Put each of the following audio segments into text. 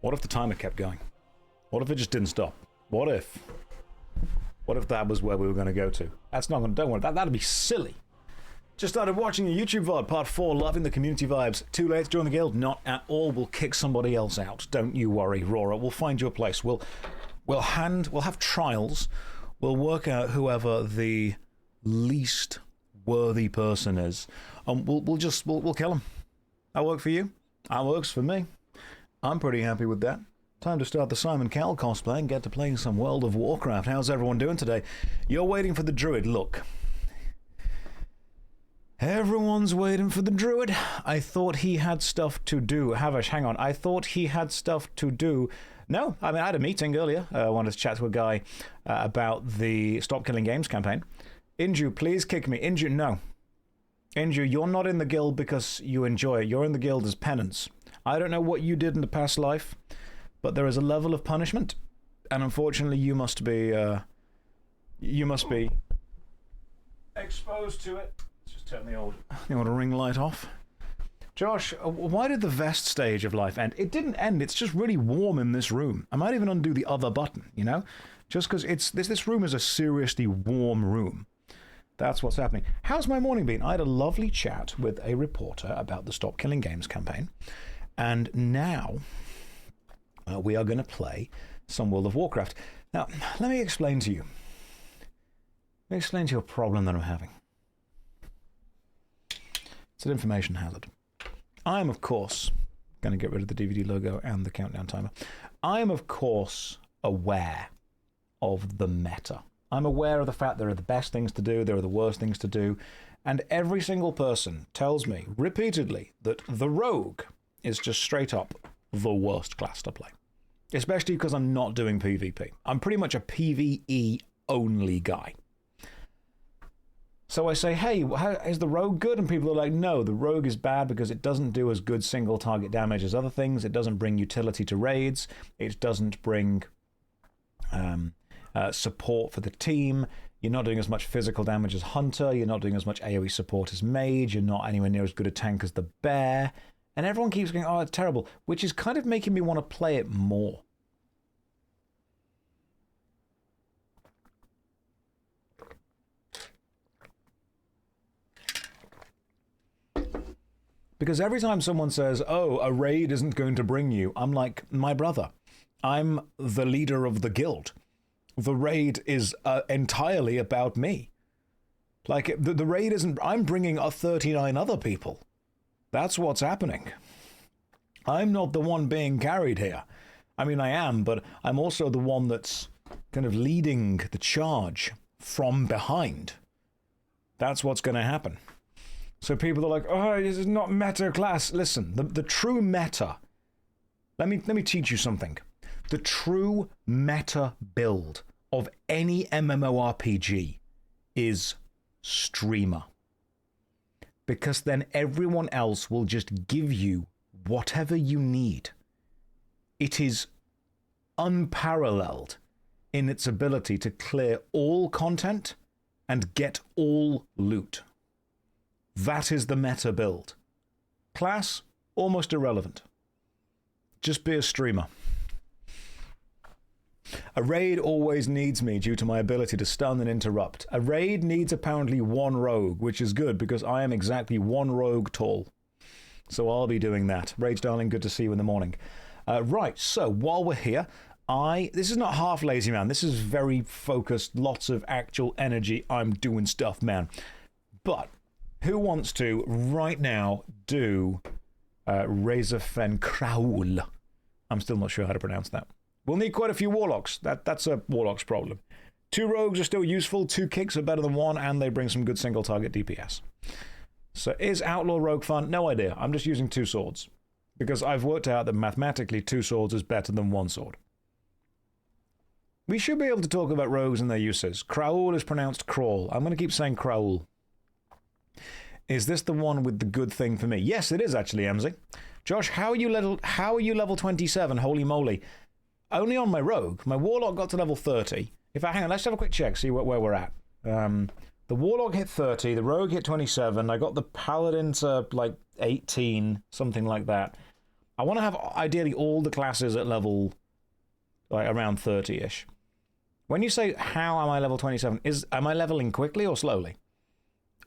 What if the timer kept going? What if it just didn't stop? What if that was where we were going to go to? That's not going to, don't worry, that'd be silly. Just started watching a YouTube VOD, part 4, loving the community vibes. Too late to join the guild? Not at all. We'll kick somebody else out. Don't you worry, Rora. We'll find you a place. We'll have trials. We'll work out whoever the least worthy person is. We'll kill him. That work for you? That works for me. I'm pretty happy with that. Time to start the Simon Cowell cosplay and get to playing some World of Warcraft. How's everyone doing today? You're waiting for the druid. Look. Everyone's waiting for the druid. I thought he had stuff to do. Havash, hang on. I thought he had stuff to do. No, I mean, I had a meeting earlier. I wanted to chat to a guy about the Stop Killing Games campaign. Inju, please kick me. Inju, no. Inju, you're not in the guild because you enjoy it. You're in the guild as penance. I don't know what you did in the past life, but there is a level of punishment. And unfortunately, you must be exposed to it. Just turn the old ring light off. Josh, why did the vest stage of life end? It didn't end. It's just really warm in this room. I might even undo the other button, you know? Just because this room is a seriously warm room. That's what's happening. How's my morning been? I had a lovely chat with a reporter about the Stop Killing Games campaign. And now we are going to play some World of Warcraft. Now, let me explain to you. Let me explain to you a problem that I'm having. It's an information hazard. I am, of course, going to get rid of the DVD logo and the countdown timer. I am, of course, aware of the meta. I'm aware of the fact there are the best things to do, there are the worst things to do, and every single person tells me repeatedly that the rogue is just straight up the worst class to play. Especially because I'm not doing PvP. I'm pretty much a PvE only guy. So I say, hey, is the rogue good? And people are like, no, the rogue is bad because it doesn't do as good single target damage as other things. It doesn't bring utility to raids. It doesn't bring support for the team. You're not doing as much physical damage as Hunter. You're not doing as much AoE support as Mage. You're not anywhere near as good a tank as the Bear. And everyone keeps going, oh, it's terrible, which is kind of making me want to play it more. Because every time someone says, oh, a raid isn't going to bring you, I'm like, my brother, I'm the leader of the guild. The raid is entirely about me. Like, the raid isn't, I'm bringing 39 other people. That's what's happening. I'm not the one being carried here. I mean, I am, but I'm also the one that's kind of leading the charge from behind. That's what's going to happen. So people are like, oh, this is not meta class. Listen, the true meta, let me teach you something. The true meta build of any MMORPG is streamer. Because then everyone else will just give you whatever you need. It is unparalleled in its ability to clear all content and get all loot. That is the meta build. Class, almost irrelevant. Just be a streamer. A raid always needs me due to my ability to stun and interrupt. A raid needs apparently one rogue, which is good because I am exactly one rogue tall. So I'll be doing that. Rage Darling, good to see you in the morning. Right, so while we're here, this is not half lazy, man. This is very focused, lots of actual energy. I'm doing stuff, man. But who wants to, right now, do Razorfen Kraul? I'm still not sure how to pronounce that. We'll need quite a few Warlocks. That's a Warlock's problem. 2 Rogues are still useful, 2 Kicks are better than 1, and they bring some good single target DPS. So is Outlaw Rogue fun? No idea. I'm just using 2 swords. Because I've worked out that mathematically 2 swords is better than 1 sword. We should be able to talk about rogues and their uses. Kraul is pronounced crawl. I'm going to keep saying Kraul. Is this the one with the good thing for me? Yes, it is actually, Emsy. Josh, how are you level 27? Holy moly. Only on my rogue. My warlock got to level 30. Hang on, let's have a quick check, see where we're at. The warlock hit 30, the rogue hit 27, I got the paladin to like 18, something like that. I want to have, ideally, all the classes at level, like, around 30-ish. When you say, how am I level 27, am I leveling quickly or slowly?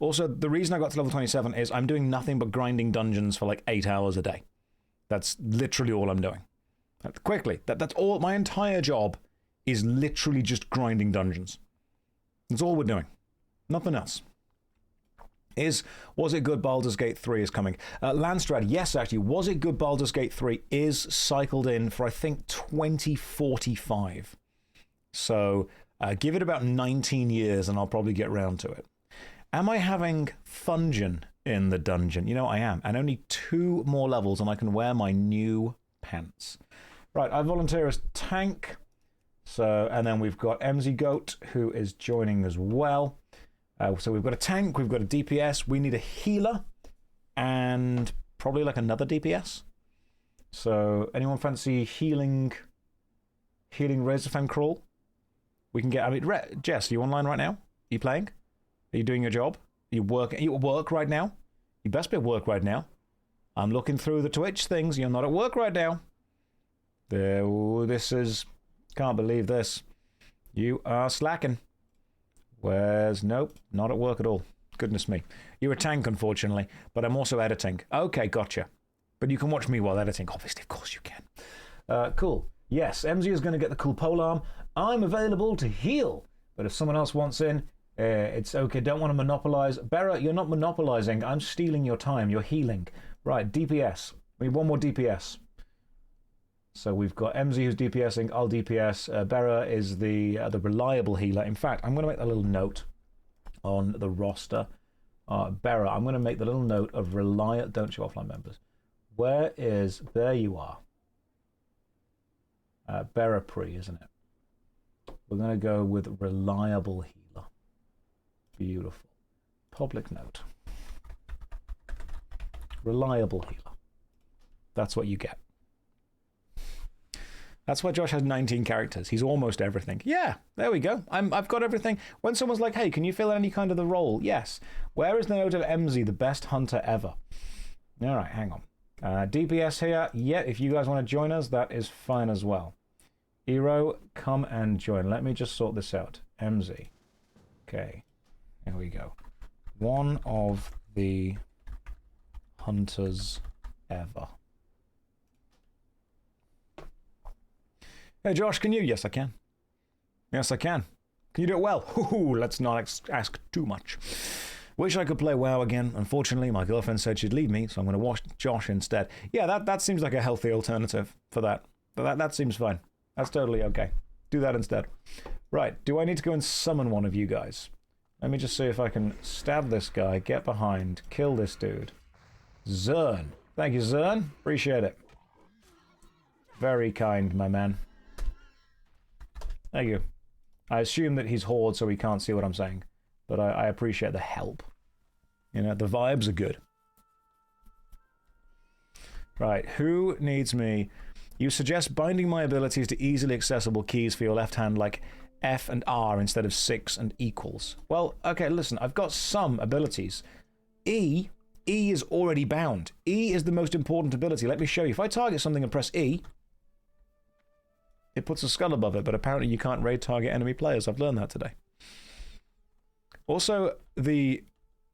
Also, the reason I got to level 27 is I'm doing nothing but grinding dungeons for, like, 8 hours a day. That's literally all I'm doing. Quickly. That's all. My entire job is literally just grinding dungeons. That's all we're doing. Nothing else. Was it good Baldur's Gate 3 is coming? Landstrad, yes, actually. Was it good Baldur's Gate 3 is cycled in for, I think, 2045. So give it about 19 years and I'll probably get round to it. Am I having Fungeon in the dungeon? You know, I am. And only 2 more levels and I can wear my new pants. Right, I volunteer as tank. So, and then we've got MZ Goat, who is joining as well. So we've got a tank, we've got a DPS, we need a healer, and probably like another DPS. So, anyone fancy healing Razorfang Crawl? We can get, I mean, Jess, are you online right now? Are you playing? Are you doing your job? Are you at work right now? You best be at work right now. I'm looking through the Twitch things, you're not at work right now. Can't believe this. You are slacking. Nope, not at work at all. Goodness me. You're a tank, unfortunately, but I'm also editing. Okay, gotcha. But you can watch me while editing. Obviously, of course you can. Cool. Yes, MZ is going to get the cool polearm. I'm available to heal. But if someone else wants in, it's okay. Don't want to monopolize. Bera, you're not monopolizing. I'm stealing your time. You're healing. Right, DPS. We need one more DPS. So we've got MZ who's DPSing, I'll DPS. Bera is the reliable healer. In fact, I'm going to make a little note on the roster. Bera, I'm going to make the little note of reliable... Don't show offline members. There you are. Bera Pre, isn't it? We're going to go with reliable healer. Beautiful. Public note. Reliable healer. That's what you get. That's why Josh has 19 characters. He's almost everything. Yeah, there we go. I've got everything. When someone's like, hey, can you fill any kind of the role? Yes. Where is the note of MZ, the best hunter ever? All right, hang on. DPS here. Yeah, if you guys want to join us, that is fine as well. Eero, come and join. Let me just sort this out. MZ. Okay. There we go. One of the hunters ever. Hey, Josh, can you? Yes, I can. Yes, I can. Can you do it well? Ooh, let's not ask too much. Wish I could play WoW again. Unfortunately, my girlfriend said she'd leave me, so I'm going to watch Josh instead. Yeah, that seems like a healthy alternative for that. But that seems fine. That's totally okay. Do that instead. Right, do I need to go and summon one of you guys? Let me just see if I can stab this guy, get behind, kill this dude. Zern. Thank you, Zern. Appreciate it. Very kind, my man. Thank you. I assume that he's Horde, so he can't see what I'm saying. But I appreciate the help. You know, the vibes are good. Right, who needs me? You suggest binding my abilities to easily accessible keys for your left hand like F and R instead of 6 and equals. Well, okay, listen, I've got some abilities. E is already bound. E is the most important ability. Let me show you. If I target something and press E, it puts a skull above it, but apparently you can't raid target enemy players. I've learned that today. Also, the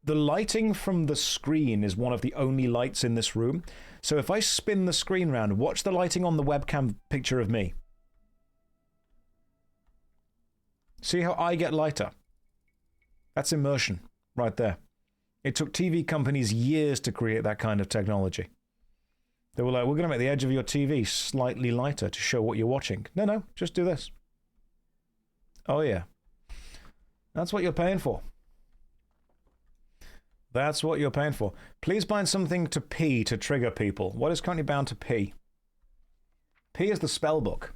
lighting from the screen is one of the only lights in this room. So if I spin the screen round, watch the lighting on the webcam picture of me. See how I get lighter? That's immersion right there. It took TV companies years to create that kind of technology. They were like, we're going to make the edge of your TV slightly lighter to show what you're watching. No, just do this. Oh, yeah. That's what you're paying for. That's what you're paying for. Please bind something to P to trigger people. What is currently bound to P? P is the spell book.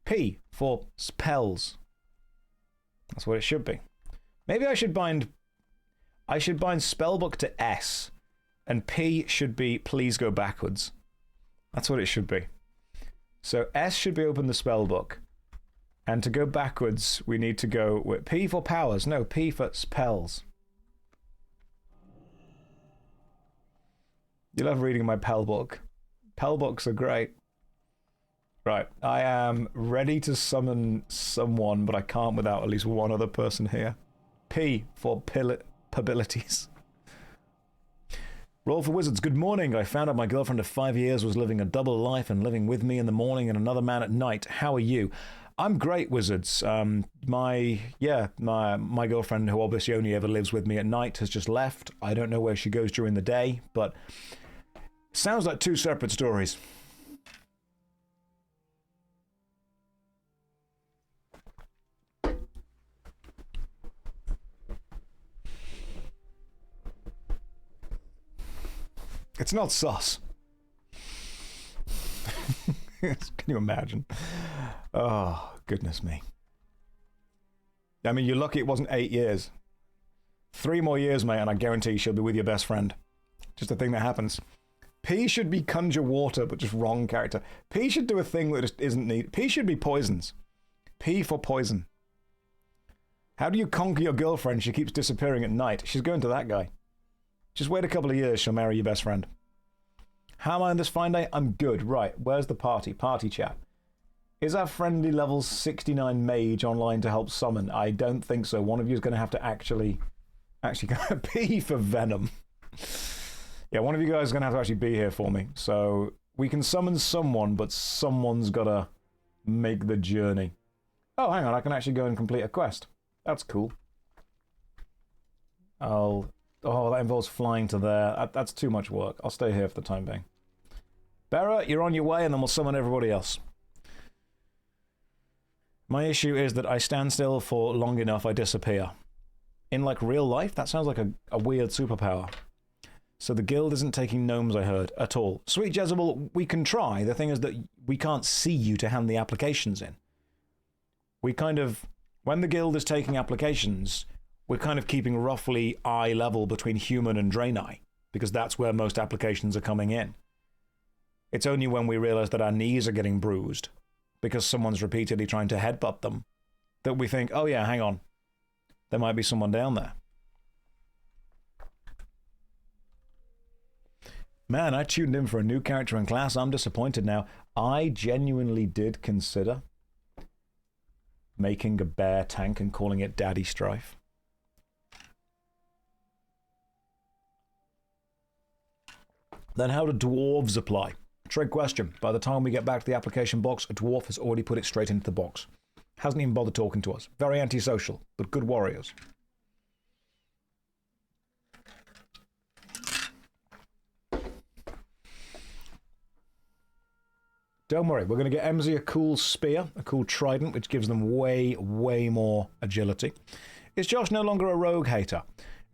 P for spells. That's what it should be. Maybe I should bind spellbook to S, and P should be please go backwards. That's what it should be. So S should be open the spellbook. And to go backwards, we need to go with P for powers. No, P for spells. You love reading my pal book. Hellbooks are great. Right, I am ready to summon someone, but I can't without at least one other person here. P for abilities. Roll for Wizards. Good morning. I found out my girlfriend of 5 years was living a double life and living with me in the morning and another man at night. How are you? I'm great, Wizards. My girlfriend, who obviously only ever lives with me at night, has just left. I don't know where she goes during the day, but sounds like two separate stories. It's not sus. Can you imagine? Oh, goodness me. I mean, you're lucky it wasn't 8 years. 3 more years, mate, and I guarantee she'll be with your best friend. Just a thing that happens. P should be Conjure Water, but just wrong character. P should do a thing that just isn't needed. P should be Poisons. P for Poison. How do you conquer your girlfriend? She keeps disappearing at night. She's going to that guy. Just wait a couple of years, she'll marry your best friend. How am I on this fine day? I'm good. Right, where's the party? Party chat. Is our friendly level 69 mage online to help summon? I don't think so. One of you is going to have to actually be for Venom. Yeah, one of you guys is going to have to actually be here for me. So we can summon someone, but someone's got to make the journey. Oh, hang on. I can actually go and complete a quest. That's cool. Oh, that involves flying to there. That's too much work. I'll stay here for the time being. Bera, you're on your way, and then we'll summon everybody else. My issue is that I stand still for long enough, I disappear. In, like, real life, that sounds like a weird superpower. So the guild isn't taking gnomes, I heard, at all. Sweet Jezebel, we can try. The thing is that we can't see you to hand the applications in. We kind of... When the guild is taking applications... We're kind of keeping roughly eye level between human and Draenei, because that's where most applications are coming in. It's only when we realize that our knees are getting bruised, because someone's repeatedly trying to headbutt them, that we think, oh yeah, hang on, there might be someone down there. Man, I tuned in for a new character in class. I'm disappointed now. I genuinely did consider making a bear tank and calling it Daddy Strife. Then how do dwarves apply? Trick question. By the time we get back to the application box, a dwarf has already put it straight into the box. Hasn't even bothered talking to us. Very antisocial, but good warriors. Don't worry, we're going to get MZ a cool spear, a cool trident, which gives them way, way more agility. Is Josh no longer a rogue hater?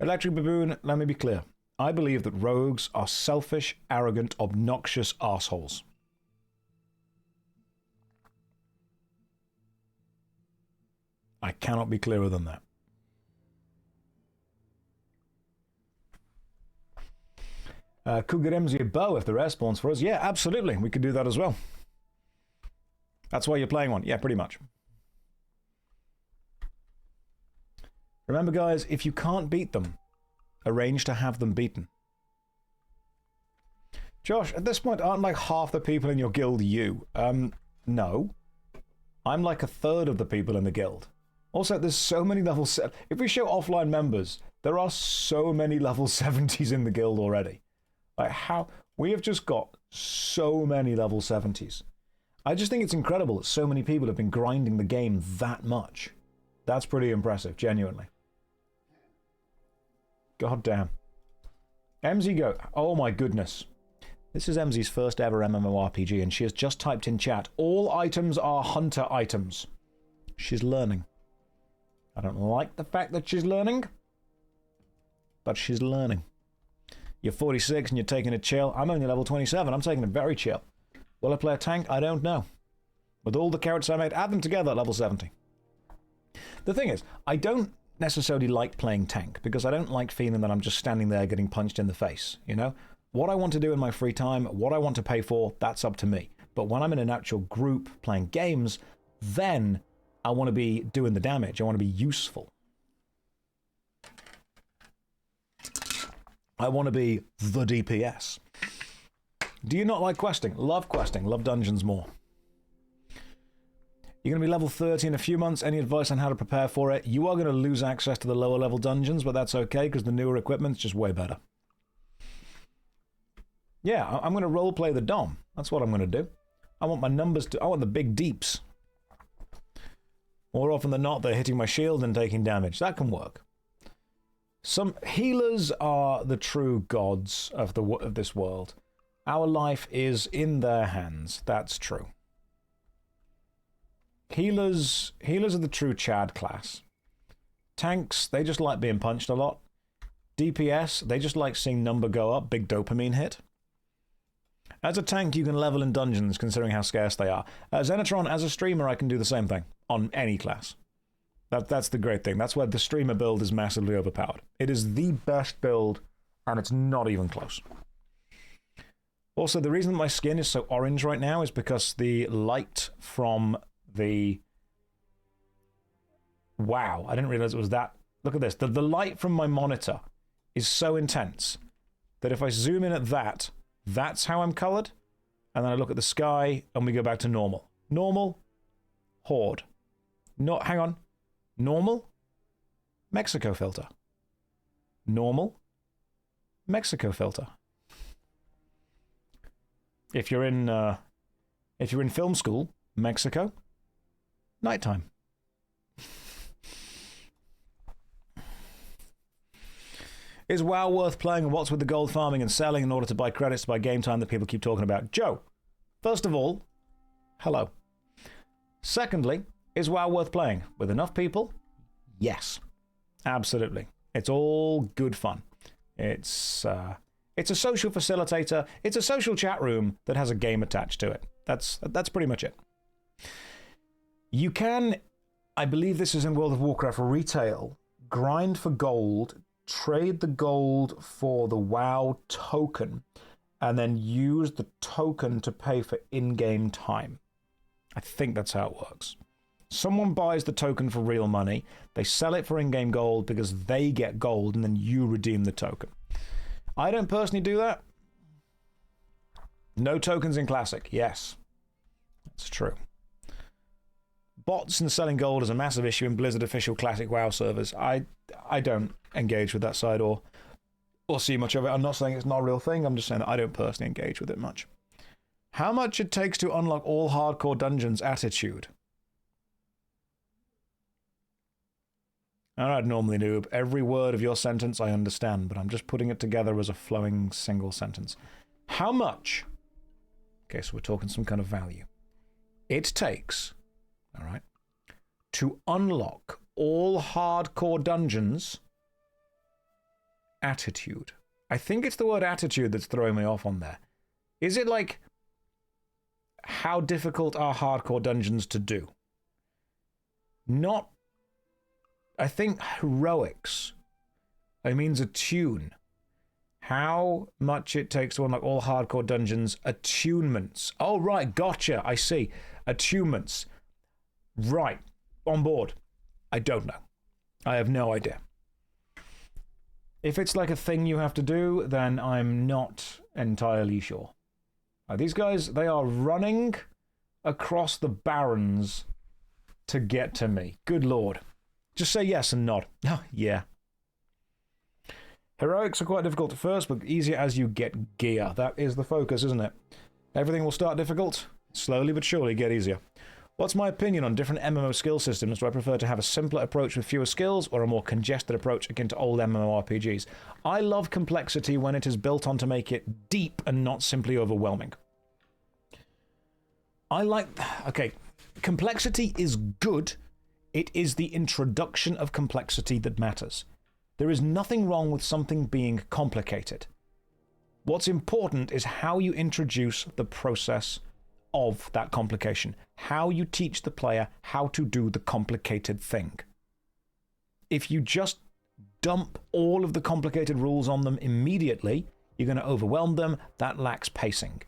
Electric Baboon, let me be clear. I believe that rogues are selfish, arrogant, obnoxious assholes. I cannot be clearer than that. Could get MZ a bow if the rare spawns for us. Yeah, absolutely. We could do that as well. That's why you're playing one. Yeah, pretty much. Remember, guys, if you can't beat them, arrange to have them beaten. Josh, at this point, aren't like half the people in your guild you? No. I'm like a third of the people in the guild. Also, there's so many level... If we show offline members, there are so many level 70s in the guild already. Like, how... We have just got so many level 70s. I just think it's incredible that so many people have been grinding the game that much. That's pretty impressive, genuinely. God damn. MZ go. Oh my goodness. This is MZ's first ever MMORPG, and she has just typed in chat, all items are hunter items. She's learning. I don't like the fact that she's learning, but she's learning. You're 46 and you're taking it chill. I'm only level 27. I'm taking it very chill. Will I play a tank? I don't know. With all the characters I made, add them together at level 70. The thing is, I don't necessarily like playing tank, because I don't like feeling that I'm just standing there getting punched in the face, you know? What I want to do in my free time, what I want to pay for, that's up to me. But when I'm in an actual group playing games, then I want to be doing the damage. I want to be useful. I want to be the DPS. Do you not like questing? Love questing. Love dungeons more. You're going to be level 30 in a few months. Any advice on how to prepare for it? You are going to lose access to the lower level dungeons, but that's okay because the newer equipment's just way better. Yeah, I'm going to roleplay the Dom. That's what I'm going to do. I want my numbers to... I want the big deeps. More often than not, they're hitting my shield and taking damage. That can work. Some healers are the true gods of this world. Our life is in their hands. That's true. Healers are the true Chad class. Tanks, they just like being punched a lot. DPS, they just like seeing number go up, big dopamine hit. As a tank, you can level in dungeons, considering how scarce they are. Xenotron, as a streamer, I can do the same thing on any class. That's the great thing. That's where the streamer build is massively overpowered. It is the best build, and it's not even close. Also, the reason that my skin is so orange right now is because the light from the... Wow, I didn't realize it was that... Look at this. The light from my monitor is so intense that if I zoom in at that, that's how I'm colored. And then I look at the sky, and we go back to normal. Normal, Horde. No, hang on. Normal, Mexico filter. Normal, Mexico filter. If you're in film school, Mexico, nighttime. Is WoW worth playing, and what's with the gold farming and selling in order to buy credits to buy game time that people keep talking about? Joe, first of all, hello. Secondly, is WoW worth playing? With enough people? Yes. Absolutely. It's all good fun. It's a social facilitator. It's a social chat room that has a game attached to it. That's pretty much it. You can, I believe this is in World of Warcraft retail, grind for gold, trade the gold for the WoW token, and then use the token to pay for in-game time. I think that's how it works. Someone buys the token for real money, they sell it for in-game gold because they get gold, and then you redeem the token. I don't personally do that. No tokens in Classic, yes. That's true. Bots and selling gold is a massive issue in Blizzard official Classic WoW servers. I don't engage with that side or see much of it. I'm not saying it's not a real thing, I'm just saying that I don't personally engage with it much. How much it takes to unlock all hardcore dungeons attitude? Alright, normally noob. Every word of your sentence I understand, but I'm just putting it together as a flowing single sentence. How much? Okay, so we're talking some kind of value. It takes, alright, to unlock all hardcore dungeons attitude. I think it's the word attitude that's throwing me off on there. Is it like, how difficult are hardcore dungeons to do? Not... I think heroics. It means attune. How much it takes to unlock all hardcore dungeons. Attunements. Oh, right. Gotcha. I see. Attunements. Right. On board. I don't know. I have no idea. If it's like a thing you have to do, then I'm not entirely sure. These guys, they are running across the barrens to get to me. Good lord. Just say yes and nod. Oh, yeah. Heroics are quite difficult at first, but easier as you get gear. That is the focus, isn't it? Everything will start difficult, slowly but surely get easier. What's my opinion on different MMO skill systems? Do I prefer to have a simpler approach with fewer skills, or a more congested approach akin to old MMORPGs? I love complexity when it is built on to make it deep and not simply overwhelming. I like... Okay, complexity is good. It is the introduction of complexity that matters. There is nothing wrong with something being complicated. What's important is how you introduce the process of that complication. How you teach the player how to do the complicated thing. If you just dump all of the complicated rules on them immediately, you're going to overwhelm them. That lacks pacing.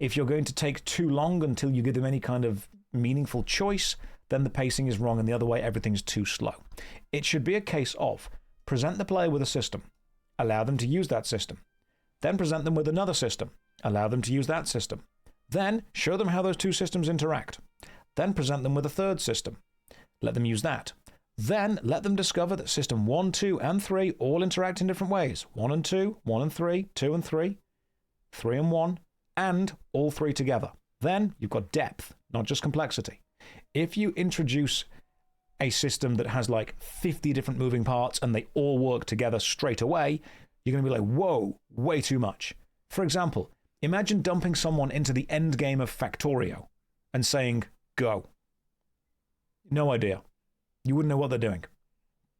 If you're going to take too long until you give them any kind of meaningful choice, then the pacing is wrong, and the other way, everything's too slow. It should be a case of present the player with a system, allow them to use that system, then present them with another system, Allow them to use that system. Then show them how those two systems interact. Then present them with a third system. Let them use that. Then let them discover that system 1, 2, and 3 all interact in different ways. 1 and 2, 1 and 3, 2 and 3, 3 and 1, and all three together. Then you've got depth, not just complexity. If you introduce a system that has like 50 different moving parts and they all work together straight away, you're going to be like, whoa, way too much. For example, imagine dumping someone into the end game of Factorio and saying, go. No idea. You wouldn't know what they're doing.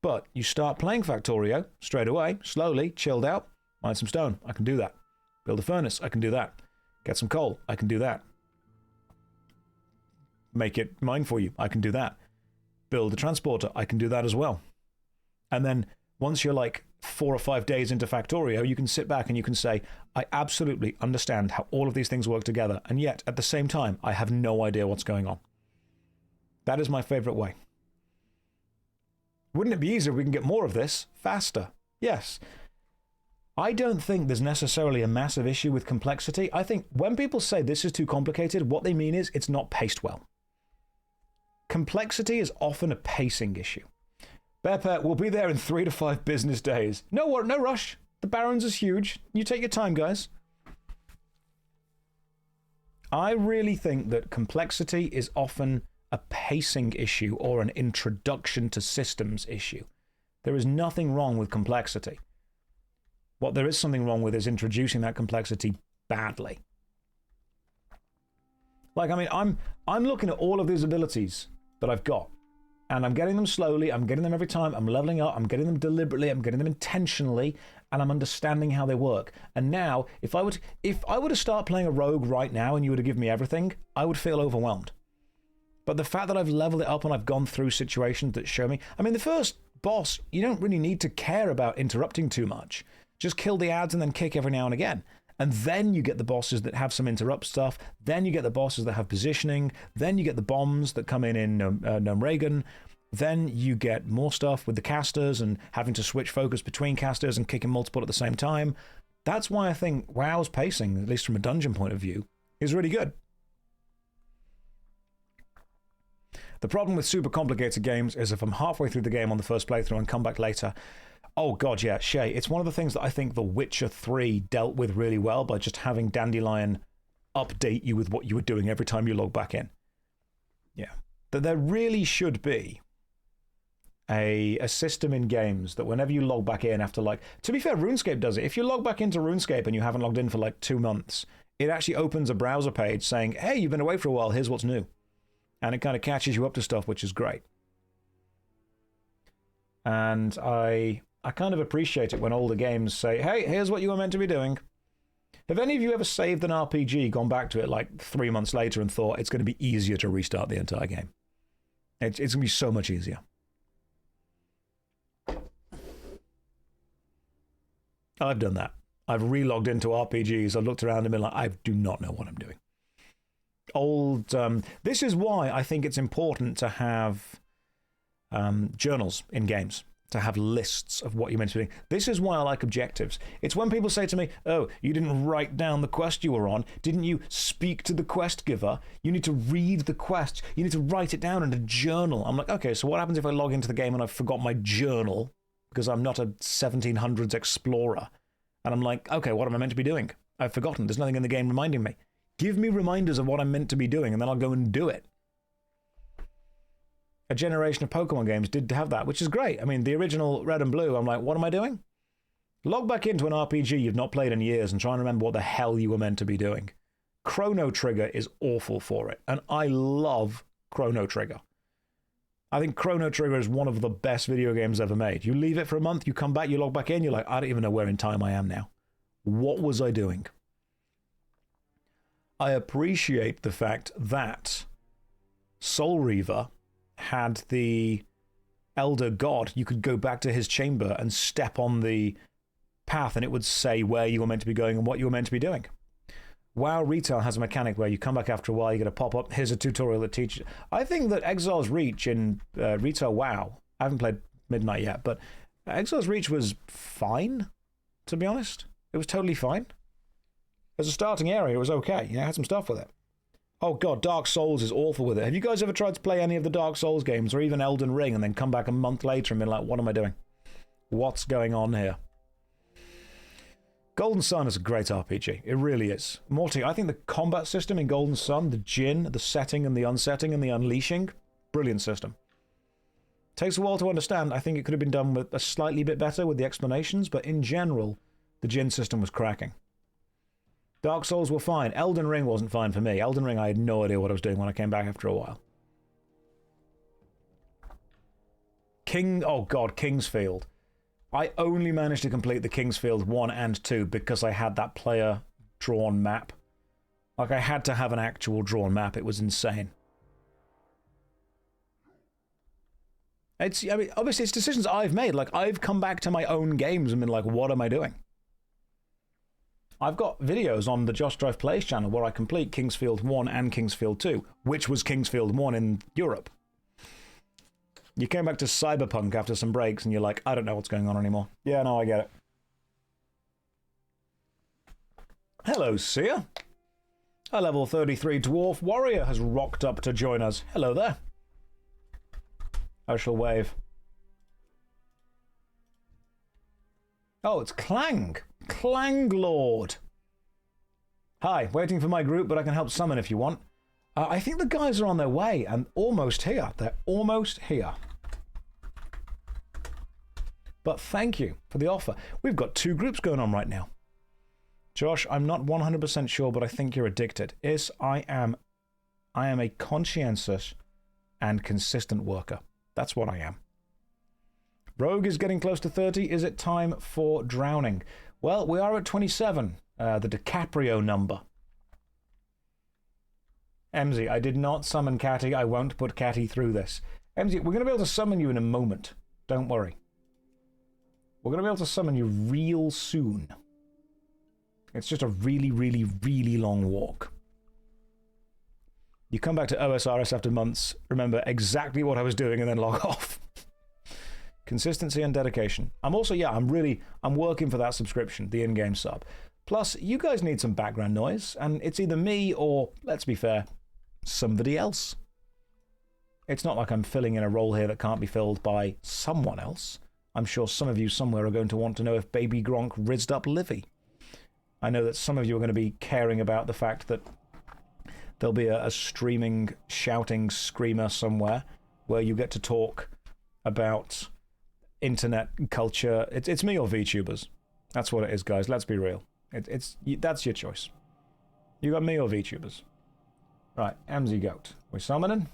But you start playing Factorio straight away, slowly, chilled out, mine some stone, I can do that. Build a furnace, I can do that. Get some coal, I can do that. Make it mine for you, I can do that. Build a transporter, I can do that as well. And then once you're like 4 or 5 days into Factorio, you can sit back and you can say, I absolutely understand how all of these things work together, and yet at the same time, I have no idea what's going on. That is my favorite way. Wouldn't it be easier if we can get more of this faster? Yes. I don't think there's necessarily a massive issue with complexity. I think when people say this is too complicated, what they mean is it's not paced well. Complexity is often a pacing issue. Bearpet will be there in 3 to 5 business days. No rush. The Barrens is huge. You take your time, guys. I really think that complexity is often a pacing issue or an introduction to systems issue. There is nothing wrong with complexity. What there is something wrong with is introducing that complexity badly. Like, I mean, I'm looking at all of these abilities that I've got, and I'm getting them slowly, I'm getting them every time, I'm leveling up, I'm getting them deliberately, I'm getting them intentionally, and I'm understanding how they work. And now, if I were to start playing a rogue right now and you were to give me everything, I would feel overwhelmed. But the fact that I've leveled it up and I've gone through situations that show me, I mean, the first boss, you don't really need to care about interrupting too much. Just kill the ads and then kick every now and again. And then you get the bosses that have some interrupt stuff. Then you get the bosses that have positioning. Then you get the bombs that come in Reagan. Then you get more stuff with the casters and having to switch focus between casters and kicking multiple at the same time. That's why I think WoW's pacing, at least from a dungeon point of view, is really good. The problem with super complicated games is if I'm halfway through the game on the first playthrough and come back later, oh god, yeah, Shay, it's one of the things that I think The Witcher 3 dealt with really well by just having Dandelion update you with what you were doing every time you log back in. Yeah. That there really should be a system in games that whenever you log back in after, like, to be fair, RuneScape does it. If you log back into RuneScape and you haven't logged in for like 2 months, it actually opens a browser page saying, hey, you've been away for a while, here's what's new. And it kind of catches you up to stuff, which is great. And I kind of appreciate it when older games say, hey, here's what you were meant to be doing. Have any of you ever saved an RPG, gone back to it like 3 months later and thought it's going to be easier to restart the entire game? It's going to be so much easier. I've done that. I've relogged into RPGs. I've looked around and been like, I do not know what I'm doing. This is why I think it's important to have journals in games, to have lists of what you're meant to be doing. This is why I like objectives. It's when people say to me, oh, you didn't write down the quest you were on. Didn't you speak to the quest giver? You need to read the quest. You need to write it down in a journal. I'm like, okay, so what happens if I log into the game and I forgot my journal because I'm not a 1700s explorer? And I'm like, okay, what am I meant to be doing? I've forgotten. There's nothing in the game reminding me. Give me reminders of what I'm meant to be doing, and then I'll go and do it. A generation of Pokemon games did have that, which is great. I mean, the original Red and Blue, I'm like, what am I doing? Log back into an RPG you've not played in years and try and remember what the hell you were meant to be doing. Chrono Trigger is awful for it, and I love Chrono Trigger. I think Chrono Trigger is one of the best video games ever made. You leave it for a month, you come back, you log back in, you're like, I don't even know where in time I am now. What was I doing? I appreciate the fact that Soul Reaver had the Elder God. You could go back to his chamber and step on the path and it would say where you were meant to be going and what you were meant to be doing. WoW Retail has a mechanic where you come back after a while, you get a pop-up, here's a tutorial that teaches. I think that Exile's Reach in Retail WoW, I haven't played Midnight yet, but Exile's Reach was fine, to be honest. It was totally fine. As a starting area, it was okay. You know, it had some stuff with it. Oh god, Dark Souls is awful with it. Have you guys ever tried to play any of the Dark Souls games, or even Elden Ring, and then come back a month later and be like, what am I doing? What's going on here? Golden Sun is a great RPG. It really is. Morty, I think the combat system in Golden Sun, the Djinn, the setting and the unsetting and the unleashing, brilliant system. Takes a while to understand. I think it could have been done with a slightly bit better with the explanations, but in general, the Djinn system was cracking. Dark Souls were fine. Elden Ring wasn't fine for me. Elden Ring, I had no idea what I was doing when I came back after a while. Oh god, Kingsfield. I only managed to complete the Kingsfield 1 and 2 because I had that player-drawn map. Like, I had to have an actual drawn map. It was insane. I mean, obviously, it's decisions I've made. Like, I've come back to my own games and been like, what am I doing? I've got videos on the JoshStrifePlays channel where I complete Kingsfield 1 and Kingsfield 2, which was Kingsfield 1 in Europe. You came back to Cyberpunk after some breaks and you're like, I don't know what's going on anymore. Yeah, no, I get it. Hello, Seer. A level 33 Dwarf Warrior has rocked up to join us. Hello there. I shall wave. Oh, it's Clang. Clang Lord. Hi, waiting for my group, but I can help summon if you want. I think the guys are on their way and almost here. They're almost here. But thank you for the offer. We've got 2 groups going on right now. Josh, I'm not 100% sure, but I think you're addicted. Yes, I am a conscientious and consistent worker. That's what I am. Rogue is getting close to 30. Is it time for drowning? Well, we are at 27, the DiCaprio number. MZ, I did not summon Catty. I won't put Catty through this. MZ, we're going to be able to summon you in a moment. Don't worry. We're going to be able to summon you real soon. It's just a really, really, really long walk. You come back to OSRS after months, remember exactly what I was doing, and then log off. Consistency and dedication. I'm also, yeah, I'm working for that subscription, the in-game sub. Plus, you guys need some background noise, and it's either me or, let's be fair, somebody else. It's not like I'm filling in a role here that can't be filled by someone else. I'm sure some of you somewhere are going to want to know if Baby Gronk rizzed up Livy. I know that some of you are going to be caring about the fact that there'll be a streaming, shouting screamer somewhere where you get to talk about internet culture. It's me or VTubers. That's what it is, guys. Let's be real. That's your choice. You got me or VTubers. Right, MZ Goat. We're summoning?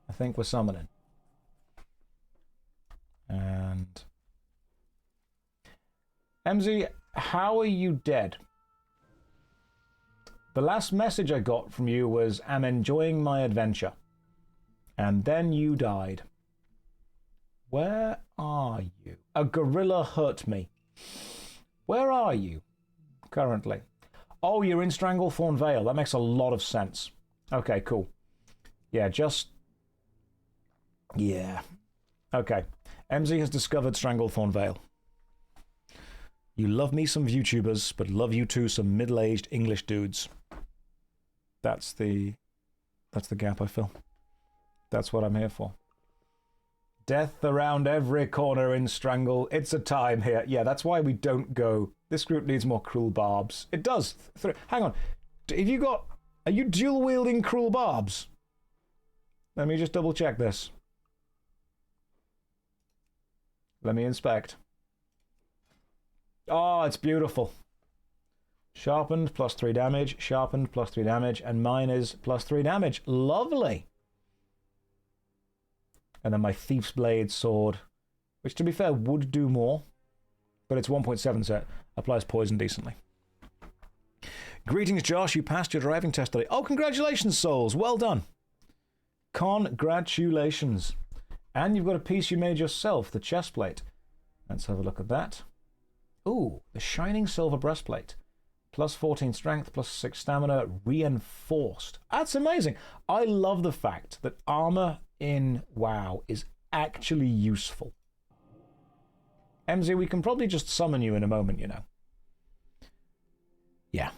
I think we're summoning. And... MZ, how are you dead? The last message I got from you was, I'm enjoying my adventure. And then you died. Where are you? A gorilla hurt me. Where are you currently? Oh, you're in Stranglethorn Vale. That makes a lot of sense. Okay, cool. Yeah, yeah. Okay. MZ has discovered Stranglethorn Vale. You love me some VTubers, but love you too some middle-aged English dudes. That's the gap I fill. That's what I'm here for. Death around every corner in Strangle. It's a time here. Yeah, that's why we don't go. This group needs more cruel barbs. It does. Hang on. Are you dual-wielding cruel barbs? Let me just double-check this. Let me inspect. Oh, it's beautiful. Sharpened, +3 damage. Sharpened, +3 damage. And mine is +3 damage. Lovely. And then my Thief's Blade sword, which to be fair would do more, but it's 1.7 set. Applies poison decently. Greetings, Josh. You passed your driving test today. Oh, congratulations, souls. Well done. Congratulations. And you've got a piece you made yourself, the chest plate. Let's have a look at that. Ooh, the shining silver breastplate. +14 strength, +6 stamina, reinforced. That's amazing. I love the fact that armor in WoW is actually useful. MZ, we can probably just summon you in a moment, you know. Yeah,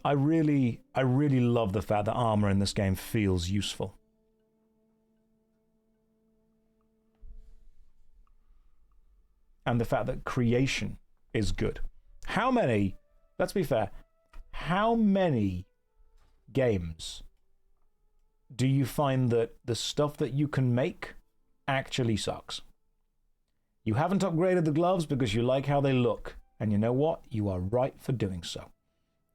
I really love the fact that armor in this game feels useful. And the fact that creation is good. How many, let's be fair, how many games do you find that the stuff that you can make actually sucks? You haven't upgraded the gloves because you like how they look. And you know what? You are right for doing so.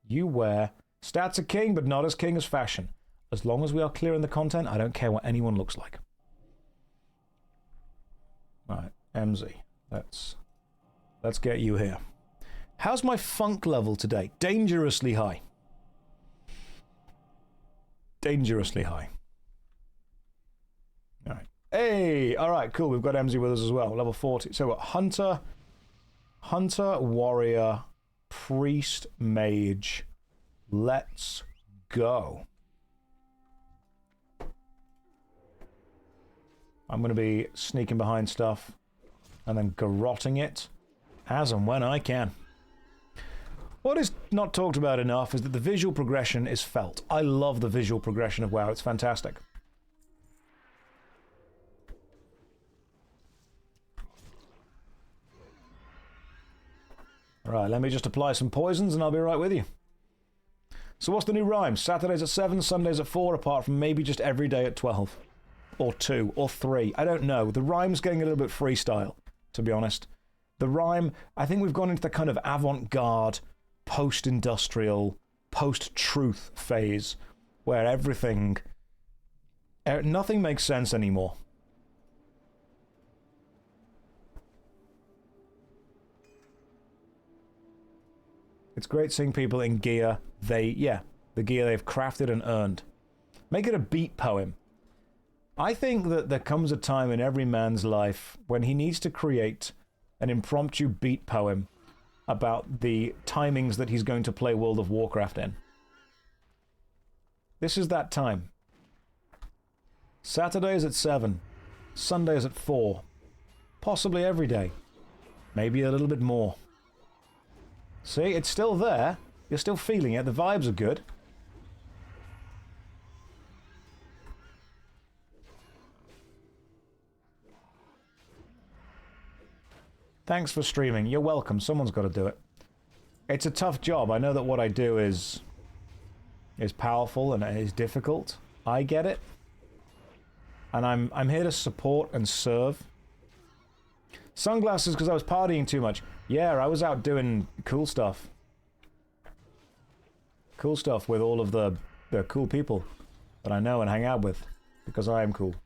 You wear... Stats are king, but not as king as fashion. As long as we are clear in the content, I don't care what anyone looks like. Right, MZ. Let's get you here. How's my funk level today? Dangerously high. Dangerously high. Alright. Hey! Alright, cool. We've got MZ with us as well. Level 40. So what? Hunter, warrior, priest, mage. Let's go. I'm going to be sneaking behind stuff and then garroting it as and when I can. What is not talked about enough is that the visual progression is felt. I love the visual progression of WoW. It's fantastic. Alright, let me just apply some poisons and I'll be right with you. So what's the new rhyme? Saturdays at 7, Sundays at 4, apart from maybe just every day at 12. Or 2, or 3. I don't know. The rhyme's getting a little bit freestyle, to be honest. The rhyme, I think we've gone into the kind of avant-garde, post-industrial, post-truth phase, where everything... nothing makes sense anymore. It's great seeing people in gear the gear they've crafted and earned. Make it a beat poem. I think that there comes a time in every man's life when he needs to create an impromptu beat poem about the timings that he's going to play World of Warcraft in. This is that time. Saturdays at 7, Sundays at 4, possibly every day, maybe a little bit more. See, it's still there. You're still feeling it. The vibes are good. Thanks for streaming. You're welcome. Someone's got to do it. It's a tough job. I know that what I do is powerful and it is difficult. I get it. And I'm here to support and serve. Sunglasses because I was partying too much. Yeah, I was out doing cool stuff. Cool stuff with all of the cool people that I know and hang out with. Because I am cool.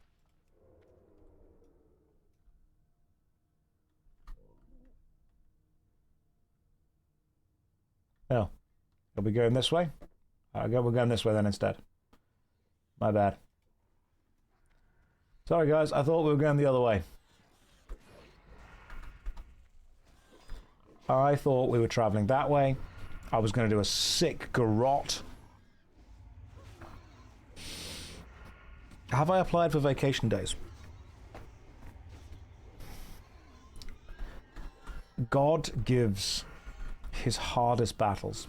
Oh. Are we going this way? We're going this way then instead. My bad. Sorry guys, I thought we were going the other way. I thought we were traveling that way. I was going to do a sick garrote. Have I applied for vacation days? God gives his hardest battles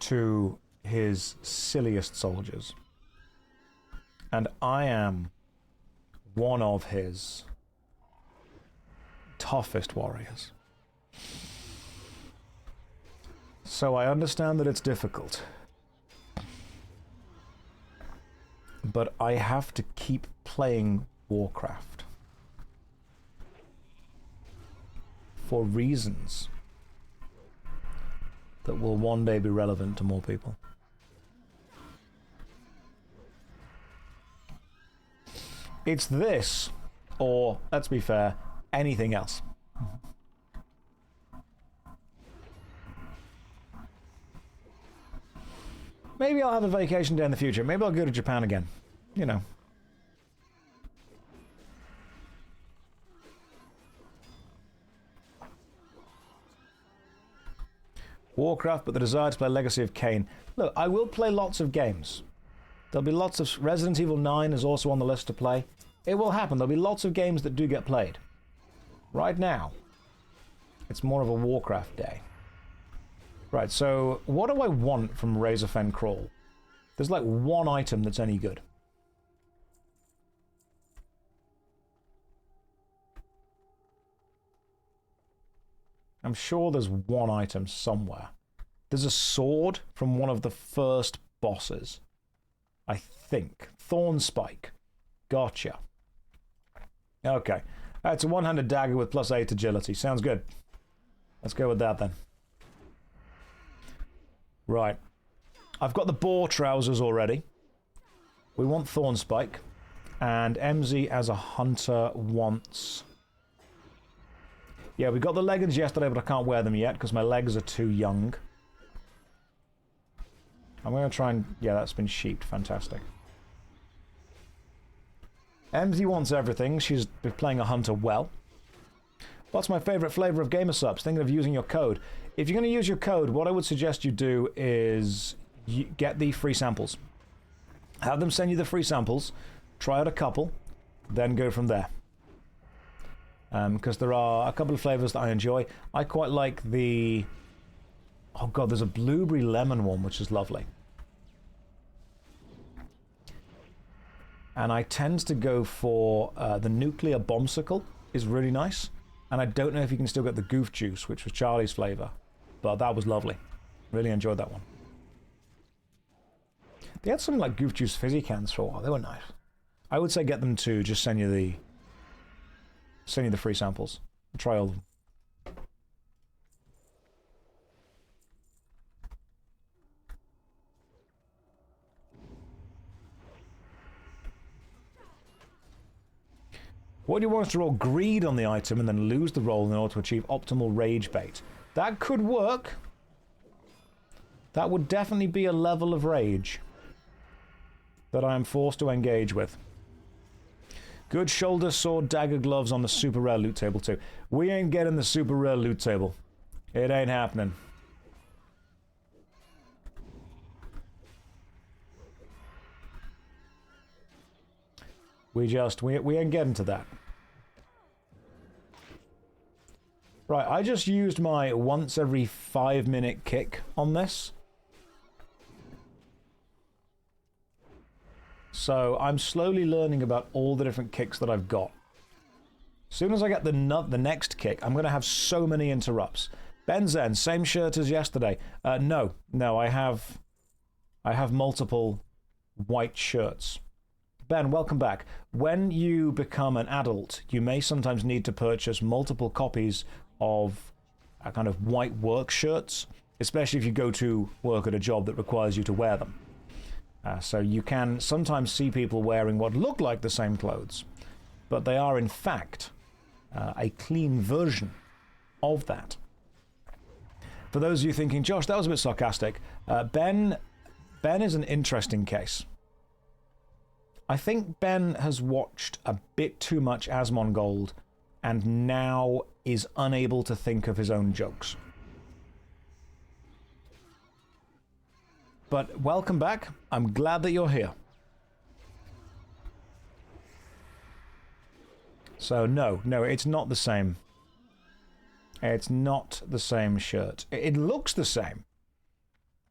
to his silliest soldiers. And I am one of his toughest warriors. So I understand that it's difficult. But I have to keep playing Warcraft. For reasons that will one day be relevant to more people. It's this, or, let's be fair, anything else. Maybe I'll have a vacation day in the future. Maybe I'll go to Japan again. You know. Warcraft, but the desire to play Legacy of Kain. Look, I will play lots of games. There'll be lots of... Resident Evil 9 is also on the list to play. It will happen. There'll be lots of games that do get played. Right now, it's more of a Warcraft day. Right, so what do I want from Razorfen Crawl? There's like one item that's any good. I'm sure there's one item somewhere. There's a sword from one of the first bosses. I think. Thorn Spike. Gotcha. Okay. That's a one-handed dagger with +8 agility. Sounds good. Let's go with that then. Right. I've got the boar trousers already. We want Thorn Spike. And MZ as a hunter wants... Yeah, we got the leggings yesterday, but I can't wear them yet because my legs are too young. I'm going to try and... Yeah, that's been sheeped. Fantastic. MZ wants everything. She's been playing a hunter well. What's my favourite flavour of gamer subs? Thinking of using your code. If you're going to use your code, what I would suggest you do is get the free samples. Have them send you the free samples. Try out a couple. Then go from there. Because there are a couple of flavours that I enjoy. I quite like the... Oh god, there's a blueberry lemon one, which is lovely. And I tend to go for the nuclear bombsicle is really nice. And I don't know if you can still get the goof juice, which was Charlie's flavour. But that was lovely. Really enjoyed that one. They had some like goof juice fizzy cans for a while. They were nice. I would say get them to just send you the free samples. Try all of them. What do you want us to roll greed on the item and then lose the roll in order to achieve optimal rage bait? That could work. That would definitely be a level of rage that I am forced to engage with. Good shoulder, sword, dagger, gloves on the super rare loot table too. We ain't getting the super rare loot table. It ain't happening. We ain't getting to that. Right, I just used my once every 5-minute kick on this. So I'm slowly learning about all the different kicks that I've got. As soon as I get the next kick, I'm going to have so many interrupts. Benzen, same shirt as yesterday. No, I have multiple white shirts. Ben, welcome back. When you become an adult, you may sometimes need to purchase multiple copies of a kind of white work shirts, especially if you go to work at a job that requires you to wear them. So you can sometimes see people wearing what look like the same clothes, but they are in fact a clean version of that. For those of you thinking, Josh, that was a bit sarcastic, Ben is an interesting case. I think Ben has watched a bit too much Asmongold and now is unable to think of his own jokes. But welcome back. I'm glad that you're here. So no, it's not the same. It's not the same shirt. It looks the same,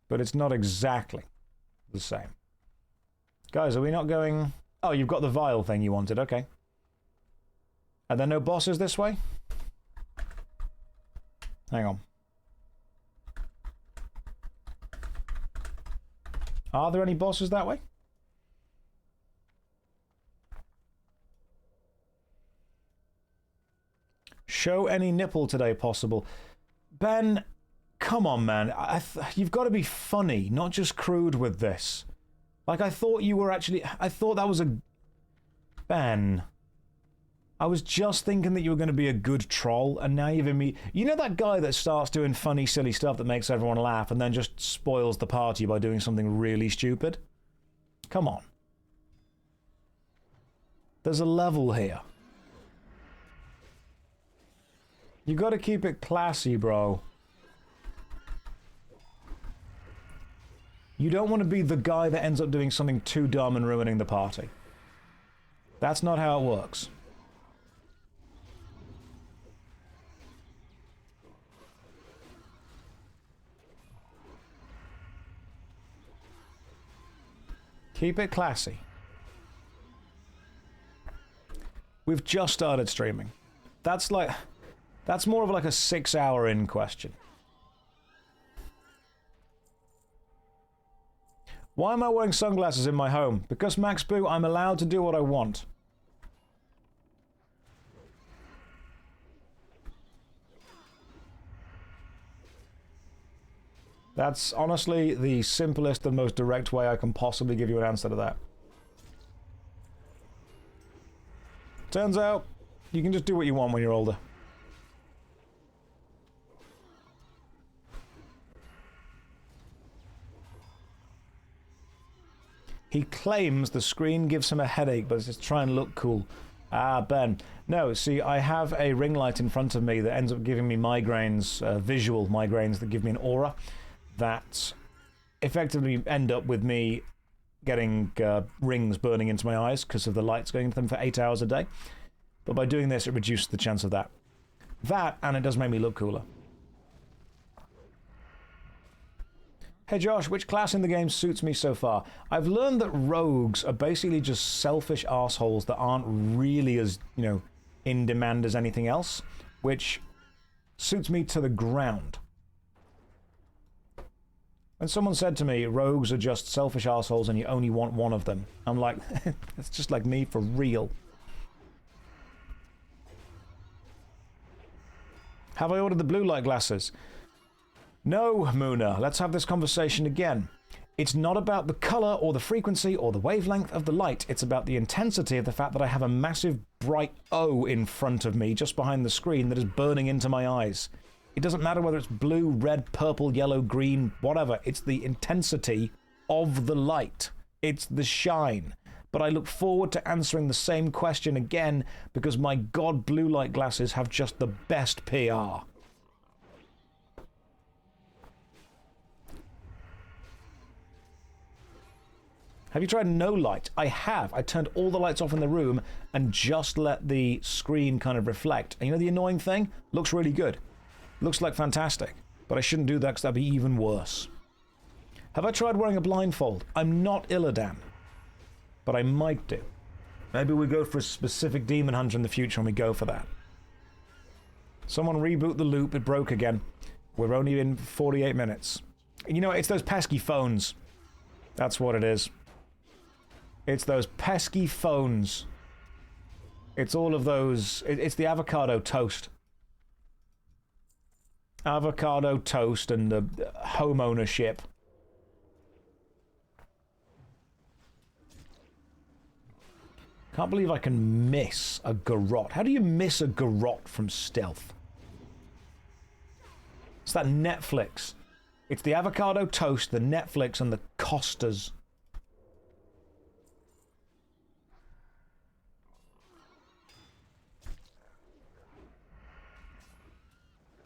but it's not exactly the same. Guys, are we not going... Oh, you've got the vial thing you wanted, okay. Are there no bosses this way? Hang on. Are there any bosses that way? Show any nipple today possible. Ben, come on, man. You've got to be funny, not just crude with this. Like, I thought you were actually... I thought that was a... Ben. I was just thinking that you were going to be a good troll, and now you've You know that guy that starts doing funny, silly stuff that makes everyone laugh and then just spoils the party by doing something really stupid? Come on. There's a level here. You got to keep it classy, bro. You don't want to be the guy that ends up doing something too dumb and ruining the party. That's not how it works. Keep it classy. We've just started streaming. That's more of like a 6-hour in question. Why am I wearing sunglasses in my home? Because, Max Boo, I'm allowed to do what I want. That's honestly the simplest and most direct way I can possibly give you an answer to that. Turns out, you can just do what you want when you're older. He claims the screen gives him a headache, but it's just try and look cool. Ah, Ben. No, see, I have a ring light in front of me that ends up giving me migraines, visual migraines that give me an aura that effectively end up with me getting rings burning into my eyes because of the lights going into them for 8 hours a day. But by doing this, it reduces the chance of that. That, and it does make me look cooler. Hey Josh, which class in the game suits me so far? I've learned that rogues are basically just selfish assholes that aren't really as, you know, in demand as anything else, which suits me to the ground. When someone said to me, rogues are just selfish assholes and you only want one of them, I'm like, that's just like me for real. Have I ordered the blue light glasses? No, Muna, let's have this conversation again. It's not about the color or the frequency or the wavelength of the light. It's about the intensity of the fact that I have a massive bright O in front of me just behind the screen that is burning into my eyes. It doesn't matter whether it's blue, red, purple, yellow, green, whatever. It's the intensity of the light. It's the shine. But I look forward to answering the same question again because my god, blue light glasses have just the best PR. Have you tried no light? I have. I turned all the lights off in the room and just let the screen kind of reflect. And you know the annoying thing? Looks really good. Looks like fantastic. But I shouldn't do that because that'd be even worse. Have I tried wearing a blindfold? I'm not Illidan. But I might do. Maybe we go for a specific demon hunter in the future and we go for that. Someone reboot the loop. It broke again. We're only in 48 minutes. And you know, it's those pesky phones. That's what it is. It's those pesky phones. It's all of those. It's the avocado toast. Avocado toast and the home ownership. Can't believe I can miss a garrote. How do you miss a garrote from stealth? It's that Netflix. It's the avocado toast, the Netflix, and the Costas.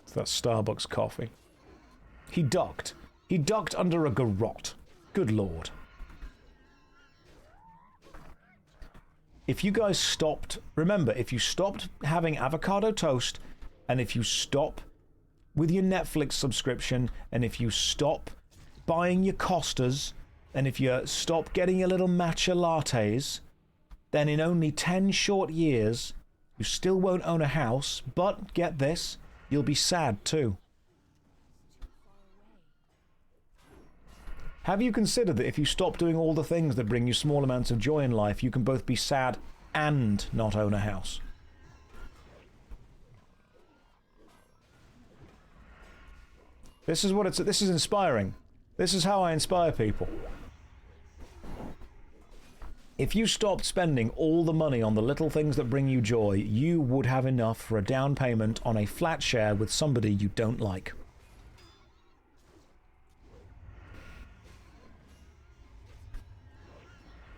It's that Starbucks coffee. He ducked. He ducked under a garrote. Good lord. If you guys stopped... Remember, if you stopped having avocado toast, and if you stop with your Netflix subscription, and if you stop buying your Costas, and if you stop getting your little matcha lattes, then in only 10 short years, you still won't own a house, but, get this, you'll be sad too. Have you considered that if you stop doing all the things that bring you small amounts of joy in life, you can both be sad and not own a house? This is what it's... This is inspiring. This is how I inspire people. If you stopped spending all the money on the little things that bring you joy, you would have enough for a down payment on a flat share with somebody you don't like.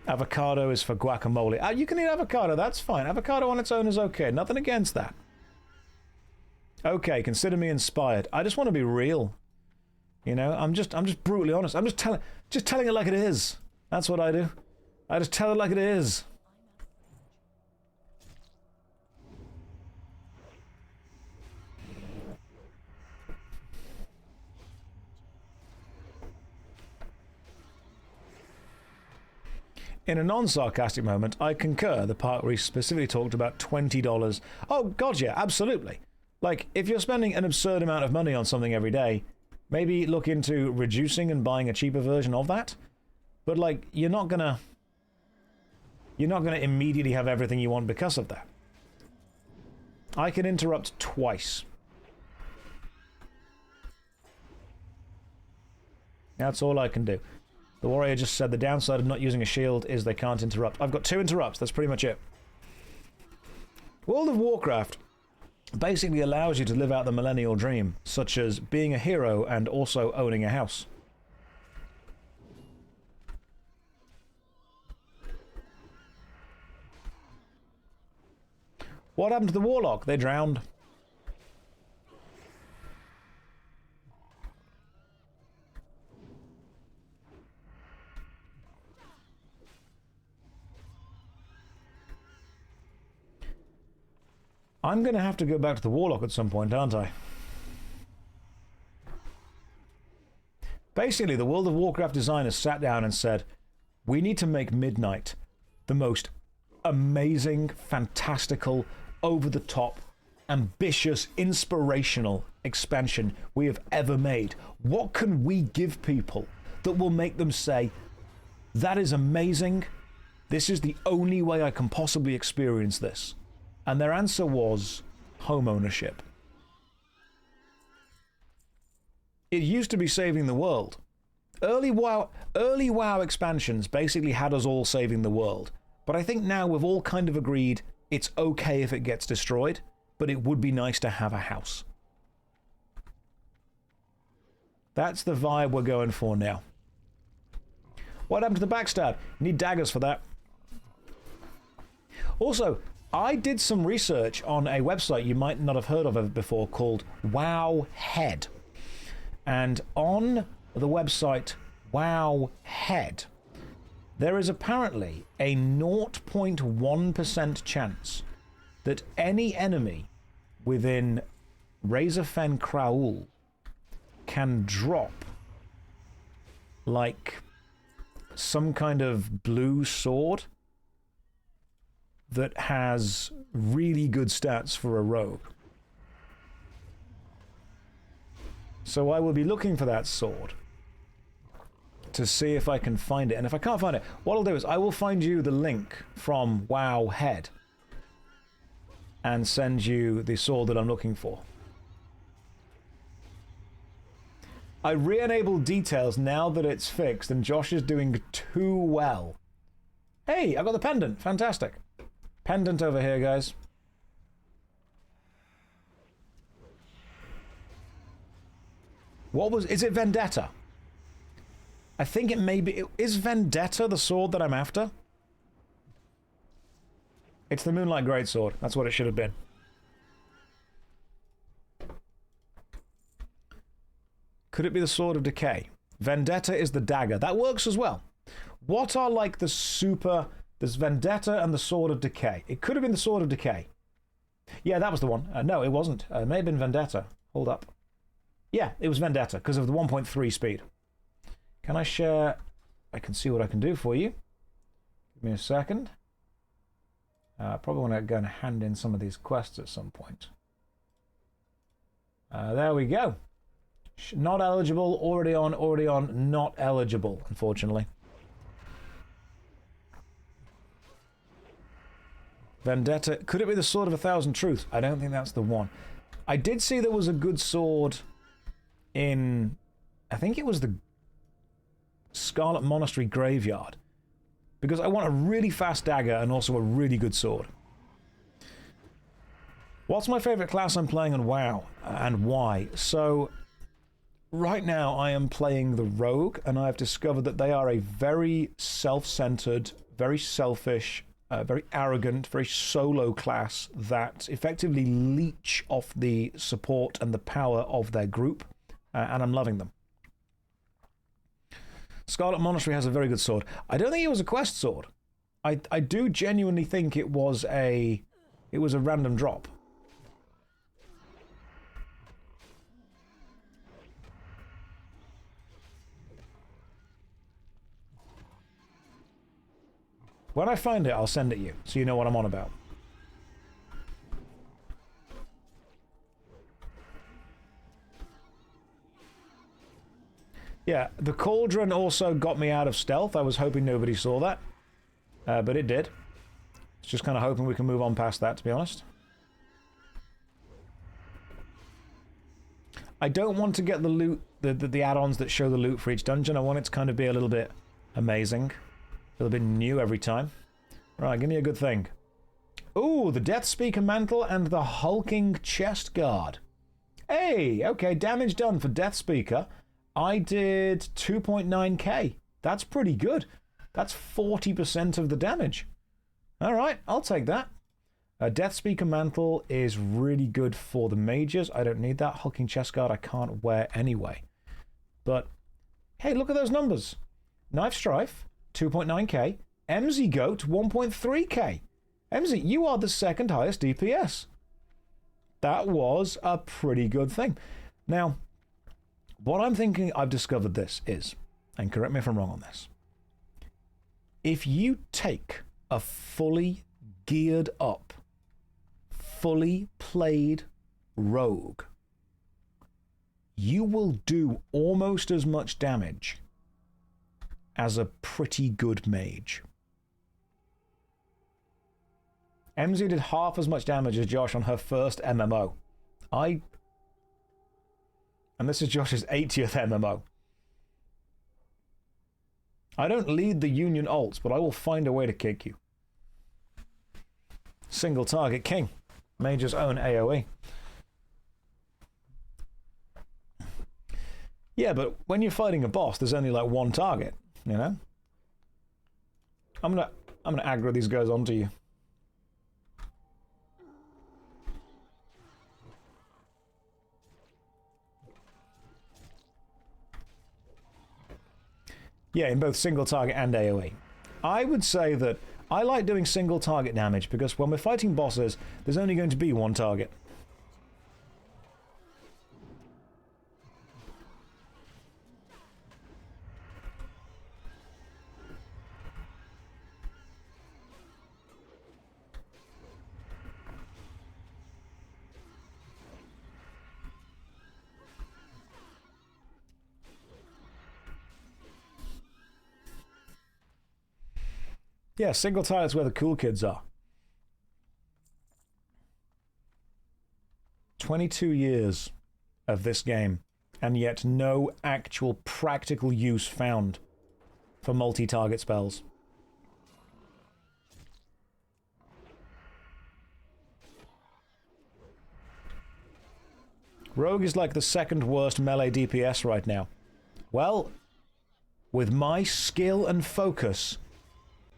Avocado is for guacamole. You can eat avocado, that's fine. Avocado on its own is okay. Nothing against that. Okay, consider me inspired. I just want to be real. You know, I'm just brutally honest. I'm just telling it like it is. That's what I do. I just tell it like it is. In a non-sarcastic moment, I concur. The part where he specifically talked about $20. Oh, God, yeah, absolutely. Like, if you're spending an absurd amount of money on something every day, maybe look into reducing and buying a cheaper version of that. But, like, you're not gonna immediately have everything you want because of that. I can interrupt twice. That's all I can do. The warrior just said the downside of not using a shield is they can't interrupt. I've got 2 interrupts, that's pretty much it. World of Warcraft basically allows you to live out the millennial dream, such as being a hero and also owning a house. What happened to the warlock? They drowned. I'm going to have to go back to the warlock at some point, aren't I? Basically, the World of Warcraft designers sat down and said, we need to make Midnight the most amazing, fantastical, over-the-top, ambitious, inspirational expansion we have ever made. What can we give people that will make them say, that is amazing, this is the only way I can possibly experience this? And their answer was home ownership. It used to be saving the world. Early WoW expansions basically had us all saving the world. But I think now we've all kind of agreed it's okay if it gets destroyed, but it would be nice to have a house. That's the vibe we're going for now. What happened to the backstab? Need daggers for that. Also, I did some research on a website you might not have heard of before called Wowhead. And on the website Wowhead, there is apparently a 0.1% chance that any enemy within Razorfen Kraul can drop like some kind of blue sword that has really good stats for a rogue. So I will be looking for that sword to see if I can find it. And if I can't find it, what I'll do is I will find you the link from Wowhead and send you the sword that I'm looking for. I re-enabled details now that it's fixed and Josh is doing too well. Hey, I got the pendant. Fantastic. Pendant over here, guys. What was... Is it Vendetta? I think it may be... Is Vendetta the sword that I'm after? It's the Moonlight Greatsword. That's what it should have been. Could it be the Sword of Decay? Vendetta is the dagger. That works as well. What are like the super... There's Vendetta and the Sword of Decay. It could have been the Sword of Decay. Yeah, that was the one. No, it wasn't. It may have been Vendetta. Hold up. Yeah, it was Vendetta because of the 1.3 speed. Can I share... I can see what I can do for you. Give me a second. Probably want to go and hand in some of these quests at some point. There we go. Not eligible, already on, not eligible, unfortunately. Vendetta. Could it be the Sword of 1,000 Truths? I don't think that's the one. I did see there was a good sword in... I think it was the Scarlet Monastery Graveyard. Because I want a really fast dagger and also a really good sword. What's my favorite class I'm playing on WoW? And why? So, right now I am playing the Rogue, and I've discovered that they are a very self-centered, very selfish, very arrogant, very solo class that effectively leech off the support and the power of their group, and I'm loving them. Scarlet Monastery has a very good sword. I don't think it was a quest sword. I do genuinely think it was a random drop. When I find it, I'll send it you, so you know what I'm on about. Yeah, the cauldron also got me out of stealth. I was hoping nobody saw that. But it did. It's just kind of hoping we can move on past that, to be honest. I don't want to get the loot, the add-ons that show the loot for each dungeon. I want it to kind of be a little bit amazing. A little bit new every time. Right, give me a good thing. Ooh, the Death Speaker Mantle and the Hulking Chest Guard. Hey, okay, damage done for Death Speaker. I did 2.9k. That's pretty good. That's 40% of the damage. Alright, I'll take that. Death Speaker Mantle is really good for the mages. I don't need that. Hulking Chest Guard I can't wear anyway. But, hey, look at those numbers. Knife Strife, 2.9k. MZ Goat, 1.3k. MZ, you are the second highest DPS. That was a pretty good thing. Now, what I'm thinking I've discovered this is, and correct me if I'm wrong on this, if you take a fully geared up, fully played rogue, you will do almost as much damage as a pretty good mage. MZ did half as much damage as Josh on her first MMO. And this is Josh's 80th MMO. I don't lead the Union ults, but I will find a way to kick you. Single target king. Mage's own AoE. Yeah, but when you're fighting a boss, there's only like one target, you know? I'm gonna aggro these guys onto you. Yeah, in both single target and AoE. I would say that I like doing single target damage because when we're fighting bosses, there's only going to be one target. Yeah, single target's where the cool kids are. 22 years of this game, and yet no actual practical use found for multi-target spells. Rogue is like the second worst melee DPS right now. Well, with my skill and focus,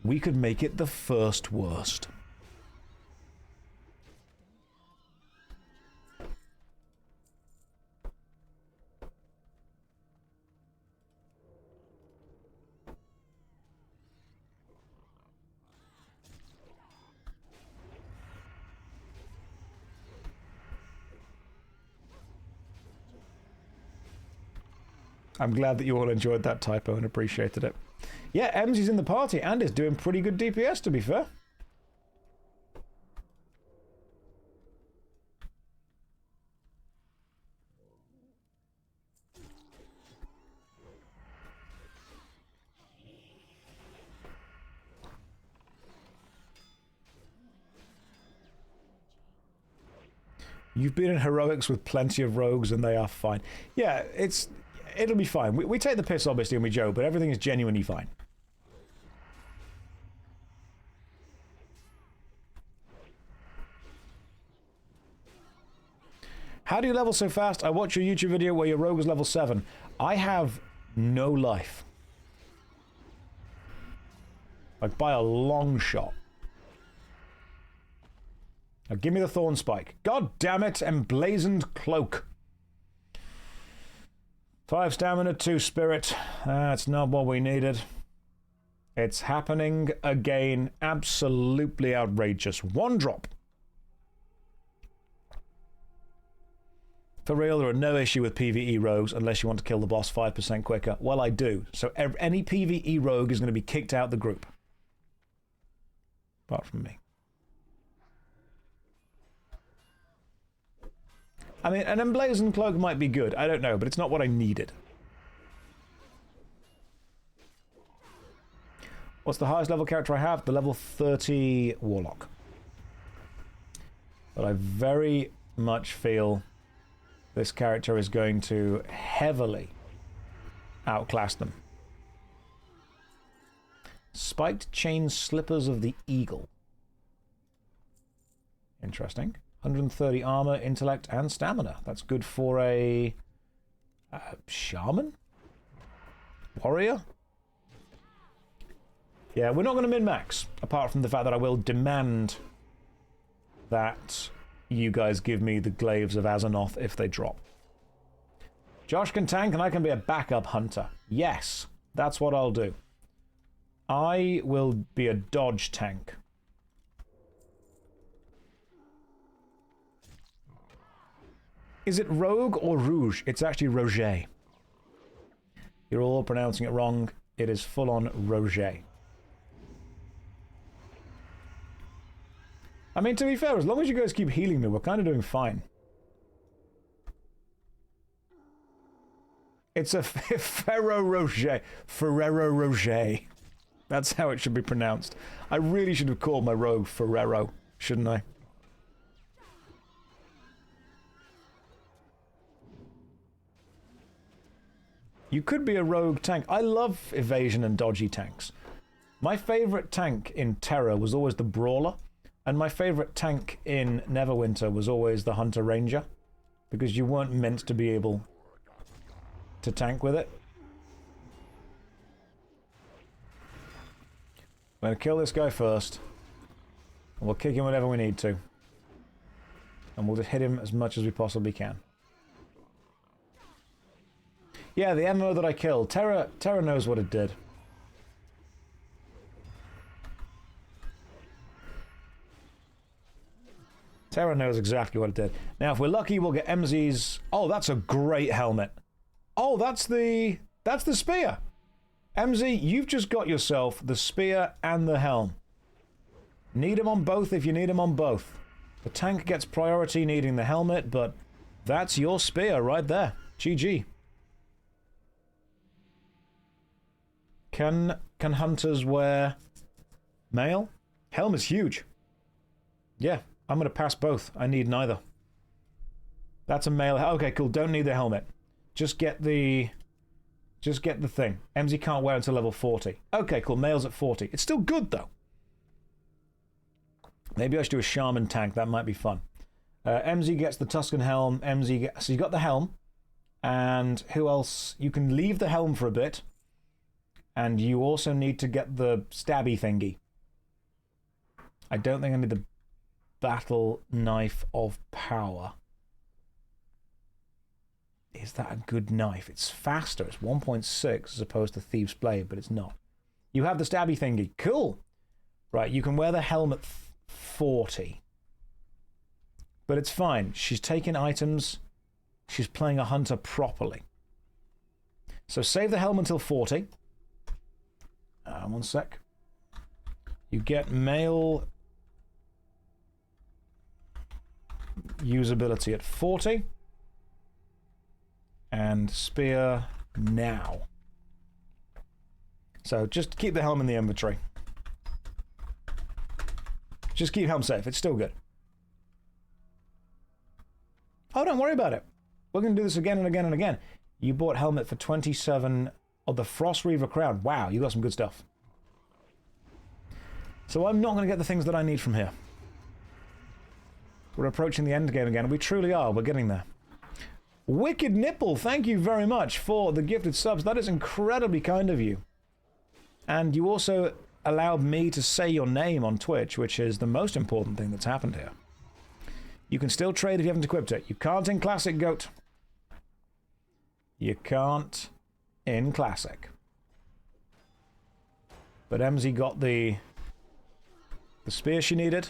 we could make it the first worst. I'm glad that you all enjoyed that typo and appreciated it. Yeah, Emsy's in the party and is doing pretty good DPS, to be fair. You've been in heroics with plenty of rogues and they are fine. Yeah, it'll be fine. We take the piss, obviously, and we joke, but everything is genuinely fine. How do you level so fast? I watched your YouTube video where your rogue is level 7. I have no life. Like, by a long shot. Now, give me the thorn spike. God damn it, emblazoned cloak. 5 stamina, 2 spirit. That's not what we needed. It's happening again. Absolutely outrageous. 1 drop. For real, there are no issue with PvE rogues unless you want to kill the boss 5% quicker. Well, I do. So any PvE rogue is going to be kicked out the group. apart from me. I mean, an emblazoned cloak might be good. I don't know, but it's not what I needed. What's the highest level character I have? The level 30 Warlock. But I very much feel this character is going to heavily outclass them. Spiked chain slippers of the eagle. Interesting. 130 armor, intellect, and stamina. That's good for a shaman? Warrior? Yeah, we're not going to min-max, apart from the fact that I will demand that you guys give me the glaives of Azeroth if they drop. Josh can tank and I can be a backup hunter. Yes, that's what I'll do. I will be a dodge tank. Is it Rogue or Rouge? It's actually Roger. You're all pronouncing it wrong. It is full-on Roger. I mean, to be fair, as long as you guys keep healing me, we're kind of doing fine. It's a Ferrero Rocher. Ferrero Rocher. That's how it should be pronounced. I really should have called my rogue Ferrero, shouldn't I? You could be a rogue tank. I love evasion and dodgy tanks. My favorite tank in Terra was always the Brawler, and my favorite tank in Neverwinter was always the Hunter Ranger, because you weren't meant to be able to tank with it. I'm going to kill this guy first, and we'll kick him whenever we need to. And we'll just hit him as much as we possibly can. Yeah, the MMO that I killed. Terra knows what it did. Terra knows exactly what it did. Now, if we're lucky, we'll get MZ's... Oh, that's a great helmet. Oh, that's the spear. MZ, you've just got yourself the spear and the helm. Need them on both if you need them on both. The tank gets priority needing the helmet, but that's your spear right there. GG. Can hunters wear mail? Helm is huge. Yeah, I'm going to pass both. I need neither. That's a mail. Okay, cool. Don't need the helmet. Just get the thing. MZ can't wear it until level 40. Okay, cool. Mail's at 40. It's still good, though. Maybe I should do a shaman tank. That might be fun. MZ gets the Tuscan helm. So you got the helm. And who else? You can leave the helm for a bit. And you also need to get the stabby thingy. I don't think I need the battle knife of power. Is that a good knife? It's faster. It's 1.6 as opposed to Thief's Blade, but it's not. You have the stabby thingy. Cool. Right, you can wear the helm at 40. But it's fine. She's taking items. She's playing a hunter properly. So save the helm until 40. One sec. You get male usability at 40. And spear now. So just keep the helm in the inventory. Just keep helm safe. It's still good. Oh, don't worry about it. We're going to do this again and again and again. You bought helmet for 27 of the Frost Reaver crown. Wow, you got some good stuff. So I'm not going to get the things that I need from here. We're approaching the end game again. We truly are. We're getting there. Wicked Nipple, thank you very much for the gifted subs. That is incredibly kind of you. And you also allowed me to say your name on Twitch, which is the most important thing that's happened here. You can still trade if you haven't equipped it. You can't in Classic, Goat. You can't in Classic. But MZ got the spear she needed,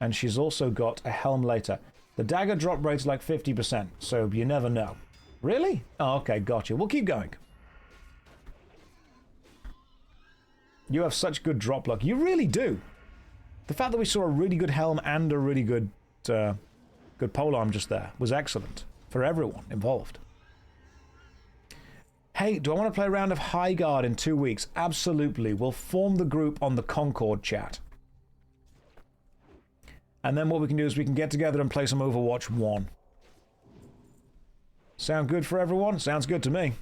and she's also got a helm later. The dagger drop rate's like 50%, so you never know. Really? Oh, okay, gotcha. We'll keep going. You have such good drop luck. You really do. The fact that we saw a really good helm and a really good polearm just there was excellent for everyone involved. Hey, do I want to play a round of High Guard in 2 weeks? Absolutely. We'll form the group on the Concord chat. And then what we can do is we can get together and play some Overwatch 1. Sound good for everyone? Sounds good to me.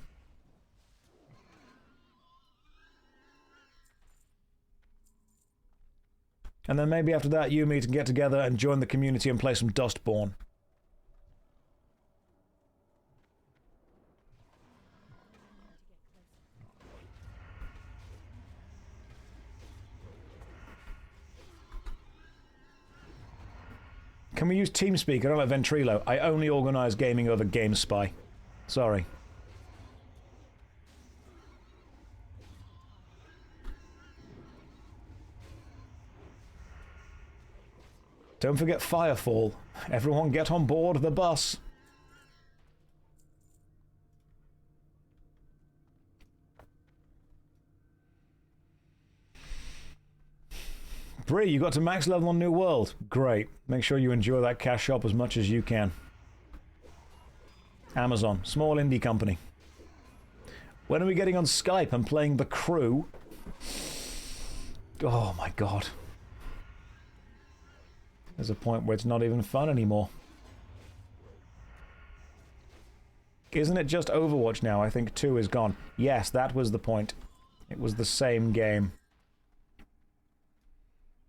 And then maybe after that, you and me can get together and join the community and play some Dustborn. Can we use TeamSpeak? I don't like Ventrilo. I only organize gaming over GameSpy. Sorry. Don't forget Firefall. Everyone get on board the bus. Bree, you got to max level on New World. Great. Make sure you enjoy that cash shop as much as you can. Amazon. Small indie company. When are we getting on Skype and playing The Crew? Oh my god. There's a point where it's not even fun anymore. Isn't it just Overwatch now? I think 2 is gone. Yes, that was the point. It was the same game.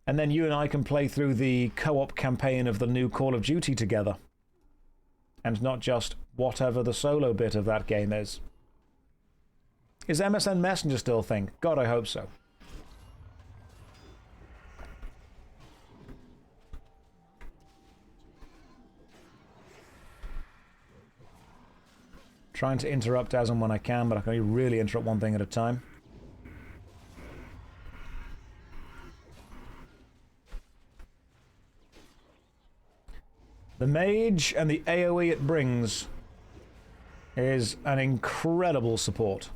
And then you and I can play through the co-op campaign of the new Call of Duty together. And not just whatever the solo bit of that game is. Is MSN Messenger still a thing? God, I hope so. Trying to interrupt as and when I can, but I can only really interrupt one thing at a time. The mage and the AoE it brings is an incredible support.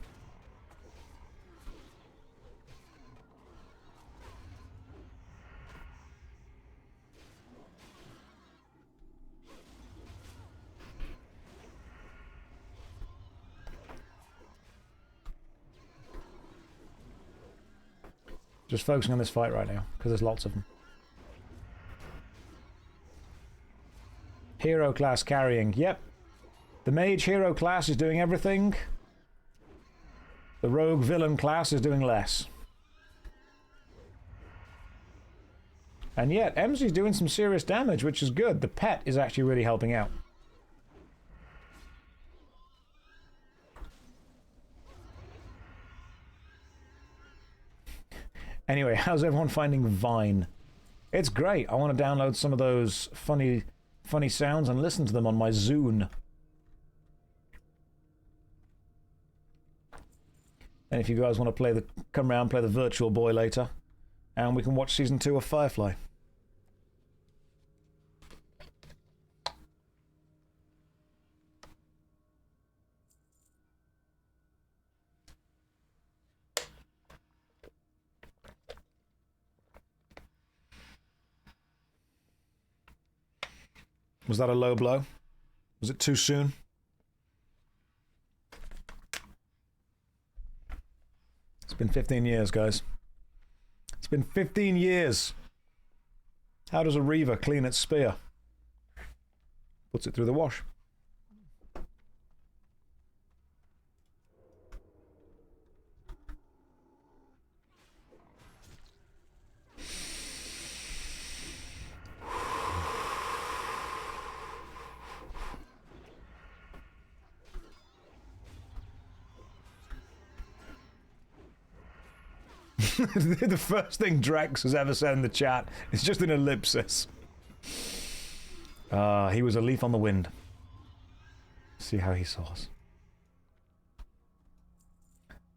Just focusing on this fight right now, because there's lots of them. Hero class carrying. Yep. The mage hero class is doing everything. The rogue villain class is doing less. And yet, MZ's doing some serious damage, which is good. The pet is actually really helping out. Anyway, how's everyone finding Vine? It's great. I want to download some of those funny sounds and listen to them on my Zune. And if you guys want to come around and play the Virtual Boy later, and we can watch Season 2 of Firefly. Was that a low blow? Was it too soon? It's been 15 years, guys. It's been 15 years. How does a Reaver clean its spear? Puts it through the wash. The first thing Drex has ever said in the chat is just an ellipsis. He was a leaf on the wind. See how he soars.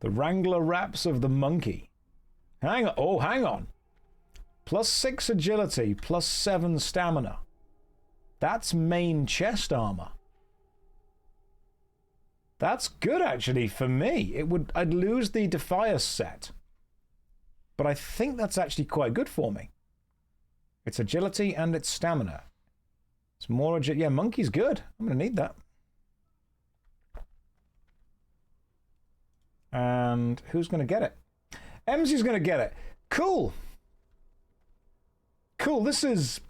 The Wrangler Raps of the Monkey. Hang on. Oh, hang on. +6 agility, +7 stamina. That's main chest armor. That's good, actually, for me. I'd lose the Defias set. But I think that's actually quite good for me. It's agility and it's stamina. It's more agility. Yeah, monkey's good. I'm going to need that. And who's going to get it? Emsy's going to get it. Cool. Cool. This is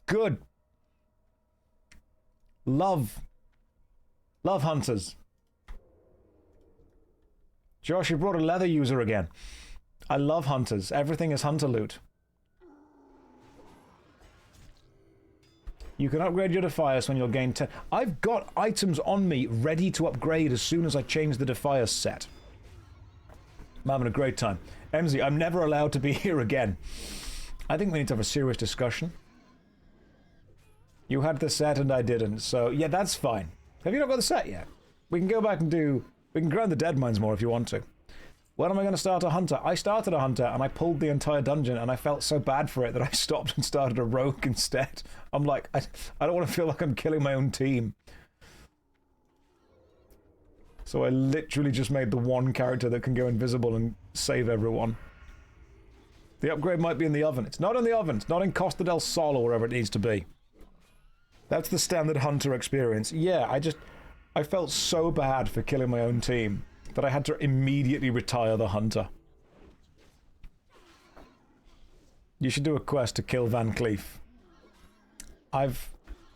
good. Love hunters. Josh, you brought a leather user again. I love hunters. Everything is hunter loot. You can upgrade your Defias when you'll gain 10. I've got items on me ready to upgrade as soon as I change the Defias set. I'm having a great time. Emsy, I'm never allowed to be here again. I think we need to have a serious discussion. You had the set and I didn't, so yeah, that's fine. Have you not got the set yet? We can go back and do... We can grind the dead mines more if you want to. When am I going to start a hunter? I started a hunter and I pulled the entire dungeon and I felt so bad for it that I stopped and started a rogue instead. I'm like, I don't want to feel like I'm killing my own team. So I literally just made the one character that can go invisible and save everyone. The upgrade might be in the oven. It's not in the oven. It's not in Costa del Sol or wherever it needs to be. That's the standard hunter experience. Yeah, I felt so bad for killing my own team that I had to immediately retire the hunter. You should do a quest to kill Van Cleef. I've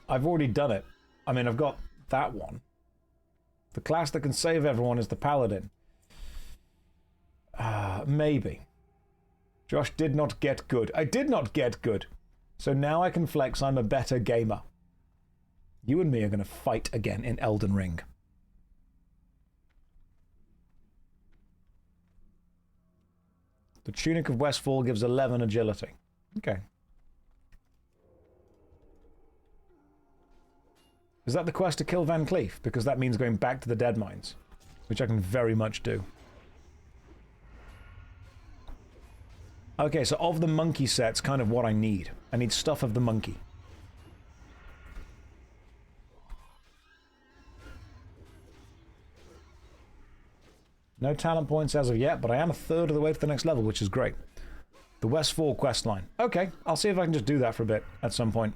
already done it. I mean, I've got that one. The class that can save everyone is the Paladin. Maybe. Josh did not get good. I did not get good. So now I can flex I'm a better gamer. You and me are going to fight again in Elden Ring. The Tunic of Westfall gives 11 agility. Okay. Is that the quest to kill Van Cleef? Because that means going back to the dead mines, which I can very much do. Okay, so of the monkey set's kind of what I need. I need stuff of the monkey. No talent points as of yet, but I am a third of the way to the next level, which is great. The Westfall questline. Okay, I'll see if I can just do that for a bit at some point.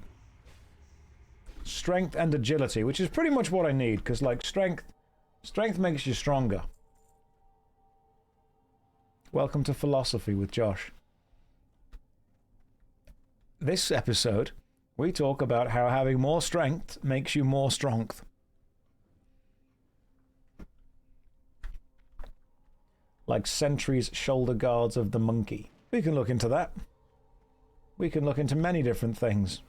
Strength and agility, which is pretty much what I need, because, like, strength makes you stronger. Welcome to Philosophy with Josh. This episode, we talk about how having more strength makes you more strength. Like Sentry's shoulder guards of the monkey. We can look into that. We can look into many different things.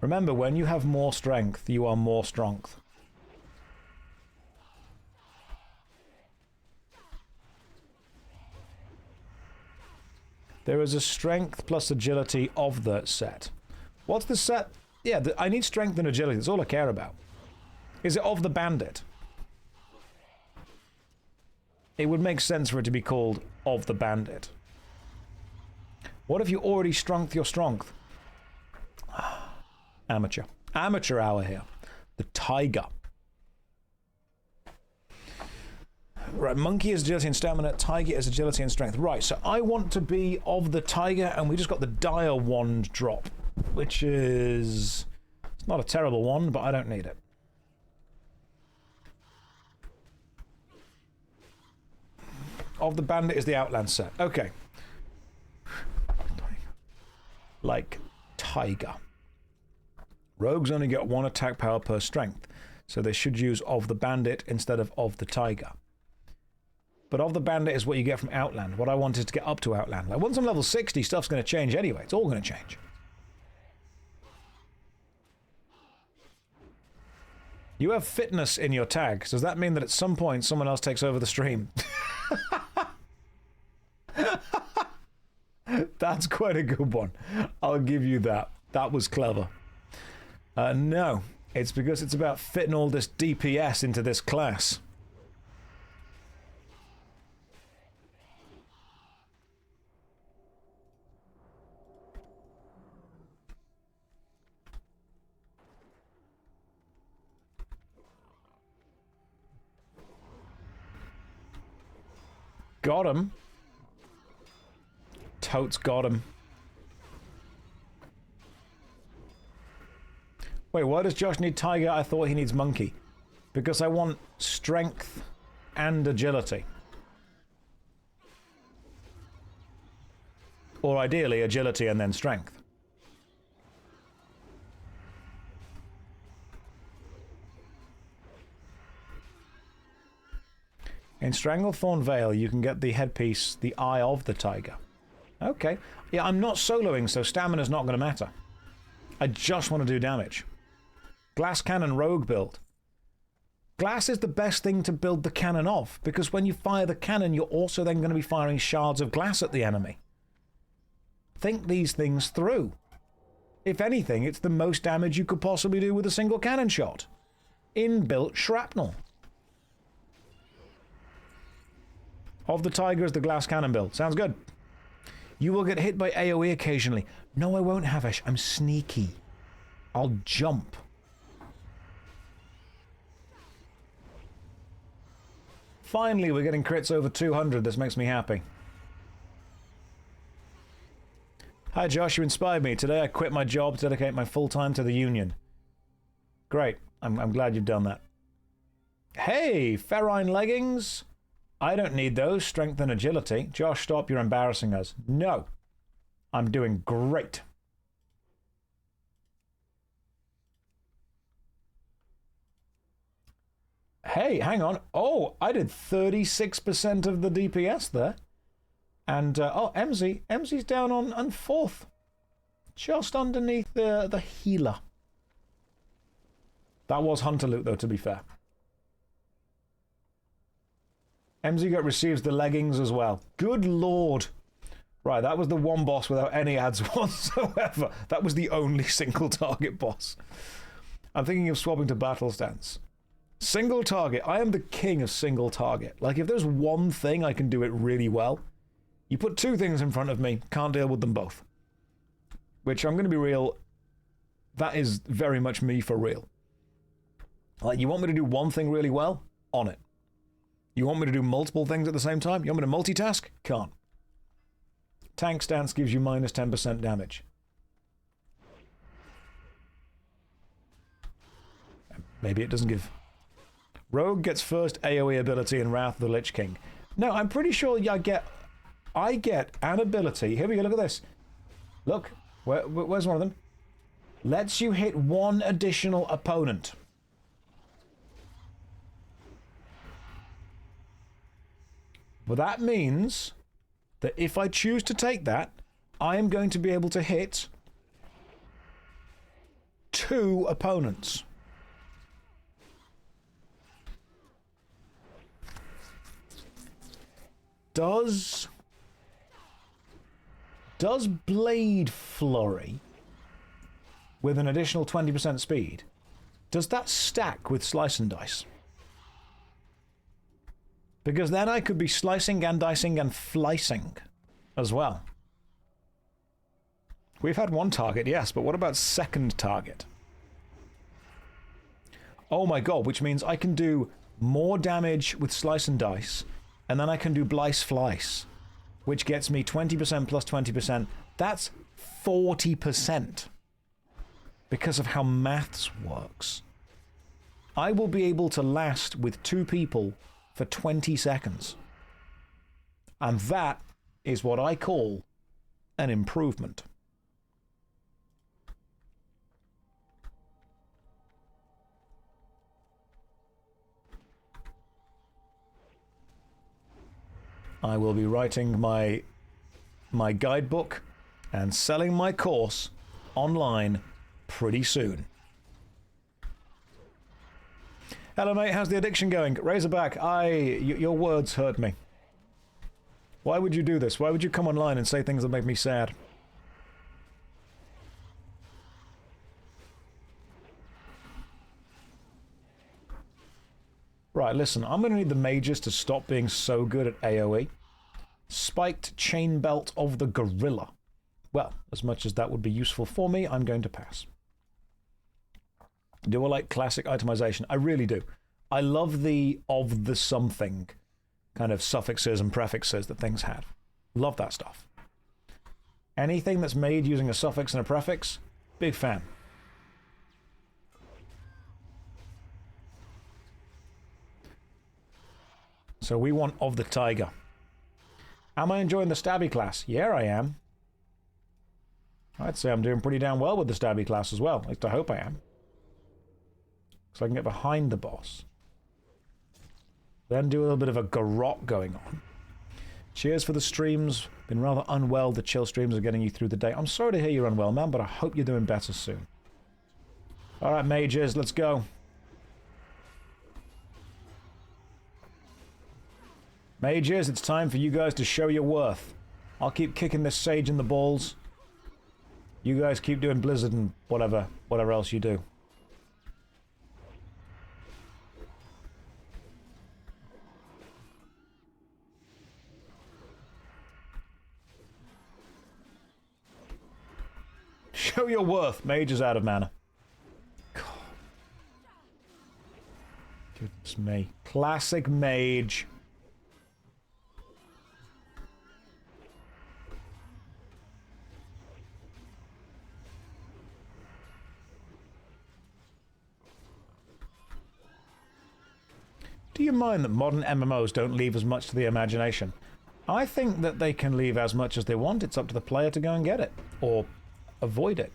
Remember, when you have more strength, you are more strength. There is a strength plus agility of the set. What's the set? Yeah, I need strength and agility. That's all I care about. Is it of the bandit? It would make sense for it to be called of the bandit. What if you already strength your strength? Amateur. Amateur hour here. The tiger. Right, monkey is agility and stamina, tiger is agility and strength. Right, so I want to be of the tiger, and we just got the dire wand drop, which is... It's not a terrible one, but I don't need it. Of the bandit is the Outland set. Okay. Like tiger. Rogues only get 1 attack power per strength, so they should use of the bandit instead of the tiger. But of the bandit is what you get from Outland. What I want is to get up to Outland. Like, once I'm level 60, stuff's going to change anyway. It's all going to change. You have fitness in your tag. Does that mean that at some point someone else takes over the stream? That's quite a good one. I'll give you that. That was clever. No, it's because it's about fitting all this DPS into this class. Got him. Totes got him. Wait, why does Josh need tiger? I thought he needs monkey. Because I want strength and agility. Or ideally, agility and then strength. In Stranglethorn Vale, you can get the headpiece, the Eye of the Tiger. Okay. Yeah, I'm not soloing, so stamina's not going to matter. I just want to do damage. Glass Cannon Rogue build. Glass is the best thing to build the cannon of, because when you fire the cannon, you're also then going to be firing shards of glass at the enemy. Think these things through. If anything, it's the most damage you could possibly do with a single cannon shot. Inbuilt shrapnel. Of the Tiger is the glass cannon build. Sounds good. You will get hit by AoE occasionally. No, I won't, Havish. I'm sneaky. I'll jump. Finally, we're getting crits over 200. This makes me happy. Hi, Josh. You inspired me. Today I quit my job to dedicate my full time to the Union. Great. I'm glad you've done that. Hey, ferrine leggings. I don't need those. Strength and agility. Josh, stop. You're embarrassing us. No. I'm doing great. Hey, hang on. Oh, I did 36% of the DPS there. And, oh, MZ's down on fourth. Just underneath the healer. That was Hunter loot, though, to be fair. MZ receives the leggings as well. Good lord. Right, that was the one boss without any ads whatsoever. That was the only single target boss. I'm thinking of swapping to battle stance. Single target. I am the king of single target. Like, if there's one thing I can do it really well, you put two things in front of me, can't deal with them both. Which, I'm going to be real, that is very much me for real. Like, you want me to do one thing really well? On it. You want me to do multiple things at the same time? You want me to multitask? Can't. Tank stance gives you minus 10% damage. Maybe it doesn't give... Rogue gets first AoE ability in Wrath of the Lich King. No, I'm pretty sure I get an ability. Here we go, look at this. Look, where's one of them? Lets you hit one additional opponent. Well, that means that if I choose to take that, I am going to be able to hit 2 opponents. Does Blade Flurry, with an additional 20% speed, does that stack with Slice and Dice? Because then I could be slicing and dicing and flicing as well. We've had one target, yes, but what about second target? Oh my god, which means I can do more damage with Slice and Dice, and then I can do Blice Flice, which gets me 20% plus 20%. That's 40%. Because of how maths works. I will be able to last with 2 people for 20 seconds. And that is what I call an improvement. I will be writing my guidebook and selling my course online pretty soon. Hello, mate. How's the addiction going? Razorback, your words hurt me. Why would you do this? Why would you come online and say things that make me sad? Right, listen. I'm going to need the mages to stop being so good at AoE. Spiked chain belt of the gorilla. Well, as much as that would be useful for me, I'm going to pass. Do I like classic itemization? I really do. I love the of the something kind of suffixes and prefixes that things had. Love that stuff. Anything that's made using a suffix and a prefix, big fan. So we want of the tiger. Am I enjoying the stabby class? Yeah, I am. I'd say I'm doing pretty damn well with the stabby class as well. At least I hope I am. So I can get behind the boss. Then do a little bit of a garrote going on. Cheers for the streams. Been rather unwell. The chill streams are getting you through the day. I'm sorry to hear you're unwell, man, but I hope you're doing better soon. Alright, mages, let's go. Mages, it's time for you guys to show your worth. I'll keep kicking this sage in the balls. You guys keep doing Blizzard and whatever else you do. Show your worth. Mage is out of mana. God. Goodness me. Classic mage. Do you mind that modern MMOs don't leave as much to the imagination? I think that they can leave as much as they want. It's up to the player to go and get it. Or avoid it.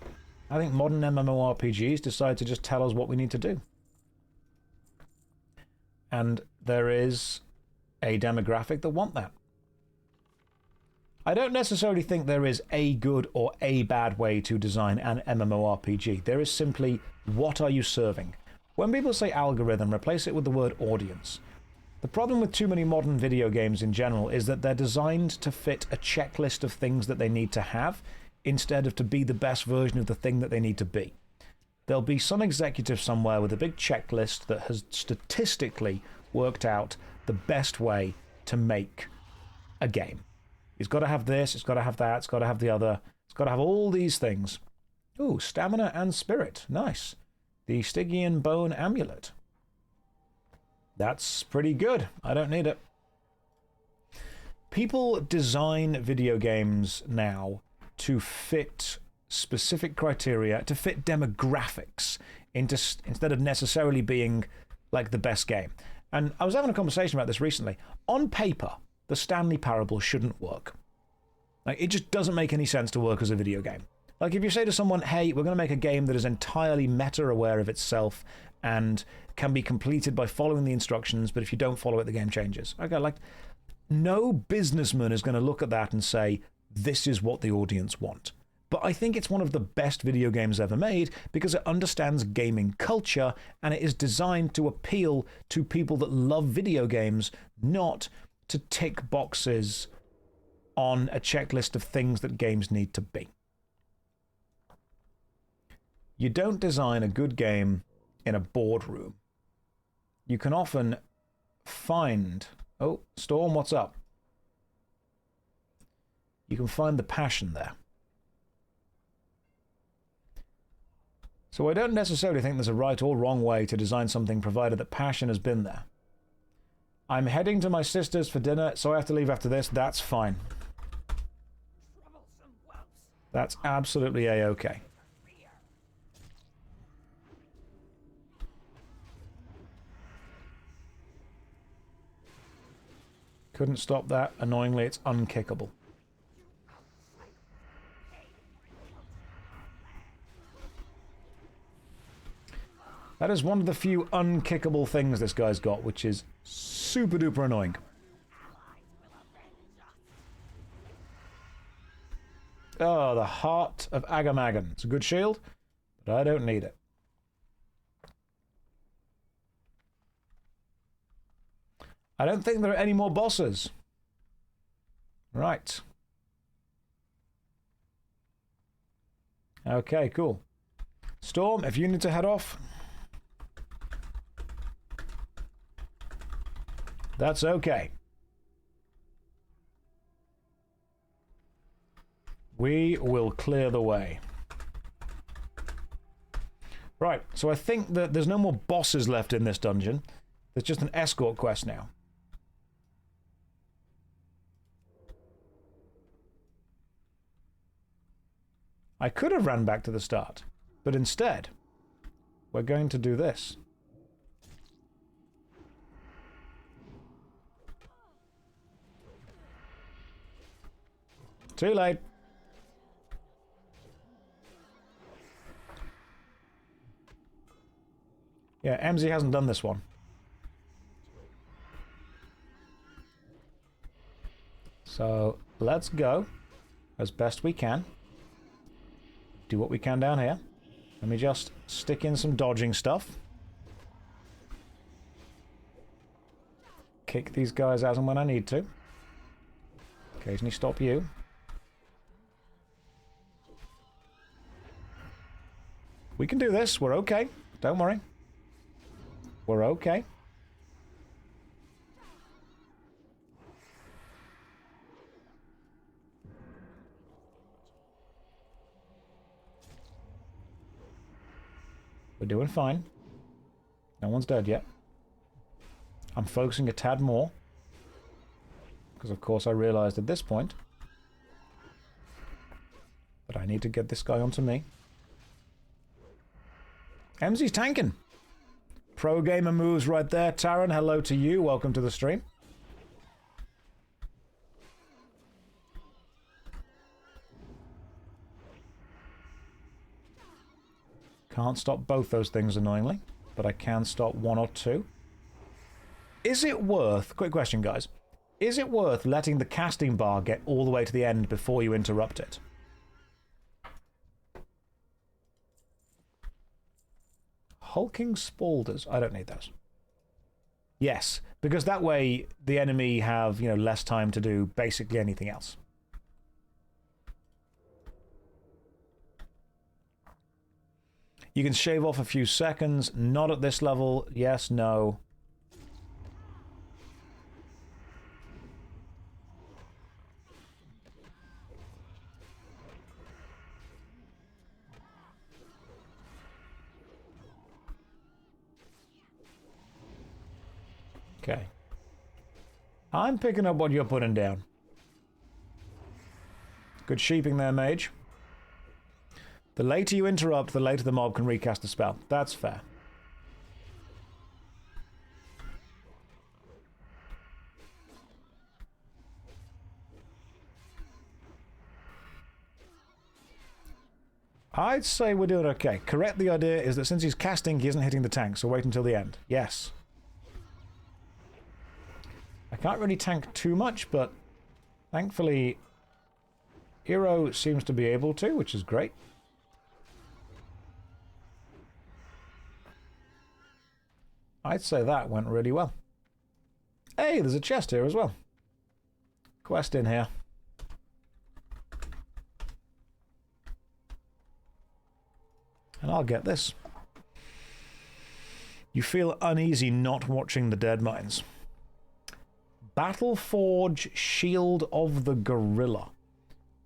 I think modern MMORPGs decide to just tell us what we need to do. And there is a demographic that want that. I don't necessarily think there is a good or a bad way to design an MMORPG. There is simply, what are you serving? When people say algorithm, replace it with the word audience. The problem with too many modern video games in general is that they're designed to fit a checklist of things that they need to have, instead of to be the best version of the thing that they need to be. There'll be some executive somewhere with a big checklist that has statistically worked out the best way to make a game. It's got to have this, it's got to have that, it's got to have the other, it's got to have all these things. Ooh, stamina and spirit. Nice. The Stygian Bone Amulet. That's pretty good. I don't need it. People design video games now to fit specific criteria, to fit demographics, instead of necessarily being like the best game. And I was having a conversation about this recently. On paper, the Stanley Parable shouldn't work. Like, it just doesn't make any sense to work as a video game. Like, if you say to someone, hey, we're going to make a game that is entirely meta-aware of itself and can be completed by following the instructions, but if you don't follow it, the game changes. Okay, like, no businessman is going to look at that and say, this is what the audience want. But I think it's one of the best video games ever made because it understands gaming culture and it is designed to appeal to people that love video games, not to tick boxes on a checklist of things that games need to be. You don't design a good game in a boardroom. You can often find... Oh, Storm, what's up? You can find the passion there. So I don't necessarily think there's a right or wrong way to design something provided that passion has been there. I'm heading to my sister's for dinner, so I have to leave after this. That's fine. That's absolutely a-okay. Couldn't stop that. Annoyingly, it's unkickable. That is one of the few unkickable things this guy's got, which is super duper annoying. Oh, the Heart of Agamagan. It's a good shield, but I don't need it. I don't think there are any more bosses. Right. Okay, cool. Storm, if you need to head off, that's okay. We will clear the way. Right, so I think that there's no more bosses left in this dungeon. There's just an escort quest now. I could have ran back to the start, but instead, we're going to do this. Too late. Yeah, MZ hasn't done this one. So, let's go as best we can. Do what we can down here. Let me just stick in some dodging stuff. Kick these guys as and when I need to. Occasionally stop you. We can do this. We're okay. Don't worry. We're okay. We're doing fine. No one's dead yet. I'm focusing a tad more. Because of course I realized at this point that I need to get this guy onto me. MZ's tanking. Pro gamer moves right there. Taran, hello to you. Welcome to the stream. Can't stop both those things annoyingly, but I can stop one or two. Is it worth, quick question guys, is it worth letting the casting bar get all the way to the end before you interrupt it? Hulking Spaulders. I don't need those. Yes, because that way the enemy have, you know, less time to do basically anything else. You can shave off a few seconds. Not at this level. Yes, no. Okay. I'm picking up what you're putting down. Good sheeping there, mage. The later you interrupt, the later the mob can recast the spell. That's fair. I'd say we're doing okay. Correct, the idea is that since he's casting, he isn't hitting the tank, so wait until the end. Yes. I can't really tank too much, but thankfully Hero seems to be able to, which is great. I'd say that went really well. Hey, there's a chest here as well. Quest in here. And I'll get this. You feel uneasy not watching the dead mines. Battleforge Shield of the Gorilla.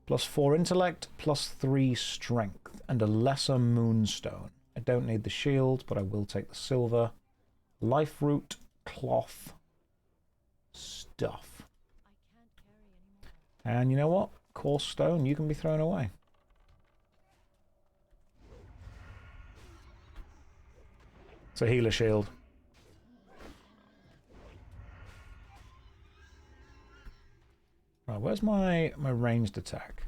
+4 intellect, +3 strength, and a lesser moonstone. I don't need the shield, but I will take the silver. Life root, cloth, stuff. And you know what? Coarse stone, you can be thrown away. It's a healer shield. Right, where's my ranged attack?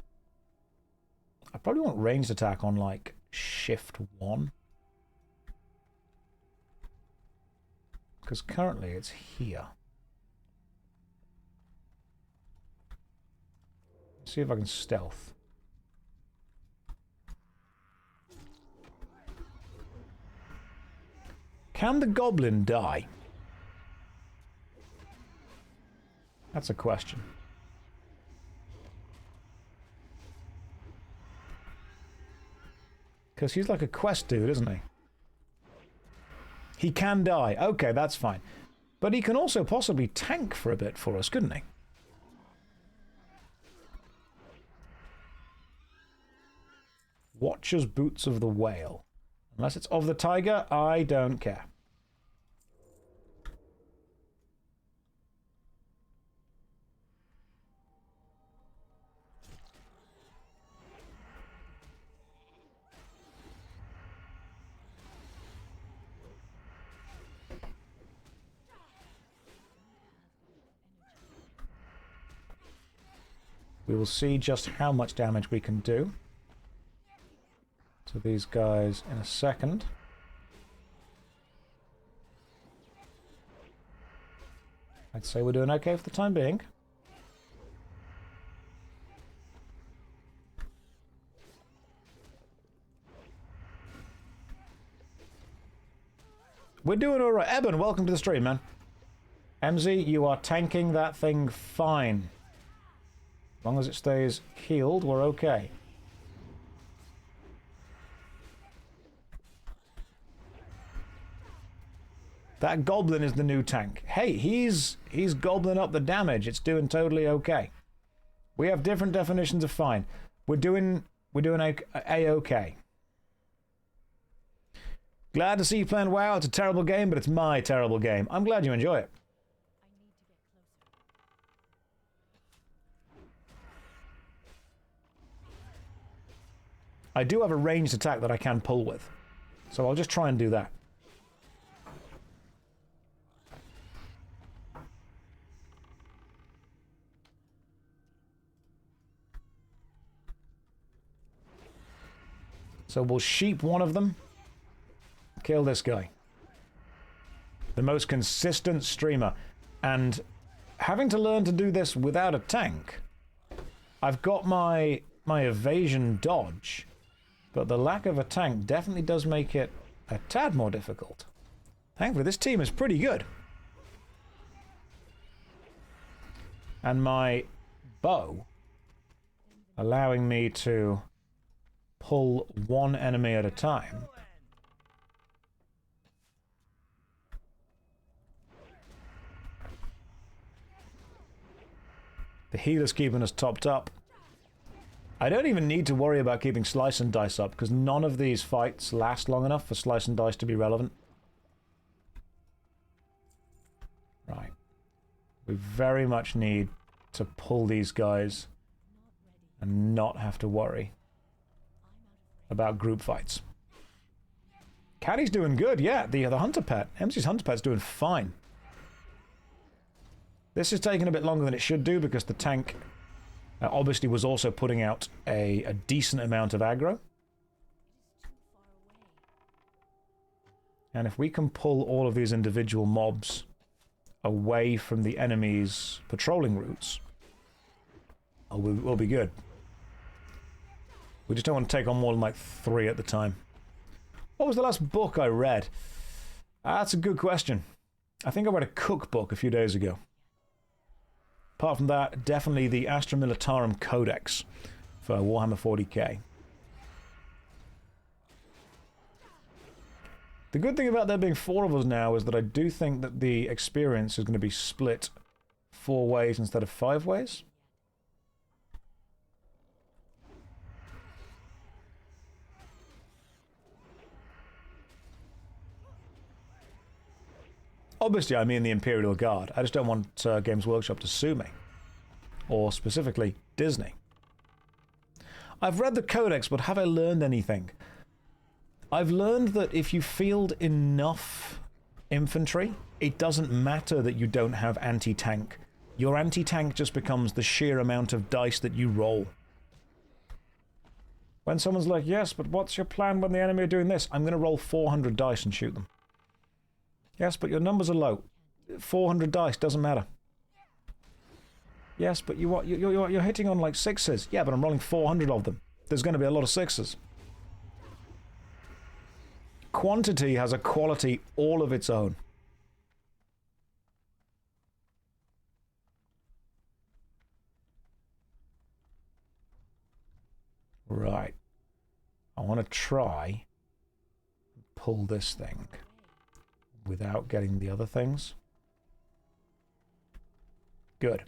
I probably want ranged attack on like shift 1. Because currently it's here. See if I can stealth. Can the goblin die? That's a question. Because he's like a quest dude, isn't he? He can die. Okay, that's fine. But he can also possibly tank for a bit for us, couldn't he? Watcher's Boots of the Whale. Unless it's of the tiger, I don't care. We will see just how much damage we can do to these guys in a second. I'd say we're doing okay for the time being. We're doing alright. Eben, welcome to the stream, man. MZ, you are tanking that thing fine. As long as it stays healed, we're okay. That goblin is the new tank. Hey, he's gobbling up the damage. It's doing totally okay. We have different definitions of fine. We're doing A-okay. Glad to see you playing WoW. It's a terrible game, but it's my terrible game. I'm glad you enjoy it. I do have a ranged attack that I can pull with, so I'll just try and do that. So we'll sheep one of them. Kill this guy. The most consistent streamer. And having to learn to do this without a tank, I've got my evasion dodge, but the lack of a tank definitely does make it a tad more difficult. Thankfully, this team is pretty good. And my bow, allowing me to pull one enemy at a time. The healer's keeping us topped up. I don't even need to worry about keeping Slice and Dice up, because none of these fights last long enough for Slice and Dice to be relevant. Right. We very much need to pull these guys and not have to worry about group fights. Caddy's doing good, yeah. The Hunter Pet. MC's Hunter Pet's doing fine. This is taking a bit longer than it should do because the tank obviously was also putting out a decent amount of aggro. And if we can pull all of these individual mobs away from the enemy's patrolling routes, we'll be good. We just don't want to take on more than like 3 at the time. What was the last book I read? That's a good question. I think I read a cookbook a few days ago. Apart from that, definitely the Astra Militarum Codex for Warhammer 40k. The good thing about there being 4 of us now is that I do think that the experience is going to be split 4 ways instead of 5 ways. Obviously, I mean the Imperial Guard. I just don't want Games Workshop to sue me. Or specifically, Disney. I've read the Codex, but have I learned anything? I've learned that if you field enough infantry, it doesn't matter that you don't have anti-tank. Your anti-tank just becomes the sheer amount of dice that you roll. When someone's like, yes, but what's your plan when the enemy are doing this? I'm going to roll 400 dice and shoot them. Yes, but your numbers are low. 400 dice doesn't matter. Yes, but you're hitting on like 6s. Yeah, but I'm rolling 400 of them. There's going to be a lot of 6s. Quantity has a quality all of its own. Right. I want to try and pull this thing without getting the other things. Good.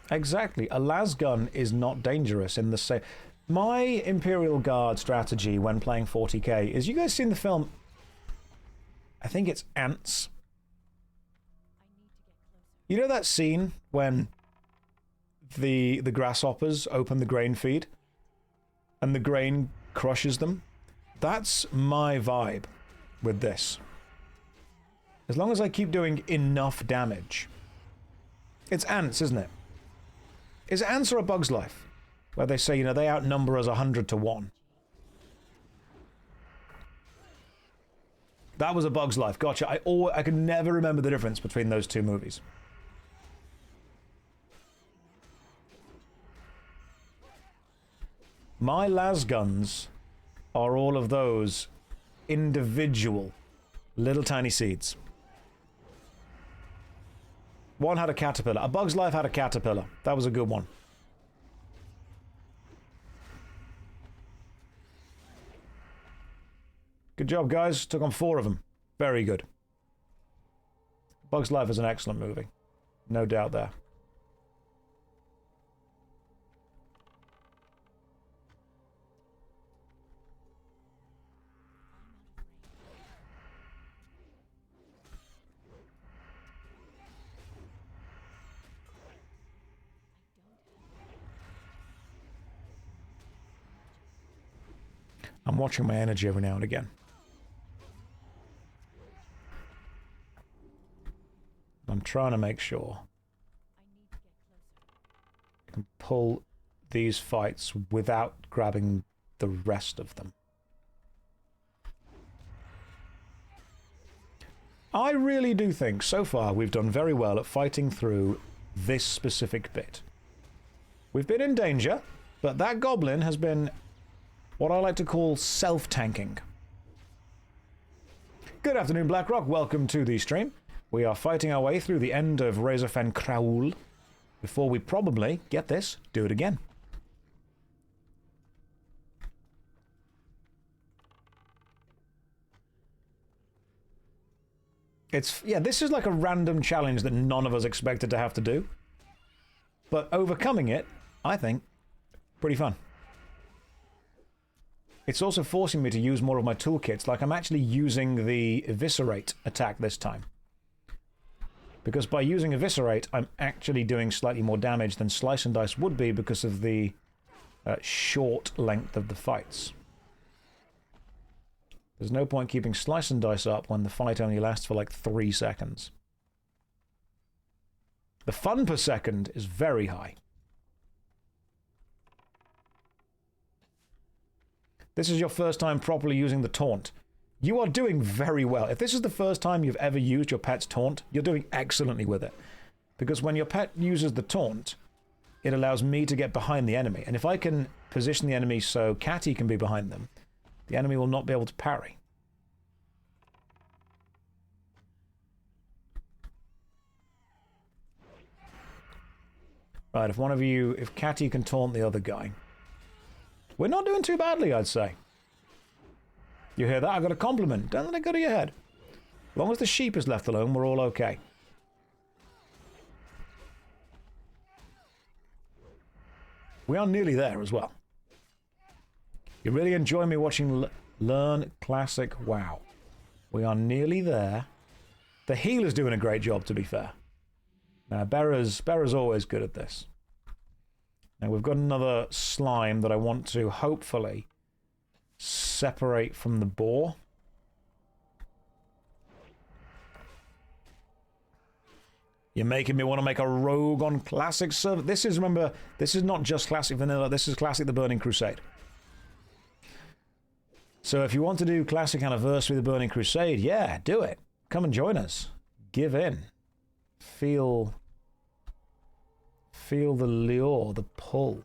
Exactly. A lasgun is not dangerous in the same... My Imperial Guard strategy when playing 40k is... You guys seen the film... I think it's Ants. You know that scene when the grasshoppers open the grain feed and the grain crushes them? That's my vibe with this. As long as I keep doing enough damage. It's ants, isn't it? Is it ants or A Bug's Life? Where they say, you know, they outnumber us 100 to 1. That was A Bug's Life. Gotcha. I could never remember the difference between those two movies. My lasguns are all of those individual little tiny seeds. One had a caterpillar. A Bug's Life had a caterpillar. That was a good one. Good job, guys. Took on 4 of them. Very good. Bug's Life is an excellent movie. No doubt there. I'm watching my energy every now and again. I'm trying to make sure I can pull these fights without grabbing the rest of them. I really do think so far we've done very well at fighting through this specific bit. We've been in danger, but that goblin has been what I like to call self-tanking. Good afternoon, Blackrock. Welcome to the stream. We are fighting our way through the end of Razorfen Kraul before we probably, get this, do it again. Yeah, this is like a random challenge that none of us expected to have to do. But overcoming it, I think, pretty fun. It's also forcing me to use more of my toolkits, like I'm actually using the Eviscerate attack this time. Because by using Eviscerate, I'm actually doing slightly more damage than Slice and Dice would be because of the short length of the fights. There's no point keeping Slice and Dice up when the fight only lasts for like 3 seconds. The fun per second is very high. This is your first time properly using the taunt. You are doing very well. If this is the first time you've ever used your pet's taunt, you're doing excellently with it. Because when your pet uses the taunt, it allows me to get behind the enemy. And if I can position the enemy so Catty can be behind them, the enemy will not be able to parry. Right, if Catty can taunt the other guy. We're not doing too badly, I'd say. You hear that? I got a compliment. Don't let it go to your head. As long as the sheep is left alone, we're all okay. We are nearly there as well. You really enjoy me watching Learn Classic WoW. We are nearly there. The healer's doing a great job, to be fair. Now, Bera's always good at this. Now, we've got another slime that I want to hopefully separate from the boar. You're making me want to make a rogue on Classic server. This is, remember, this is not just Classic Vanilla, this is Classic the Burning Crusade. So if you want to do Classic Anniversary the Burning Crusade, yeah, do it. Come and join us. Give in. Feel the lure, the pull.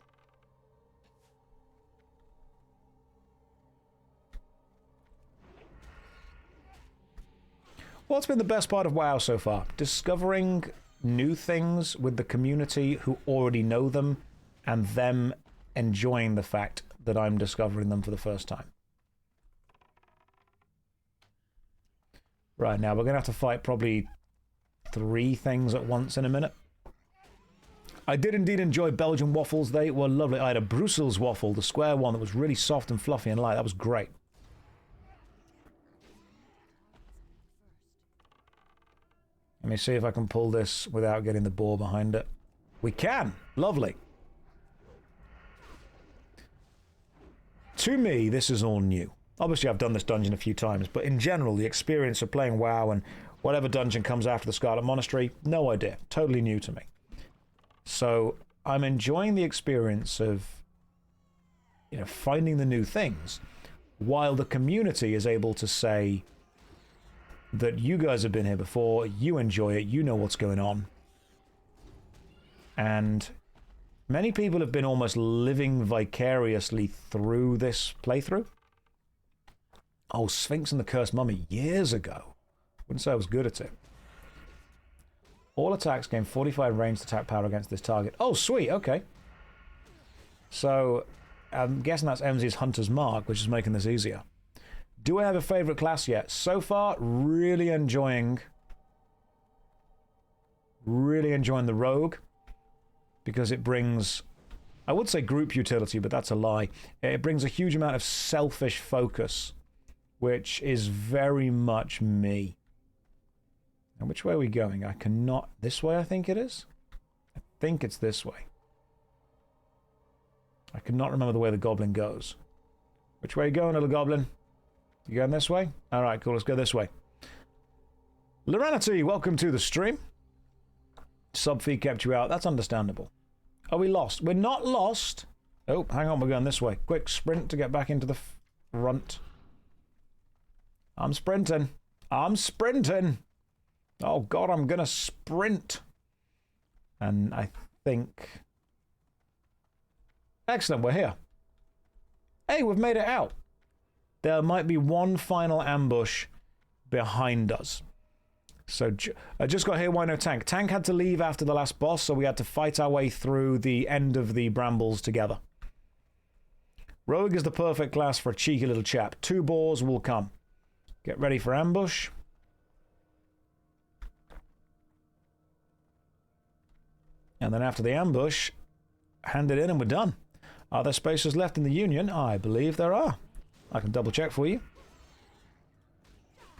What's been the best part of WoW so far? Discovering new things with the community who already know them, and them enjoying the fact that I'm discovering them for the first time. Right, now we're going to have to fight probably 3 things at once in a minute. I did indeed enjoy Belgian waffles. They were lovely. I had a Brussels waffle, the square one that was really soft and fluffy and light. That was great. Let me see if I can pull this without getting the boar behind it. We can. Lovely. To me, this is all new. Obviously, I've done this dungeon a few times, but in general, the experience of playing WoW and Whatever dungeon comes after the Scarlet Monastery, no idea. Totally new to me. So I'm enjoying the experience of, you know, finding the new things, while the community is able to say that you guys have been here before, you enjoy it, you know what's going on. And many people have been almost living vicariously through this playthrough. Oh, Sphinx and the Cursed Mummy, years ago. Wouldn't say I was good at it. All attacks gain 45 ranged attack power against this target. Oh, sweet, okay. So, I'm guessing that's MZ's Hunter's Mark, which is making this easier. Do I have a favorite class yet? So far, really enjoying the Rogue, because it brings, I would say group utility, but that's a lie. It brings a huge amount of selfish focus, which is very much me. Now, which way are we going? I cannot... This way, I think it is? I think it's this way. I cannot remember the way the goblin goes. Which way are you going, little goblin? You going this way? Alright, cool, let's go this way. Loranity, welcome to the stream. Subfeed kept you out. That's understandable. Are we lost? We're not lost. Oh, hang on, we're going this way. Quick sprint to get back into the front. I'm sprinting. I'm sprinting. Oh, God, I'm going to sprint. And I think... Excellent, we're here. Hey, we've made it out. There might be one final ambush behind us. So, I just got here, why no tank? Tank had to leave after the last boss, so we had to fight our way through the end of the brambles together. Rogue is the perfect class for a cheeky little chap. 2 boars will come. Get ready for ambush. And then after the ambush, hand it in and we're done. Are there spaces left in the Union? I believe there are. I can double check for you.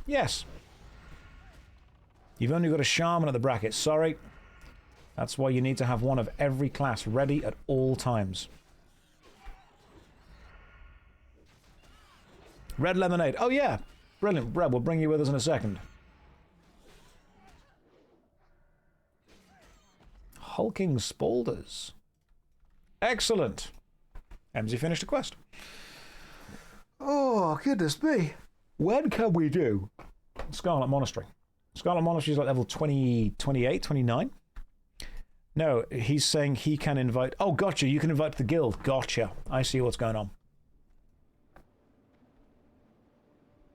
Yes. You've only got a shaman at the bracket. Sorry. That's why you need to have one of every class ready at all times. Red lemonade. Oh yeah. Brilliant. Red, we'll bring you with us in a second. Hulking Spaulders. Excellent. MZ finished a quest. Oh, goodness me. When can we do Scarlet Monastery? Scarlet Monastery is like level 20, 28, 29? No, he's saying he can invite... Oh, gotcha, you can invite the guild. Gotcha. I see what's going on.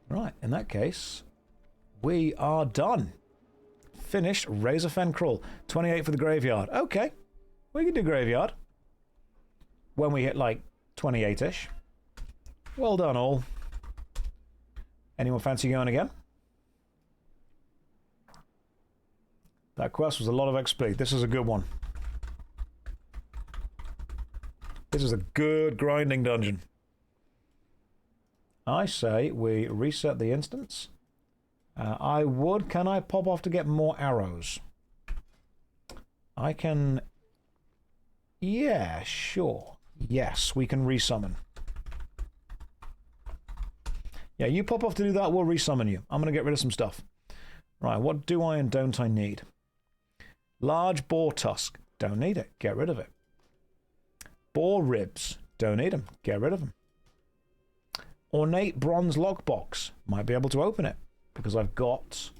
Right, in that case, we are done. Finished Razorfen Crawl. 28 for the graveyard. Okay, we can do graveyard. When we hit like 28-ish. Well done, all. Anyone fancy going again? That quest was a lot of XP. This is a good one. This is a good grinding dungeon. I say we reset the instance. Can I pop off to get more arrows? I can... Yeah, sure. Yes, we can resummon. Yeah, you pop off to do that, we'll resummon you. I'm going to get rid of some stuff. Right, what do I and don't I need? Large boar tusk. Don't need it. Get rid of it. Boar ribs. Don't need them. Get rid of them. Ornate bronze lockbox. Might be able to open it, because I've got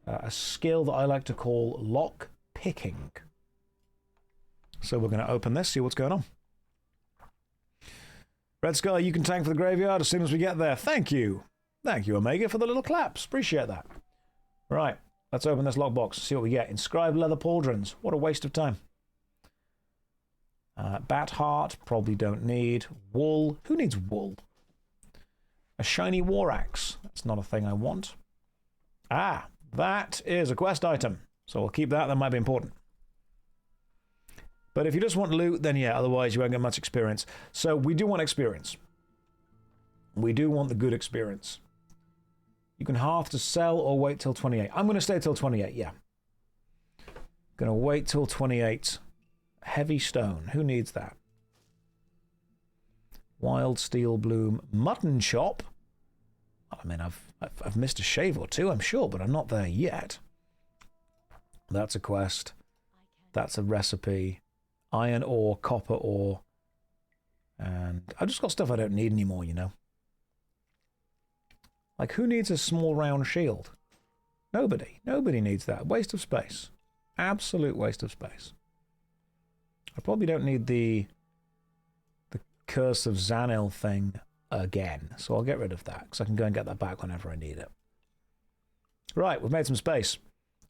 a skill that I like to call lock picking. So we're going to open this, see what's going on. Red Sky, you can tank for the graveyard as soon as we get there. Thank you. Thank you, Omega, for the little claps. Appreciate that. Right, let's open this lockbox, see what we get. Inscribed leather pauldrons. What a waste of time. Bat heart, probably don't need. Wool. Who needs wool? A shiny war axe. That's not a thing I want. Ah, that is a quest item. So we'll keep that. That might be important. But if you just want loot, then yeah, otherwise you won't get much experience. So we do want experience. We do want the good experience. You can half to sell or wait till 28. I'm going to stay till 28, yeah. Going to wait till 28. Heavy stone. Who needs that? Wild steel bloom. Mutton chop. I mean, I've missed a shave or two, I'm sure, but I'm not there yet. That's a quest. That's a recipe. Iron ore, copper ore. And I've just got stuff I don't need anymore, you know. Like, who needs a small round shield? Nobody. Nobody needs that. Waste of space. Absolute waste of space. I probably don't need the Curse of Zanil thing again, so I'll get rid of that, because I can go and get that back whenever I need it. Right, we've made some space.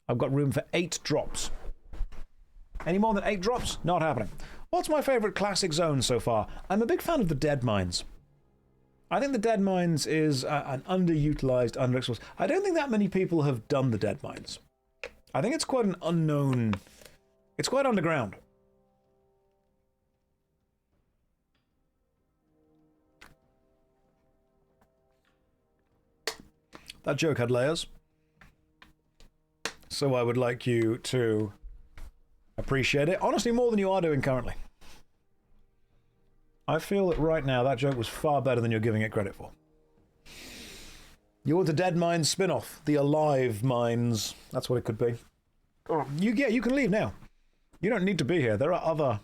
I've got room for 8 drops. Any more than 8 drops? Not happening. What's my favourite classic zone so far? I'm a big fan of the Dead Mines. I think the Dead Mines is an underutilised, underexplored. I don't think that many people have done the Dead Mines. I think it's quite an unknown... It's quite underground. That joke had layers. So I would like you to appreciate it. Honestly, more than you are doing currently. I feel that right now that joke was far better than you're giving it credit for. You want the Dead Mines spin-off. The Alive Mines. That's what it could be. You can leave now. You don't need to be here. There are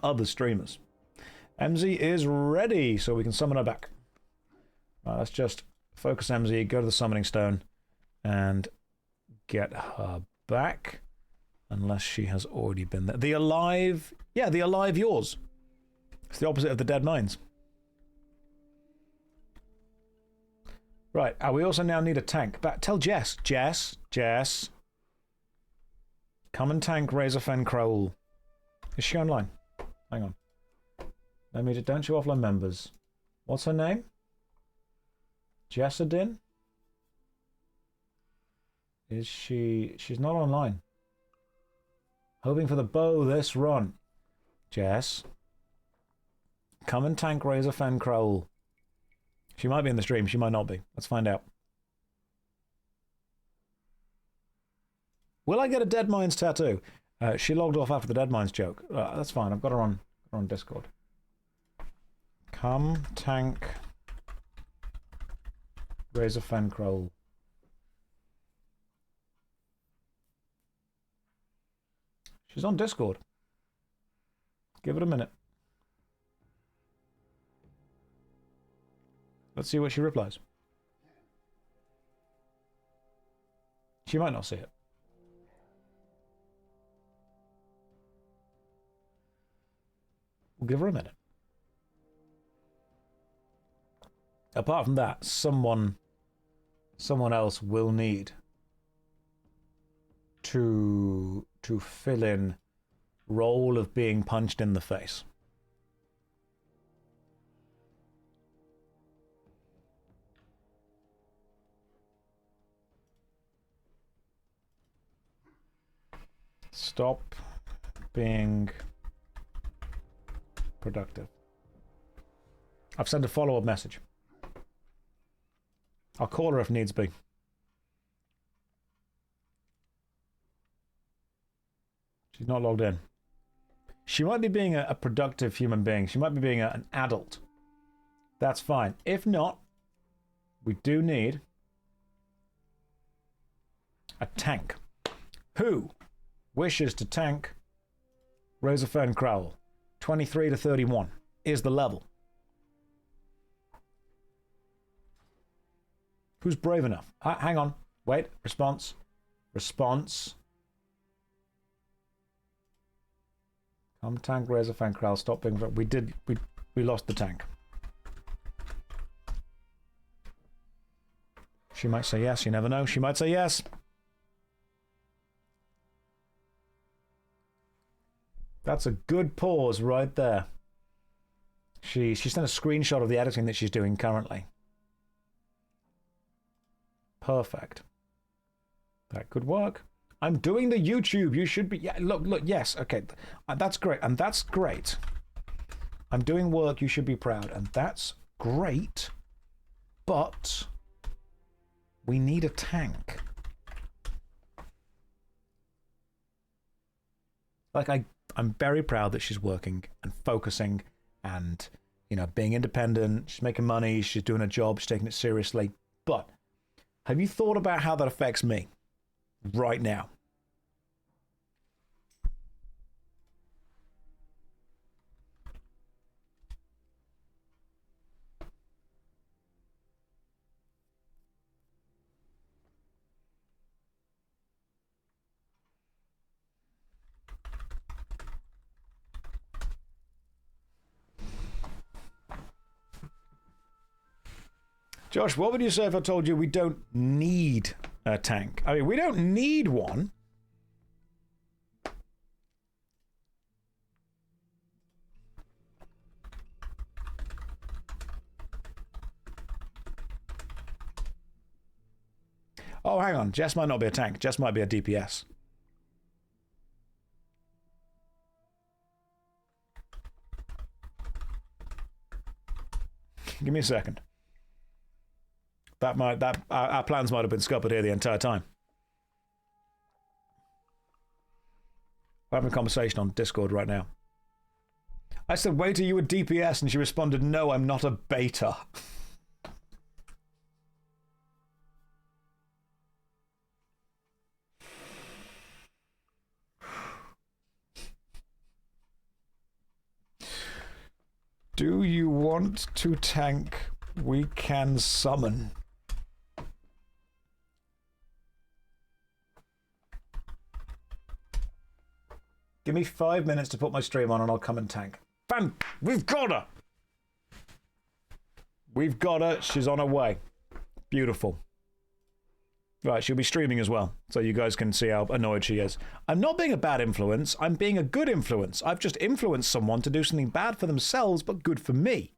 other streamers. MZ is ready, so we can summon her back. Let's just focus MZ, go to the summoning stone, and get her back. Unless she has already been there. The Alive... Yeah, the Alive yours. It's the opposite of the Dead Mines. Right, we also now need a tank. But tell Jess. Jess. Come and tank Razorfen Crowell. Is she online? Hang on. Don't show offline members. What's her name? Jessadin? Is she... She's not online. Hoping for the bow this run. Jess. Come and tank Razorfen Crowell. She might be in the stream. She might not be. Let's find out. Will I get a Dead Mines tattoo? She logged off after the Dead Mines joke. That's fine. I've got her on Discord. Come tank Razorfen Crowell. She's on Discord. Give it a minute. Let's see what she replies. She might not see it. We'll give her a minute. Apart from that, someone else will need to fill in role of being punched in the face. Stop being productive. I've sent a follow-up message. I'll call her if needs be. She's not logged in. She might be being a productive human being. She might be being an adult. That's fine. If not, we do need a tank. Who wishes to tank Razorfen Crowell? 23 to 31 is the level. Who's brave enough? Hang on. Wait. Response. Come tank Razorfen Crowell. Stop being... We lost the tank. She might say yes. You never know. She might say yes. That's a good pause right there. She sent a screenshot of the editing that she's doing currently. Perfect. That could work. I'm doing the YouTube. You should be... Yeah, look, yes. Okay. That's great. And that's great. I'm doing work. You should be proud. And that's great. But we need a tank. Like, I'm very proud that she's working and focusing and, you know, being independent, she's making money, she's doing a job, she's taking it seriously. But have you thought about how that affects me right now? Josh, what would you say if I told you we don't need a tank? I mean, we don't need one. Oh, hang on. Jess might not be a tank. Jess might be a DPS. Give me a second. Our plans might have been scuppered here the entire time. We're having a conversation on Discord right now. I said, wait, are you a DPS? And she responded, no, I'm not a beta. Do you want to tank? We can summon. Give me 5 minutes to put my stream on and I'll come and tank. Bam! We've got her! We've got her. She's on her way. Beautiful. Right, she'll be streaming as well, so you guys can see how annoyed she is. I'm not being a bad influence. I'm being a good influence. I've just influenced someone to do something bad for themselves, but good for me.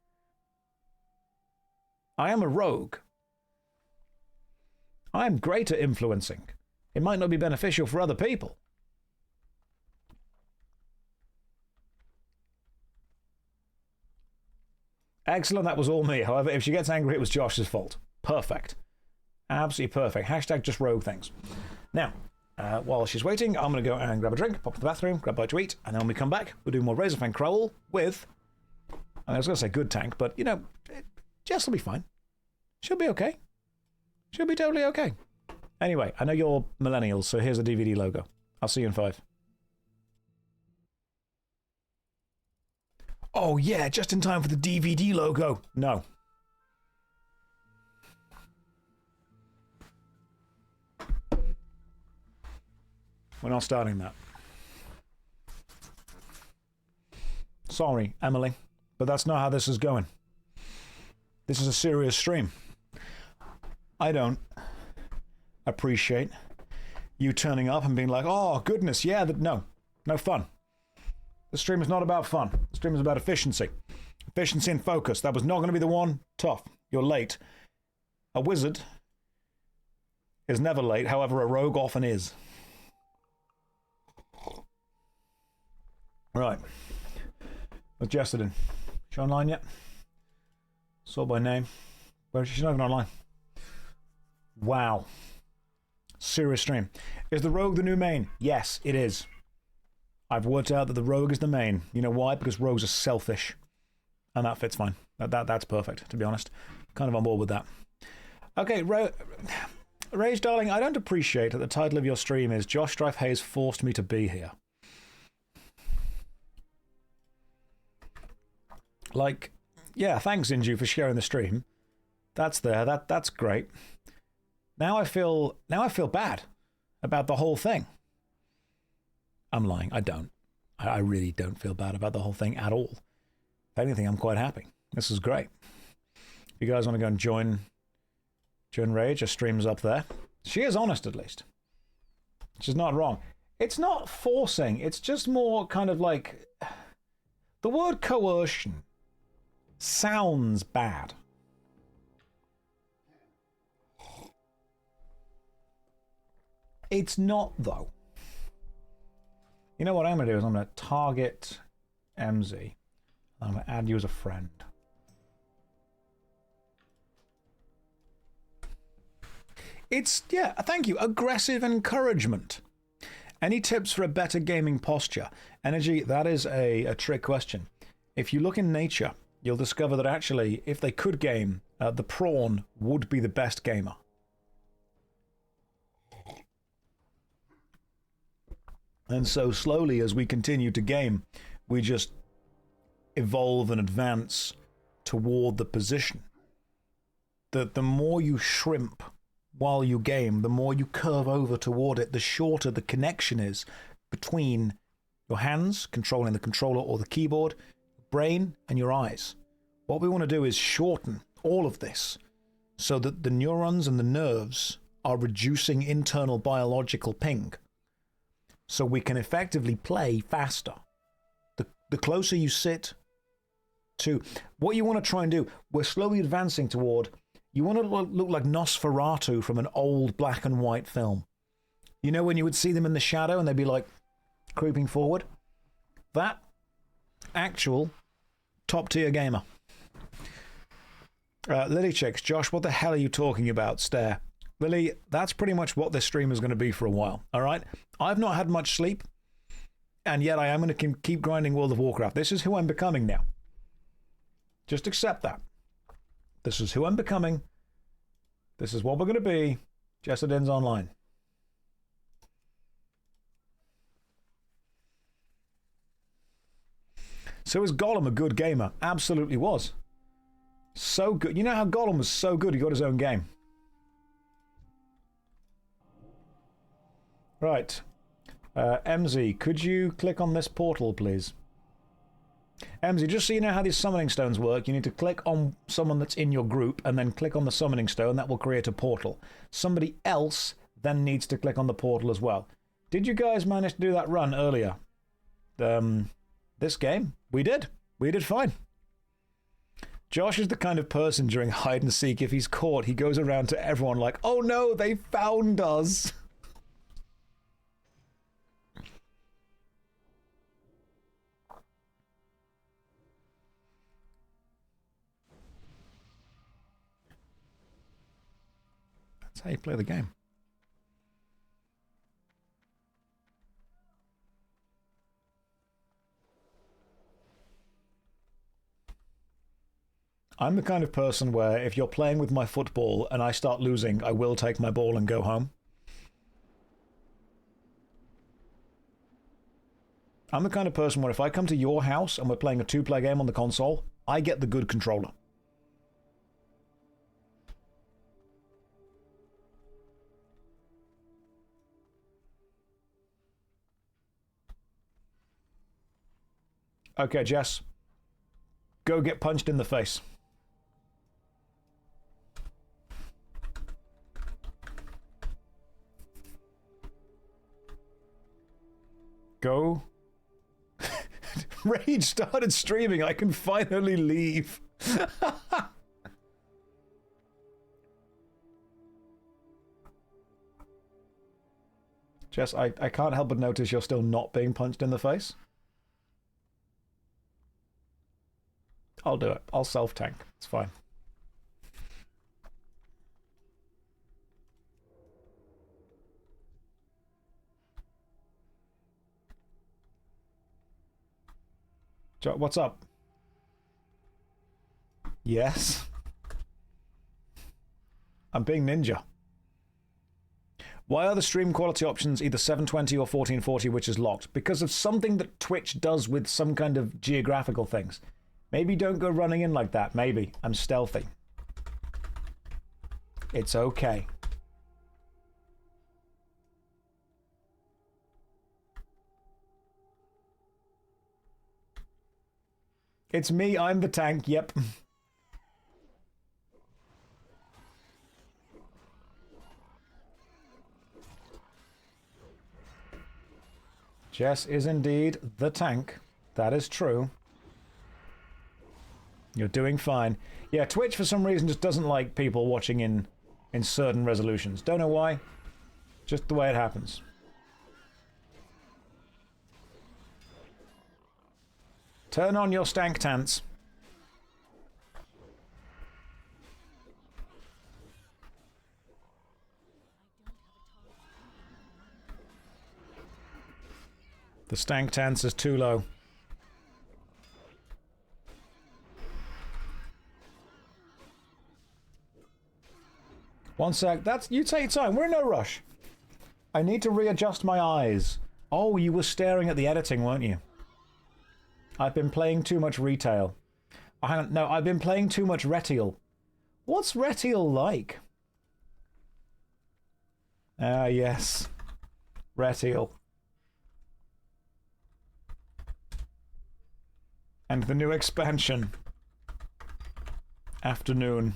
I am a rogue. I am great at influencing. It might not be beneficial for other people. Excellent, that was all me. However, if she gets angry, it was Josh's fault. Perfect. Absolutely perfect. Hashtag just rogue things. Now, while she's waiting, I'm going to go and grab a drink, pop to the bathroom, grab a bite to eat, and then when we come back, we'll do more Razorfang Crowell with... I was going to say good tank, but, you know, Jess will be fine. She'll be okay. She'll be totally okay. Anyway, I know you're millennials, so here's the DVD logo. I'll see you in 5. Oh, yeah, just in time for the DVD logo. No. We're not starting that. Sorry, Emily, but that's not how this is going. This is a serious stream. I don't appreciate you turning up and being like, oh, goodness, yeah, no fun. The stream is not about fun. The stream is about efficiency. Efficiency and focus. That was not going to be the one. Tough. You're late. A wizard is never late. However, a rogue often is. Right. What's Jess doing? She online yet? Saw by name. But she's not even online. Wow. Serious stream. Is the rogue the new main? Yes, it is. I've worked out that the rogue is the main. You know why? Because rogues are selfish. And that fits fine. That's perfect, to be honest. Kind of on board with that. Okay, Rage Darling, I don't appreciate that the title of your stream is JoshStrifeHayes forced me to be here. Like, yeah, thanks, Inju, for sharing the stream. That's there. That's great. Now I feel bad about the whole thing. I'm lying. I don't. I really don't feel bad about the whole thing at all. If anything, I'm quite happy. This is great. If you guys want to go and join Rage, her stream's up there. She is honest, at least. She's not wrong. It's not forcing. It's just more kind of like... The word coercion sounds bad. It's not, though. You know what I'm going to do is I'm going to target MZ. I'm going to add you as a friend. It's, yeah, thank you. Aggressive encouragement. Any tips for a better gaming posture? Energy, that is a trick question. If you look in nature, you'll discover that actually, if they could game, the prawn would be the best gamer. And so slowly, as we continue to game, we just evolve and advance toward the position. The more you shrimp while you game, the more you curve over toward it, the shorter the connection is between your hands, controlling the controller or the keyboard, brain, and your eyes. What we want to do is shorten all of this so that the neurons and the nerves are reducing internal biological ping, so we can effectively play faster. The closer you sit to what you want to try and do, we're slowly advancing toward, you want to look like Nosferatu from an old black and white film. You know, when you would see them in the shadow and they'd be like creeping forward? That actual top tier gamer. Lily Chicks, Josh, what the hell are you talking about? Stare. Lily, that's pretty much what this stream is going to be for a while, all right? I've not had much sleep, and yet I am going to keep grinding World of Warcraft. This is who I'm becoming now. Just accept that. This is who I'm becoming. This is what we're going to be. Jessedin's online. So is Gollum a good gamer? Absolutely was. So good. You know how Gollum was so good, he got his own game. Right. MZ, could you click on this portal, please? MZ, just so you know how these summoning stones work, you need to click on someone that's in your group and then click on the summoning stone. That will create a portal. Somebody else then needs to click on the portal as well. Did you guys manage to do that run earlier? This game? We did. We did fine. Josh is the kind of person during hide and seek, if he's caught, he goes around to everyone like, oh no, they found us. That's how you play the game. I'm the kind of person where if you're playing with my football and I start losing, I will take my ball and go home. I'm the kind of person where if I come to your house and we're playing a two-player game on the console, I get the good controller. Okay, Jess. Go get punched in the face. Go. Rage started streaming. I can finally leave. Jess, I can't help but notice you're still not being punched in the face. I'll do it. I'll self-tank. It's fine. What's up? Yes. I'm being ninja. Why are the stream quality options either 720 or 1440, which is locked? Because of something that Twitch does with some kind of geographical things. Maybe don't go running in like that. Maybe. I'm stealthy. It's okay. It's me, I'm the tank, yep. Jess is indeed the tank. That is true. You're doing fine. Yeah, Twitch for some reason just doesn't like people watching in certain resolutions. Don't know why. Just the way it happens. Turn on your stank tants. The stank tants is too low. 1 sec. That's... You take time. We're in no rush. I need to readjust my eyes. Oh, you were staring at the editing, weren't you? I've been playing too much retail. Oh, hang on. No, I've been playing too much retial. What's retial like? Ah, yes. Retial. And the new expansion. Afternoon.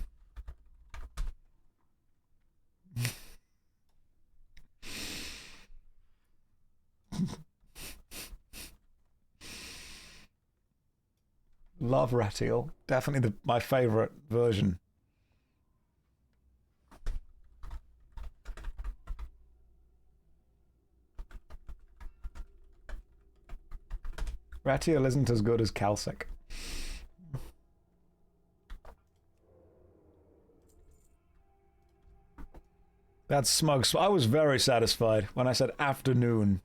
Love Ratiel. Definitely my favorite version. Ratiel isn't as good as Calcic. That's smug. I was very satisfied when I said afternoon.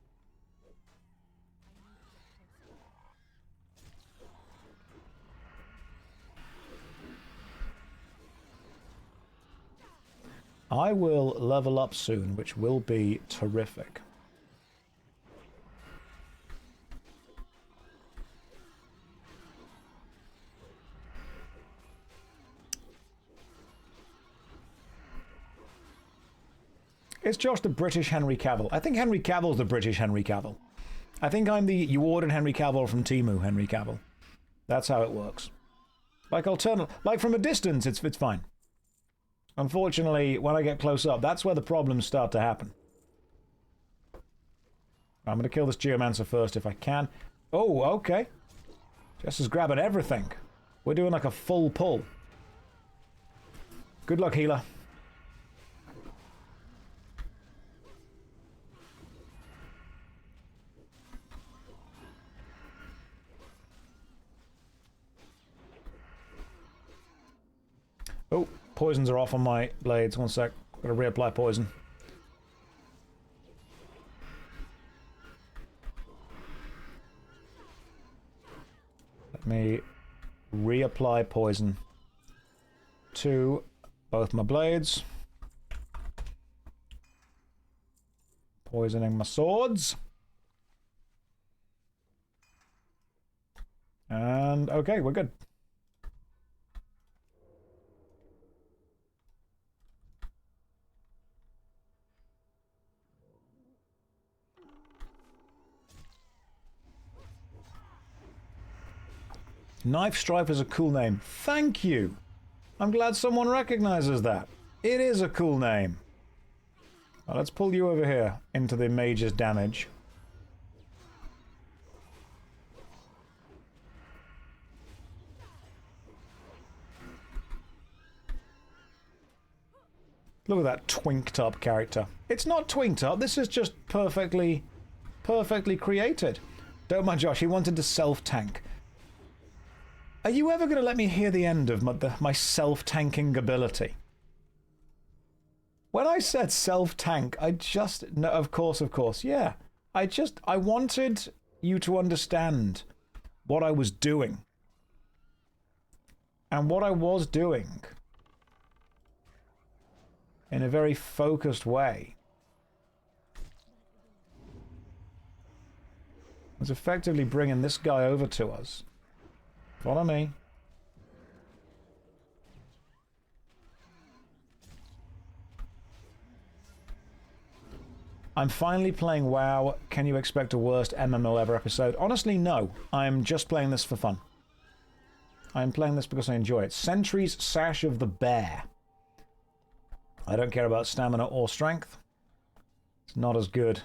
I will level up soon, which will be terrific. Is Josh the British Henry Cavill? I think Henry Cavill's the British Henry Cavill. I think I'm the you ordered Henry Cavill from Temu Henry Cavill. That's how it works. Like like from a distance, it's fine. Unfortunately, when I get close up, that's where the problems start to happen. I'm going to kill this Geomancer first if I can. Oh, okay. Jess is grabbing everything. We're doing like a full pull. Good luck, healer. Oh, poisons are off on my blades. 1 sec. Gotta reapply poison. Let me reapply poison to both my blades. Poisoning my swords. And okay, we're good. Knife Strife is a cool name. Thank you. I'm glad someone recognizes that. It is a cool name. Well, let's pull you over here into the mage's damage. Look at that twinked up character. It's not twinked up, this is just perfectly created. Don't mind Josh, he wanted to self-tank. Are you ever going to let me hear the end of my self-tanking ability? When I said self-tank, I just... No, of course, yeah. I wanted you to understand what I was doing. And what I was doing, in a very focused way, was effectively bringing this guy over to us. Follow me. I'm finally playing WoW. Can you expect a worst MMO ever episode? Honestly, no. I'm just playing this for fun. I'm playing this because I enjoy it. Sentry's Sash of the Bear. I don't care about stamina or strength. It's not as good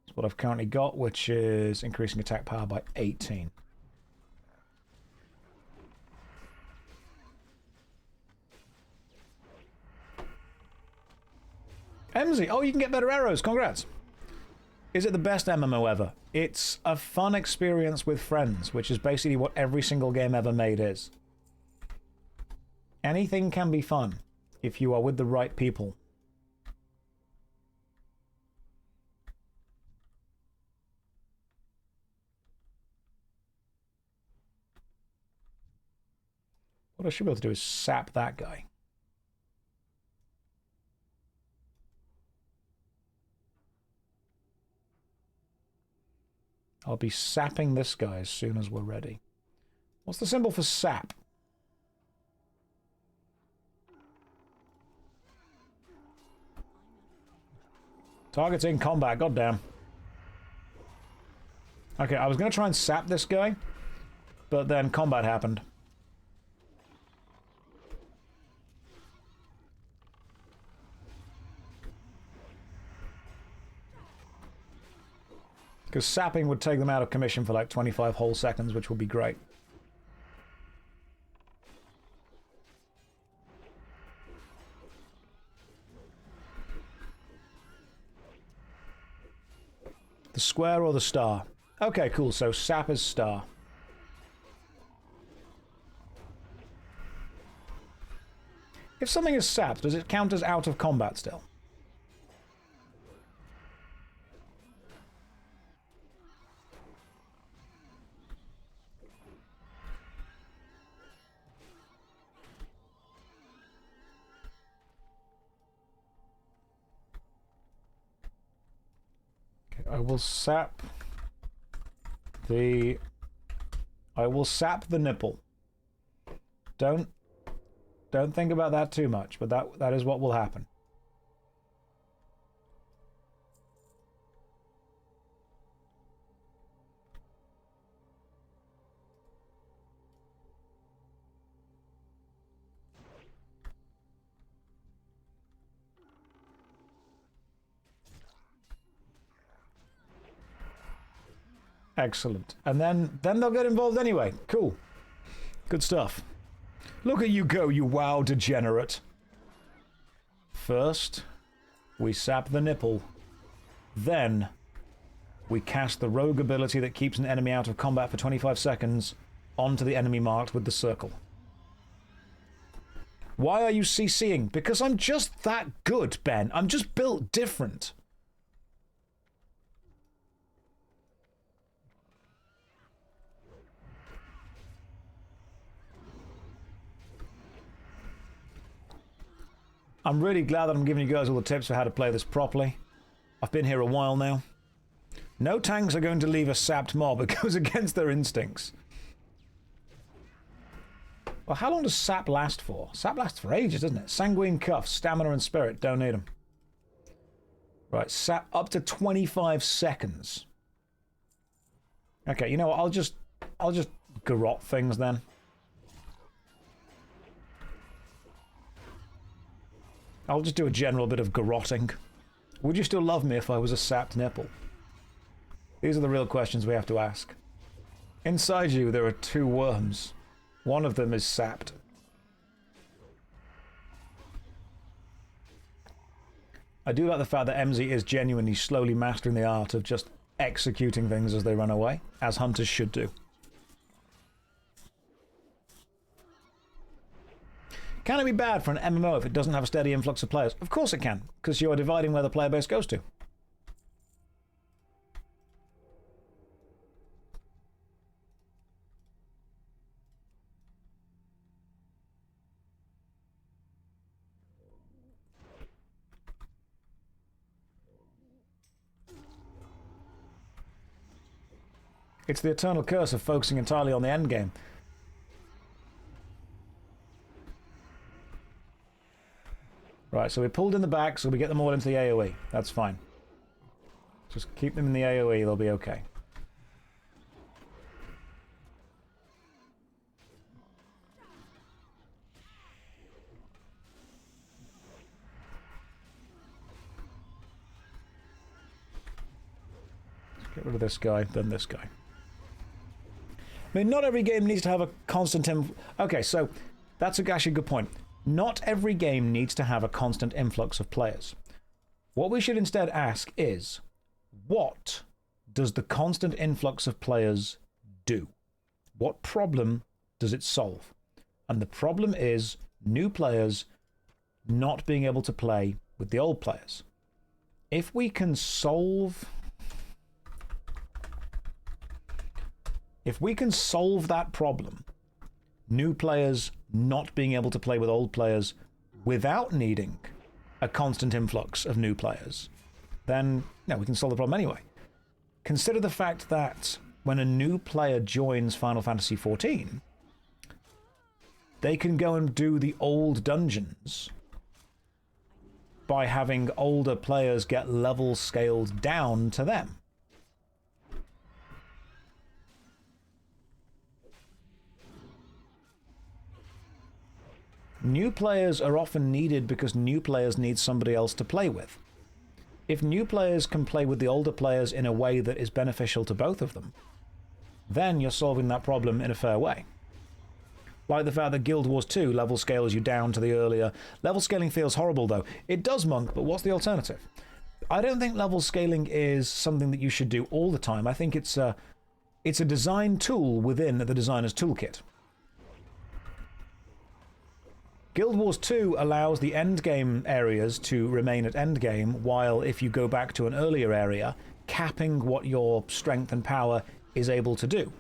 as what I've currently got, which is increasing attack power by 18. Emsy, oh, you can get better arrows. Congrats. Is it the best MMO ever? It's a fun experience with friends, which is basically what every single game ever made is. Anything can be fun if you are with the right people. What I should be able to do is sap that guy. I'll be sapping this guy as soon as we're ready. What's the symbol for sap? Target's in combat, goddamn. Okay, I was going to try and sap this guy, but then combat happened. Because sapping would take them out of commission for like 25 whole seconds, which would be great. The square or the star? Okay, cool. So sap is star. If something is sapped, does it count as out of combat still? I will sap the nipple. Don't think about that too much, but that is what will happen. Excellent. And then they'll get involved anyway. Cool. Good stuff. Look at you go, you WoW degenerate. First, we sap the nipple. Then, we cast the rogue ability that keeps an enemy out of combat for 25 seconds onto the enemy marked with the circle. Why are you CCing? Because I'm just that good, Ben. I'm just built different. I'm really glad that I'm giving you guys all the tips for how to play this properly. I've been here a while now. No tanks are going to leave a sapped mob. It goes against their instincts. Well, how long does sap last for? Sap lasts for ages, doesn't it? Sanguine Cuffs, Stamina and Spirit. Don't need them. Right, sap up to 25 seconds. Okay, you know what? I'll just garrot things then. I'll just do a general bit of garrotting. Would you still love me if I was a sapped nipple? These are the real questions we have to ask. Inside you, there are 2 worms. One of them is sapped. I do like the fact that MZ is genuinely slowly mastering the art of just executing things as they run away, as hunters should do. Can it be bad for an MMO if it doesn't have a steady influx of players? Of course it can, because you are dividing where the player base goes to. It's the eternal curse of focusing entirely on the endgame. Right, so we pulled in the back, so we get them all into the AoE. That's fine. Just keep them in the AoE, they'll be okay. Let's get rid of this guy, then this guy. I mean, not every game needs to have a constant... Okay, so that's actually a good point. Not every game needs to have a constant influx of players. What we should instead ask is, what does the constant influx of players do? What problem does it solve? And the problem is new players not being able to play with the old players. If we can solve that problem, new players not being able to play with old players without needing a constant influx of new players, then we can solve the problem anyway. consider the fact that when a new player joins Final Fantasy XIV, they can go and do the old dungeons by having older players get level scaled down to them. New players are often needed because new players need somebody else to play with. If new players can play with the older players in a way that is beneficial to both of them, then you're solving that problem in a fair way. Like the fact that Guild Wars 2 level scales you down to the earlier... Level scaling feels horrible, though. It does, Monk, but what's the alternative? I don't think level scaling is something that you should do all the time. I think it's a design tool within the designer's toolkit. Guild Wars 2 allows the endgame areas to remain at endgame, while if you go back to an earlier area, capping what your strength and power is able to do.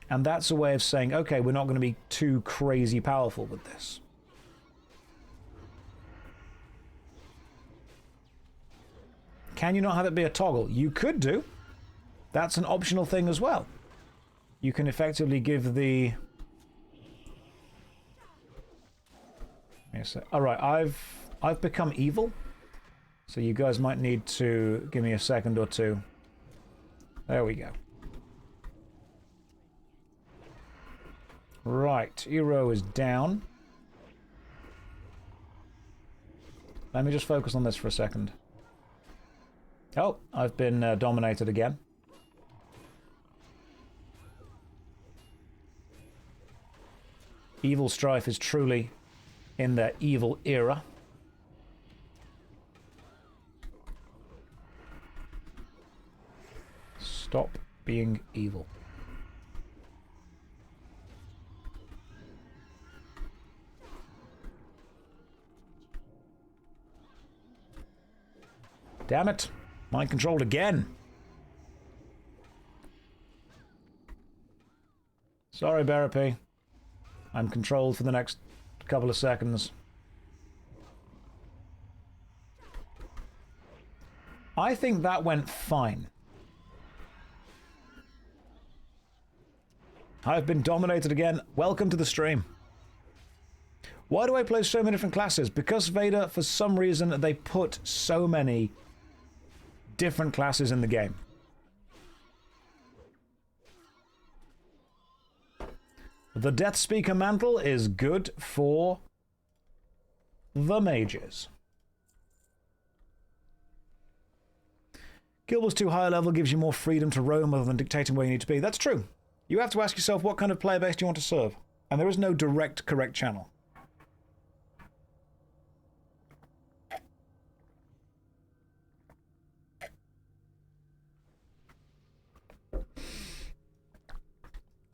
And that's a way of saying, okay, we're not going to be too crazy powerful with this. Can you not have it be a toggle? You could do. That's an optional thing as well. You can effectively give the... Alright, I've become evil. So you guys might need to give me a second or two. There we go. Right, Hero is down. Let me just focus on this for a second. Oh, I've been dominated again. Evil Strife is truly in their evil era. Stop being evil. Damn it. Mind controlled again. Sorry, Barapy. I'm controlled for the next couple of seconds. I think that went fine. I've been dominated again. Welcome to the stream. Why do I play so many different classes? Because, Vader, for some reason, they put so many different classes in the game. The Death Speaker Mantle is good for the mages. Guild Wars 2 higher level gives you more freedom to roam other than dictating where you need to be. That's true. You have to ask yourself what kind of player base do you want to serve. And there is no direct correct channel.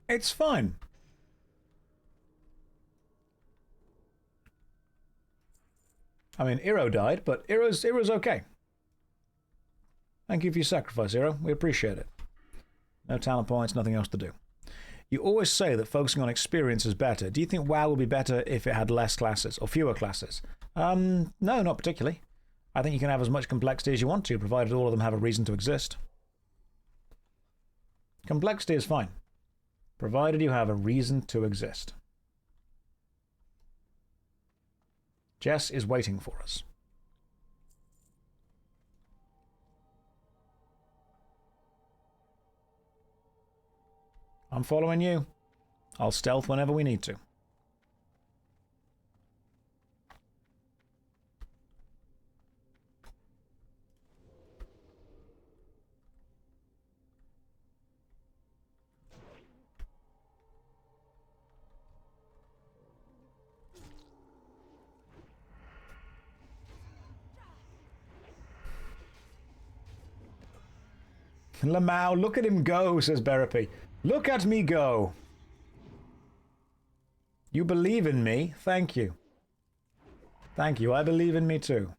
It's fine. I mean, Iro died, but Iro's okay. Thank you for your sacrifice, Iro. We appreciate it. No talent points, nothing else to do. You always say that focusing on experience is better. Do you think WoW would be better if it had less classes or fewer classes? No, not particularly. I think you can have as much complexity as you want to, provided all of them have a reason to exist. Complexity is fine, provided you have a reason to exist. Jess is waiting for us. I'm following you. I'll stealth whenever we need to. Lamau, look at him go, says Berapy. Look at me go. You believe in me? Thank you. Thank you, I believe in me too.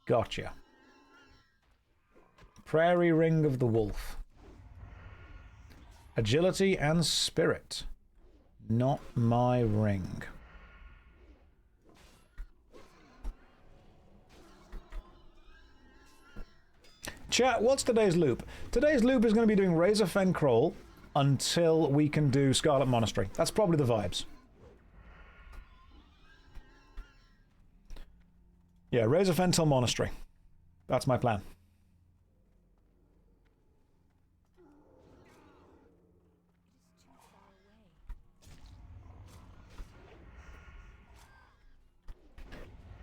Gotcha. Prairie Ring of the Wolf. Agility and spirit. Not my ring. Chat, what's today's loop? Today's loop is going to be doing Razorfen Crawl until we can do Scarlet Monastery. That's probably the vibes. Yeah, Razorfen till Monastery. That's my plan.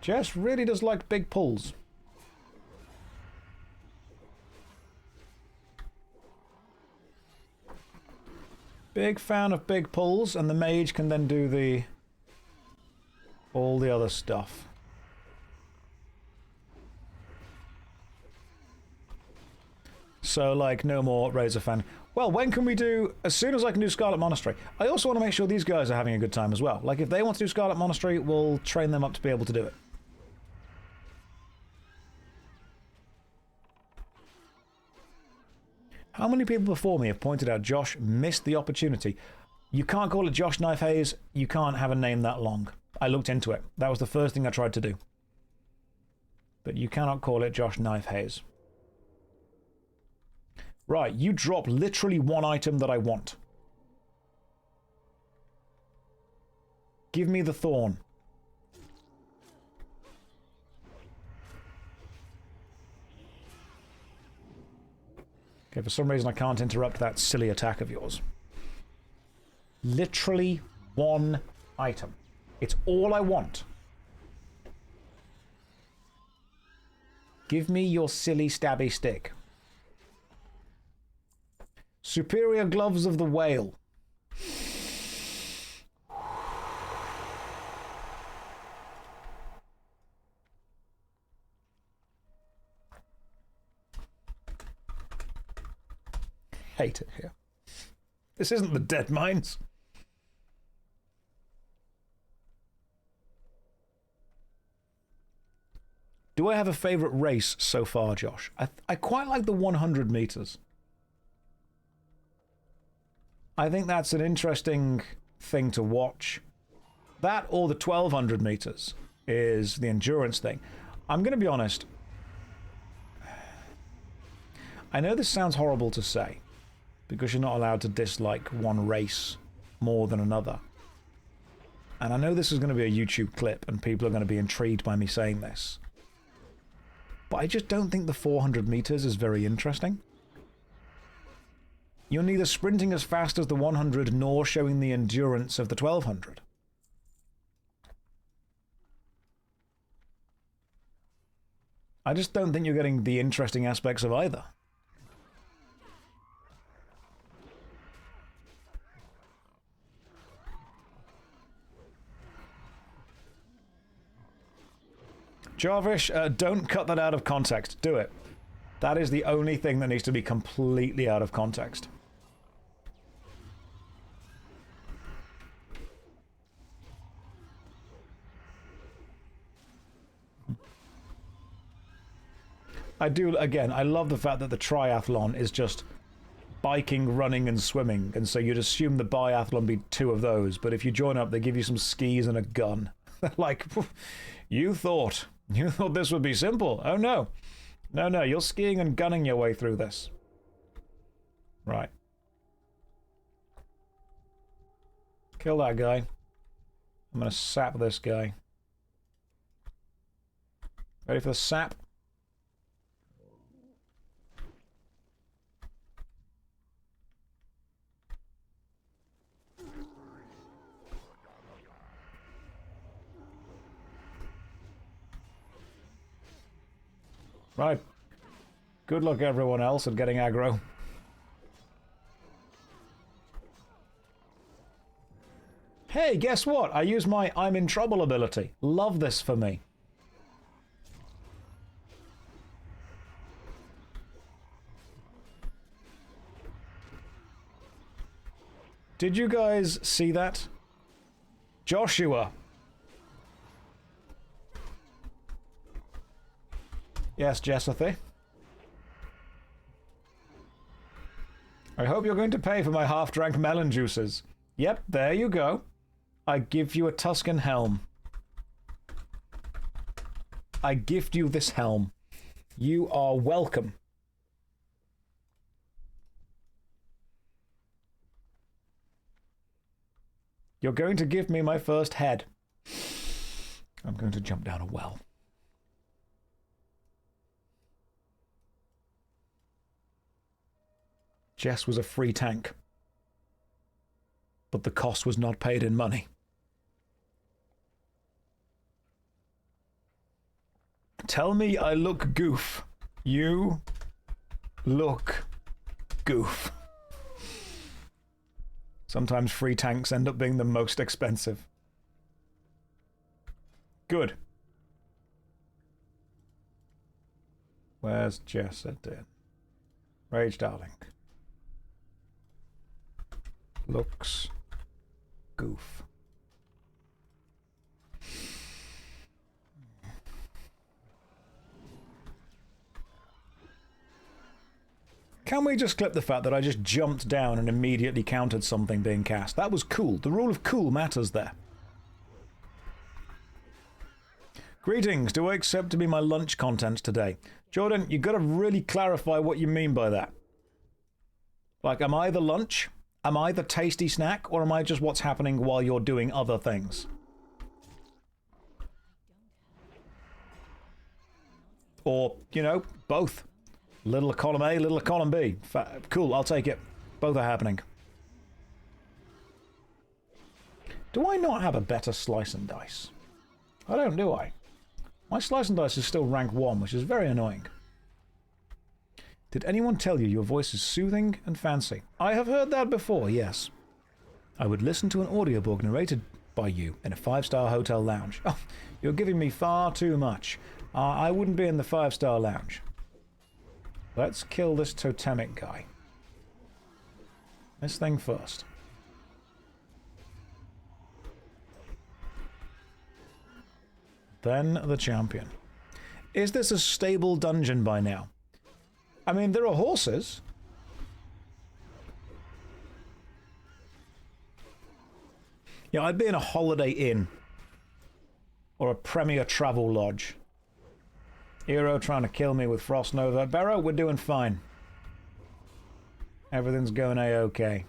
Jess really does like big pulls. Big fan of big pulls, and the mage can then do all the other stuff. So, like, no more Razorfen. Well, when can we do... As soon as I can do Scarlet Monastery. I also want to make sure these guys are having a good time as well. Like, if they want to do Scarlet Monastery, we'll train them up to be able to do it. How many people before me have pointed out Josh missed the opportunity? You can't call it JoshStrifeHayes. You can't have a name that long. I looked into it. That was the first thing I tried to do. But you cannot call it JoshStrifeHayes. Right, you drop literally one item that I want. Give me the thorn. Okay, for some reason I can't interrupt that silly attack of yours. Literally one item. It's all I want. Give me your silly stabby stick. Superior Gloves of the Whale. Hate it here. This isn't the Dead Mines. Do I have a favourite race so far, Josh? I quite like the 100 meters. I think that's an interesting thing to watch. That or the 1200 meters is the endurance thing. I'm going to be honest. I know this sounds horrible to say, because you're not allowed to dislike one race more than another. And I know this is going to be a YouTube clip, and people are going to be intrigued by me saying this. But I just don't think the 400 meters is very interesting. You're neither sprinting as fast as the 100 nor showing the endurance of the 1200. I just don't think you're getting the interesting aspects of either. Jarvish, don't cut that out of context. Do it. That is the only thing that needs to be completely out of context. I do, again, I love the fact that the triathlon is just biking, running, and swimming, and so you'd assume the biathlon be two of those, but if you join up, they give you some skis and a gun. Like, you thought this would be simple. Oh no. No, you're skiing and gunning your way through this. Right. Kill that guy. I'm gonna sap this guy. Ready for the sap? Right. Good luck everyone else at getting aggro. Hey, guess what? I use my I'm in trouble ability. Love this for me. Did you guys see that? Joshua. Yes, Jessathy. I hope you're going to pay for my half-drank melon juices. Yep, there you go. I give you a Tuscan helm. I gift you this helm. You are welcome. You're going to give me my first head. I'm going to jump down a well. Jess was a free tank. But the cost was not paid in money. Tell me I look goof. You look goof. Sometimes free tanks end up being the most expensive. Good. Where's Jess at it? Rage Darling. Looks goof. Can we just clip the fact that I just jumped down and immediately countered something being cast? That was cool. The rule of cool matters there. Greetings. Do I accept to be my lunch content today? Jordan, you've got to really clarify what you mean by that. Like, am I the lunch? Am I the tasty snack? Or am I just what's happening while you're doing other things? Or, you know, both. Little column A, little column B. Cool, I'll take it. Both are happening. Do I not have a better slice and dice? I don't, do I? My slice and dice is still rank 1, which is very annoying. Did anyone tell you your voice is soothing and fancy? I have heard that before, yes. I would listen to an audiobook narrated by you in a 5-star hotel lounge. Oh, you're giving me far too much. I wouldn't be in the 5-star lounge. Let's kill this totemic guy. This thing first. Then the champion. Is this a stable dungeon by now? I mean, there are horses. Yeah, I'd be in a Holiday Inn. Or a Premier Travel Lodge. Hero trying to kill me with Frost Nova. Barrow, we're doing fine. Everything's going A-OK.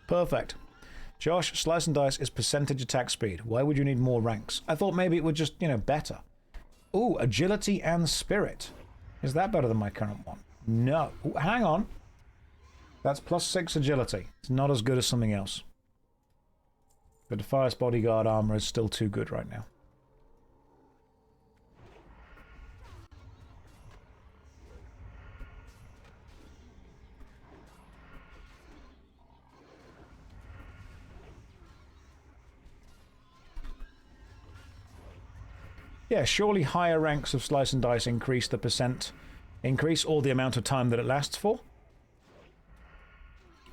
Perfect. Josh, slice and dice is percentage attack speed. Why would you need more ranks? I thought maybe it would just, you know, better. Ooh, agility and spirit. Is that better than my current one? No. Ooh, hang on. That's +6 agility. It's not as good as something else. The Defias bodyguard armor is still too good right now. Yeah, surely higher ranks of slice and dice increase the percent increase or the amount of time that it lasts for.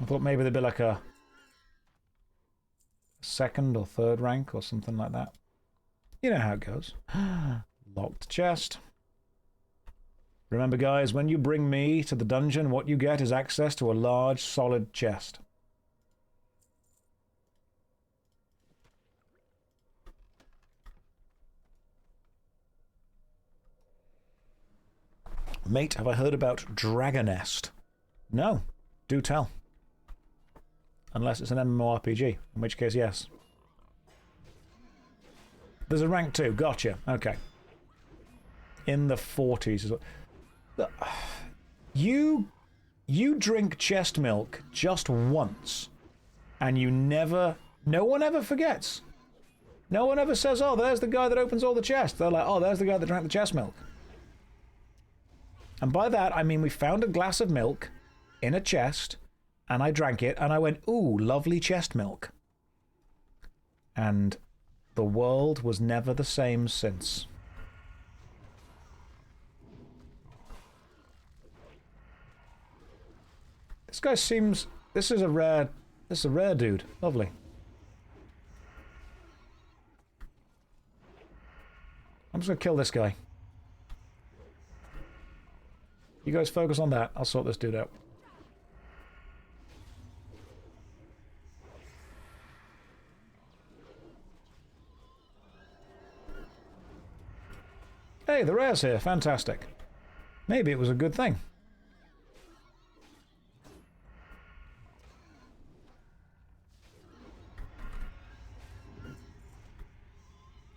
I thought maybe there'd be like a second or third rank or something like that. You know how it goes. Locked chest. Remember, guys, when you bring me to the dungeon, what you get is access to a large, solid chest. Mate, have I heard about Dragonest? No. Do tell. Unless it's an MMORPG, in which case, yes. There's a rank 2. Gotcha. Okay. In the 40s as well. You drink chest milk just once, and you never... No one ever forgets. No one ever says, oh, there's the guy that opens all the chests. They're like, oh, there's the guy that drank the chest milk. And by that, I mean we found a glass of milk in a chest, and I drank it, and I went, ooh, lovely chest milk. And the world was never the same since. This guy seems... This is a rare dude. Lovely. I'm just going to kill this guy. You guys focus on that. I'll sort this dude out. Hey, the rare's here. Fantastic. Maybe it was a good thing.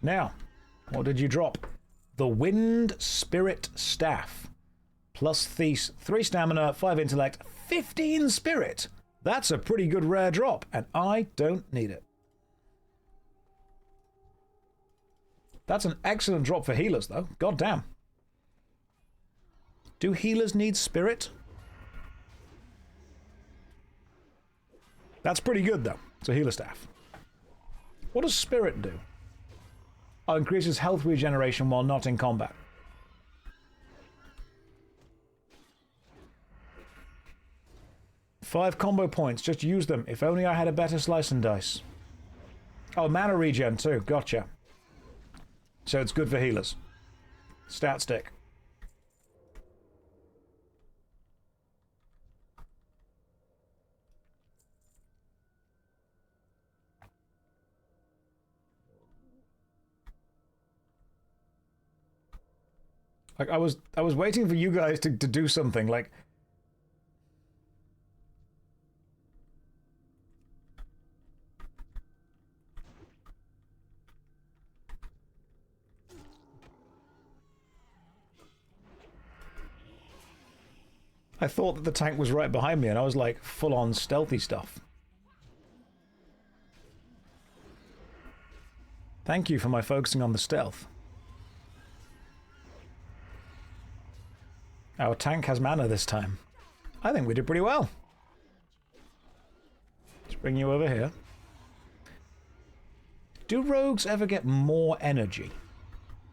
Now, what did you drop? The Wind Spirit Staff. Plus 3 stamina, 5 intellect, 15 spirit. That's a pretty good rare drop, and I don't need it. That's an excellent drop for healers, though. God damn. Do healers need spirit? That's pretty good, though. It's a healer staff. What does spirit do? Oh, increases health regeneration while not in combat. Five combo points. Just use them. If only I had a better slice and dice. Oh, mana regen too. Gotcha. So it's good for healers. Stat stick. Like I was waiting for you guys to do something like I thought that the tank was right behind me and I was like full on stealthy stuff. Thank you for my focusing on the stealth. Our tank has mana this time. I think we did pretty well. Let's bring you over here. Do rogues ever get more energy?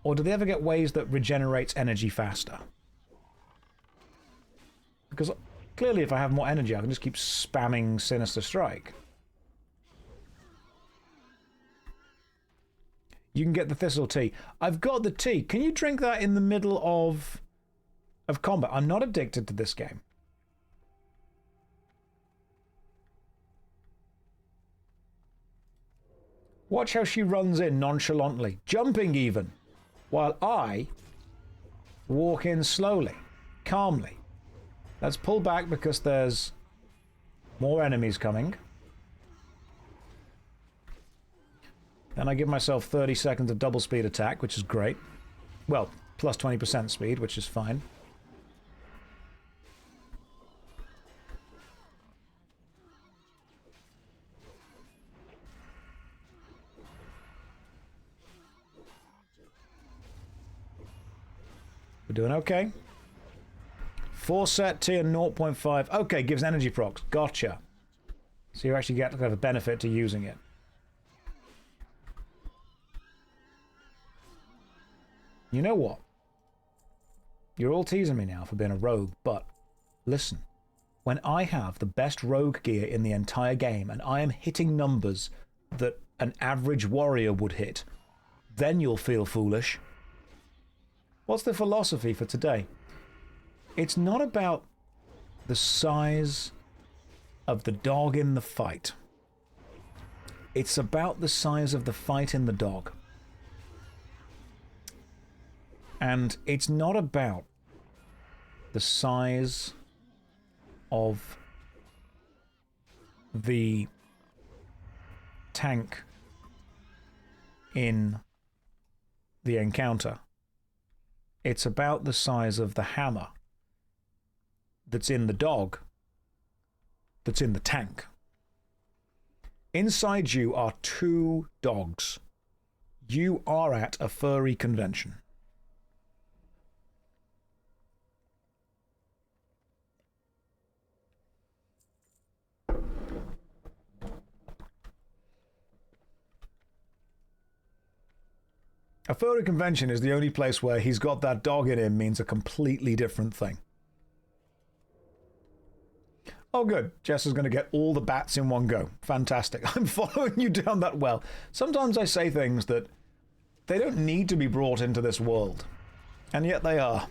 Or do they ever get ways that regenerates energy faster? Because clearly if I have more energy, I can just keep spamming Sinister Strike. You can get the Thistle Tea. I've got the tea. Can you drink that in the middle of combat? I'm not addicted to this game. Watch how she runs in nonchalantly, jumping even, while I walk in slowly, calmly. Let's pull back because there's more enemies coming. Then I give myself 30 seconds of double speed attack, which is great. Well, plus 20% speed, which is fine. We're doing okay. 4 set tier 0.5. Okay, gives energy procs. Gotcha. So you actually get kind of a benefit to using it. You know what? You're all teasing me now for being a rogue, but listen. When I have the best rogue gear in the entire game and I am hitting numbers that an average warrior would hit, then you'll feel foolish. What's the philosophy for today? It's not about the size of the dog in the fight. It's about the size of the fight in the dog. And it's not about the size of the tank in the encounter. It's about the size of the hammer that's in the dog, that's in the tank. Inside you are 2 dogs. You are at a furry convention. A furry convention is the only place where he's got that dog in him means a completely different thing. Oh good, Jess is going to get all the bats in one go. Fantastic. I'm following you down that well. Sometimes I say things that they don't need to be brought into this world. And yet they are.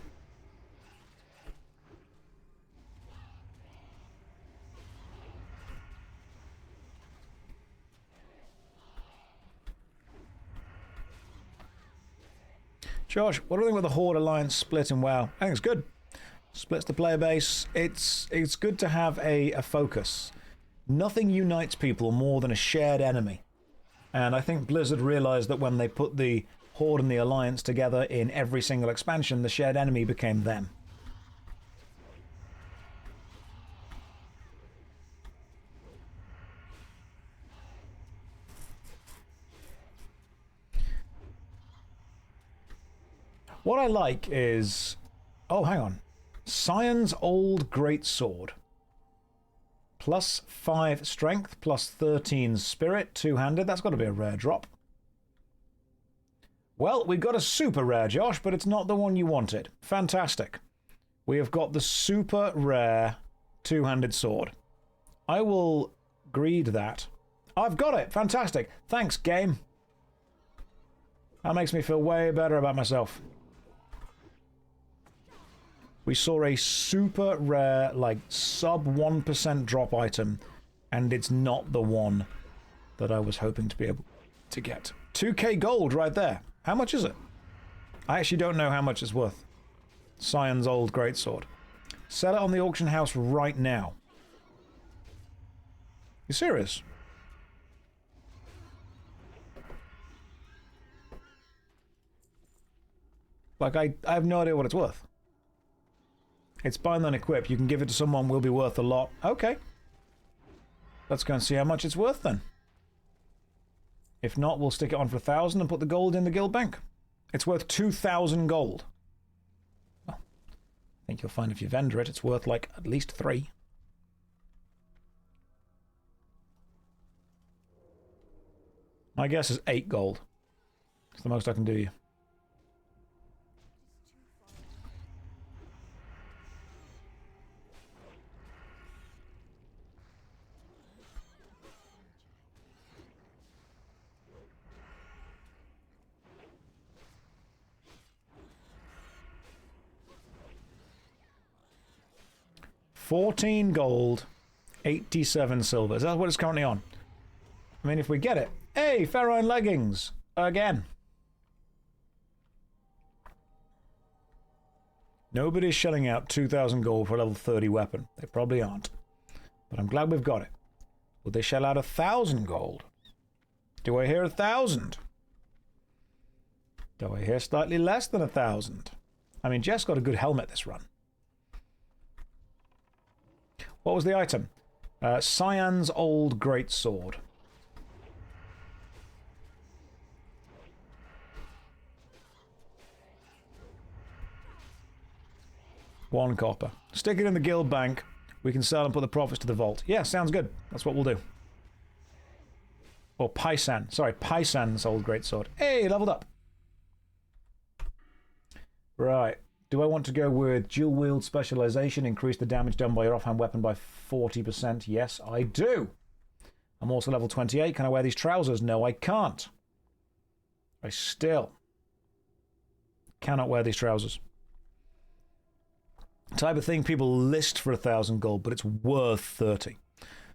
Josh, what do you think about the Horde Alliance split in WoW? I think it's good. Splits the player base. It's good to have a focus. Nothing unites people more than a shared enemy. And I think Blizzard realized that when they put the Horde and the Alliance together in every single expansion, the shared enemy became them. What I like is... Oh, hang on. Scion's Old Greatsword. Plus 5 strength, plus 13 spirit, two-handed. That's got to be a rare drop. Well, we got a super rare, Josh, but it's not the one you wanted. Fantastic. We have got the super rare two-handed sword. I will greed that. I've got it. Fantastic. Thanks, game. That makes me feel way better about myself. We saw a super rare, like, sub 1% drop item, and it's not the one that I was hoping to be able to get. 2k gold right there. How much is it? I actually don't know how much it's worth. Scion's Old Greatsword. Sell it on the auction house right now. You serious? Like, I have no idea what it's worth. It's bind then equip. You can give it to someone, will be worth a lot. Okay. Let's go and see how much it's worth then. If not, we'll stick it on for 1,000 and put the gold in the guild bank. It's worth 2,000 gold. Well, I think you'll find if you vendor it, it's worth like at least 3. My guess is 8 gold. It's the most I can do you. $14 gold, 87 silver. Is that what it's currently on? I mean, if we get it... Hey, Ferrine leggings! Again. Nobody's shelling out 2,000 gold for a level 30 weapon. They probably aren't. But I'm glad we've got it. Would they shell out 1,000 gold? Do I hear 1,000? Do I hear slightly less than 1,000? I mean, Jess got a good helmet this run. What was the item? Scion's Old Greatsword. One copper. Stick it in the guild bank. We can sell and put the profits to the vault. Yeah, sounds good. That's what we'll do. Or Paisan. Sorry, Paisan's Old Greatsword. Hey, leveled up. Right. Do I want to go with dual wield specialization, increase the damage done by your offhand weapon by 40%? Yes, I do. I'm also level 28. Can I wear these trousers? No, I can't. I still cannot wear these trousers. Type of thing people list for 1,000 gold, but it's worth 30.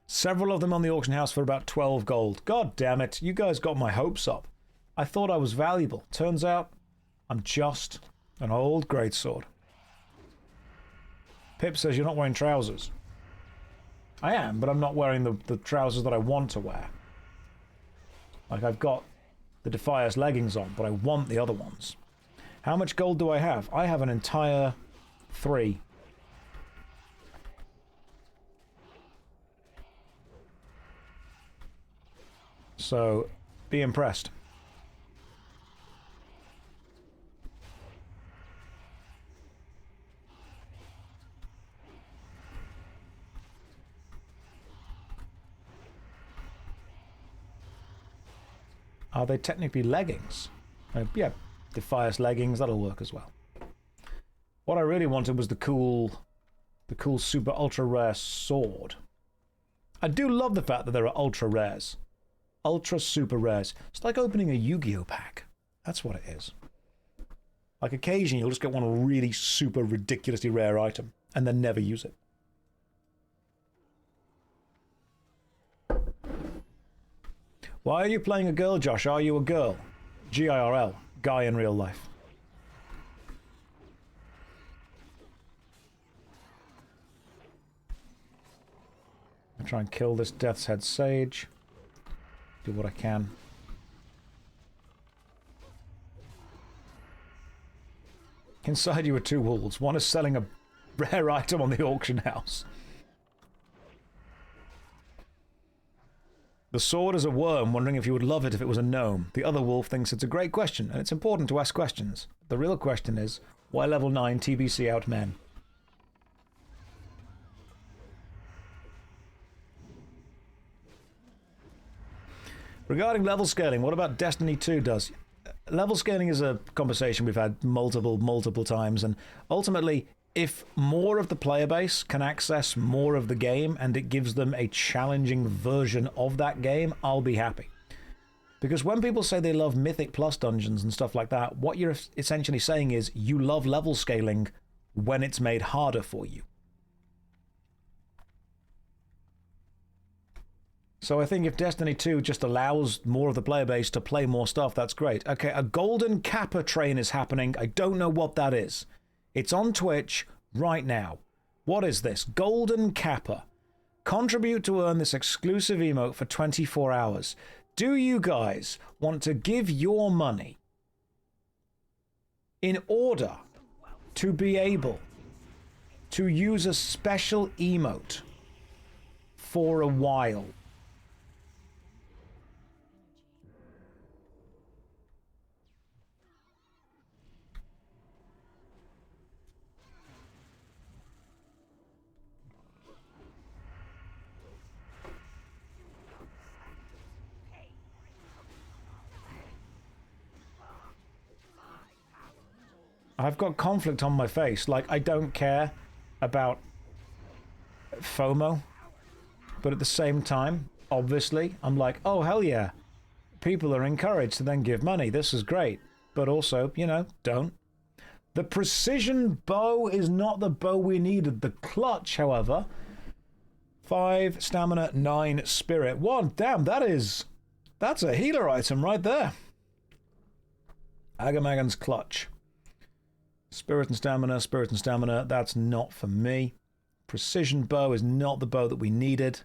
Several of them on the auction house for about 12 gold. God damn it, you guys got my hopes up. I thought I was valuable. Turns out, I'm just an old greatsword. Pip says you're not wearing trousers. I am, but I'm not wearing the trousers that I want to wear. Like, I've got the Defias leggings on, but I want the other ones. How much gold do I have? I have an entire 3. So, be impressed. Are they technically leggings? Yeah, Defias leggings, that'll work as well. What I really wanted was the cool super ultra rare sword. I do love the fact that there are ultra rares. Ultra super rares. It's like opening a Yu-Gi-Oh pack. That's what it is. Like occasionally you'll just get one really super ridiculously rare item and then never use it. Why are you playing a girl, Josh? Are you a girl? G-I-R-L. Guy in real life. I'll try and kill this Death's Head Sage. Do what I can. Inside you are two wolves. One is selling a rare item on the auction house. The sword is a worm, wondering if you would love it if it was a gnome. The other wolf thinks it's a great question, and it's important to ask questions. The real question is, why level 9 TBC out men? Regarding level scaling, what about Destiny 2 does? Level scaling is a conversation we've had multiple times, and ultimately, if more of the player base can access more of the game and it gives them a challenging version of that game, I'll be happy. Because when people say they love Mythic Plus dungeons and stuff like that, what you're essentially saying is you love level scaling when it's made harder for you. So I think if Destiny 2 just allows more of the player base to play more stuff, that's great. Okay, a Golden Kappa train is happening. I don't know what that is. It's on Twitch right now. What is this? Golden Kappa. Contribute to earn this exclusive emote for 24 hours. Do you guys want to give your money in order to be able to use a special emote for a while? I've got conflict on my face. Like, I don't care about FOMO, but at the same time, obviously, I'm like, oh, hell yeah. People are encouraged to then give money. This is great. But also, you know, don't. The precision bow is not the bow we needed. The clutch, however, 5 stamina, 9 spirit. 1, damn, that's a healer item right there. Agamagan's clutch. Spirit and stamina, that's not for me. Precision bow is not the bow that we needed.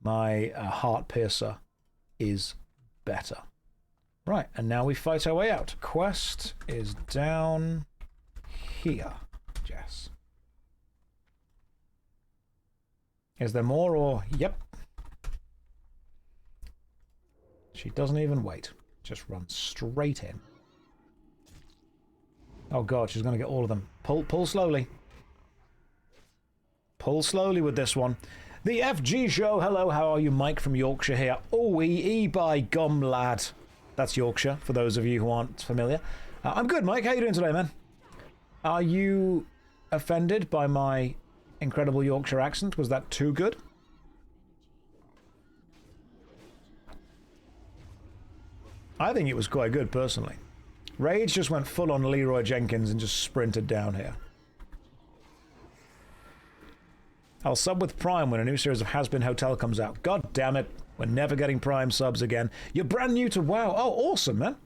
My heart piercer is better. Right, and now we fight our way out. Quest is down here, Jess. Is there more or... Yep. She doesn't even wait. Just runs straight in. Oh god, she's going to get all of them. Pull slowly. Pull slowly with this one. The FG Show. Hello, how are you? Mike from Yorkshire here. Oh, by gum, lad. That's Yorkshire, for those of you who aren't familiar. I'm good, Mike. How you doing today, man? Are you offended by my incredible Yorkshire accent? Was that too good? I think it was quite good, personally. Rage just went full on Leroy Jenkins and just sprinted down here. I'll sub with Prime when a new series of Has-Been Hotel comes out. God damn it, we're never getting Prime subs again. You're brand new to WoW. Oh, awesome, man.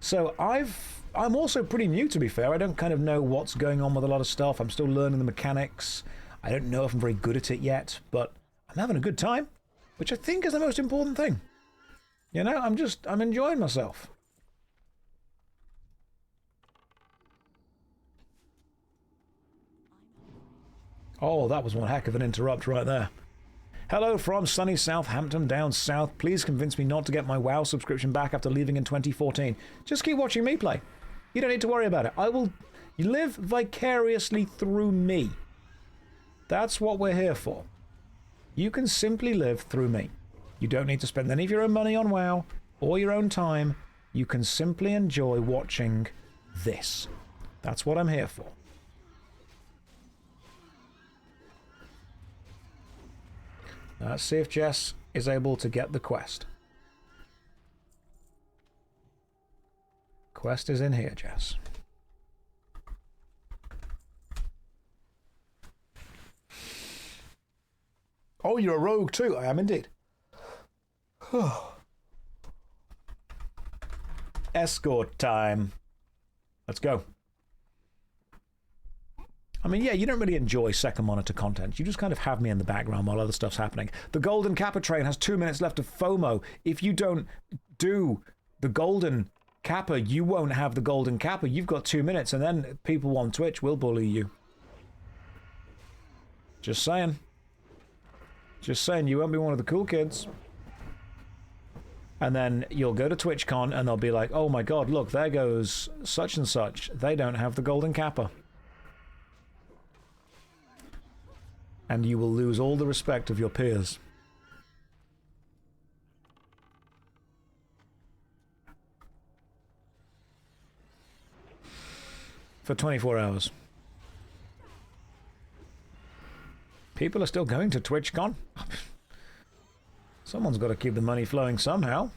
So I'm also pretty new, to be fair. I don't kind of know what's going on with a lot of stuff. I'm still learning the mechanics. I don't know if I'm very good at it yet, but I'm having a good time, which I think is the most important thing. You know, I'm enjoying myself. Oh, that was one heck of an interrupt right there. Hello from sunny Southampton down south. Please convince me not to get my WoW subscription back after leaving in 2014. Just keep watching me play. You don't need to worry about it. You live vicariously through me. That's what we're here for. You can simply live through me. You don't need to spend any of your own money on WoW or your own time. You can simply enjoy watching this. That's what I'm here for. Let's see if Jess is able to get the quest. Quest is in here, Jess. Oh, you're a rogue too. I am indeed. Escort time. Let's go. I mean, yeah, you don't really enjoy second monitor content. You just kind of have me in the background while other stuff's happening. The Golden Kappa train has 2 minutes left of FOMO. If you don't do the Golden Kappa, you won't have the golden Kappa. You've got 2 minutes, and then people on Twitch will bully you. Just saying. Just saying, you won't be one of the cool kids. And then you'll go to TwitchCon, and they'll be like, oh my god, look, there goes such and such. They don't have the golden Kappa. And you will lose all the respect of your peers. For 24 hours. People are still going to TwitchCon. Someone's got to keep the money flowing somehow.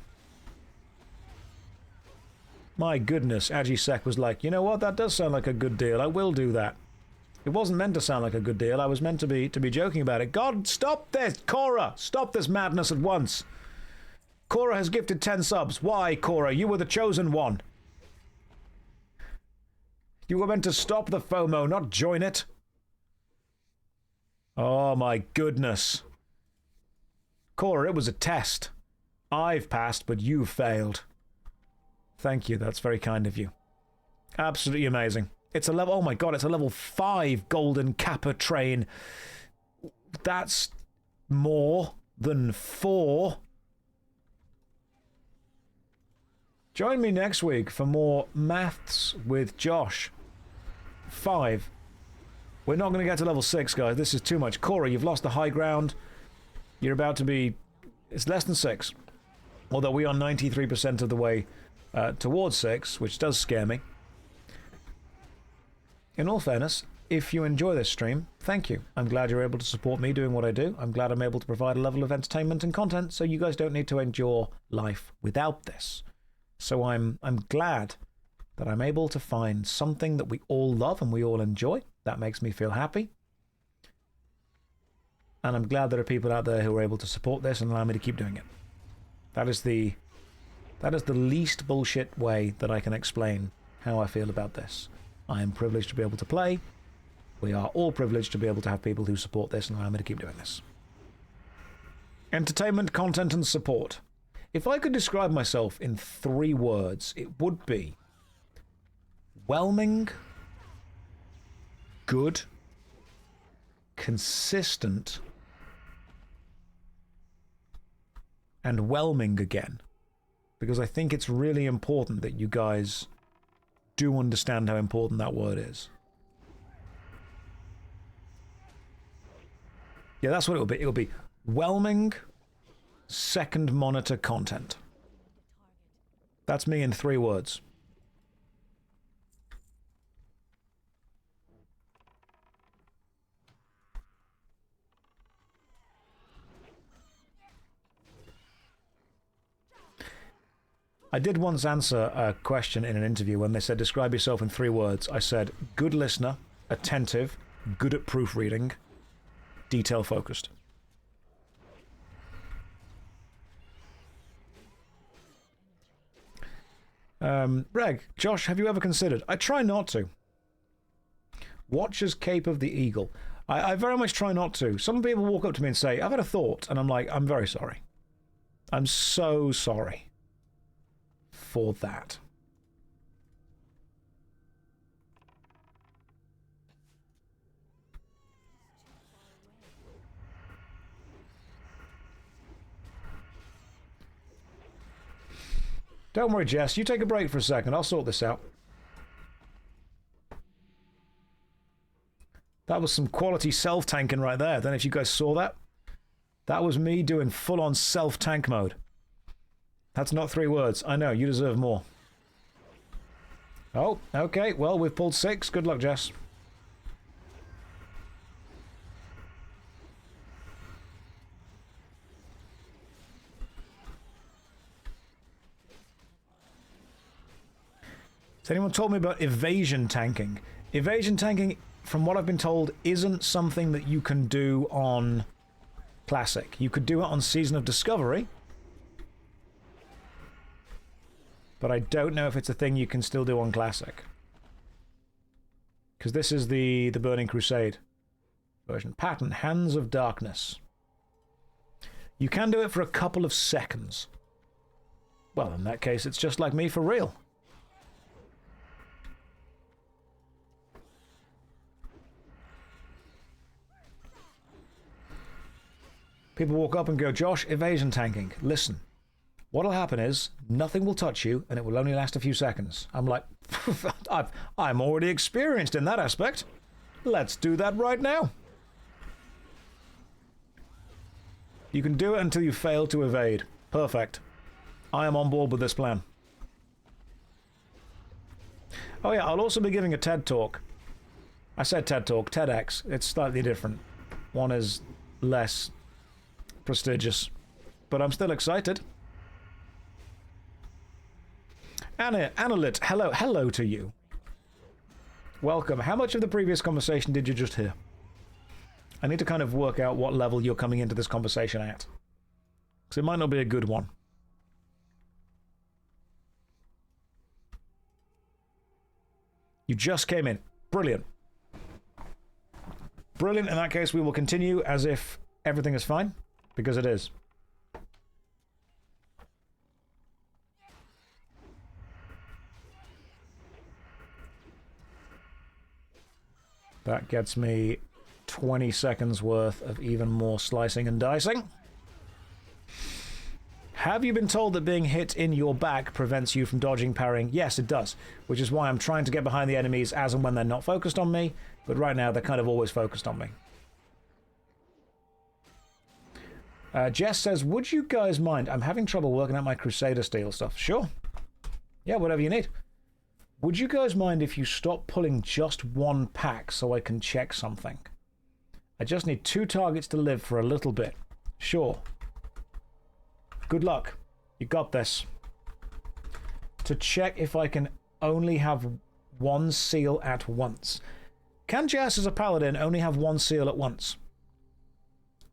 My goodness, Agisec was like, you know what, that does sound like a good deal. I will do that. It wasn't meant to sound like a good deal. I was meant to be joking about it. God, stop this! Cora! Stop this madness at once! Cora has gifted 10 subs. Why, Cora? You were the chosen one. You were meant to stop the FOMO, not join it. Oh my goodness. Cora, it was a test. I've passed, but you've failed. Thank you, that's very kind of you. Absolutely amazing. It's a level, oh my god, it's a level 5 golden Kappa train. That's more than 4. Join me next week for more maths with Josh. 5. We're not going to get to level 6, guys. This is too much. Cora, you've lost the high ground. You're about to be... It's less than 6. Although we are 93% of the way towards 6, which does scare me. In all fairness, if you enjoy this stream, thank you. I'm glad you're able to support me doing what I do. I'm glad I'm able to provide a level of entertainment and content so you guys don't need to endure life without this. So I'm glad that I'm able to find something that we all love and we all enjoy. That makes me feel happy. And I'm glad there are people out there who are able to support this and allow me to keep doing it. That is the least bullshit way that I can explain how I feel about this. I am privileged to be able to play. We are all privileged to be able to have people who support this and allow me to keep doing this. Entertainment, content, and support. If I could describe myself in 3 words, it would be whelming, good, consistent, and whelming again. Because I think it's really important that you guys do understand how important that word is. Yeah, that's what it will be. It will be whelming, second monitor content. That's me in 3 words. I did once answer a question in an interview when they said, describe yourself in 3 words. I said, good listener, attentive, good at proofreading, detail-focused. Reg, Josh, have you ever considered? I try not to. Watcher's Cape of the Eagle. I very much try not to. Some people walk up to me and say, I've had a thought, and I'm like, I'm very sorry. I'm so sorry for that. Don't worry, Jess. You take a break for a second. I'll sort this out. That was some quality self-tanking right there. I don't know if you guys saw that. That was me doing full-on self-tank mode. That's not 3 words. I know, you deserve more. Oh, okay. Well, we've pulled 6. Good luck, Jess. Has anyone told me about evasion tanking? Evasion tanking, from what I've been told, isn't something that you can do on Classic. You could do it on Season of Discovery, but I don't know if it's a thing you can still do on Classic. Because this is the Burning Crusade version. Pattern, Hands of Darkness. You can do it for a couple of seconds. Well, in that case, it's just like me for real. People walk up and go, Josh, evasion tanking. Listen, what'll happen is nothing will touch you and it will only last a few seconds. I'm like, I'm already experienced in that aspect. Let's do that right now. You can do it until you fail to evade. Perfect. I am on board with this plan. Oh yeah, I'll also be giving a TED Talk. I said TED Talk, TEDx. It's slightly different. One is less prestigious. But I'm still excited. Analyt, hello to you. Welcome. How much of the previous conversation did you just hear? I need to kind of work out what level you're coming into this conversation at. Because it might not be a good one. You just came in. Brilliant. Brilliant. In that case, we will continue as if everything is fine, because it is. That gets me 20 seconds worth of even more slicing and dicing. Have you been told that being hit in your back prevents you from dodging, parrying? Yes, it does, which is why I'm trying to get behind the enemies as and when they're not focused on me, but right now they're kind of always focused on me. Jess says, would you guys mind? I'm having trouble working out my Crusader steel stuff. Sure. Yeah, whatever you need. Would you guys mind if you stop pulling just one pack so I can check something? I just need 2 targets to live for a little bit. Sure. Good luck. You got this. To check if I can only have 1 seal at once. Can Jess as a paladin only have 1 seal at once?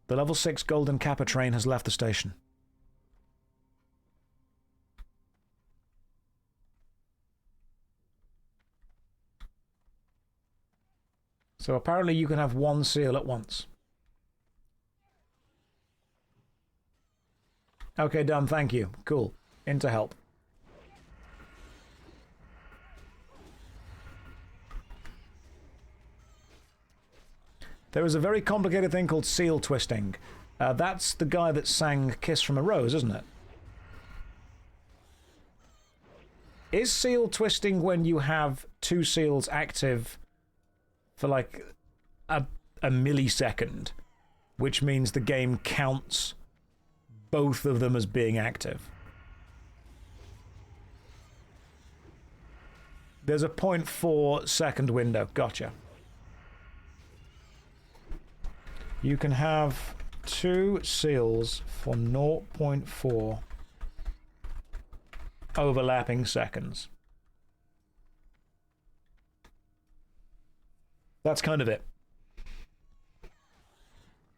The level 6 golden kappa train has left the station. So apparently you can have 1 seal at once. Okay, done, thank you. Cool. In to help. There is a very complicated thing called seal twisting. That's the guy that sang Kiss from a Rose, isn't it? Is seal twisting when you have 2 seals active for like a millisecond, which means the game counts both of them as being active? There's a 0.4 second window. Gotcha. You can have 2 seals for 0.4 overlapping seconds. That's kind of it.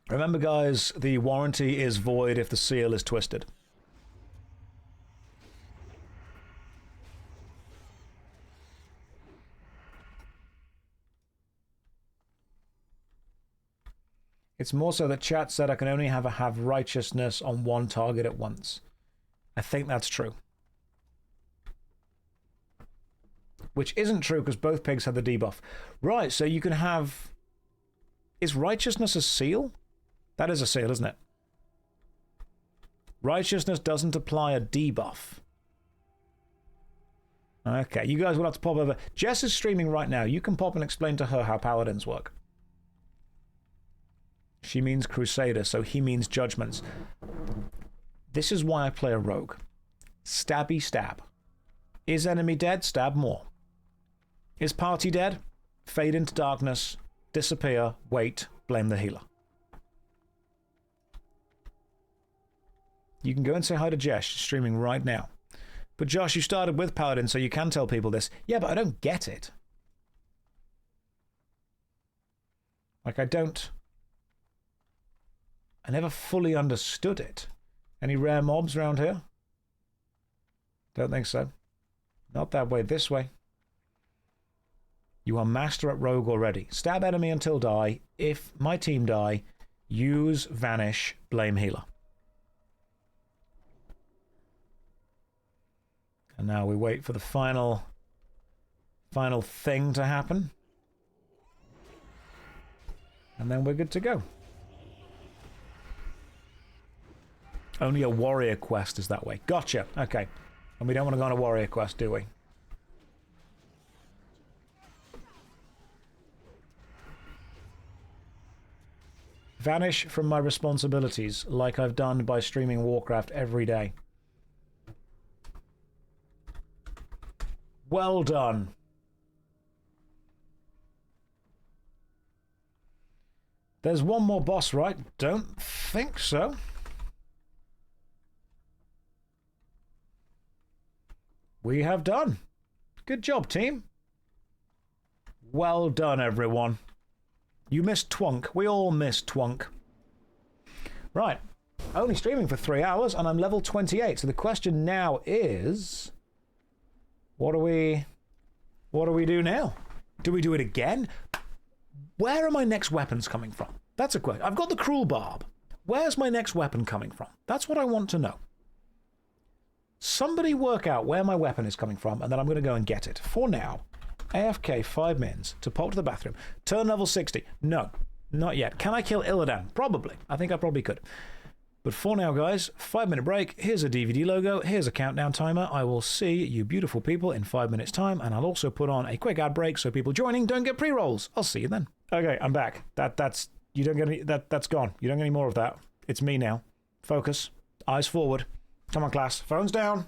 Remember, guys, the warranty is void if the seal is twisted. It's more so that chat said I can only have righteousness on 1 target at once. I think that's true. Which isn't true because both pigs had the debuff. Right, so you can have... Is righteousness a seal? That is a seal, isn't it? Righteousness doesn't apply a debuff. Okay, you guys will have to pop over. Jess is streaming right now. You can pop and explain to her how paladins work. She means Crusader, so he means judgments. This is why I play a rogue. Stabby stab. Is enemy dead? Stab more. Is party dead? Fade into darkness, disappear, wait, blame the healer. You can go and say hi to Jess, she's streaming right now. But Josh, you started with Paladin, so you can tell people this. Yeah, but I don't get it. Like, I never fully understood it. Any rare mobs around here? Don't think so. Not that way, this way. You are master at rogue already. Stab enemy until die. If my team die, use vanish, blame healer. And now we wait for the final thing to happen. And then we're good to go. Only a warrior quest is that way. Gotcha. Okay. And we don't want to go on a warrior quest, do we? Vanish from my responsibilities, like I've done by streaming Warcraft every day. Well done. There's one more boss, right? Don't think so. We have done. Good job, team. Well done, everyone. You missed Twunk. We all missed Twunk. Right. Only streaming for 3 hours, and I'm level 28. So the question now is... What do we do now? Do we do it again? Where are my next weapons coming from? That's a question. I've got the Cruel Barb. Where's my next weapon coming from? That's what I want to know. Somebody work out where my weapon is coming from, and then I'm going to go and get it. For now, AFK 5 mins to pop to the bathroom. Turn level 60. No, not yet. Can I kill Illidan? Probably. I think I probably could. But for now, guys, 5-minute break. Here's a DVD logo. Here's a countdown timer. I will see you beautiful people in 5 minutes' time, and I'll also put on a quick ad break so people joining don't get pre-rolls. I'll see you then. Okay, I'm back. That's you don't get any. That's gone. You don't get any more of that. It's me now. Focus. Eyes forward. Come on, class. Phones down.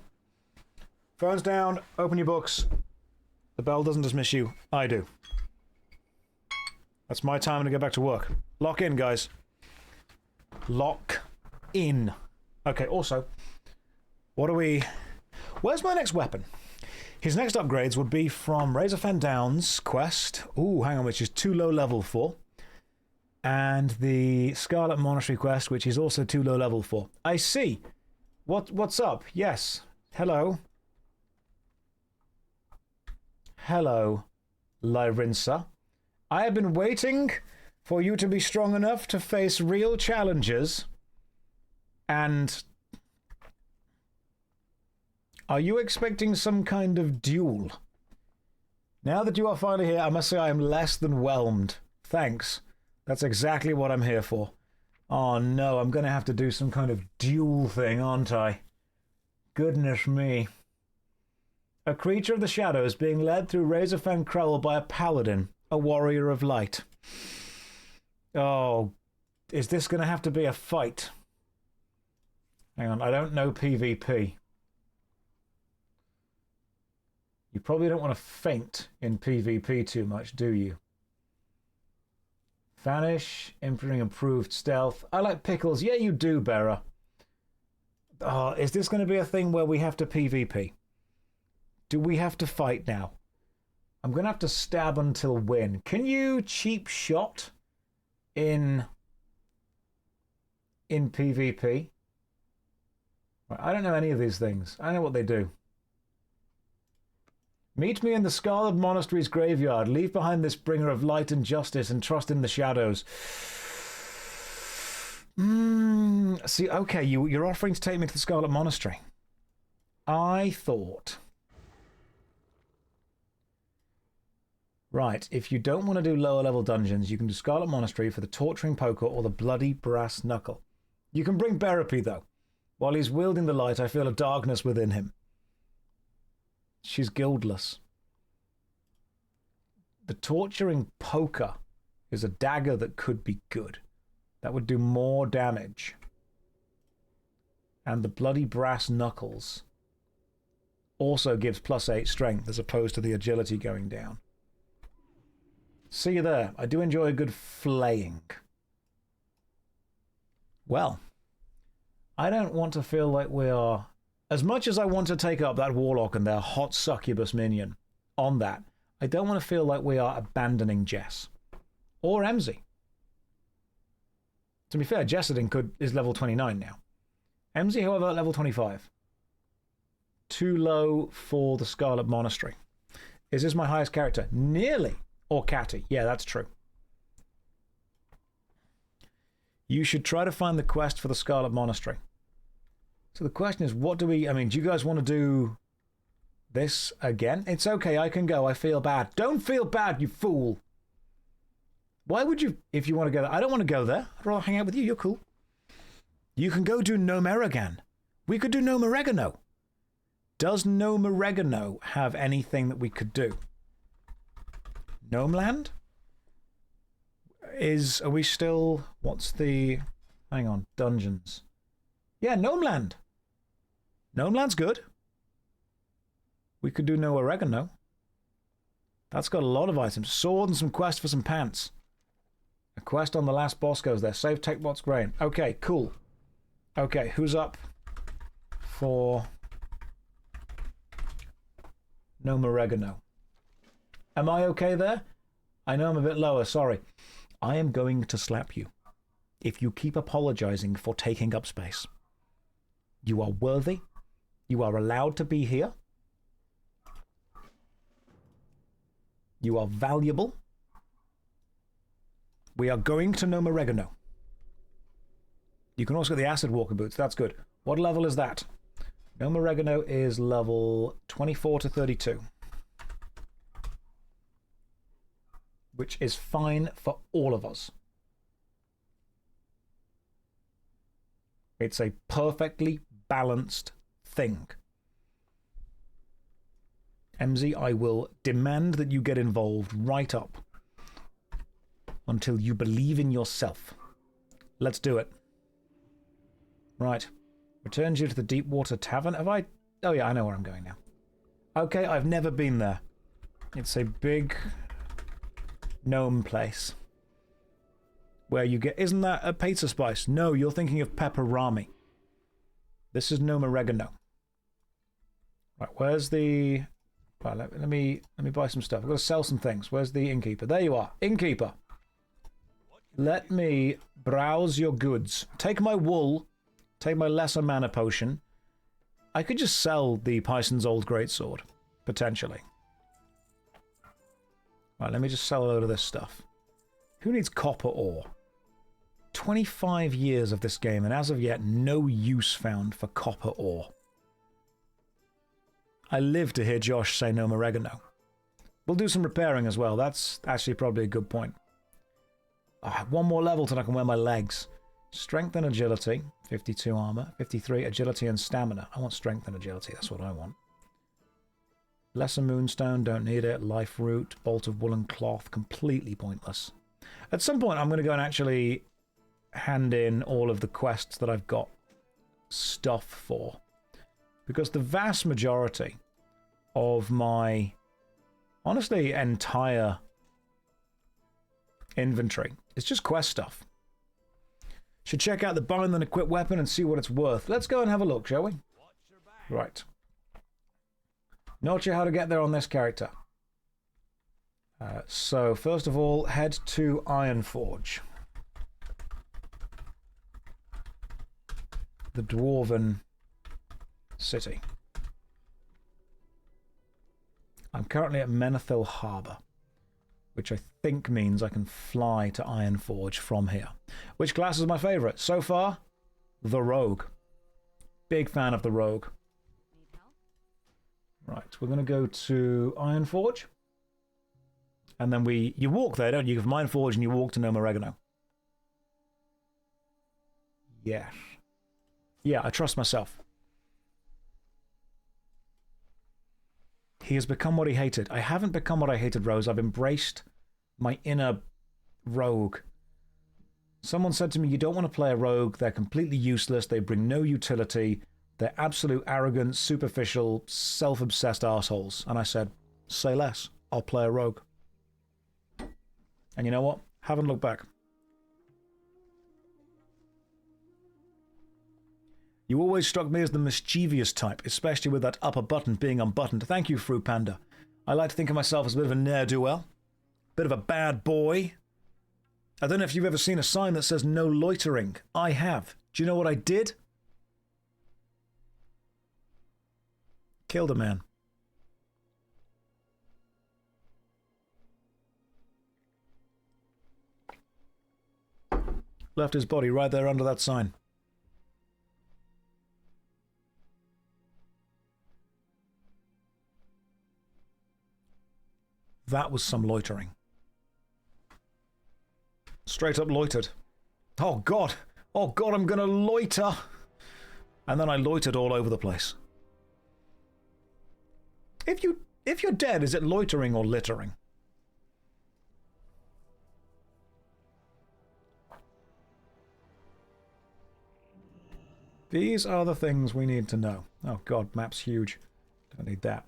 Phones down. Open your books. The bell doesn't dismiss you. I do. That's my time to get back to work. Lock in, guys. Lock in. Okay, also, what are we... Where's my next weapon? His next upgrades would be from Razorfen Downs quest. Ooh, hang on, which is too low level for. And the Scarlet Monastery quest, which is also too low level for. I see. What's up? Yes. Hello. Hello, Lyrinsa. I have been waiting for you to be strong enough to face real challenges. And are you expecting some kind of duel? Now that you are finally here, I must say I am less than whelmed. Thanks. That's exactly what I'm here for. Oh no, I'm going to have to do some kind of duel thing, aren't I? Goodness me. A creature of the shadows being led through Razorfang Krell by a paladin, a warrior of light. Oh, is this going to have to be a fight? Hang on, I don't know PvP. You probably don't want to faint in PvP too much, do you? Vanish, improved stealth. I like pickles. Yeah, you do, Bera. Oh, is this going to be a thing where we have to PvP? Do we have to fight now? I'm going to have to stab until win. Can you cheap shot in PvP? I don't know any of these things. I don't know what they do. Meet me in the Scarlet Monastery's graveyard. Leave behind this bringer of light and justice and trust in the shadows. See, okay, you're offering to take me to the Scarlet Monastery. I thought... Right, if you don't want to do lower level dungeons, you can do Scarlet Monastery for the Torturing Poker or the Bloody Brass Knuckle. You can bring Berapy, though. While he's wielding the light, I feel a darkness within him. She's guildless. The Torturing Poker is a dagger that could be good. That would do more damage. And the Bloody Brass Knuckles also gives +8 strength as opposed to the agility going down. See you there. I do enjoy a good flaying. Well, I don't want to feel like we are... As much as I want to take up that Warlock and their hot succubus minion on that, I don't want to feel like we are abandoning Jess. Or Emzy. To be fair, Jessedin is level 29 now. Emzy, however, level 25. Too low for the Scarlet Monastery. Is this my highest character? Nearly. Or Catty. Yeah, that's true. You should try to find the quest for the Scarlet Monastery. So the question is, what do we... I mean, do you guys want to do this again? It's okay, I can go. I feel bad. Don't feel bad, you fool. Why would you... If you want to go there... I don't want to go there. I'd rather hang out with you. You're cool. You can go do Gnome Eregan. We could do Gnome Oregano. Does Gnome Oregano have anything that we could do? Gnome Land? Are we still... What's the... Hang on. Dungeons. Yeah, Gnome Land. Gnome Land's good. We could do no oregano. That's got a lot of items. Sword and some quest for some pants. A quest on the last boss goes there. Save Techbot's grain. Okay, cool. Okay, who's up for no oregano? Am I okay there? I know I'm a bit lower, sorry. I am going to slap you if you keep apologizing for taking up space. You are worthy. You are allowed to be here. You are valuable. We are going to Gnome Oregano. You can also get the Acid Walker boots. That's good. What level is that? Gnome Oregano is level 24 to 32. Which is fine for all of us. It's a perfectly balanced thing. MZ, I will demand that you get involved right up until you believe in yourself. Let's do it. Right. Returns you to the Deepwater Tavern. Have I... Oh yeah, I know where I'm going now. Okay, I've never been there. It's a big gnome place. Where you get... Isn't that a pizza spice? No, you're thinking of pepperami. This is Gnome Oregano. Right, where's the... Right, let me buy some stuff. I've got to sell some things. Where's the innkeeper? There you are. Innkeeper. Let me browse your goods. Take my wool. Take my lesser mana potion. I could just sell the Pison's old greatsword. Potentially. Right, let me just sell a load of this stuff. Who needs copper ore? 25 years of this game, and as of yet, no use found for copper ore. I live to hear Josh say no oregano. We'll do some repairing as well. That's actually probably a good point. One more level till I can wear my legs. Strength and agility. 52 armor. 53 agility and stamina. I want strength and agility. That's what I want. Lesser moonstone. Don't need it. Life root. Bolt of woolen cloth. Completely pointless. At some point, I'm going to go and actually hand in all of the quests that I've got stuff for. Because the vast majority of my, honestly, entire inventory is just quest stuff. Should check out the bind and equip weapon and see what it's worth. Let's go and have a look, shall we? Right. Not sure how to get there on this character. So, first of all, head to Ironforge. The Dwarven City. I'm currently at Menethil Harbour, which I think means I can fly to Ironforge from here. Which class is my favourite? So far, the Rogue. Big fan of the Rogue. Right, we're going to go to Ironforge. And then you walk there, don't you? You go from Ironforge and you walk to Gnome Oregano. Yes. Yeah, I trust myself. He has become what he hated. I haven't become what I hated, Rose. I've embraced my inner rogue. Someone said to me, you don't want to play a rogue. They're completely useless. They bring no utility. They're absolute arrogant, superficial, self-obsessed assholes. And I said, say less. I'll play a rogue. And you know what? Haven't looked back. You always struck me as the mischievous type, especially with that upper button being unbuttoned. Thank you, Fruit Panda. I like to think of myself as a bit of a ne'er-do-well. Bit of a bad boy. I don't know if you've ever seen a sign that says no loitering. I have. Do you know what I did? Killed a man. Left his body right there under that sign. That was some loitering. Straight up loitered. Oh, God. Oh god, I'm gonna loiter! And then I loitered all over the place. If you're dead, is it loitering or littering? These are the things we need to know. Oh god, map's huge. Don't need that.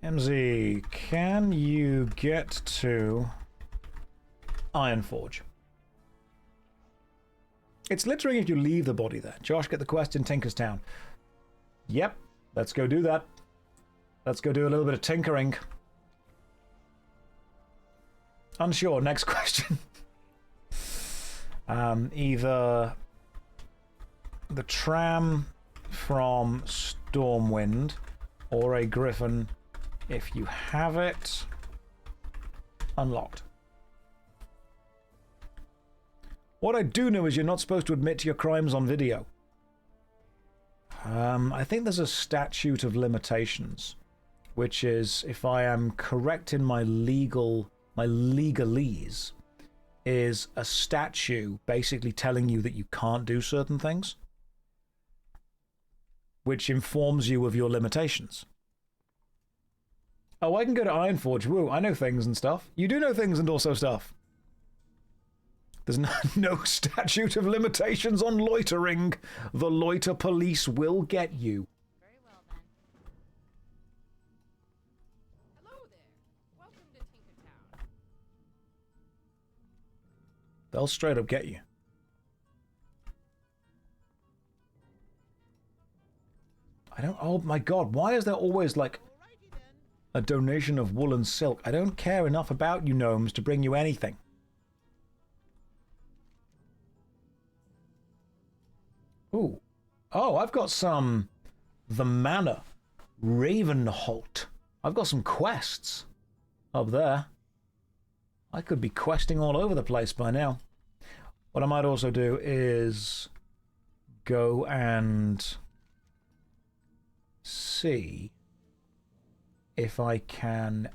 MZ, can you get to Ironforge? It's littering if you leave the body there. Josh, get the quest in Tinkerstown. Yep, let's go do that. Let's go do a little bit of tinkering. Unsure, next question. Either the tram from Stormwind or a griffin if you have it unlocked. What I do know is you're not supposed to admit to your crimes on video. I think there's a statute of limitations, which is, if I am correct in my legalese, is a statute basically telling you that you can't do certain things, which informs you of your limitations. Oh, I can go to Ironforge. Woo, I know things and stuff. You do know things and also stuff. There's no statute of limitations on loitering. The loiter police will get you. Very well, then. Hello there. Welcome to Tinkertown. They'll straight up get you. I don't... Oh my god, why is there always, like, a donation of wool and silk? I don't care enough about you gnomes to bring you anything. Ooh. Oh, I've got some... The Manor. Ravenholt. I've got some quests up there. I could be questing all over the place by now. What I might also do is go and see if I can...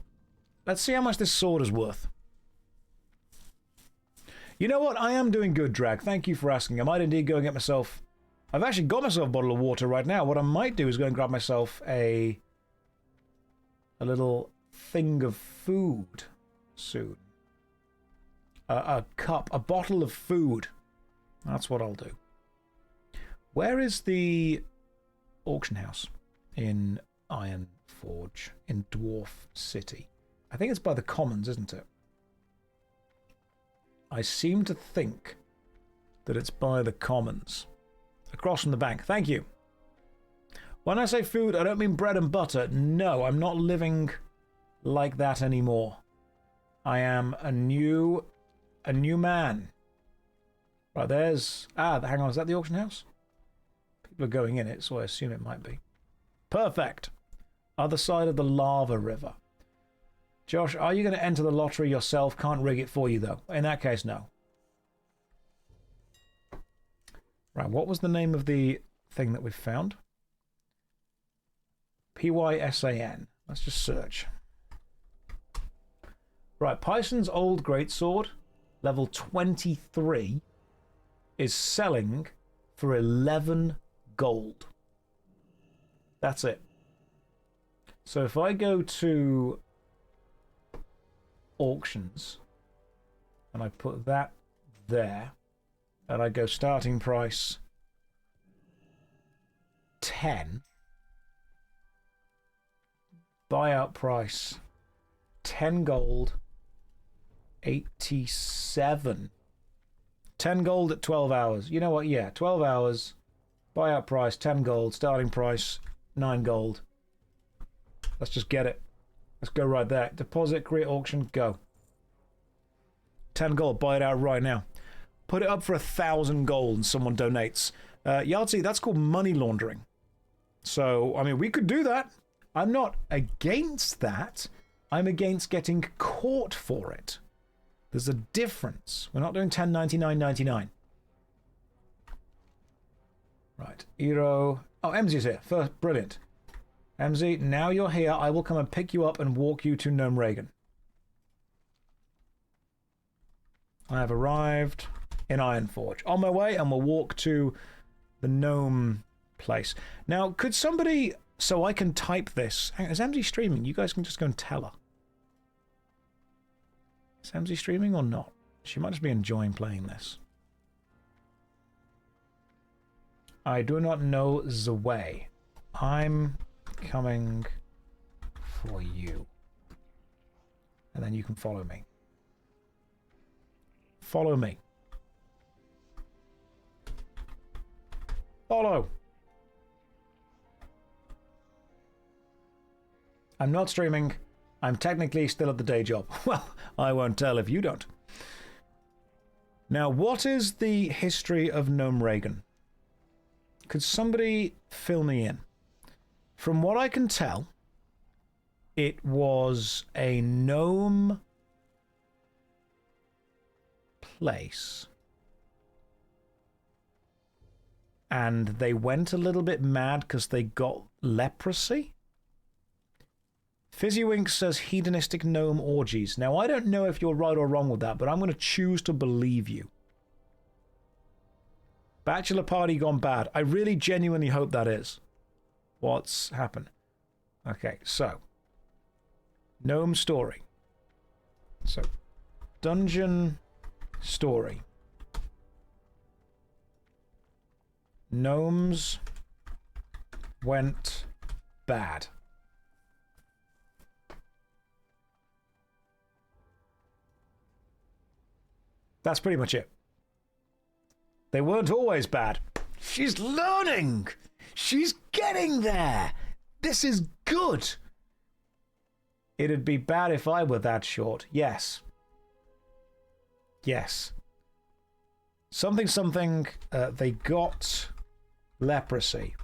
Let's see how much this sword is worth. You know what? I am doing good, Drag. Thank you for asking. I might indeed go and get myself... I've actually got myself a bottle of water right now. What I might do is go and grab myself a little thing of food soon. A cup, a bottle of food. That's what I'll do. Where is the auction house in Ironforge, in Dwarf City? I think it's by the Commons, isn't it? I seem to think that it's by the Commons. Across from the bank. Thank you. When I say food, I don't mean bread and butter. No, I'm not living like that anymore. I am a new man. Right, there's... Ah, hang on, is that the auction house? People are going in it, so I assume it might be. Perfect. Other side of the lava river. Josh, are you going to enter the lottery yourself? Can't rig it for you, though. In that case, no. Right, what was the name of the thing that we've found? PYSAN. Let's just search. Right, Pison's old greatsword, level 23, is selling for 11 gold. That's it. So if I go to auctions and I put that there, and I go starting price 10, buyout price 10 gold, 87. 10 gold at 12 hours. You know what? Yeah, 12 hours, buyout price 10 gold, starting price 9 gold. Let's just get it. Let's go right there. Deposit, create auction, go. 10 gold, buy it out right now. Put it up for 1,000 gold and someone donates. Yahtzee, that's called money laundering. So, I mean, we could do that. I'm not against that. I'm against getting caught for it. There's a difference. We're not doing 10.99.99. Right, Eero. Oh, MZ's here. First, brilliant. MZ, now you're here. I will come and pick you up and walk you to Gnome Reagan. I have arrived in Ironforge. On my way, and we'll walk to the gnome place. Now, could somebody, so I can type this. Hang on, is MZ streaming? You guys can just go and tell her. Is MZ streaming or not? She might just be enjoying playing this. I do not know the way. I'm coming for you. And then you can follow me. Follow me. Follow. I'm not streaming. I'm technically still at the day job. Well, I won't tell if you don't. Now, what is the history of Gnome Reagan? Could somebody fill me in? From what I can tell, it was a gnome place. And they went a little bit mad because they got leprosy. Fizzywink says hedonistic gnome orgies. Now, I don't know if you're right or wrong with that, but I'm going to choose to believe you. Bachelor party gone bad. I really genuinely hope that is what's happened. Okay, so gnome story. So dungeon story. Gnomes went bad. That's pretty much it. They weren't always bad. She's learning. She's getting there. This is good. It'd be bad if I were that short. Yes. Yes. Something, something, they got leprosy.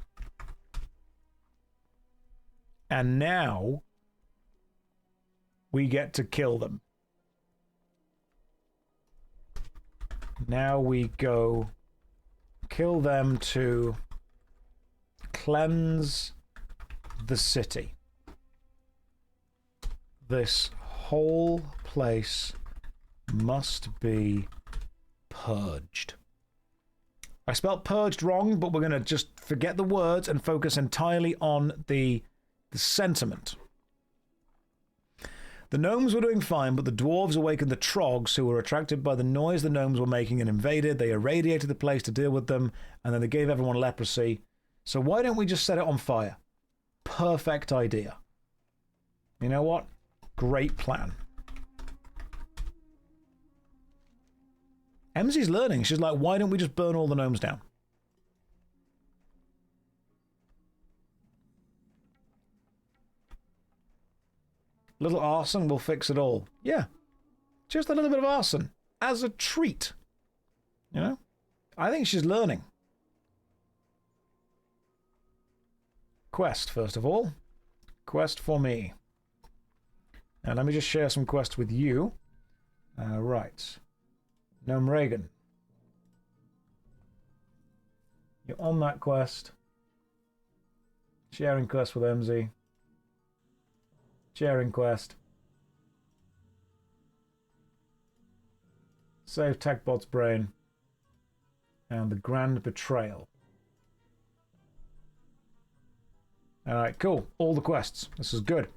And now we get to kill them. Now we go kill them to cleanse the city. This whole place must be purged. I spelt purged wrong, but we're going to just forget the words and focus entirely on the sentiment. The gnomes were doing fine, but the dwarves awakened the trogs, who were attracted by the noise the gnomes were making and invaded. They irradiated the place to deal with them, and then they gave everyone leprosy. So why don't we just set it on fire? Perfect idea. You know what? Great plan. MZ's learning. She's like, why don't we just burn all the gnomes down? Little arson will fix it all. Yeah. Just a little bit of arson. As a treat. You know? I think she's learning. Quest, first of all. Quest for me. Now, let me just share some quests with you. Right. Gnome Reagan. You're on that quest. Sharing quest with MZ. Sharing quest. Save TechBot's brain. And the Grand Betrayal. Alright, cool. All the quests. This is good.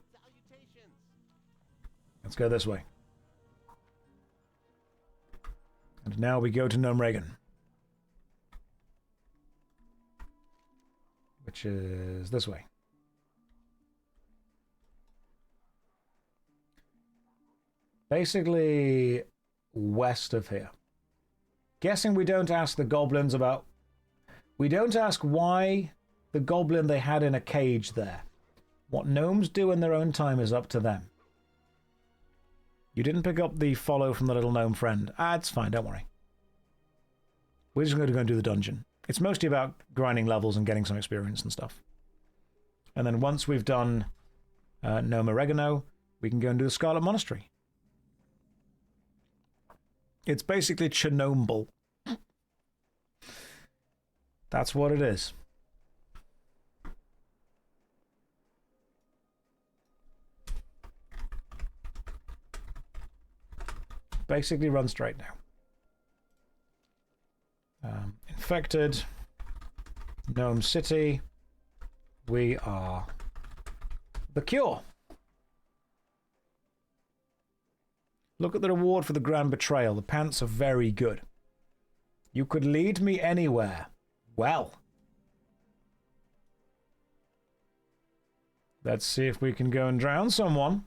Let's go this way. And now we go to Gnome Reagan. Which is this way. Basically west of here. Guessing we don't ask the goblins about... We don't ask why the goblin they had in a cage there. What gnomes do in their own time is up to them. You didn't pick up the follow from the little gnome friend. Ah, it's fine, don't worry. We're just going to go and do the dungeon. It's mostly about grinding levels and getting some experience and stuff. And then once we've done Gnome Oregano, we can go and do the Scarlet Monastery. It's basically Chernobyl. That's what it is. Basically run straight now. Infected. Gnome City. We are the cure. Look at the reward for the Grand Betrayal. The pants are very good. You could lead me anywhere. Well. Let's see if we can go and drown someone.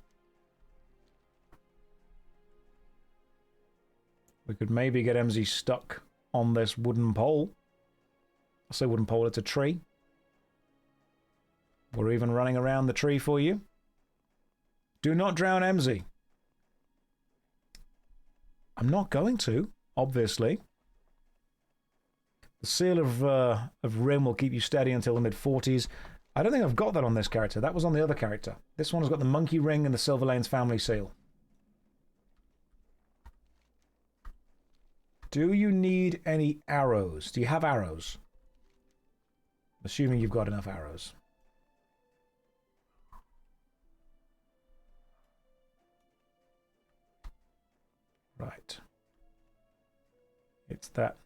We could maybe get MZ stuck on this wooden pole. I say wooden pole, it's a tree. We're even running around the tree for you. Do not drown MZ. I'm not going to, obviously. The Seal of Rim will keep you steady until the mid-40s. I don't think I've got that on this character. That was on the other character. This one has got the Monkey Ring and the Silver Lanes Family Seal. Do you need any arrows? Do you have arrows? Assuming you've got enough arrows. Right. It's that.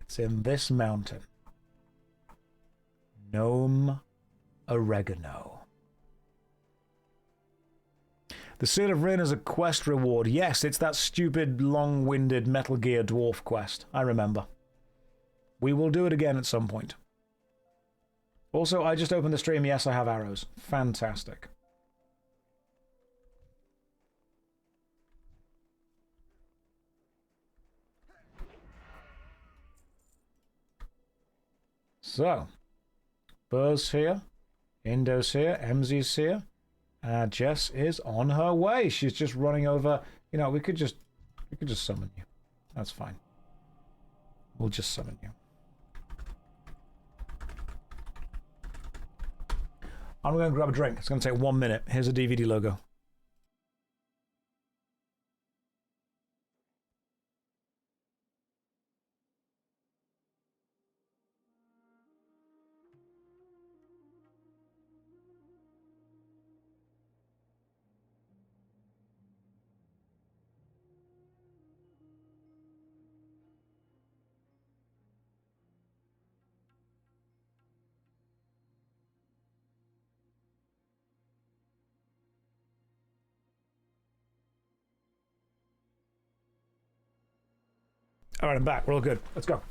It's in this mountain. Gnome Oregano. The Seal of Rin is a quest reward. Yes, it's that stupid, long-winded Metal Gear Dwarf quest. I remember. We will do it again at some point. Also, I just opened the stream. Yes, I have arrows. Fantastic. So, Burr's here. Indo's here. MZ's here. Jess is on her way. She's just running over. You know, we could just summon you. That's fine. We'll just summon you. I'm going to grab a drink. It's going to take 1 minute. Here's a DVD logo. All right, I'm back. We're all good. Let's go.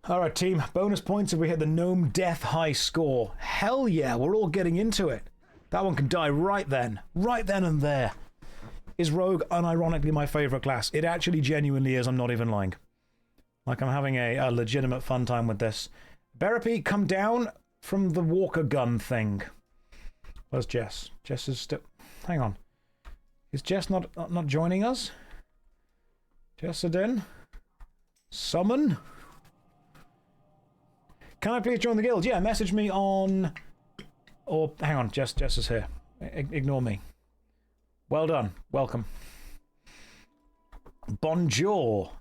All right, team. Bonus points if we hit the Gnome Death high score. Hell yeah, we're all getting into it. That one can die right then. Right then and there. Is Rogue unironically my favorite class? It actually genuinely is. I'm not even lying. Like, I'm having a legitimate fun time with this. Berapi, come down from the Walker gun thing. Where's Jess? Jess is still... Hang on. Is Jess not joining us? Jessadin? Summon? Can I please join the guild? Yeah, message me on... Or, hang on, Jess is here. Ignore me. Well done. Welcome. Bonjour.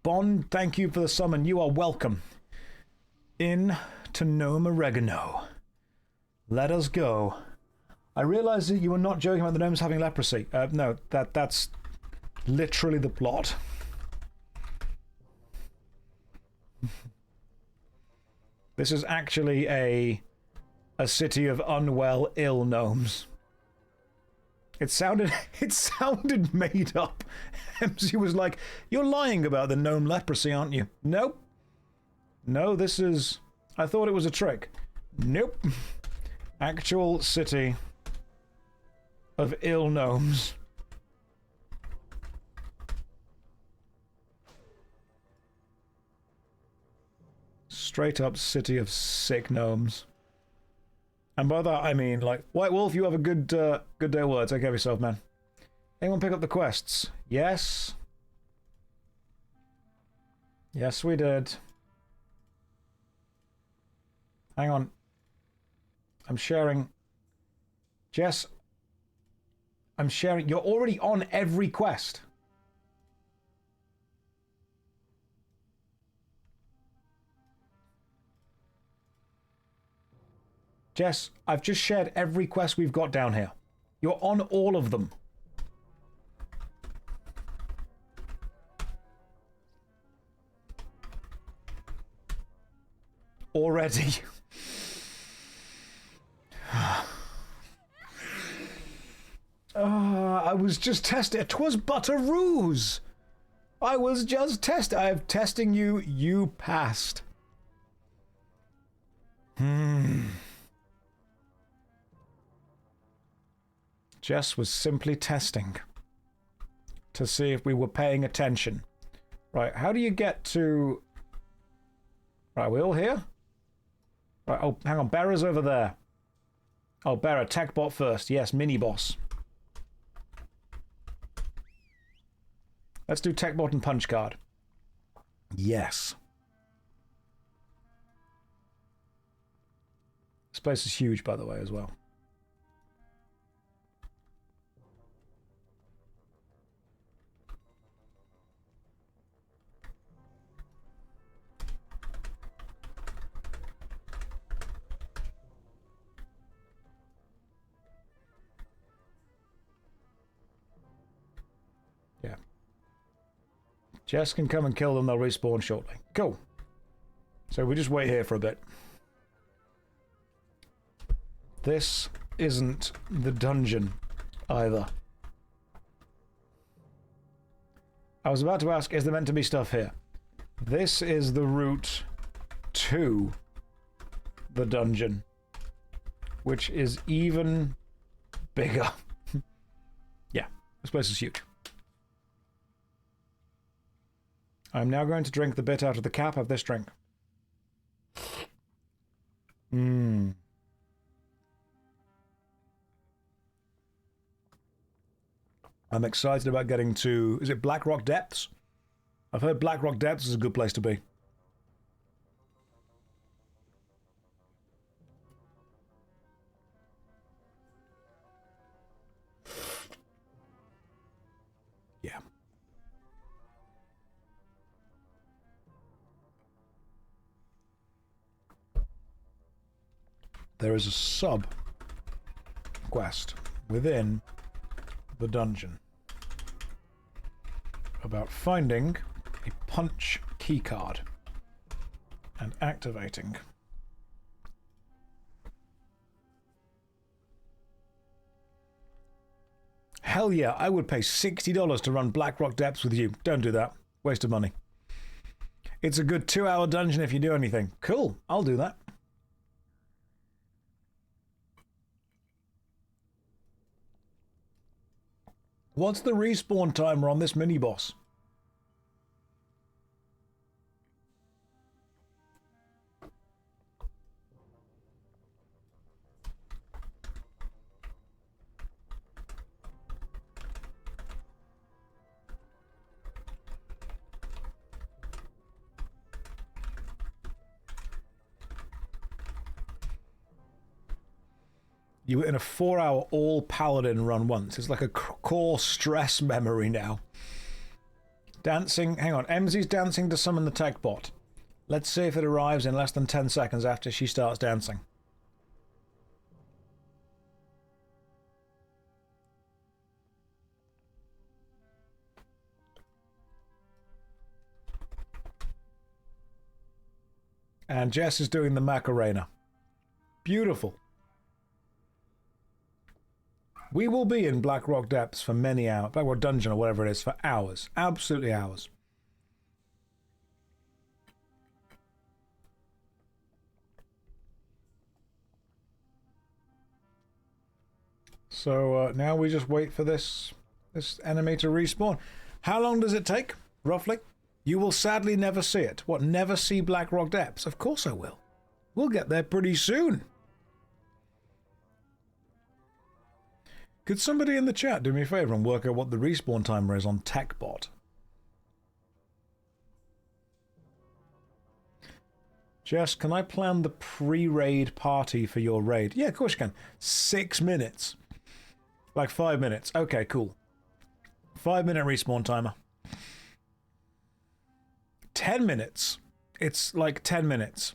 Thank you for the summon. You are welcome. In to Gnome Oregano. Let us go. I realize that you were not joking about the gnomes having leprosy. No, that's literally the plot. This is actually a city of unwell, ill gnomes. It sounded made up. MC was like, "You're lying about the gnome leprosy, aren't you?" Nope. No, this is... I thought it was a trick. Nope. Actual city of ill gnomes. Straight up city of sick gnomes. And by that I mean, like, White Wolf, you have a good day at work. Take care of yourself, man. Anyone pick up the quests? Yes. Yes, we did. Hang on. I'm sharing. Jess, I'm sharing. You're already on every quest. Jess, I've just shared every quest we've got down here. You're on all of them. Already. I was just testing. 'Twas but a ruse. I was just testing. I am testing you. You passed. Jess was simply testing to see if we were paying attention. Right, how do you get to... Right, are we all here? Right, oh, hang on, Bera's over there. Oh, Bera, tech bot first. Yes, mini boss. Let's do tech bot and punch card. Yes. This place is huge, by the way, as well. Yeah. Jess can come and kill them. They'll respawn shortly. Cool. So we just wait here for a bit. This isn't the dungeon either. I was about to ask, is there meant to be stuff here? This is the route to the dungeon, which is even bigger. Yeah, this place is huge. I'm now going to drink the bit out of the cap of this drink. I'm excited about getting to... Is it Blackrock Depths? I've heard Blackrock Depths is a good place to be. Yeah. There is a sub-quest within the dungeon about finding a punch keycard and activating. Hell yeah, I would pay $60 to run Blackrock Depths with you. Don't do that. Waste of money. It's a good 2-hour dungeon if you do anything. Cool, I'll do that. What's the respawn timer on this mini-boss? You were in a 4-hour all-paladin run once. It's like a core stress memory now. Dancing... Hang on. MZ's dancing to summon the tech bot. Let's see if it arrives in less than 10 seconds after she starts dancing. And Jess is doing the Macarena. Beautiful. We will be in Blackrock Depths for many hours. Blackrock Dungeon or whatever it is, for hours. Absolutely hours. So now we just wait for this enemy to respawn. How long does it take, roughly? You will sadly never see it. What, never see Blackrock Depths? Of course I will. We'll get there pretty soon. Could somebody in the chat do me a favor and work out what the respawn timer is on TechBot? Jess, can I plan the pre-raid party for your raid? Yeah, of course you can. 6 minutes. Like 5 minutes. Okay, cool. 5-minute respawn timer. 10 minutes. It's like 10 minutes.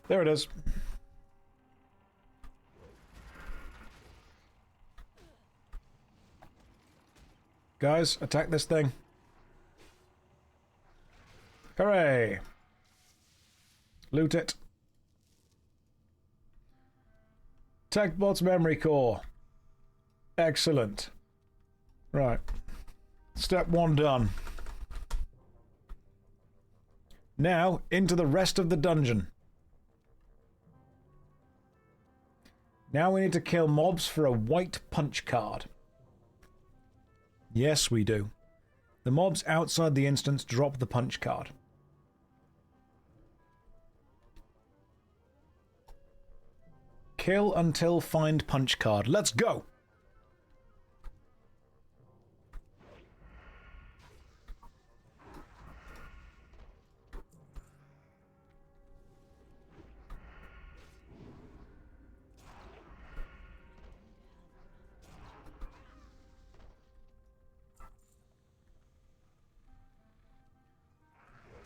There it is. Guys, attack this thing. Hooray! Loot it. TechBot's memory core. Excellent. Right. Step 1 done. Now, into the rest of the dungeon. Now we need to kill mobs for a white punch card. Yes, we do. The mobs outside the instance drop the punch card. Kill until find punch card. Let's go!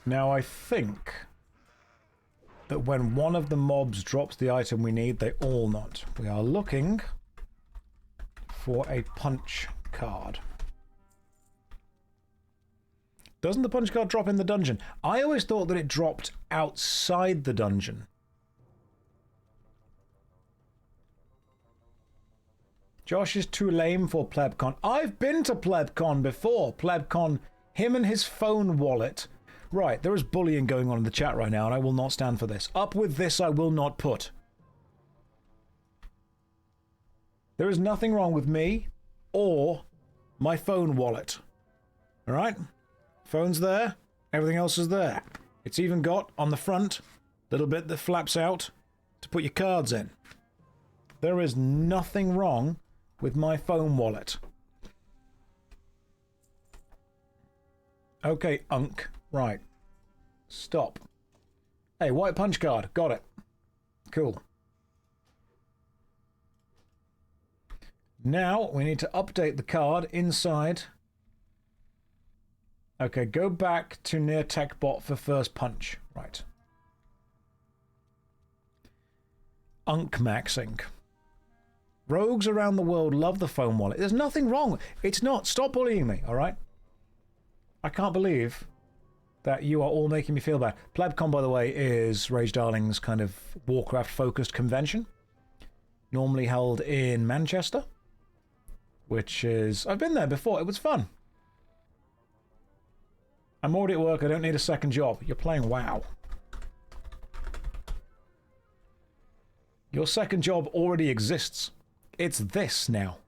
Now I think that when one of the mobs drops the item we need, they all not. We are looking for a punch card. Doesn't the punch card drop in the dungeon? I always thought that it dropped outside the dungeon. Josh is too lame for PlebCon. I've been to PlebCon before. PlebCon, him and his phone wallet. Right, there is bullying going on in the chat right now, and I will not stand for this. Up with this, I will not put. There is nothing wrong with me or my phone wallet. Alright? Phone's there. Everything else is there. It's even got, on the front, little bit that flaps out to put your cards in. There is nothing wrong with my phone wallet. Okay, Unk. Right. Stop. Hey, white punch card. Got it. Cool. Now, we need to update the card inside. Okay, go back to near TechBot for first punch. Right. Unk maxing. Rogues around the world love the phone wallet. There's nothing wrong. It's not. Stop bullying me, alright? I can't believe that you are all making me feel bad. PlebCon, by the way, is Rage Darling's kind of Warcraft-focused convention. Normally held in Manchester. Which is... I've been there before. It was fun. I'm already at work. I don't need a second job. You're playing WoW. Your second job already exists. It's this now.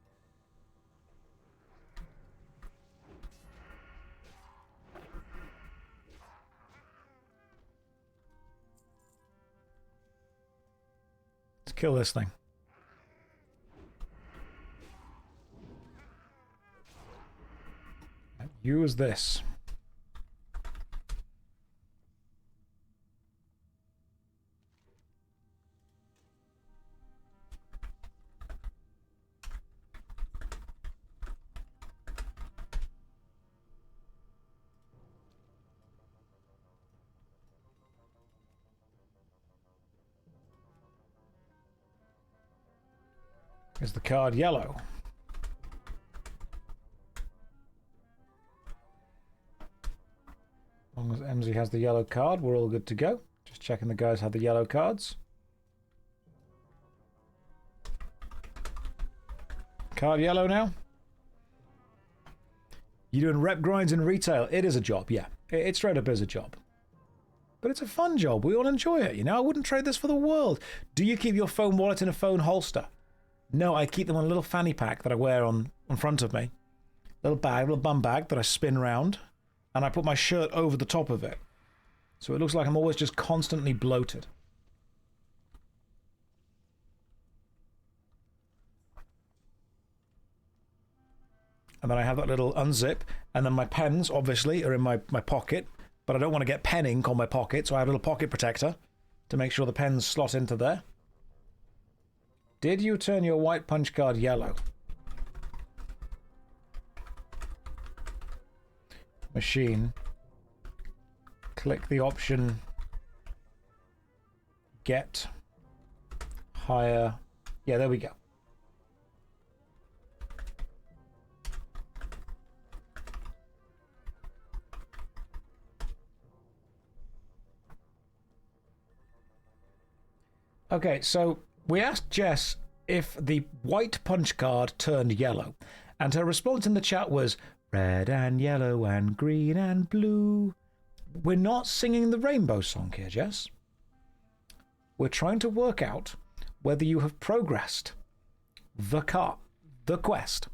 Let's kill this thing. And use this. Is the card yellow? As long as MZ has the yellow card, we're all good to go. Just checking the guys have the yellow cards. Card yellow now? You doing rep grinds in retail? It is a job, yeah. It straight up is a job. But it's a fun job. We all enjoy it, you know? I wouldn't trade this for the world. Do you keep your phone wallet in a phone holster? No, I keep them on a little fanny pack that I wear on front of me. Little bag, little bum bag that I spin round. And I put my shirt over the top of it. So it looks like I'm always just constantly bloated. And then I have that little unzip. And then my pens, obviously, are in my pocket. But I don't want to get pen ink on my pocket, so I have a little pocket protector to make sure the pens slot into there. Did you turn your white punch card yellow? Machine. Click the option Get Higher. Yeah, there we go. Okay, so we asked Jess if the white punch card turned yellow, and her response in the chat was red and yellow and green and blue. We're not singing the rainbow song here, Jess. We're trying to work out whether you have progressed the quest.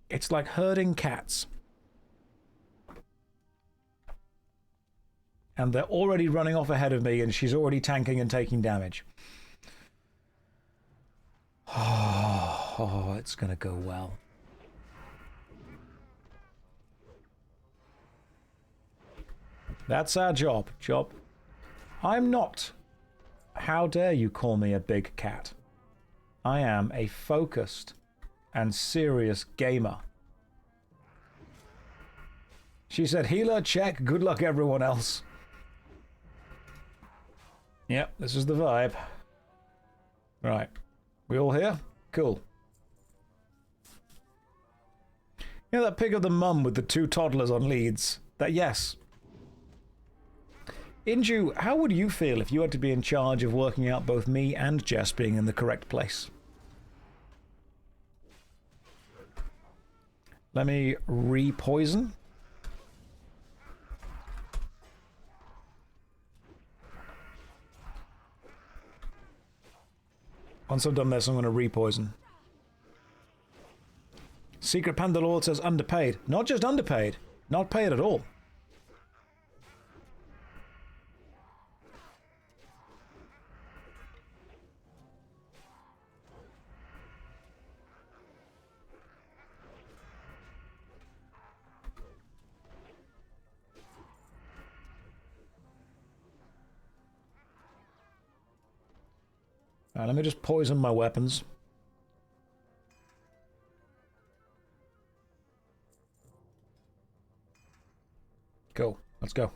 It's like herding cats. And they're already running off ahead of me, and she's already tanking and taking damage. Oh, it's going to go well. That's our job. I'm not. How dare you call me a big cat? I am a focused and serious gamer. She said, healer, check. Good luck, everyone else. Yep, this is the vibe. Right. We all here? Cool. You know that pic of the mum with the 2 toddlers on leads? That, yes. Inju, how would you feel if you had to be in charge of working out both me and Jess being in the correct place? Let me re-poison. Once I've done this, I'm going to re-poison. Secret Panda Lord says underpaid. Not just underpaid. Not paid at all. Let me just poison my weapons. Cool. Let's go.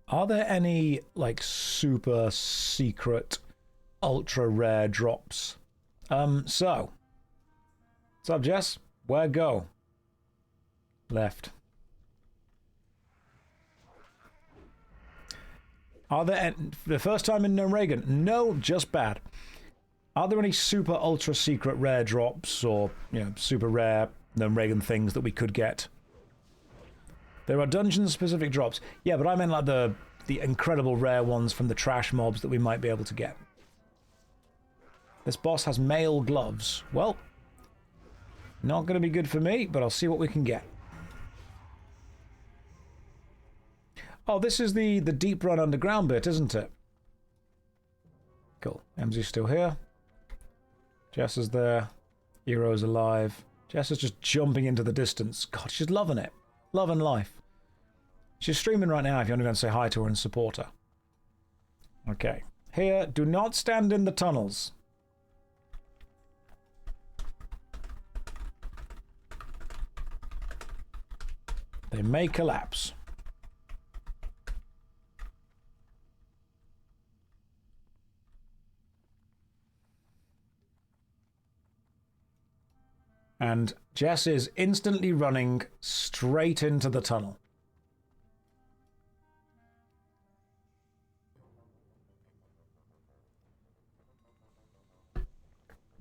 Are there any, like, super secret, ultra rare drops? What's up, Jess? Where go? Left. Are there, the first time in Reagan? No, just bad. Are there any super ultra secret rare drops or, you know, super rare Reagan things that we could get? There are dungeon specific drops. Yeah, but I meant like the incredible rare ones from the trash mobs that we might be able to get. This boss has male gloves. Well, not going to be good for me, but I'll see what we can get. Oh, this is the deep run underground bit, isn't it? Cool. MZ's still here. Jess is there. Hero's alive. Jess is just jumping into the distance. God, she's loving it. Loving life. She's streaming right now if you want to go and say hi to her and support her. Okay. Here, do not stand in the tunnels. They may collapse. And Jess is instantly running straight into the tunnel.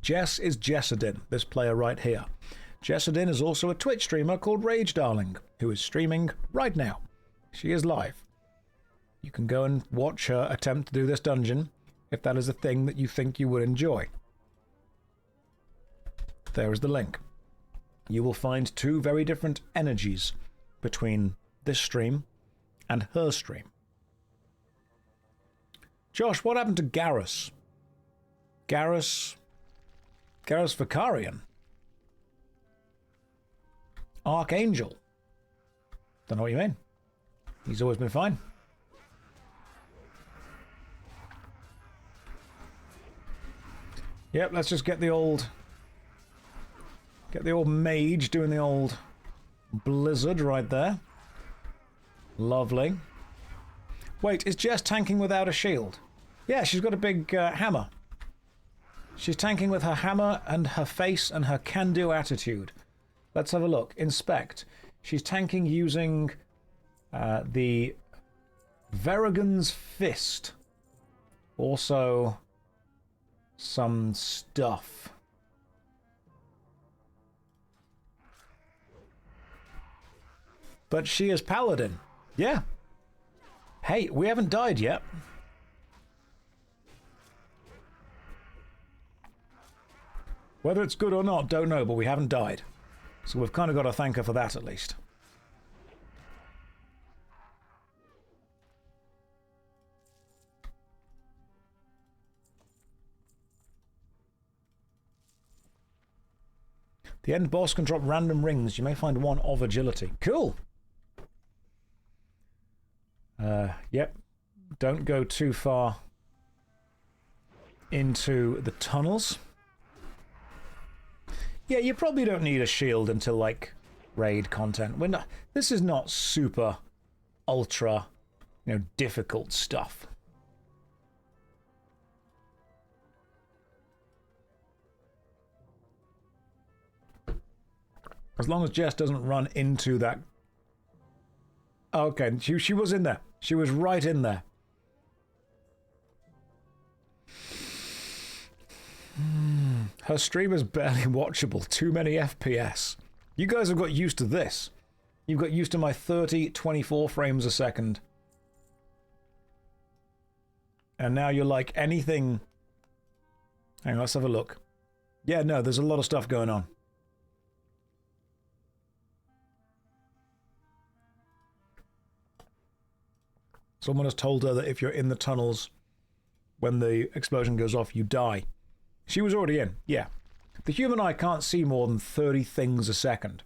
Jess is Jessadin, this player right here. Jessadin is also a Twitch streamer called Rage Darling, who is streaming right now. She is live. You can go and watch her attempt to do this dungeon, if that is a thing that you think you would enjoy. There is the link. You will find 2 very different energies between this stream and her stream. Josh, what happened to Garrus? Garrus Vicarian? Archangel? Don't know what you mean. He's always been fine. Yep, let's just get the old mage doing the old blizzard right there. Lovely. Wait, is Jess tanking without a shield? Yeah, she's got a big hammer. She's tanking with her hammer and her face and her can-do attitude. Let's have a look. Inspect. She's tanking using the Verrigan's Fist. Also, some stuff. But she is Paladin. Yeah. Hey, we haven't died yet. Whether it's good or not, don't know, but we haven't died. So we've kind of got to thank her for that, at least. The end boss can drop random rings. You may find one of agility. Cool! Yep. Don't go too far into the tunnels. Yeah, you probably don't need a shield until, like, raid content. We're not, this is not super, ultra, difficult stuff. As long as Jess doesn't run into that... Okay, she was in there. She was right in there. Her stream is barely watchable. Too many FPS. You guys have got used to this. You've got used to my 30, 24 frames a second. And now you're like anything... Hang on, let's have a look. Yeah, no, there's a lot of stuff going on. Someone has told her that if you're in the tunnels, when the explosion goes off, you die. She was already in, yeah. The human eye can't see more than 30 things a second.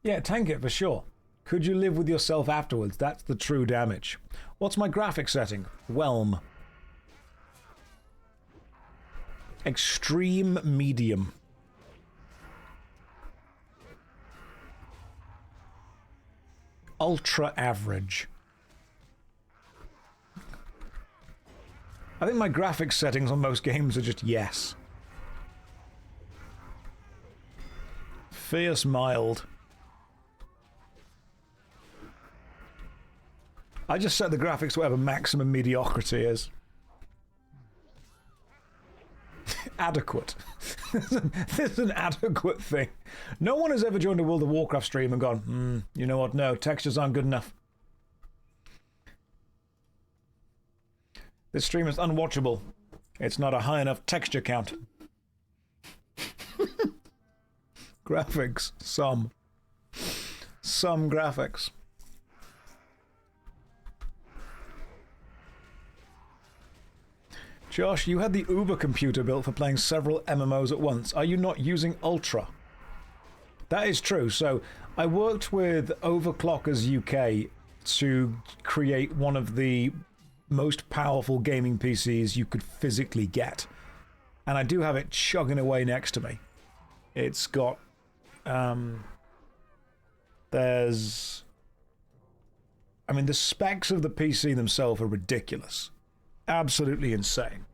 Yeah, tank it for sure. Could you live with yourself afterwards? That's the true damage. What's my graphic setting? Whelm. Extreme medium. Ultra average. I think my graphics settings on most games are just yes. Fierce mild. I just set the graphics to whatever maximum mediocrity is. Adequate. This is an adequate thing. No one has ever joined a World of Warcraft stream and gone, you know what, no, textures aren't good enough. This stream is unwatchable. It's not a high enough texture count. Graphics. Some graphics. Josh, you had the Uber computer built for playing several MMOs at once. Are you not using Ultra? That is true. So I worked with Overclockers UK to create one of the most powerful gaming PCs you could physically get. And I do have it chugging away next to me. It's got... there's... I mean, the specs of the PC themselves are ridiculous. Absolutely insane.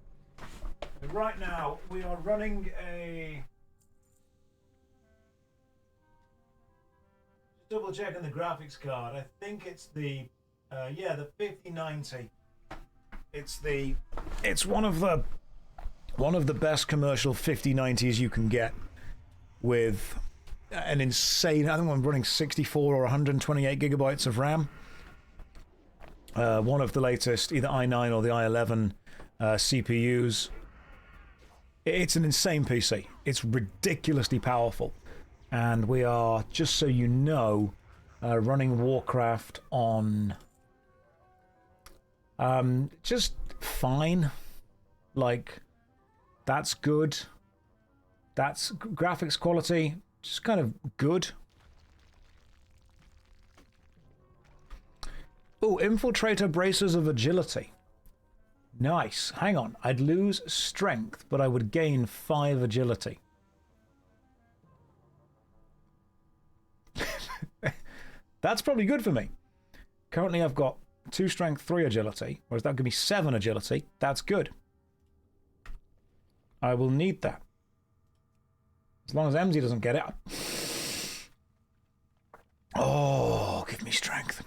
And right now, we are running a... Just double checking the graphics card. I think it's the... yeah, the 5090. It's one of the best commercial 5090s you can get with an insane... I think I'm running 64 or 128 gigabytes of RAM. One of the latest, either i9 or the i11 CPUs. It's an insane PC. It's ridiculously powerful. And we are, just so you know, running Warcraft on... just fine. Like, that's good. That's graphics quality, just kind of good. Oh, Infiltrator Bracers of Agility. Nice. Hang on. I'd lose strength, but I would gain 5 agility. That's probably good for me. Currently, I've got 2 strength, 3 agility, whereas that would give me 7 agility. That's good. I will need that. As long as MZ doesn't get it. Oh, give me strength.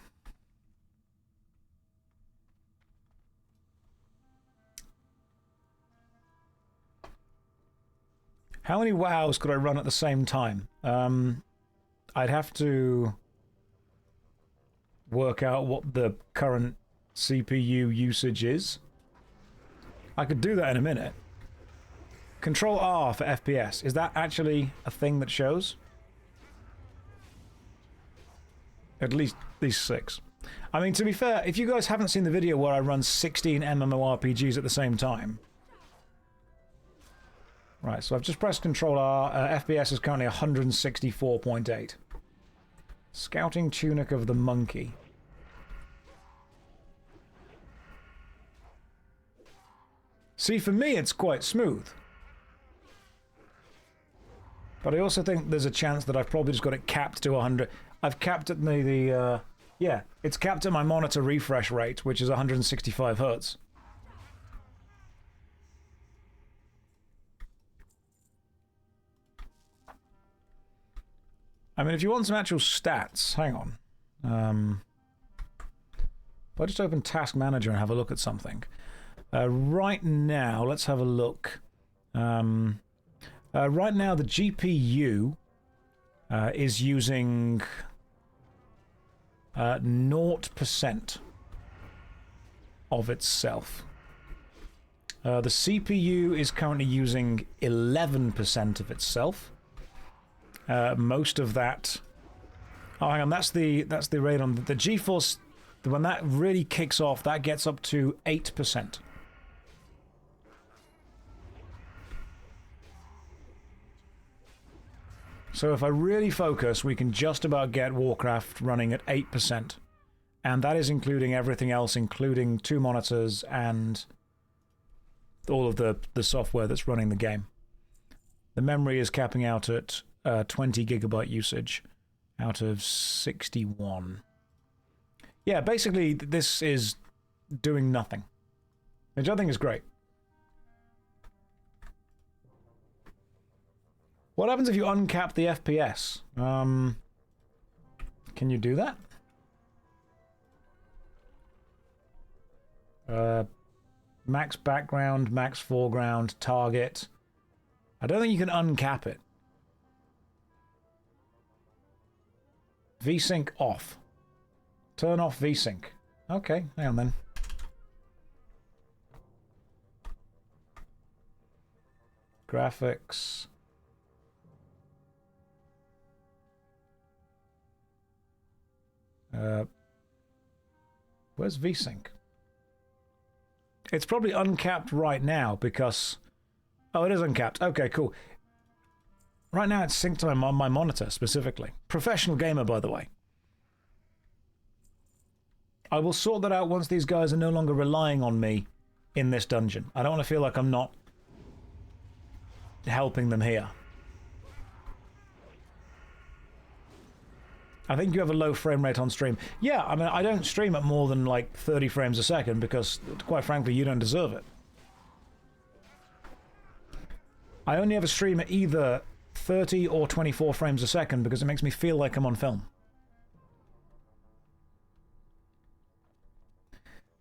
How many wows could I run at the same time? I'd have to work out what the current CPU usage is. I could do that in a minute. Control R for FPS. Is that actually a thing that shows? At least these 6. I mean, to be fair, if you guys haven't seen the video where I run 16 MMORPGs at the same time. Right, so I've just pressed Control R. FPS is currently 164.8. Scouting Tunic of the Monkey. See, for me, it's quite smooth. But I also think there's a chance that I've probably just got it capped to 100. I've capped it yeah, it's capped at my monitor refresh rate, which is 165 Hz. I mean, if you want some actual stats, hang on. If I just open Task Manager and have a look at something. Right now, let's have a look. Right now, the GPU is using 0% of itself. The CPU is currently using 11% of itself. Most of that. Oh, hang on. That's the rate on the GeForce. When that really kicks off, that gets up to 8%. So if I really focus, we can just about get Warcraft running at 8%. And that is including everything else, including 2 monitors and all of the software that's running the game. The memory is capping out at 20 gigabyte usage out of 61. Yeah, basically this is doing nothing, which I think is great. What happens if you uncap the FPS? Can you do that? Max background, max foreground, target. I don't think you can uncap it. VSync off. Turn off VSync. Okay, hang on then. Graphics. Where's VSync? It's probably uncapped right now because... Oh, it is uncapped. Okay, cool. Right now it's synced to my monitor specifically. Professional gamer, by the way. I will sort that out once these guys are no longer relying on me in this dungeon. I don't want to feel like I'm not helping them here. I think you have a low frame rate on stream. Yeah, I mean, I don't stream at more than like 30 frames a second because, quite frankly, you don't deserve it. I only ever stream at either 30 or 24 frames a second because it makes me feel like I'm on film.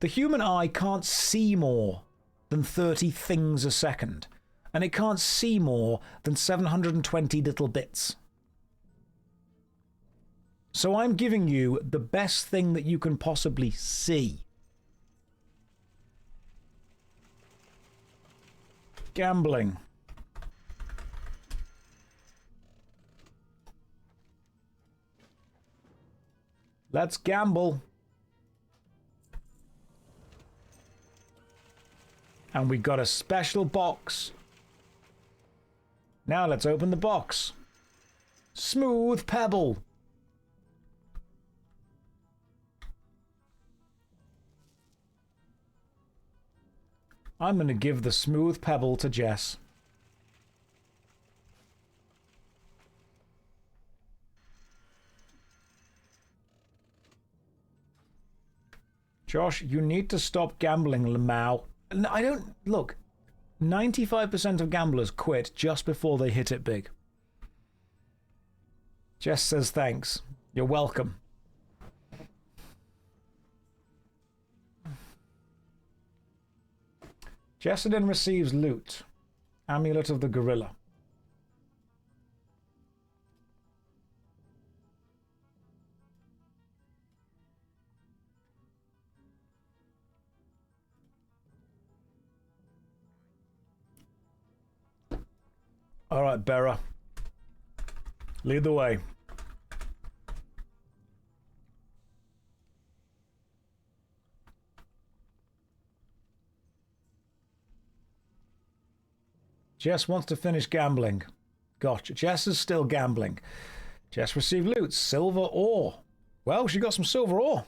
The human eye can't see more than 30 things a second, and it can't see more than 720 little bits. So I'm giving you the best thing that you can possibly see. Gambling. Let's gamble. And we got a special box. Now let's open the box. Smooth pebble. I'm going to give the smooth pebble to Jess. Josh, you need to stop gambling, Lamau. I don't... Look, 95% of gamblers quit just before they hit it big. Jess says thanks. You're welcome. Jessadin receives loot. Amulet of the Gorilla. All right, Bera. Lead the way. Jess wants to finish gambling. Gotcha. Jess is still gambling. Jess received loot. Silver ore. Well, she got some silver ore.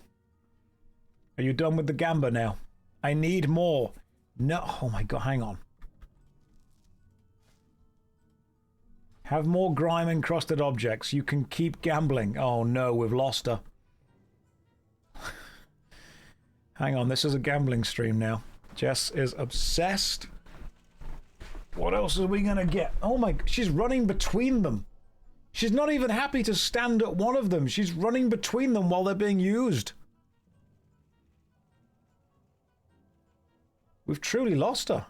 Are you done with the gamba now? I need more. No. Oh my god, hang on. Have more grime encrusted objects. You can keep gambling. Oh no, we've lost her. Hang on, this is a gambling stream now. Jess is obsessed. What else are we gonna get? Oh my, she's running between them. She's not even happy to stand at one of them. She's running between them while they're being used. We've truly lost her.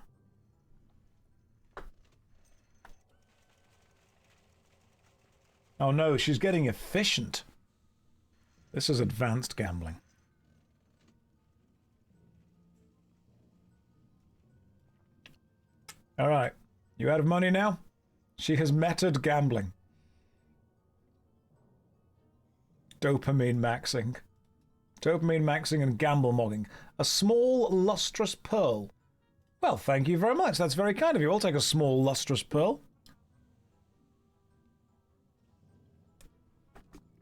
Oh no, she's getting efficient. This is advanced gambling. All right, you out of money now? She has metered gambling. Dopamine maxing. Dopamine maxing and gamble mogging. A small lustrous pearl. Well, thank you very much. That's very kind of you. I'll take a small lustrous pearl.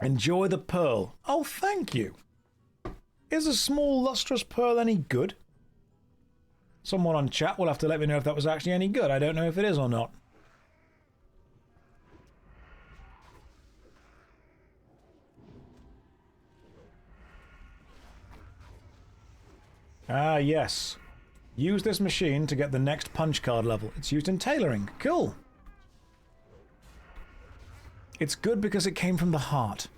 Enjoy the pearl. Oh, thank you. Is a small lustrous pearl any good? Someone on chat will have to let me know if that was actually any good. I don't know if it is or not. Ah, yes. Use this machine to get the next punch card level. It's used in tailoring. Cool. It's good because it came from the heart.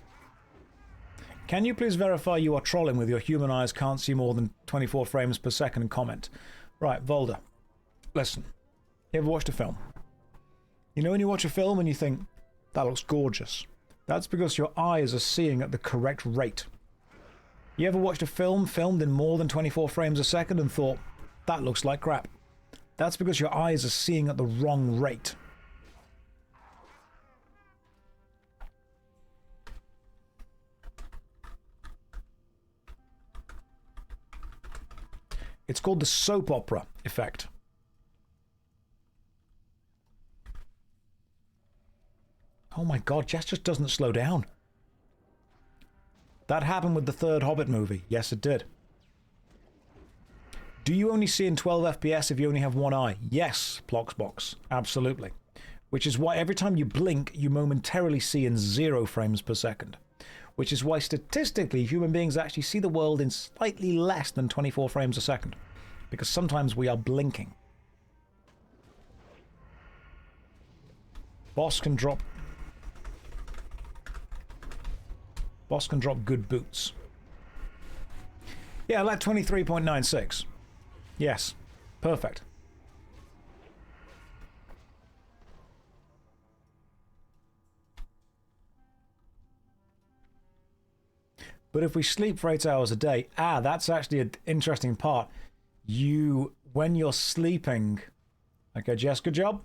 Can you please verify you are trolling with your human eyes can't see more than 24 frames per second comment? Right, Volder. Listen. You ever watched a film? You know when you watch a film and you think, that looks gorgeous. That's because your eyes are seeing at the correct rate. You ever watched a film filmed in more than 24 frames a second and thought, that looks like crap? That's because your eyes are seeing at the wrong rate. It's called the soap opera effect. Oh my god, Jess just doesn't slow down. That happened with the third Hobbit movie. Yes, it did. Do you only see in 12 FPS if you only have one eye? Yes, Ploxbox. Absolutely. Which is why every time you blink, you momentarily see in 0 frames per second. Which is why statistically human beings actually see the world in slightly less than 24 frames a second. Because sometimes we are blinking. Boss can drop good boots. Yeah, like 23.96. Yes. Perfect. But if we sleep for 8 hours a day, that's actually an interesting part. When you're sleeping, okay, Jess, good job.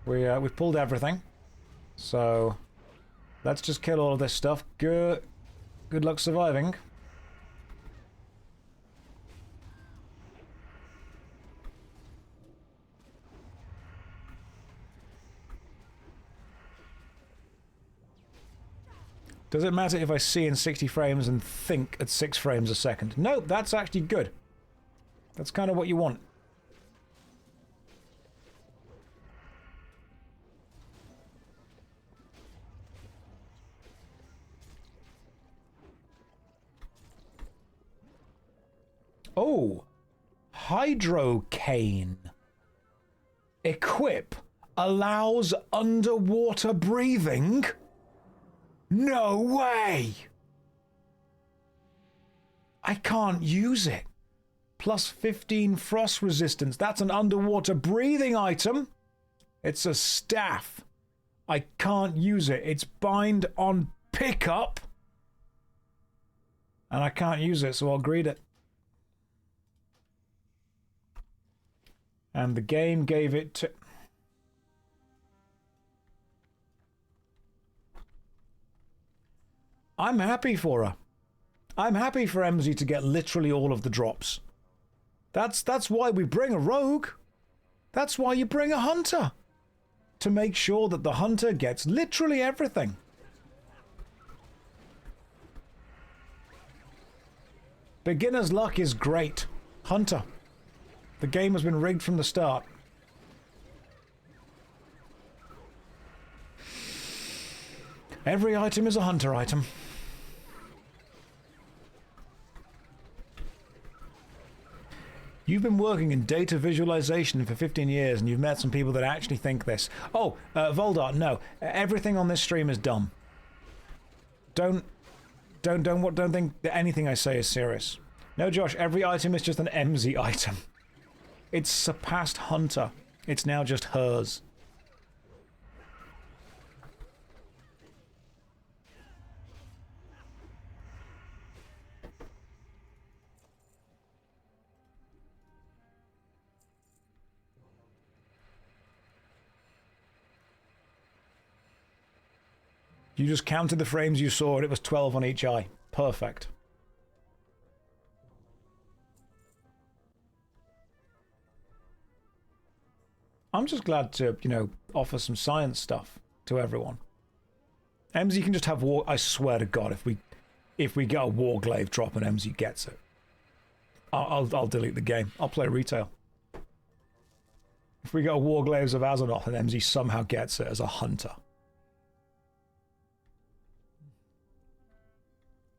We've pulled everything. So, let's just kill all of this stuff. Good luck surviving. Does it matter if I see in 60 frames and think at 6 frames a second? No, that's actually good. That's kind of what you want. Oh, hydrocane. Equip allows underwater breathing? No way! I can't use it. Plus 15 frost resistance. That's an underwater breathing item. It's a staff. I can't use it. It's bind on pickup. And I can't use it, so I'll greet it. And the game gave it to... I'm happy for her. I'm happy for MZ to get literally all of the drops. That's why we bring a rogue. That's why you bring a hunter. To make sure that the hunter gets literally everything. Beginner's luck is great. Hunter. The game has been rigged from the start. Every item is a hunter item. You've been working in data visualization for 15 years and you've met some people that actually think this. Oh, Voldart, no. Everything on this stream is dumb. Don't think that anything I say is serious. No, Josh, every item is just an MZ item. It's surpassed Hunter. It's now just hers. You just counted the frames you saw and it was 12 on each eye. Perfect. I'm just glad to, you know, offer some science stuff to everyone. MZ can just have war. I swear to God, if we get a Warglaive drop and MZ gets it, I'll delete the game. I'll play retail. If we get a Warglaives of Azeroth and MZ somehow gets it as a hunter.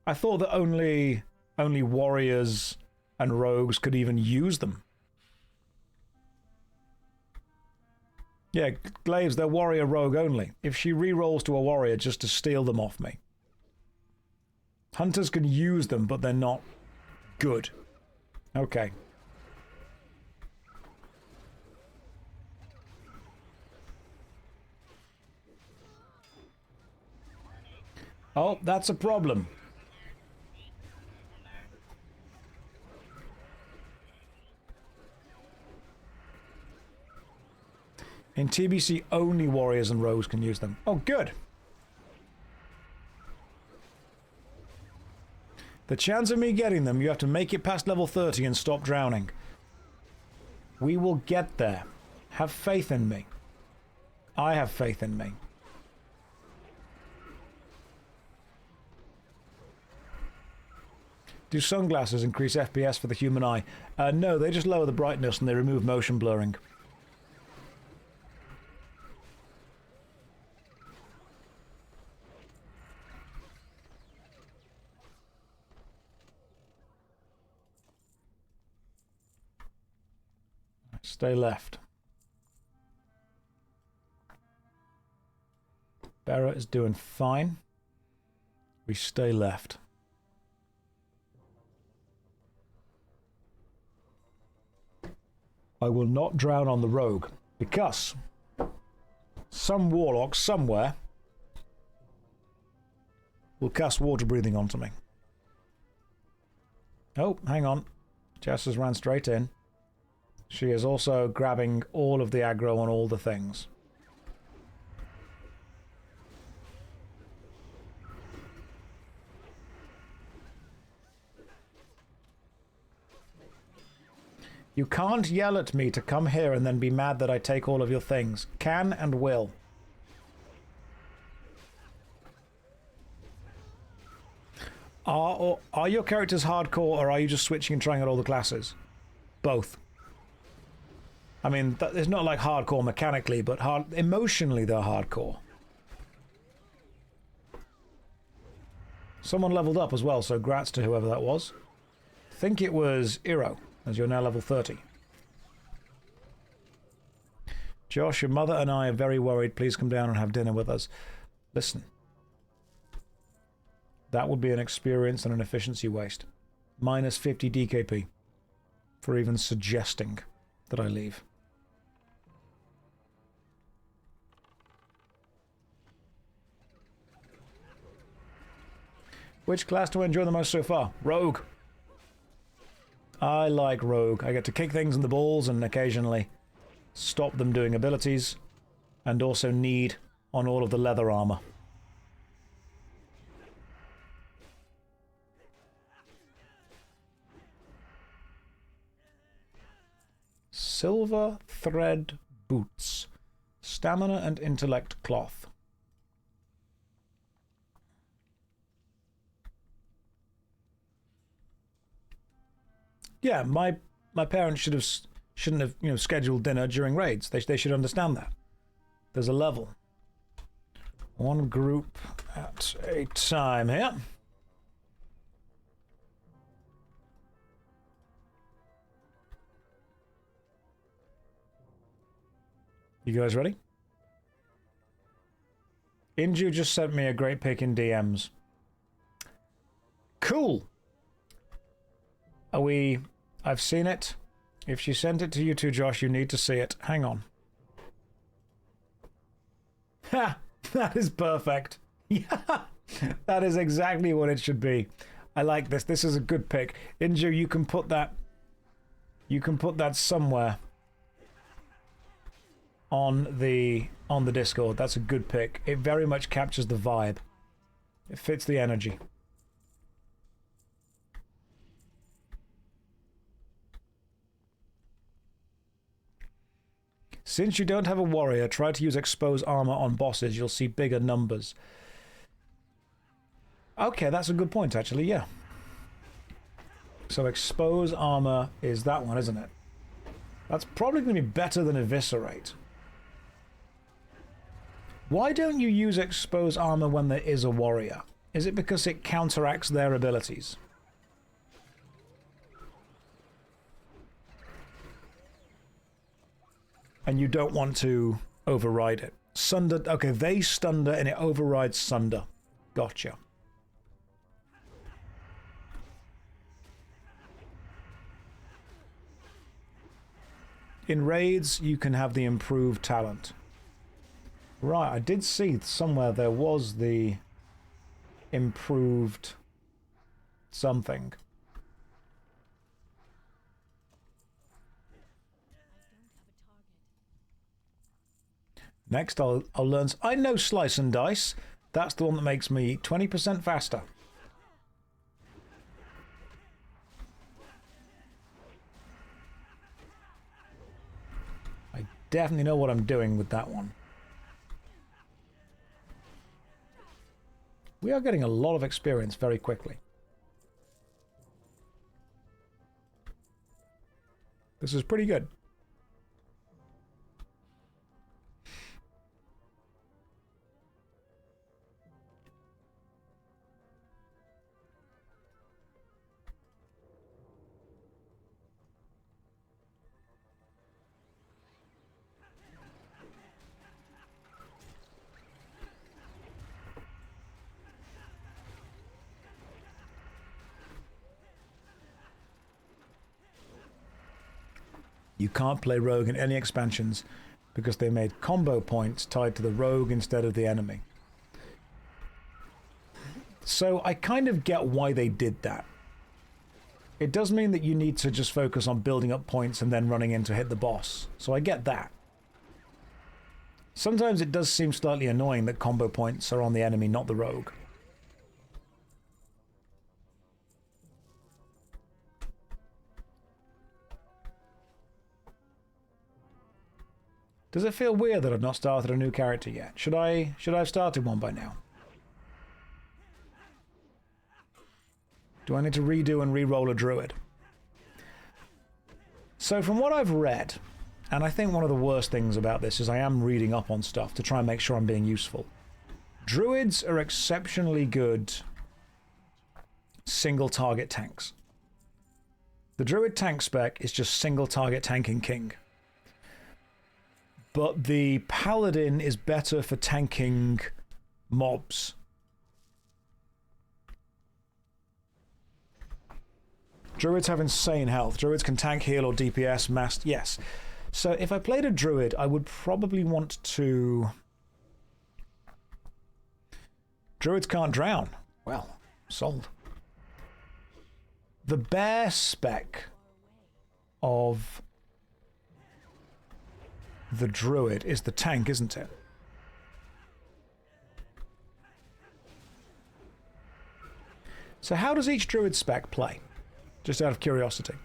I thought that only warriors and rogues could even use them. Yeah, glaives, they're warrior rogue only. If she re-rolls to a warrior just to steal them off me. Hunters can use them, but they're not good. Okay. Oh, that's a problem. In TBC, only warriors and rogues can use them. Oh, good. The chance of me getting them, you have to make it past level 30 and stop drowning. We will get there. Have faith in me. I have faith in me. Do sunglasses increase FPS for the human eye? No, they just lower the brightness and they remove motion blurring. Stay left. Barrett is doing fine. We stay left. I will not drown on the rogue because some warlock somewhere will cast water breathing onto me. Oh, hang on. Jess has ran straight in. She is also grabbing all of the aggro on all the things. You can't yell at me to come here and then be mad that I take all of your things. Can and will. Are your characters hardcore or are you just switching and trying out all the classes? Both. I mean, it's not like hardcore mechanically, but emotionally they're hardcore. Someone leveled up as well, so grats to whoever that was. I think it was Iro, as you're now level 30. Josh, your mother and I are very worried. Please come down and have dinner with us. Listen. That would be an experience and an efficiency waste. Minus 50 DKP for even suggesting that I leave. Which class do I enjoy the most so far? Rogue. I like Rogue. I get to kick things in the balls and occasionally stop them doing abilities, and also need on all of the leather armor. Silver thread boots. Stamina and intellect cloth. Yeah, my parents shouldn't have, you know, scheduled dinner during raids. They should understand that. There's a level. One group at a time here. You guys ready? Inju just sent me a great pic in DMs. Cool. Are we... I've seen it. If she sent it to you too, Josh, you need to see it. Hang on. Ha! That is perfect. Yeah! That is exactly what it should be. I like this. This is a good pic. Inju, you can put that... You can put that somewhere on the Discord. That's a good pic. It very much captures the vibe. It fits the energy. Since you don't have a warrior, try to use expose armor on bosses. You'll see bigger numbers. Okay, that's a good point, actually, yeah. So expose armor is that one, isn't it? That's probably going to be better than eviscerate. Why don't you use expose armor when there is a warrior? Is it because it counteracts their abilities? And you don't want to override it. Sunder, okay, they stunder and it overrides Sunder. Gotcha. In raids, you can have the improved talent. Right, I did see somewhere there was the improved something. Next, I'll learn... I know Slice and Dice. That's the one that makes me 20% faster. I definitely know what I'm doing with that one. We are getting a lot of experience very quickly. This is pretty good. You can't play Rogue in any expansions because they made combo points tied to the Rogue instead of the enemy. So I kind of get why they did that. It does mean that you need to just focus on building up points and then running in to hit the boss. So I get that. Sometimes it does seem slightly annoying that combo points are on the enemy, not the Rogue. Does it feel weird that I've not started a new character yet? Should I have started one by now? Do I need to redo and re-roll a druid? So from what I've read, and I think one of the worst things about this is I am reading up on stuff to try and make sure I'm being useful. Druids are exceptionally good single target tanks. The druid tank spec is just single target tanking king. but the paladin is better for tanking mobs. Druids have insane health. Druids can tank, heal, or DPS, master. Yes. So if I played a druid, I would probably want to... Druids can't drown. Well, sold. The bare spec of the druid is the tank, isn't it? So how does each druid spec play? Just out of curiosity.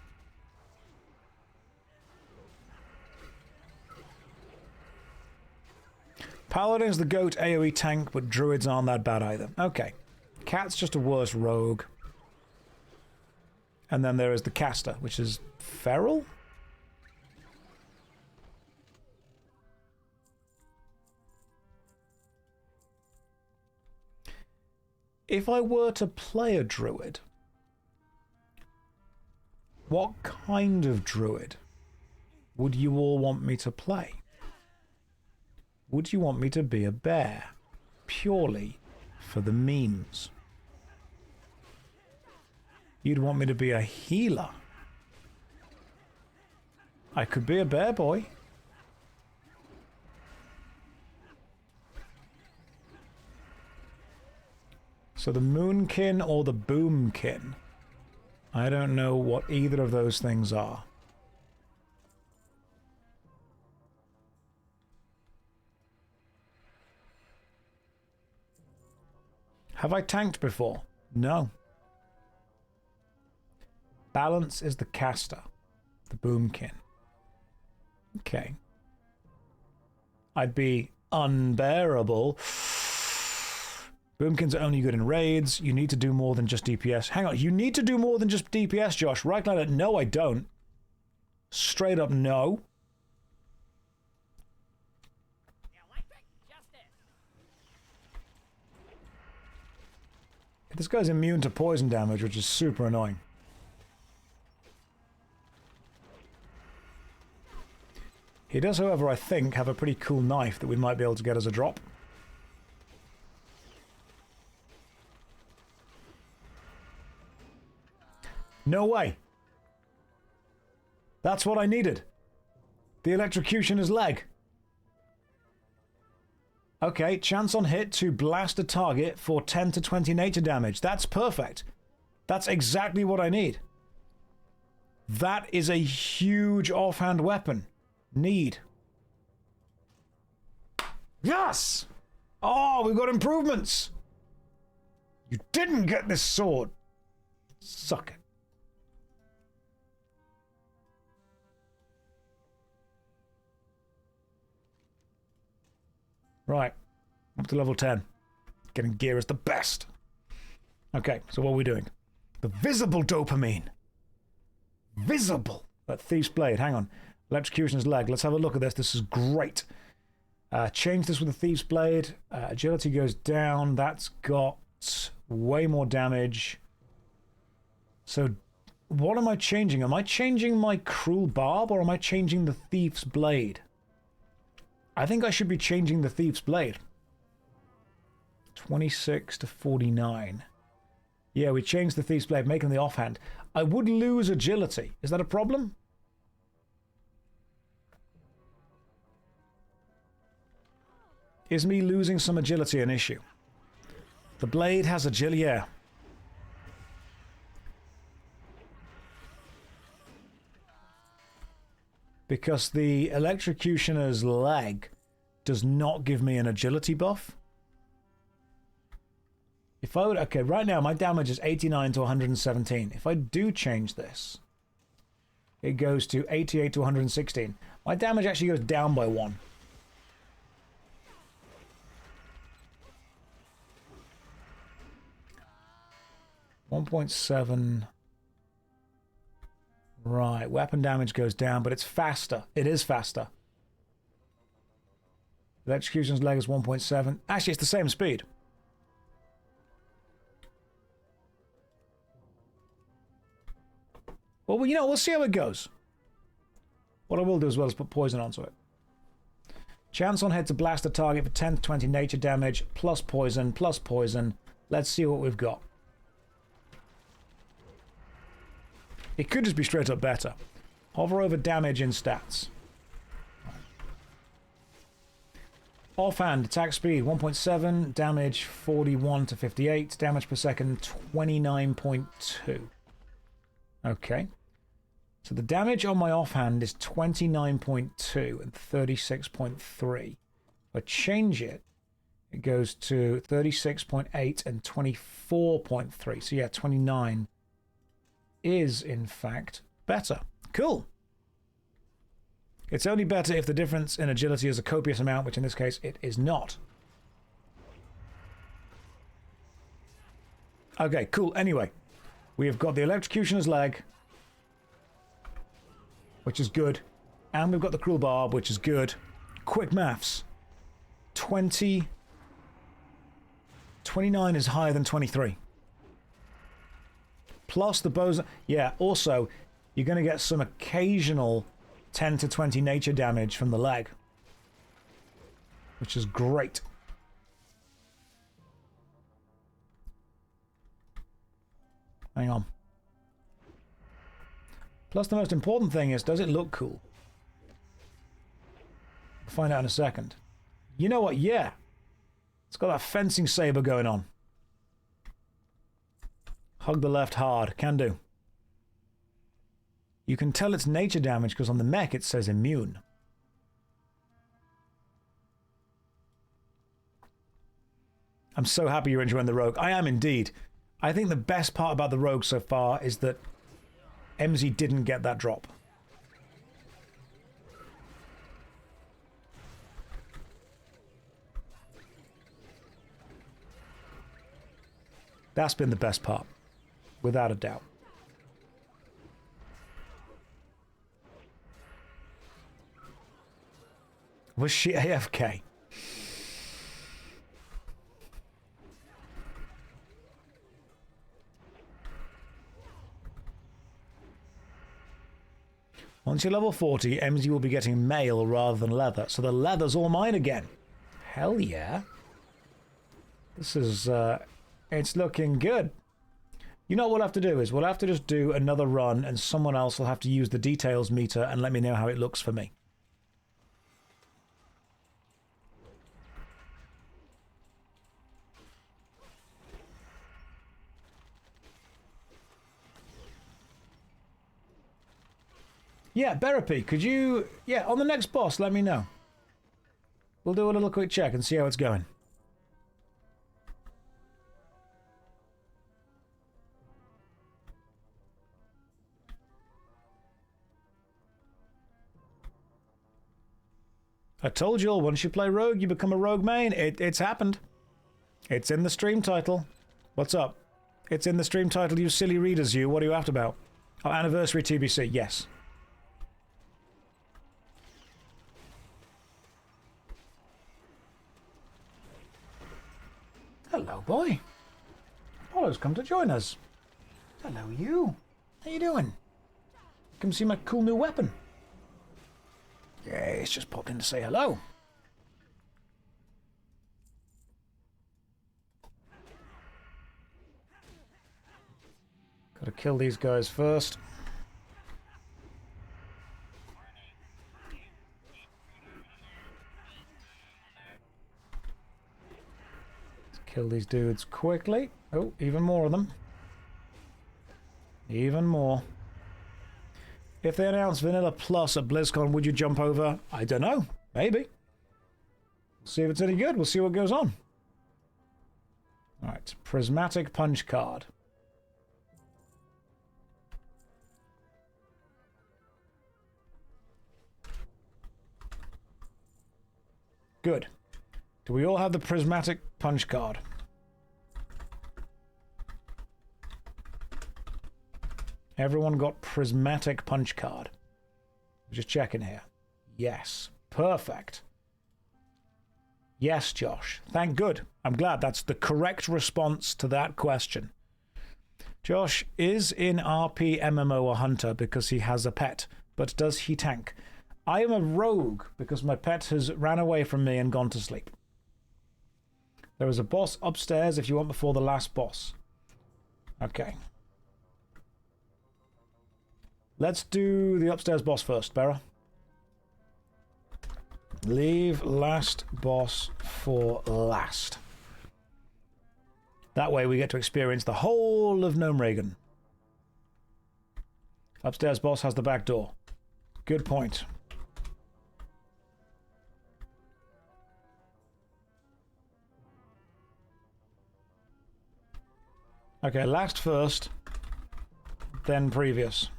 Paladin's the GOAT AoE tank, but druids aren't that bad either. Okay. Cat's just a worse rogue. And then there is the caster, which is feral? If I were to play a druid, what kind of druid would you all want me to play? Would you want me to be a bear, purely for the memes? You'd want me to be a healer. I could be a bear boy. So the Moonkin or the Boomkin? I don't know what either of those things are. Have I tanked before? No. Balance is the caster, the Boomkin. Okay. I'd be unbearable. Boomkins are only good in raids. You need to do more than just DPS. Hang on, you need to do more than just DPS, Josh. Right like that. No, I don't. Straight up no. This guy's immune to poison damage, which is super annoying. He does, however, I think, have a pretty cool knife that we might be able to get as a drop. No way. That's what I needed. The electrocutioner's leg. Okay, chance on hit to blast a target for 10 to 20 nature damage. That's perfect. That's exactly what I need. That is a huge offhand weapon. Need. Yes! Oh, we've got improvements! You didn't get this sword. Suck it. Right, up to level 10. Getting gear is the best. Okay, so what are we doing? The visible dopamine. Visible. That Thief's Blade, hang on. Electrocutioner's leg, let's have a look at this. This is great. Change this with the Thief's Blade. Agility goes down. That's got way more damage. So what am I changing? Am I changing my Cruel Barb or am I changing the Thief's Blade? I think I should be changing the Thief's Blade. 26 to 49. Yeah, we changed the Thief's Blade, making the offhand. I would lose agility. Is that a problem? Is me losing some agility an issue? The blade has agility, yeah. Because the electrocutioner's leg does not give me an agility buff. If I would... Okay, right now my damage is 89 to 117. If I do change this, it goes to 88 to 116. My damage actually goes down by 1. .7. Right, weapon damage goes down, but it's faster. It is faster. Electrocution's leg is 1.7. Actually, it's the same speed. Well, you know, we'll see how it goes. What I will do as well is put poison onto it. Chance on hit to blast a target for 10 to 20 nature damage, plus poison, plus poison. Let's see what we've got. It could just be straight up better. Hover over damage in stats. Offhand, attack speed 1.7, damage 41 to 58, damage per second 29.2. Okay. So the damage on my offhand is 29.2 and 36.3. If I change it, it goes to 36.8 and 24.3. So yeah, 29 is in fact better. Cool. It's only better if the difference in agility is a copious amount, which in this case it is not. Okay, cool. Anyway, we have got the Electrocutioner's Leg, which is good. And we've got the Cruel Barb, which is good. Quick maths. 29 is higher than 23. Plus the bows. Yeah, also, you're going to get some occasional 10 to 20 nature damage from the leg, which is great. Hang on. Plus the most important thing is, does it look cool? We'll find out in a second. You know what? Yeah. It's got that fencing saber going on. Hug the left hard. Can do. You can tell it's nature damage because on the mech it says immune. I'm so happy you're enjoying the Rogue. I am indeed. I think the best part about the Rogue so far is that MZ didn't get that drop. That's been the best part, without a doubt. Was she AFK? Once you're level 40, MZ will be getting mail rather than leather, so the leather's all mine again. Hell yeah. This is, it's looking good. You know what we'll have to do is, we'll have to just do another run and someone else will have to use the details meter and let me know how it looks for me. Yeah, Berapy, could you... Yeah, on the next boss, let me know. We'll do a little quick check and see how it's going. I told you all, once you play Rogue, you become a Rogue main. It's happened. It's in the stream title. What's up? It's in the stream title, you silly readers, you. What are you after about? Oh, anniversary TBC, yes. Hello, boy. Apollo's come to join us. Hello, you. How you doing? Come see my cool new weapon. Yeah, it's just popped in to say hello. Gotta kill these guys first. Kill these dudes quickly. Oh, even more of them. Even more. If they announce Vanilla Plus at BlizzCon, would you jump over? I don't know. Maybe. We'll see if it's any good. We'll see what goes on. Alright. Prismatic Punch card. Good. Do we all have the Prismatic Punch card? Everyone got Prismatic Punch card. Just checking here. Yes. Perfect. Yes, Josh. Thank good. I'm glad that's the correct response to that question. Josh is in RP MMO a hunter because he has a pet, but does he tank? I am a rogue because my pet has ran away from me and gone to sleep. There is a boss upstairs if you want before the last boss. Okay. Let's do the upstairs boss first, Bera. Leave last boss for last. That way we get to experience the whole of Gnome Reagan. Upstairs boss has the back door. Good point. Okay, last first, then previous.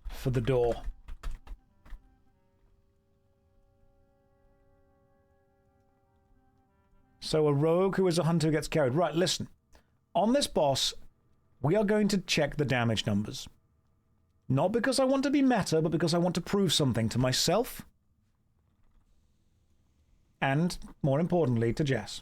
For the door. So a rogue who is a hunter gets carried. Right, listen. On this boss, we are going to check the damage numbers. Not because I want to be meta, but because I want to prove something to myself. And, more importantly, to Jess.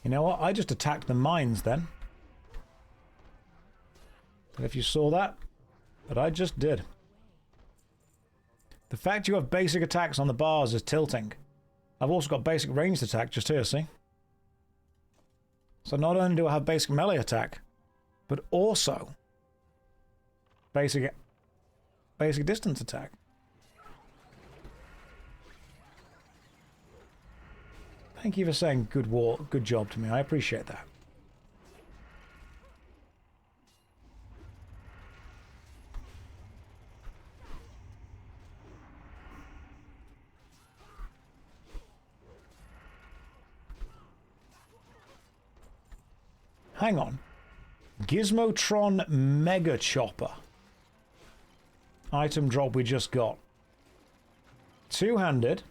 You know what? I just attacked the mines then. If you saw that, but I just did. The fact you have basic attacks on the bars is tilting. I've also got basic ranged attack just here, see? So not only do I have basic melee attack, but also basic distance attack. Thank you for saying good job to me. I appreciate that. Hang on. Gizmotron Mega Chopper. Item drop we just got. Two-handed.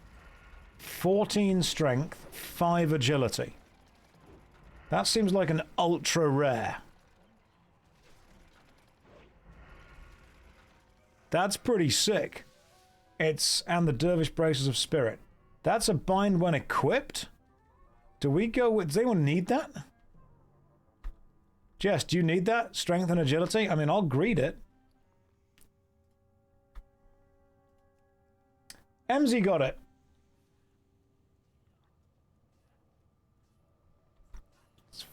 14 strength, 5 agility. That seems like an ultra rare. That's pretty sick. And the Dervish Braces of Spirit. That's a bind when equipped? Do we go with... Does anyone need that? Jess, do you need that? Strength and agility? I mean, I'll greet it. MZ got it.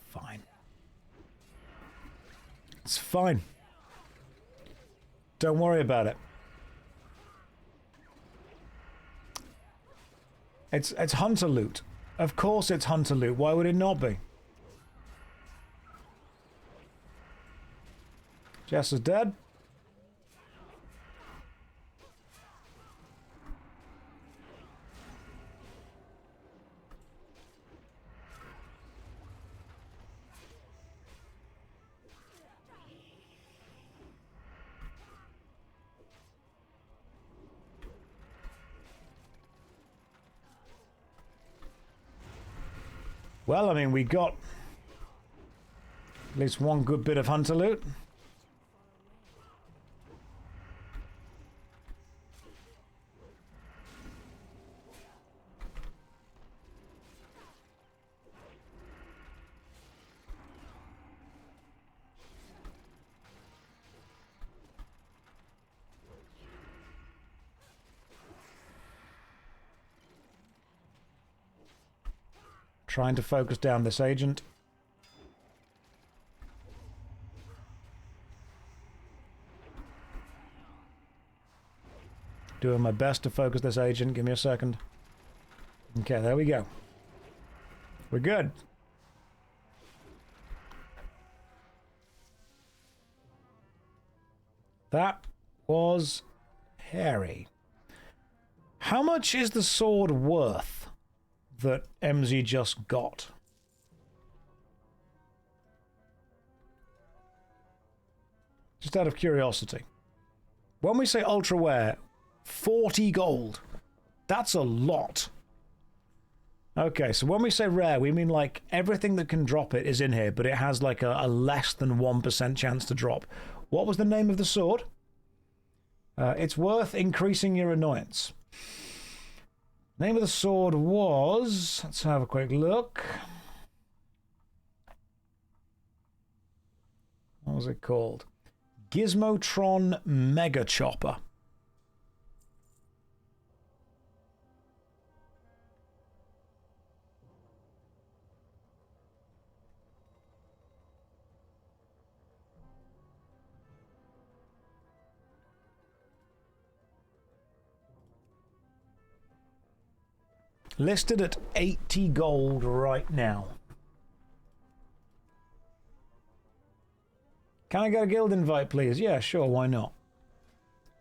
Fine. It's fine. Don't worry about it. It's hunter loot. Of course it's hunter loot. Why would it not be? Jess is dead. Well, I mean, we got at least one good bit of hunter loot. Trying to focus down this agent. Doing my best to focus this agent. Give me a second. Okay, there we go. We're good. That was hairy. How much is the sword worth that MZ just got? Just out of curiosity. When we say ultra rare, 40 gold. That's a lot. Okay, so when we say rare, we mean like everything that can drop it is in here, but it has like a less than 1% chance to drop. What was the name of the sword? It's worth increasing your annoyance. Name of the sword was... Let's have a quick look. What was it called? Gizmotron Mega Chopper. Listed at 80 gold right now. Can I get a guild invite, please? Yeah, sure, why not?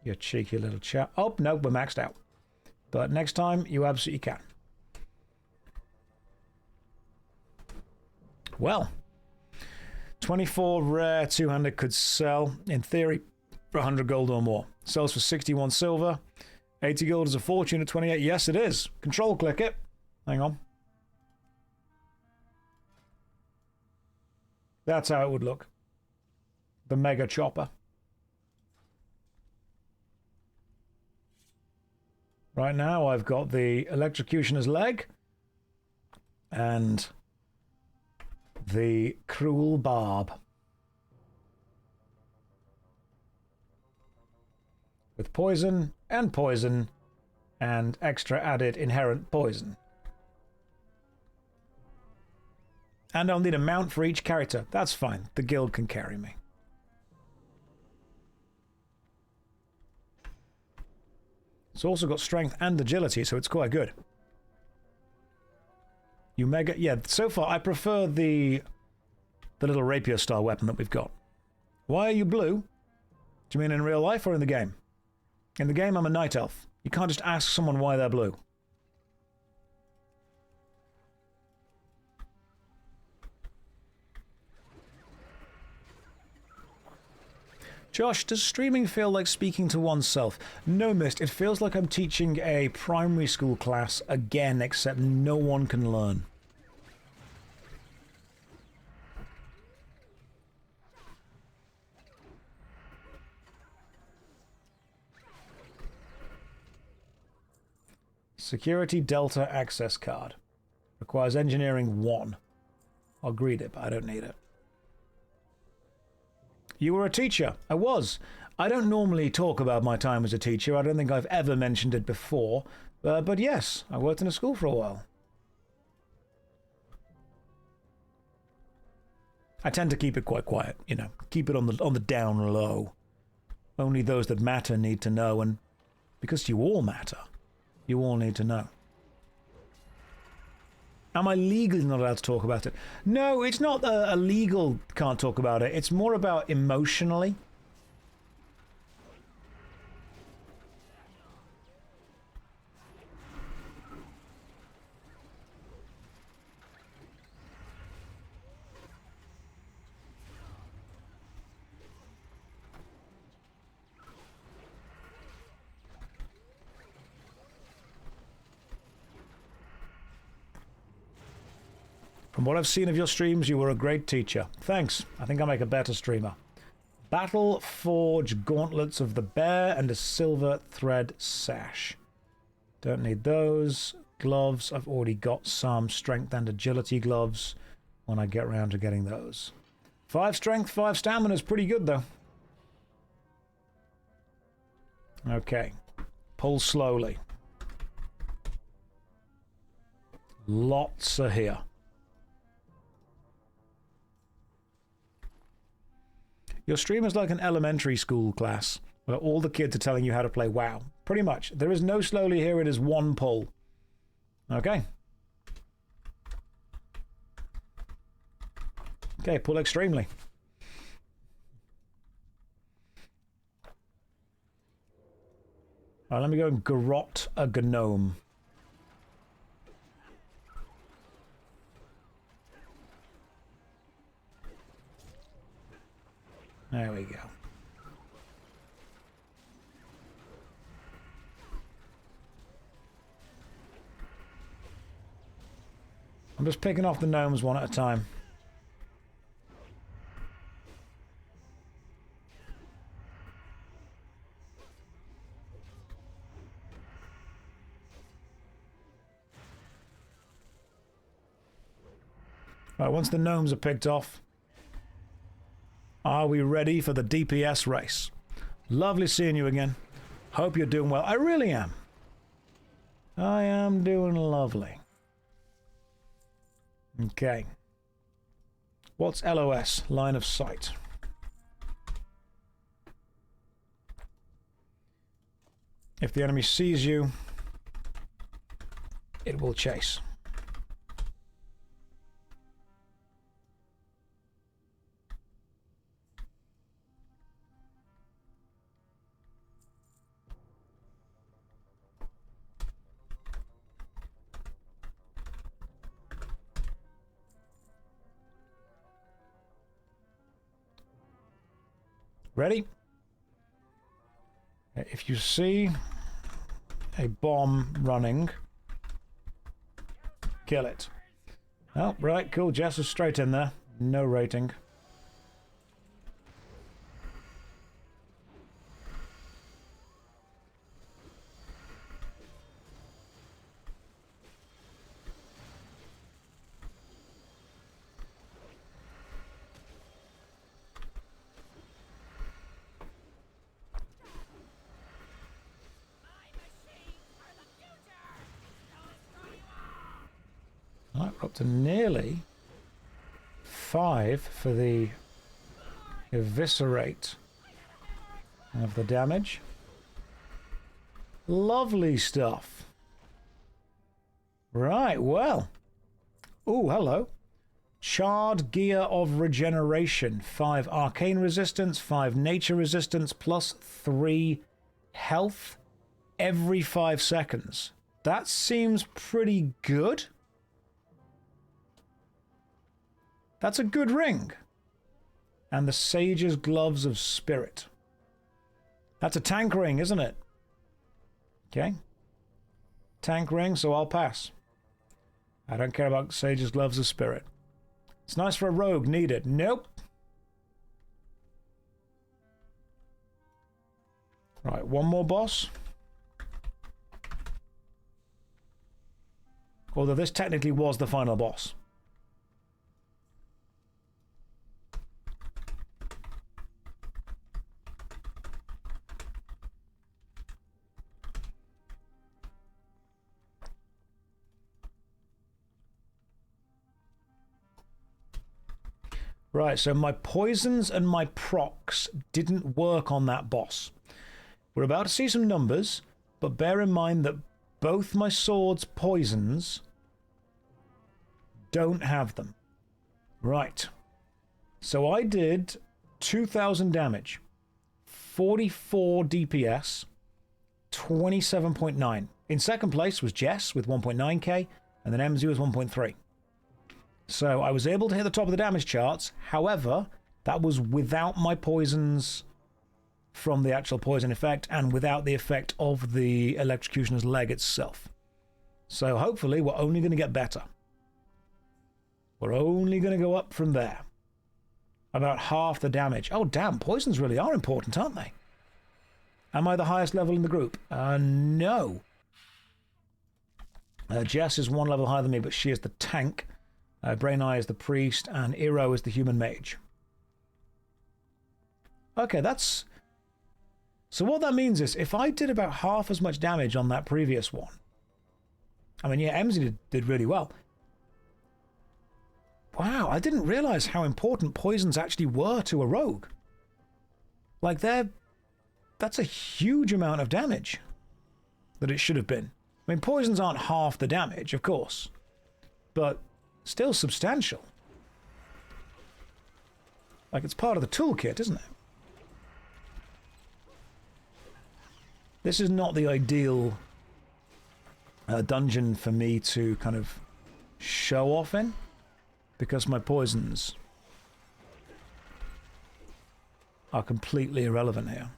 You cheeky little chap. Oh, no, we're maxed out. But next time, you absolutely can. Well, 24 rare, 200 could sell, in theory, for 100 gold or more. Sells for 61 silver. 80 gold is a fortune at 28. Yes, it is. Control click it. Hang on. That's how it would look. The Mega Chopper. Right now, I've got the Electrocutioner's Leg and the Cruel Barb. With poison and extra added inherent poison. And I'll need a mount for each character. That's fine. The guild can carry me. It's also got strength and agility, so it's quite good. You mega... Yeah, so far I prefer the little rapier style weapon that we've got. Why are you blue? Do you mean in real life or in the game? In the game, I'm a night elf. You can't just ask someone why they're blue. Josh, does streaming feel like speaking to oneself? No, Mist, it feels like I'm teaching a primary school class again, except no one can learn. Security Delta access card. Requires engineering 1. I'll greet it, but I don't need it. You were a teacher. I was. I don't normally talk about my time as a teacher. I don't think I've ever mentioned it before. But yes, I worked in a school for a while. I tend to keep it quite quiet, you know. Keep it on the down low. Only those that matter need to know, and because you all matter, you all need to know. Am I legally not allowed to talk about it? No, it's not a legal can't talk about it. It's more about emotionally. From what I've seen of your streams, you were a great teacher. Thanks. I think I'll make a better streamer. Battle Forge Gauntlets of the Bear and a silver thread sash. Don't need those. Gloves. I've already got some strength and agility gloves when I get around to getting those. 5 strength, 5 stamina is pretty good, though. Okay. Pull slowly. Lots are here. Your stream is like an elementary school class, where all the kids are telling you how to play WoW. Pretty much. There is no slowly here, it is one pull. Okay. Okay, pull extremely. Alright, let me go and garrot a gnome. There we go. I'm just picking off the gnomes one at a time. Right, once the gnomes are picked off, are we ready for the DPS race? Lovely seeing you again. Hope you're doing well. I really am. I am doing lovely. Okay. What's LOS? Line of sight. If the enemy sees you, it will chase. Ready? If you see a bomb running, kill it. Oh, right, cool. Jess is straight in there. No rating. Right, we're up to nearly 5 for the eviscerate of the damage. Lovely stuff. Right, well. Ooh, hello. Charred Gear of Regeneration. 5 arcane resistance, 5 nature resistance, plus 3 health every 5 seconds. That seems pretty good. That's a good ring. And the Sage's Gloves of Spirit. That's a tank ring, isn't it? Okay. Tank ring, so I'll pass. I don't care about Sage's Gloves of Spirit. It's nice for a rogue, need it. Nope. Right, one more boss. Although this technically was the final boss. Right, so my poisons and my procs didn't work on that boss. We're about to see some numbers, but bear in mind that both my sword's poisons don't have them. Right. So I did 2,000 damage, 44 DPS, 27.9. In second place was Jess with 1.9k, and then MZ was 1.3. So I was able to hit the top of the damage charts. However, that was without my poisons from the actual poison effect and without the effect of the electrocutioner's leg itself. So hopefully we're only going to get better. We're only going to go up from there. About half the damage. Oh damn, poisons really are important, aren't they? Am I the highest level in the group? No. Jess is 1 level higher than me, but she is the tank. Brain Eye is the priest, and Iro is the human mage. Okay, that's... So what that means is, if I did about half as much damage on that previous one... I mean, yeah, MZ did really well. Wow, I didn't realize how important poisons actually were to a rogue. Like, that's a huge amount of damage that it should have been. I mean, poisons aren't half the damage, of course. But... still substantial. Like, it's part of the toolkit, isn't it? This is not the ideal dungeon for me to kind of show off in, because my poisons are completely irrelevant here.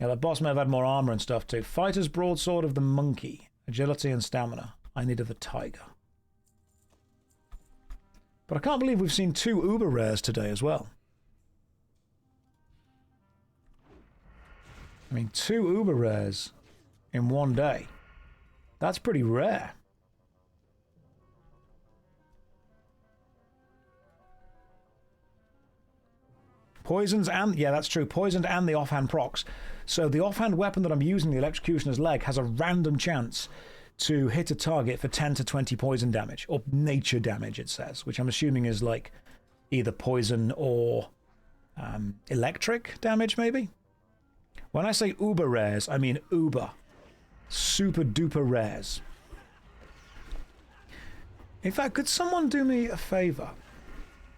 Yeah, that boss may have had more armor and stuff too. Fighter's broadsword of the monkey. Agility and stamina. I needed the tiger. But I can't believe we've seen 2 uber rares today as well. I mean, 2 uber rares in one day. That's pretty rare. Poisons and... yeah, that's true. Poisoned and the offhand procs. So the offhand weapon that I'm using, the Electrocutioner's Leg, has a random chance to hit a target for 10 to 20 poison damage. Or nature damage, it says. Which I'm assuming is like either poison or electric damage, maybe? When I say uber rares, I mean uber. Super duper rares. In fact, could someone do me a favor?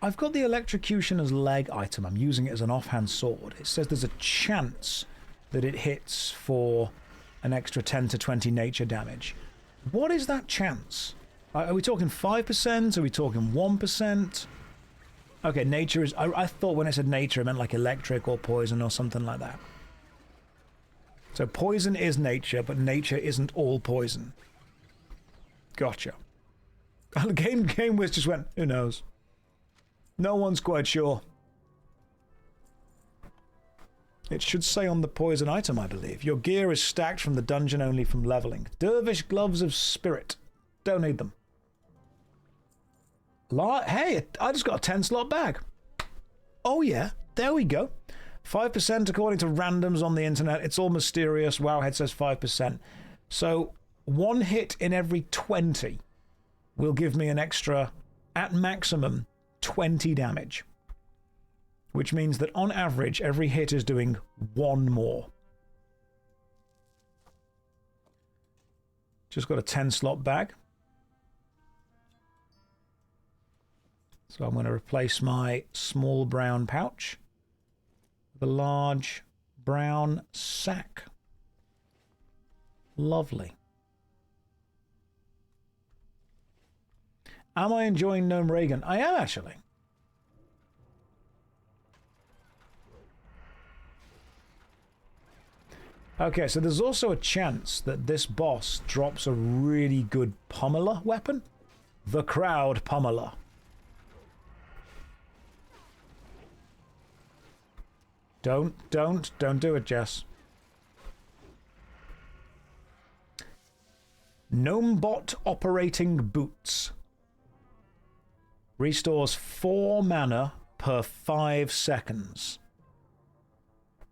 I've got the Electrocutioner's Leg item. I'm using it as an offhand sword. It says there's a chance that it hits for an extra 10 to 20 nature damage. What is that chance? Are we talking 5%? Are we talking 1%? Okay, nature is... I thought when I said nature, it meant like electric or poison or something like that. So poison is nature, but nature isn't all poison. Gotcha. Game Wiz just went, who knows? No one's quite sure. It should say on the poison item, I believe. Your gear is stacked from the dungeon only from leveling. Dervish Gloves of Spirit. Don't need them. Hey, I just got a 10-slot bag. Oh yeah, there we go. 5% according to randoms on the internet. It's all mysterious. Wowhead says 5%. So 1 hit in every 20 will give me an extra, at maximum, 20 damage. Which means that on average, every hit is doing 1 more. Just got a 10-slot bag. So I'm going to replace my small brown pouch with a large brown sack. Lovely. Am I enjoying Gnome Reagan? I am, actually. Okay, so there's also a chance that this boss drops a really good pummeler weapon. The Crowd Pummeler. Don't do it, Jess. Gnomebot Operating Boots. Restores 4 mana per 5 seconds.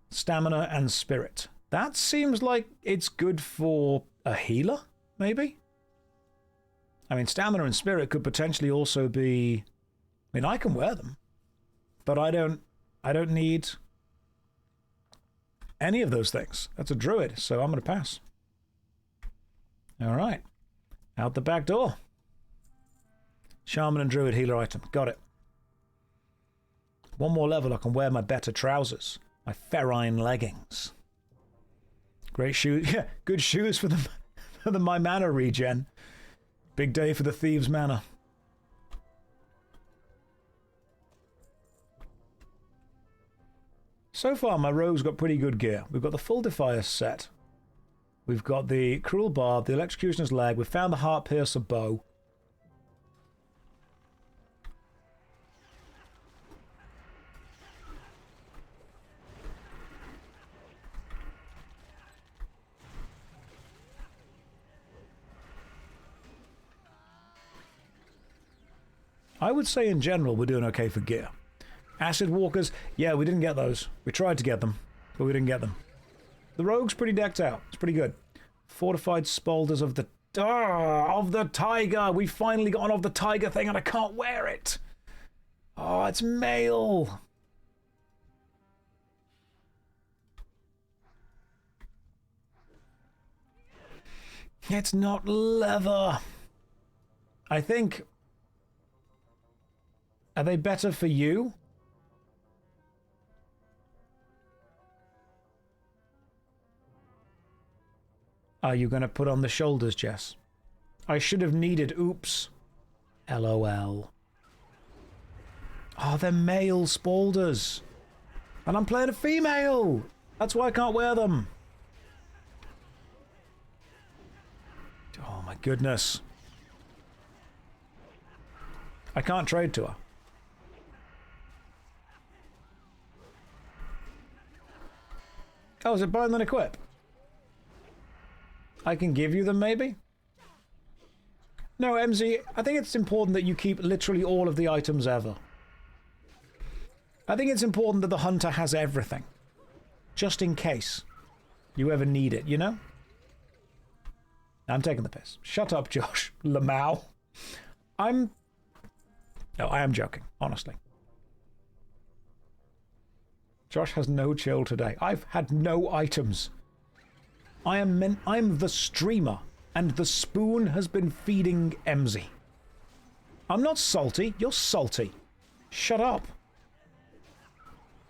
Stamina and spirit. That seems like it's good for a healer, maybe? I mean, stamina and spirit could potentially also be... I mean, I can wear them. But I don't need any of those things. That's a druid, so I'm going to pass. All right. Out the back door. Shaman and druid healer item. Got it. 1 more level, I can wear my better trousers. My ferrine leggings. Great shoes. Yeah, good shoes for the my mana regen. Big day for the thieves' mana. So far, my rogue's got pretty good gear. We've got the full Defier set. We've got the Cruel Barb, the Electrocutioner's Leg. We've found the Heart Piercer bow. I would say in general we're doing okay for gear. Acid Walkers, yeah, we didn't get those. We tried to get them, but we didn't get them. The rogue's pretty decked out. It's pretty good. Fortified Spaulders of the Tiger. We finally got on of the Tiger thing and I can't wear it. Oh, it's mail. It's not leather. I think... Are they better for you? Are you going to put on the shoulders, Jess? I should have needed... Oops. LOL. Oh, they're male Spaulders. And I'm playing a female. That's why I can't wear them. Oh my goodness. I can't trade to her. Oh, is it buy and then equip? I can give you them, maybe? No, MZ, I think it's important that you keep literally all of the items ever. I think it's important that the hunter has everything. Just in case you ever need it, you know? I'm taking the piss. Shut up, Josh. Lamau. No, I am joking, honestly. Josh has no chill today. I've had no items. I'm the streamer, and the spoon has been feeding MZ. I'm not salty. You're salty. Shut up.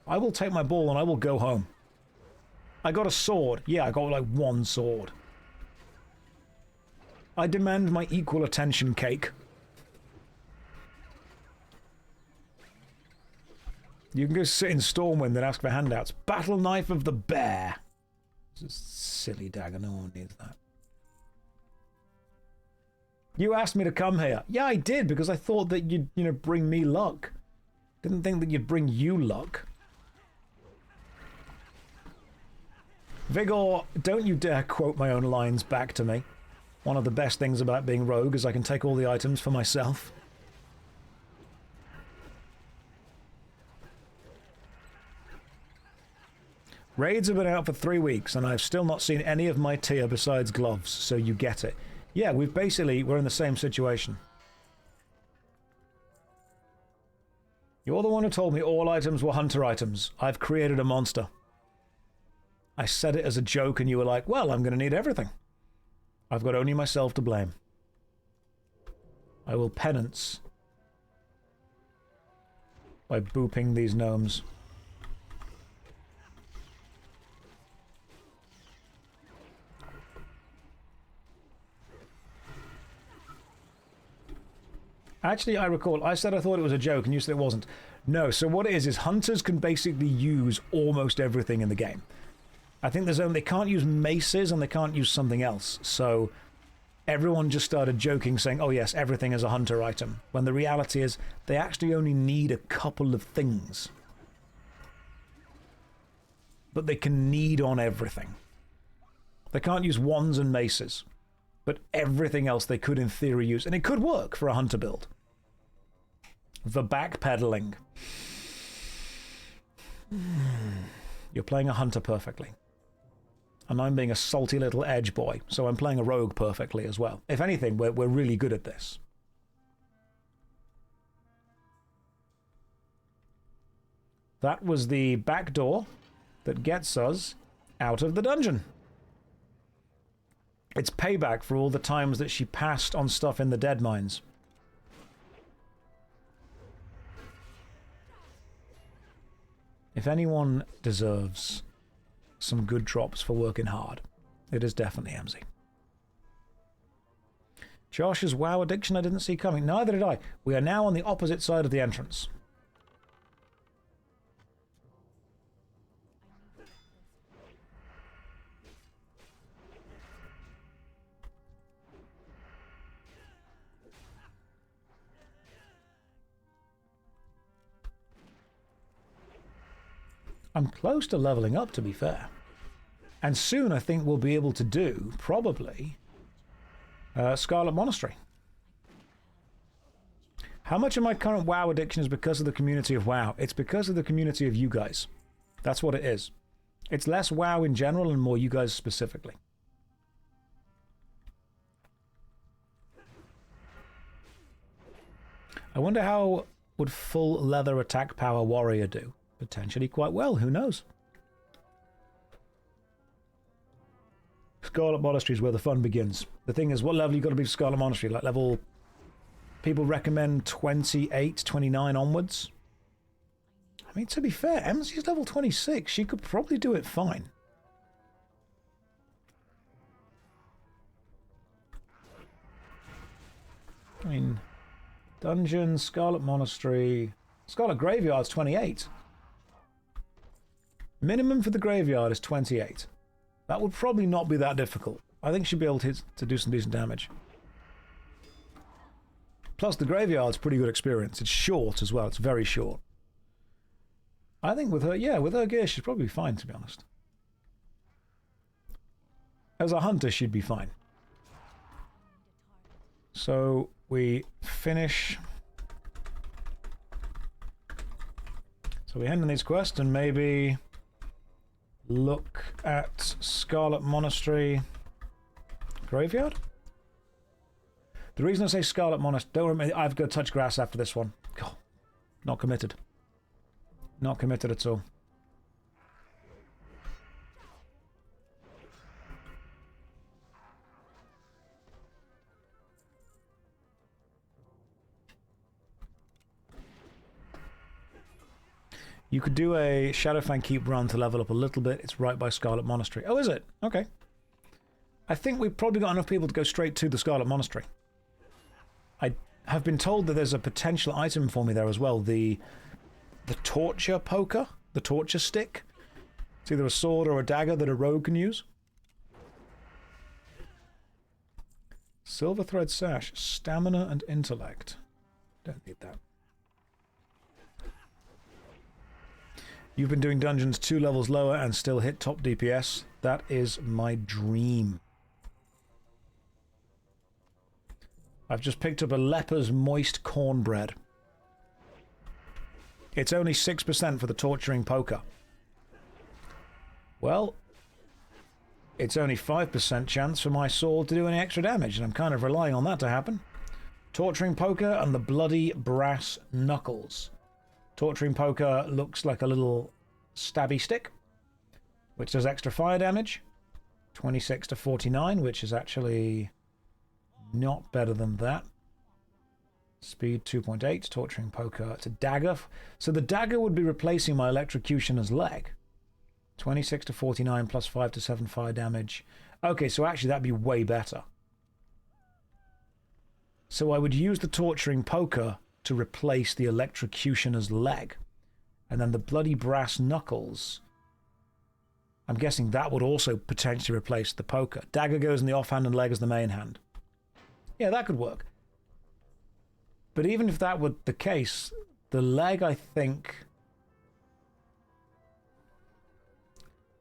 I will take my ball and I will go home. I got a sword. Yeah, I got like one sword. I demand my equal attention, cake. You can go sit in Stormwind and ask for handouts. Battle Knife of the Bear. It's a silly dagger. No one needs that. You asked me to come here. Yeah, I did, because I thought that you'd, bring me luck. Didn't think that you'd bring you luck. Vigor, don't you dare quote my own lines back to me. One of the best things about being rogue is I can take all the items for myself. Raids have been out for 3 weeks, and I've still not seen any of my tier besides gloves, so you get it. Yeah, we're in the same situation. You're the one who told me all items were hunter items. I've created a monster. I said it as a joke, and you were like, well, I'm going to need everything. I've got only myself to blame. I will penance by booping these gnomes. Actually, I recall, I said I thought it was a joke, and you said it wasn't. No, so what it is hunters can basically use almost everything in the game. I think they can't use maces, and they can't use something else. So everyone just started joking, saying, oh yes, everything is a hunter item. When the reality is, they actually only need a couple of things. But they can need on everything. They can't use wands and maces. But everything else they could in theory use, and it could work for a hunter build. The backpedaling. You're playing a hunter perfectly. And I'm being a salty little edge boy, so I'm playing a rogue perfectly as well. If anything, we're really good at this. That was the back door that gets us out of the dungeon. It's payback for all the times that she passed on stuff in the dead mines. If anyone deserves some good drops for working hard, it is definitely MZ. Josh's WoW addiction I didn't see coming. Neither did I. We are now on the opposite side of the entrance. I'm close to leveling up, to be fair. And soon I think we'll be able to do, probably, Scarlet Monastery. How much of my current WoW addiction is because of the community of WoW? It's because of the community of you guys. That's what it is. It's less WoW in general and more you guys specifically. I wonder how would full leather attack power warrior do? Potentially quite well, who knows? Scarlet Monastery is where the fun begins. The thing is, what level you got to be for Scarlet Monastery? Like level... People recommend 28, 29 onwards. I mean, to be fair, MZ's level 26. She could probably do it fine. I mean, Dungeon, Scarlet Monastery... Scarlet Graveyard's 28. Minimum for the graveyard is 28. That would probably not be that difficult. I think she'd be able to do some decent damage. Plus, the graveyard's pretty good experience. It's short as well. It's very short. I think with her, yeah, with her gear, she'd probably be fine, to be honest. As a hunter, she'd be fine. So, we finish... So we end on these quests and maybe look at Scarlet Monastery Graveyard? The reason I say Scarlet Monastery... Don't remember, I've got to touch grass after this one. God, not committed. Not committed at all. You could do a Shadowfang Keep run to level up a little bit. It's right by Scarlet Monastery. Oh, is it? Okay. I think we've probably got enough people to go straight to the Scarlet Monastery. I have been told that there's a potential item for me there as well. The torture poker? The torture stick? It's either a sword or a dagger that a rogue can use. Silver thread sash. Stamina and intellect. Don't need that. You've been doing dungeons 2 levels lower and still hit top DPS. That is my dream. I've just picked up a leper's moist cornbread. It's only 6% for the torturing poker. Well, it's only 5% chance for my sword to do any extra damage, and I'm kind of relying on that to happen. Torturing poker and the bloody brass knuckles. Torturing poker looks like a little stabby stick, which does extra fire damage. 26 to 49, which is actually not better than that. Speed 2.8, torturing poker. It's a dagger. So the dagger would be replacing my electrocutioner's leg. 26 to 49 plus 5 to 7 fire damage. Okay, so actually that'd be way better. So I would use the torturing poker to replace the electrocutioner's leg. And then the bloody brass knuckles, I'm guessing that would also potentially replace the poker. Dagger goes in the offhand and leg is the main hand. Yeah, that could work. But even if that were the case, the leg, I think...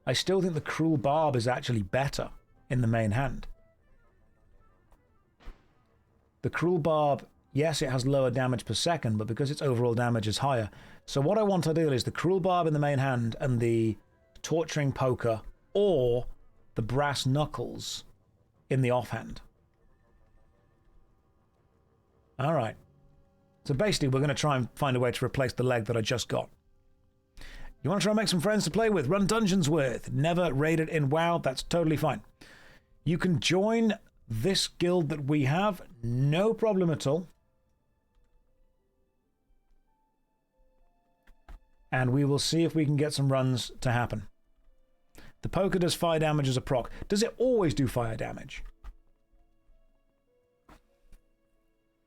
I still think the cruel barb is actually better in the main hand. The cruel barb... Yes, it has lower damage per second, but because its overall damage is higher. So what I want ideally is the Cruel Barb in the main hand and the Torturing Poker or the Brass Knuckles in the offhand. Alright. So basically we're going to try and find a way to replace the leg that I just got. You want to try and make some friends to play with, run dungeons with, never raided in WoW, that's totally fine. You can join this guild that we have, no problem at all. And we will see if we can get some runs to happen. The poker does fire damage as a proc. Does it always do fire damage?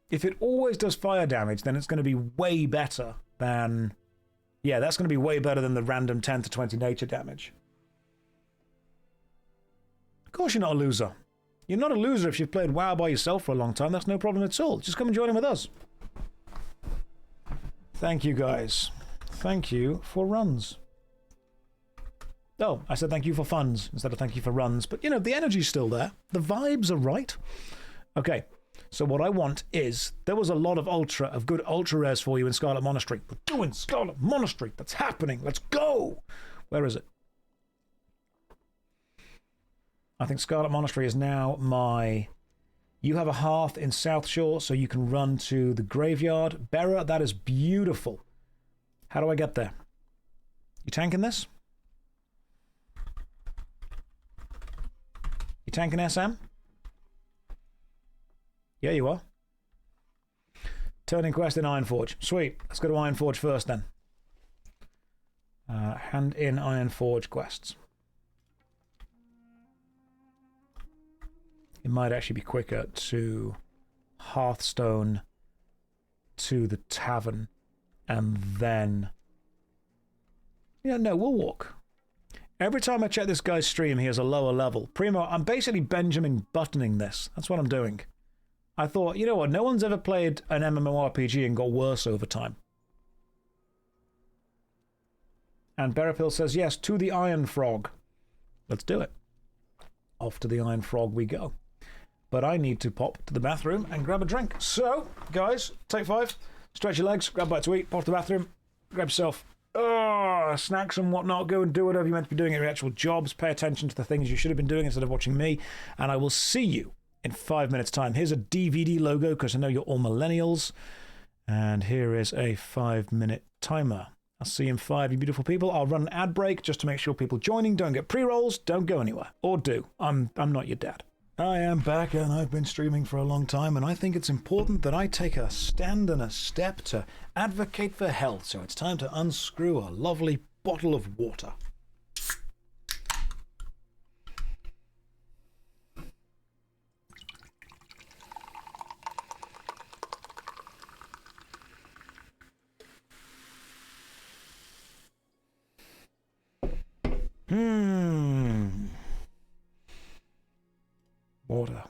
If it always does fire damage, then it's going to be way better than... Yeah, that's going to be way better than the random 10 to 20 nature damage. Of course you're not a loser. You're not a loser if you've played WoW by yourself for a long time. That's no problem at all. Just come and join in with us. Thank you, guys. Thank you for runs. Oh, I said thank you for funds instead of thank you for runs. But, you know, the energy's still there. The vibes are right. Okay, so what I want is... There was a lot of good ultra rares for you in Scarlet Monastery. We're doing Scarlet Monastery. That's happening. Let's go. Where is it? I think Scarlet Monastery is now my... You have a hearth in South Shore, so you can run to the graveyard. Bera, that is beautiful. How do I get there? You tanking this? You tanking SM? Yeah, you are. Turning quest in Ironforge. Sweet. Let's go to Ironforge first then. Hand in Ironforge quests. It might actually be quicker to Hearthstone to the tavern and then... Yeah, no, we'll walk. Every time I check this guy's stream, he has a lower level. Primo, I'm basically Benjamin Buttoning this. That's what I'm doing. I thought, you know what? No one's ever played an MMORPG and got worse over time. And Berapil says, yes, to the Iron Frog. Let's do it. Off to the Iron Frog we go. But I need to pop to the bathroom and grab a drink. So, guys, take 5. Stretch your legs, grab a bite to eat, pop to the bathroom, grab yourself snacks and whatnot. Go and do whatever you're meant to be doing at your actual jobs. Pay attention to the things you should have been doing instead of watching me. And I will see you in 5 minutes' time. Here's a DVD logo because I know you're all millennials. And here is a 5-minute timer. I'll see you in 5, you beautiful people. I'll run an ad break just to make sure people joining don't get pre-rolls, don't go anywhere. Or do. I'm not your dad. I am back and I've been streaming for a long time, and I think it's important that I take a stand and a step to advocate for health. So it's time to unscrew a lovely bottle of water. Water.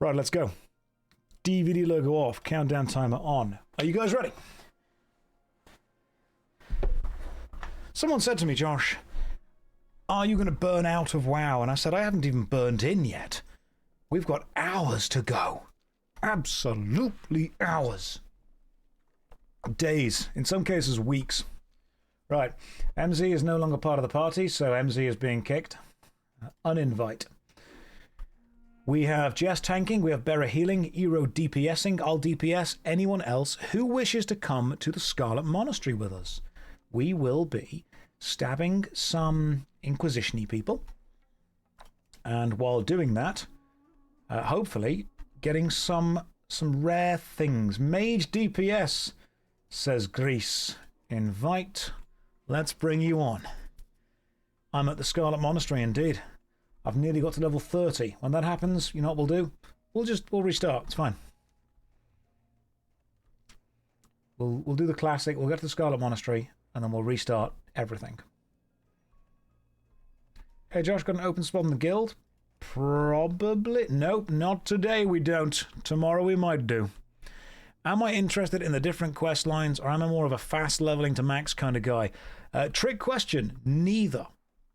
Right, let's go. DVD logo off, countdown timer on. Are you guys ready? Someone said to me, Josh, are you going to burn out of WoW? And I said, I haven't even burned in yet. We've got hours to go. Absolutely hours. Days, in some cases weeks. Right, MZ is no longer part of the party, so MZ is being kicked. Uninvite. We have Jess tanking, we have Bera healing, Eero DPSing, I'll DPS, anyone else who wishes to come to the Scarlet Monastery with us. We will be stabbing some Inquisition-y people. And while doing that, hopefully getting some rare things. Mage DPS, says Grease. Invite. Let's bring you on. I'm at the Scarlet Monastery indeed. I've nearly got to level 30. When that happens, you know what we'll do? We'll restart. It's fine. We'll do the classic. We'll get to the Scarlet Monastery, and then we'll restart everything. Hey, Josh, got an open spot in the guild? Probably. Nope, not today we don't. Tomorrow we might do. Am I interested in the different quest lines, or am I more of a fast leveling to max kind of guy? Trick question, neither.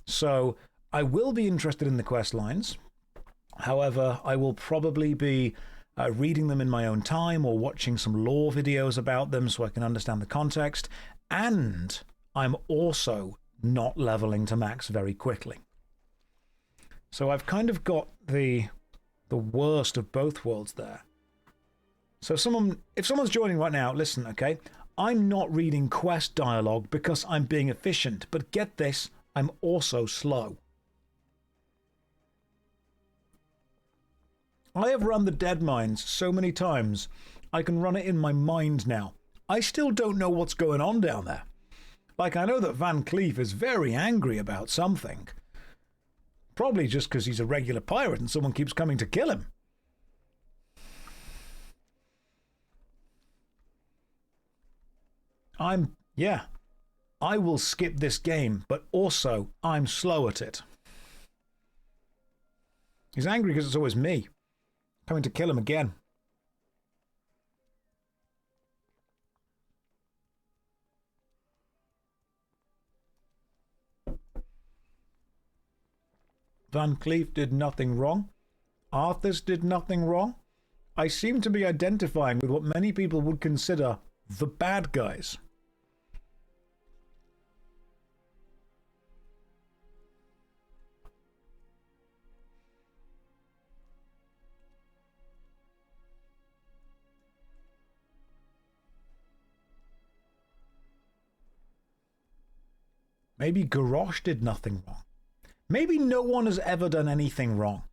So I will be interested in the quest lines. However, I will probably be reading them in my own time or watching some lore videos about them so I can understand the context. And I'm also not leveling to max very quickly. So I've kind of got the worst of both worlds there. So if someone's joining right now, listen, okay? I'm not reading quest dialogue because I'm being efficient, but get this, I'm also slow. I have run the Dead Mines so many times, I can run it in my mind now. I still don't know what's going on down there. Like, I know that Van Cleef is very angry about something. Probably just because he's a regular pirate and someone keeps coming to kill him. I will skip this game, but also I'm slow at it. He's angry because it's always me coming to kill him again. Van Cleef did nothing wrong. Arthas did nothing wrong. I seem to be identifying with what many people would consider the bad guys. Maybe Garrosh did nothing wrong. Maybe no one has ever done anything wrong.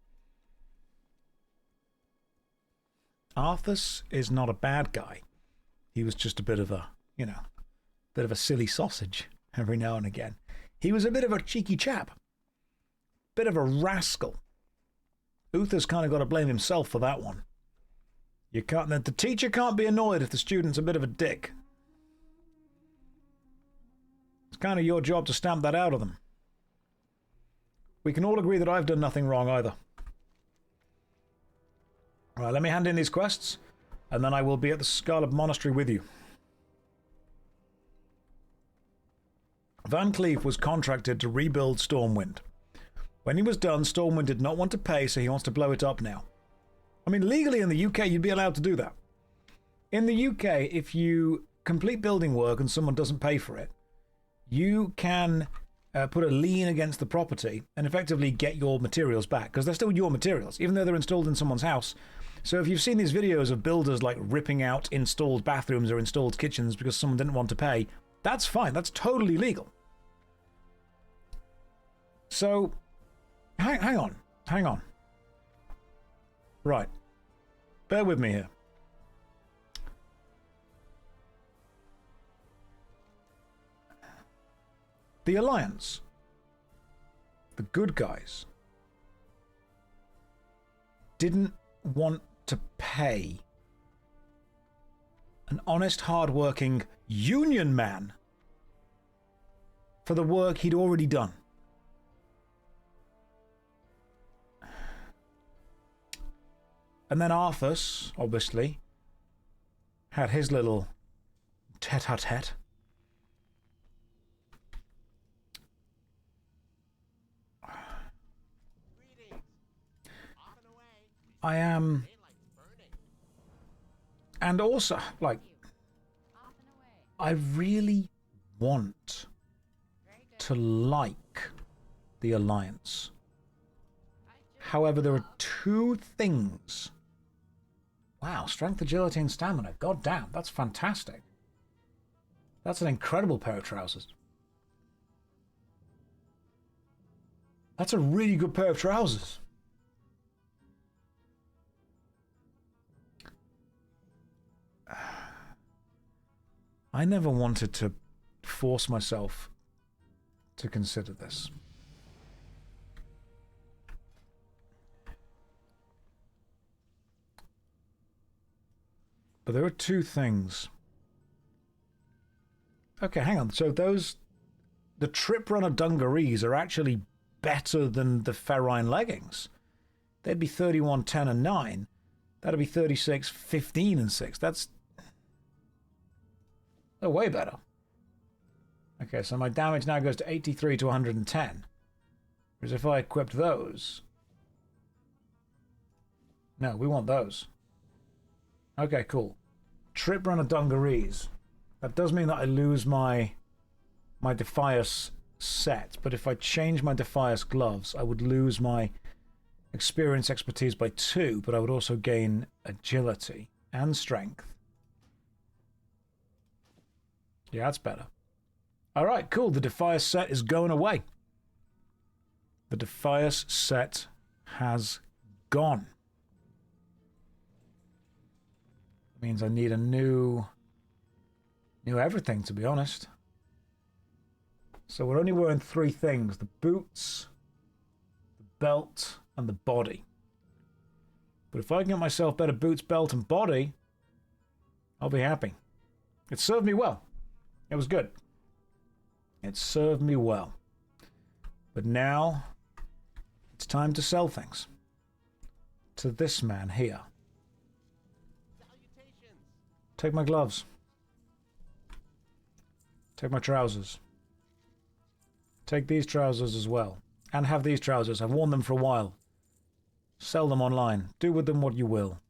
Arthas is not a bad guy. He was just a bit of a, bit of a silly sausage every now and again. He was a bit of a cheeky chap. Bit of a rascal. Uther's kind of got to blame himself for that one. The teacher can't be annoyed if the student's a bit of a dick. It's kind of your job to stamp that out of them. We can all agree that I've done nothing wrong either. All right, let me hand in these quests, and then I will be at the Scarlet Monastery with you. Van Cleef was contracted to rebuild Stormwind. When he was done, Stormwind did not want to pay, so he wants to blow it up now. I mean, legally in the UK, you'd be allowed to do that. In the UK, if you complete building work and someone doesn't pay for it, you can put a lien against the property and effectively get your materials back, because they're still your materials, even though they're installed in someone's house. So if you've seen these videos of builders like ripping out installed bathrooms or installed kitchens because someone didn't want to pay, that's fine. That's totally legal. So, hang on. Right. Bear with me here. The Alliance, the good guys, didn't want to pay an honest, hard-working union man for the work he'd already done. And then Arthas, obviously, had his little tete-a-tete. I am... And also, like, I really want to like the Alliance. However, there are two things. Wow, strength, agility, and stamina. God damn, that's fantastic. That's an incredible pair of trousers. That's a really good pair of trousers. I never wanted to force myself to consider this. But there are two things. Okay, hang on. So the Trip Runner dungarees are actually better than the Ferrine leggings. They'd be 31, 10, and 9. That'd be 36, 15, and 6. That's... They're way better. Okay, so my damage now goes to 83 to 110. Whereas if I equipped those... No, we want those. Okay, cool. Trip Runner dungarees. That does mean that I lose my Defias set, but if I change my Defias gloves, I would lose my experience expertise by 2, but I would also gain agility and strength. Yeah, that's better. Alright, cool. The Defias set is going away. The Defias set has gone. Means I need a new everything, to be honest. So we're only wearing 3 things: the boots, the belt, and the body. But if I can get myself better boots, belt, and body, I'll be happy. It served me well. It was good. It served me well. But now it's time to sell things to this man here. Take my gloves. Take my trousers. Take these trousers as well. And have these trousers. I've worn them for a while. Sell them online. Do with them what you will.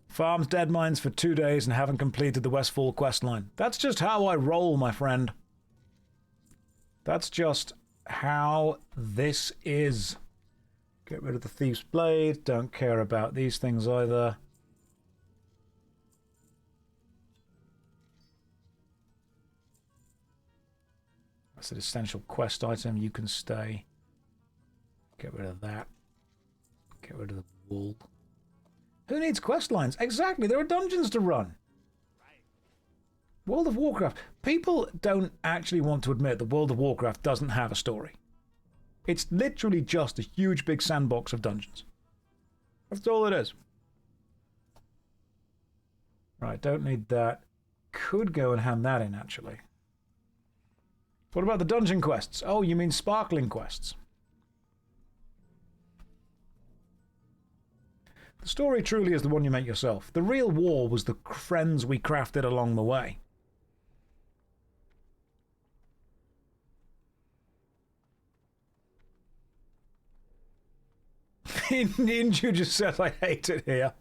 Farms dead mines for 2 days and haven't completed the Westfall questline. That's just how I roll, my friend. That's just how this is. Get rid of the Thief's Blade. Don't care about these things either. That's an essential quest item. You can stay. Get rid of that. Get rid of the wool. Who needs quest lines? Exactly, there are dungeons to run. World of Warcraft. People don't actually want to admit that World of Warcraft doesn't have a story. It's literally just a huge big sandbox of dungeons. That's all it is. Right, don't need that. could go and hand that in, actually. What about the dungeon quests? Oh, you mean sparkling quests. The story truly is the one you make yourself. The real war was the friends we crafted along the way. Ninja just says, I hate it here.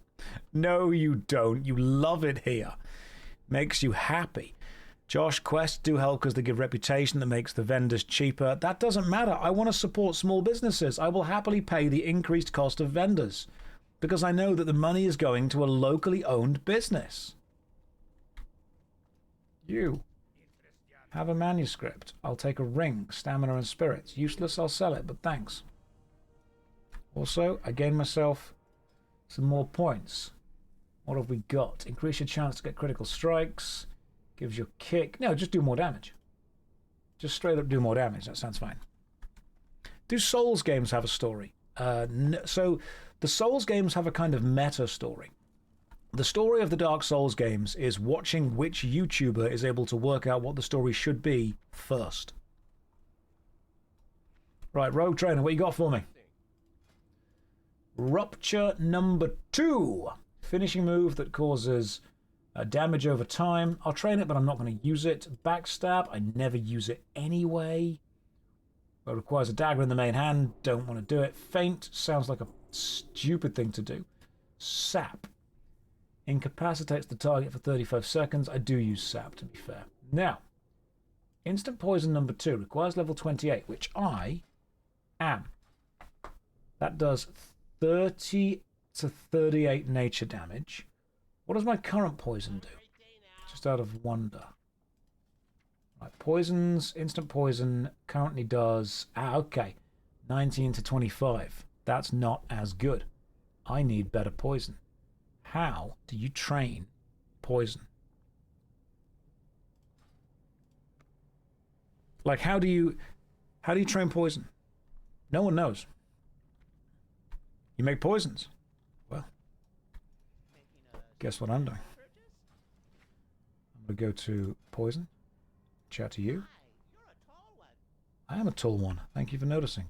No, you don't. You love it here. Makes you happy. Josh, quests do help because they give reputation that makes the vendors cheaper. That doesn't matter. I want to support small businesses. I will happily pay the increased cost of vendors because I know that the money is going to a locally owned business. You have a manuscript. I'll take a ring, stamina and spirits. Useless, I'll sell it, but thanks. Also, I gained myself some more points. What have we got? Increase your chance to get critical strikes. Gives you a kick. No, just do more damage. Just straight up do more damage. That sounds fine. Do Souls games have a story? So the Souls games have a kind of meta story. The story of the Dark Souls games is watching which YouTuber is able to work out what the story should be first. Right, Rogue Trainer, what you got for me? Rupture number 2. Finishing move that causes damage over time. I'll train it, but I'm not going to use it. Backstab, I never use it anyway. But it requires a dagger in the main hand. Don't want to do it. Feint sounds like a stupid thing to do. Sap incapacitates the target for 35 seconds. I do use sap, to be fair. Now, instant poison number 2 requires level 28, which I am. That does 30 to 38 nature damage. What does my current poison do? Just out of wonder. Right, poisons, instant poison currently does... okay. 19 to 25. That's not as good. I need better poison. How do you train poison? Like, how do you train poison? No one knows. You make poisons. Well, guess what I'm doing? I'm going to go to poison. Chat to you. I am a tall one. Thank you for noticing.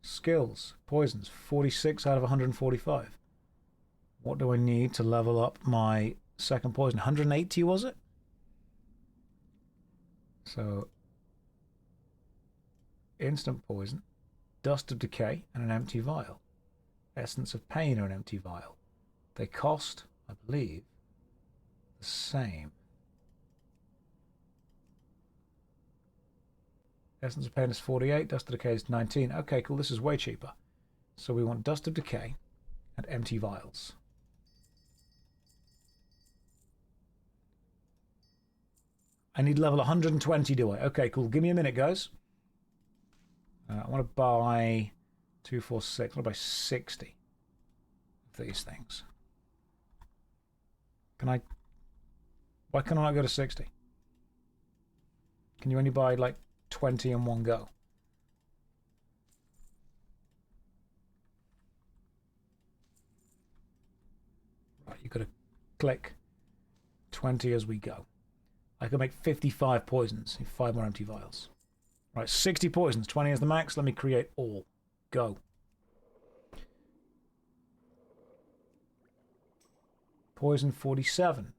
Skills. Poisons. 46 out of 145. What do I need to level up my second poison? 180, was it? So, instant poison, dust of decay, and an empty vial. Essence of pain or an empty vial. They cost, I believe, the same. Essence of pain is 48, dust of decay is 19. Okay, cool, this is way cheaper. So we want dust of decay and empty vials. I need level 120, do I? Okay, cool. Give me a minute, guys. I want to buy 246. I want to buy 60 of these things. Can I... Why can't I not go to 60? Can you only buy, like, 20 in one go? Right, you've got to click 20 as we go. I can make 55 poisons, 5 more empty vials. Right, 60 poisons, 20 is the max. Let me create all. Go. Poison 47.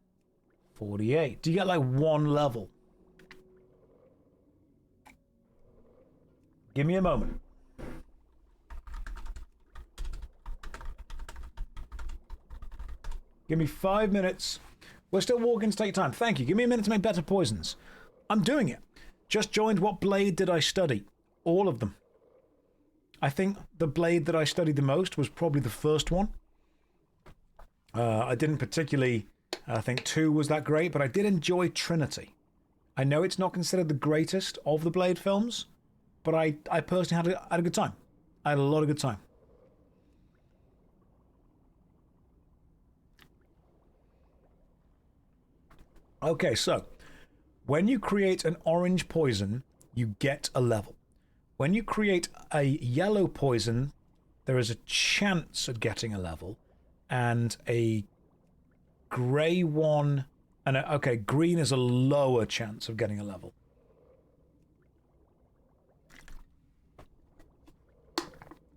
48. Do you get like one level? Give me a moment. Give me 5 minutes. We're still walking to take time. Thank you. Give me a minute to make better poisons. I'm doing it. Just joined. What blade did I study? All of them. I think the blade that I studied the most was probably the first one. I didn't particularly... I think 2 was that great, but I did enjoy Trinity. I know it's not considered the greatest of the Blade films, but I personally had a good time. I had a lot of good time. Okay, so when you create an orange poison, you get a level. When you create a yellow poison, there is a chance of getting a level, and a grey one And okay, green is a lower chance of getting a level.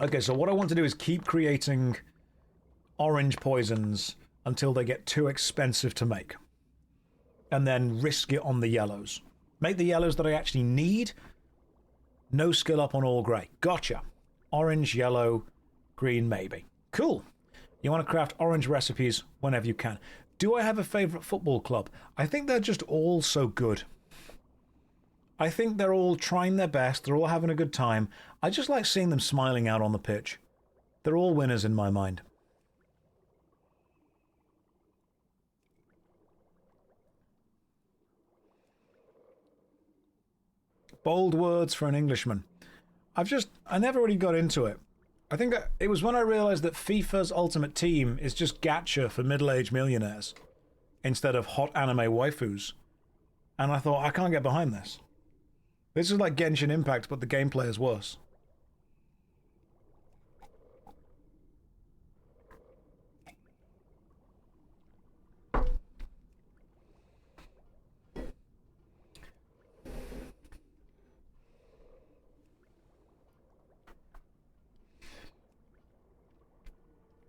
Okay, so what I want to do is keep creating orange poisons until they get too expensive to make. And then risk it on the yellows. Make the yellows that I actually need. No skill up on all grey. Gotcha. Orange, yellow, green, maybe. Cool. You want to craft orange recipes whenever you can. Do I have a favourite football club? I think they're just all so good. I think they're all trying their best. They're all having a good time. I just like seeing them smiling out on the pitch. They're all winners in my mind. Bold words for an Englishman. I never really got into it. I think it was when I realised that FIFA's Ultimate Team is just gacha for middle-aged millionaires instead of hot anime waifus. And I thought, I can't get behind this. This is like Genshin Impact, but the gameplay is worse.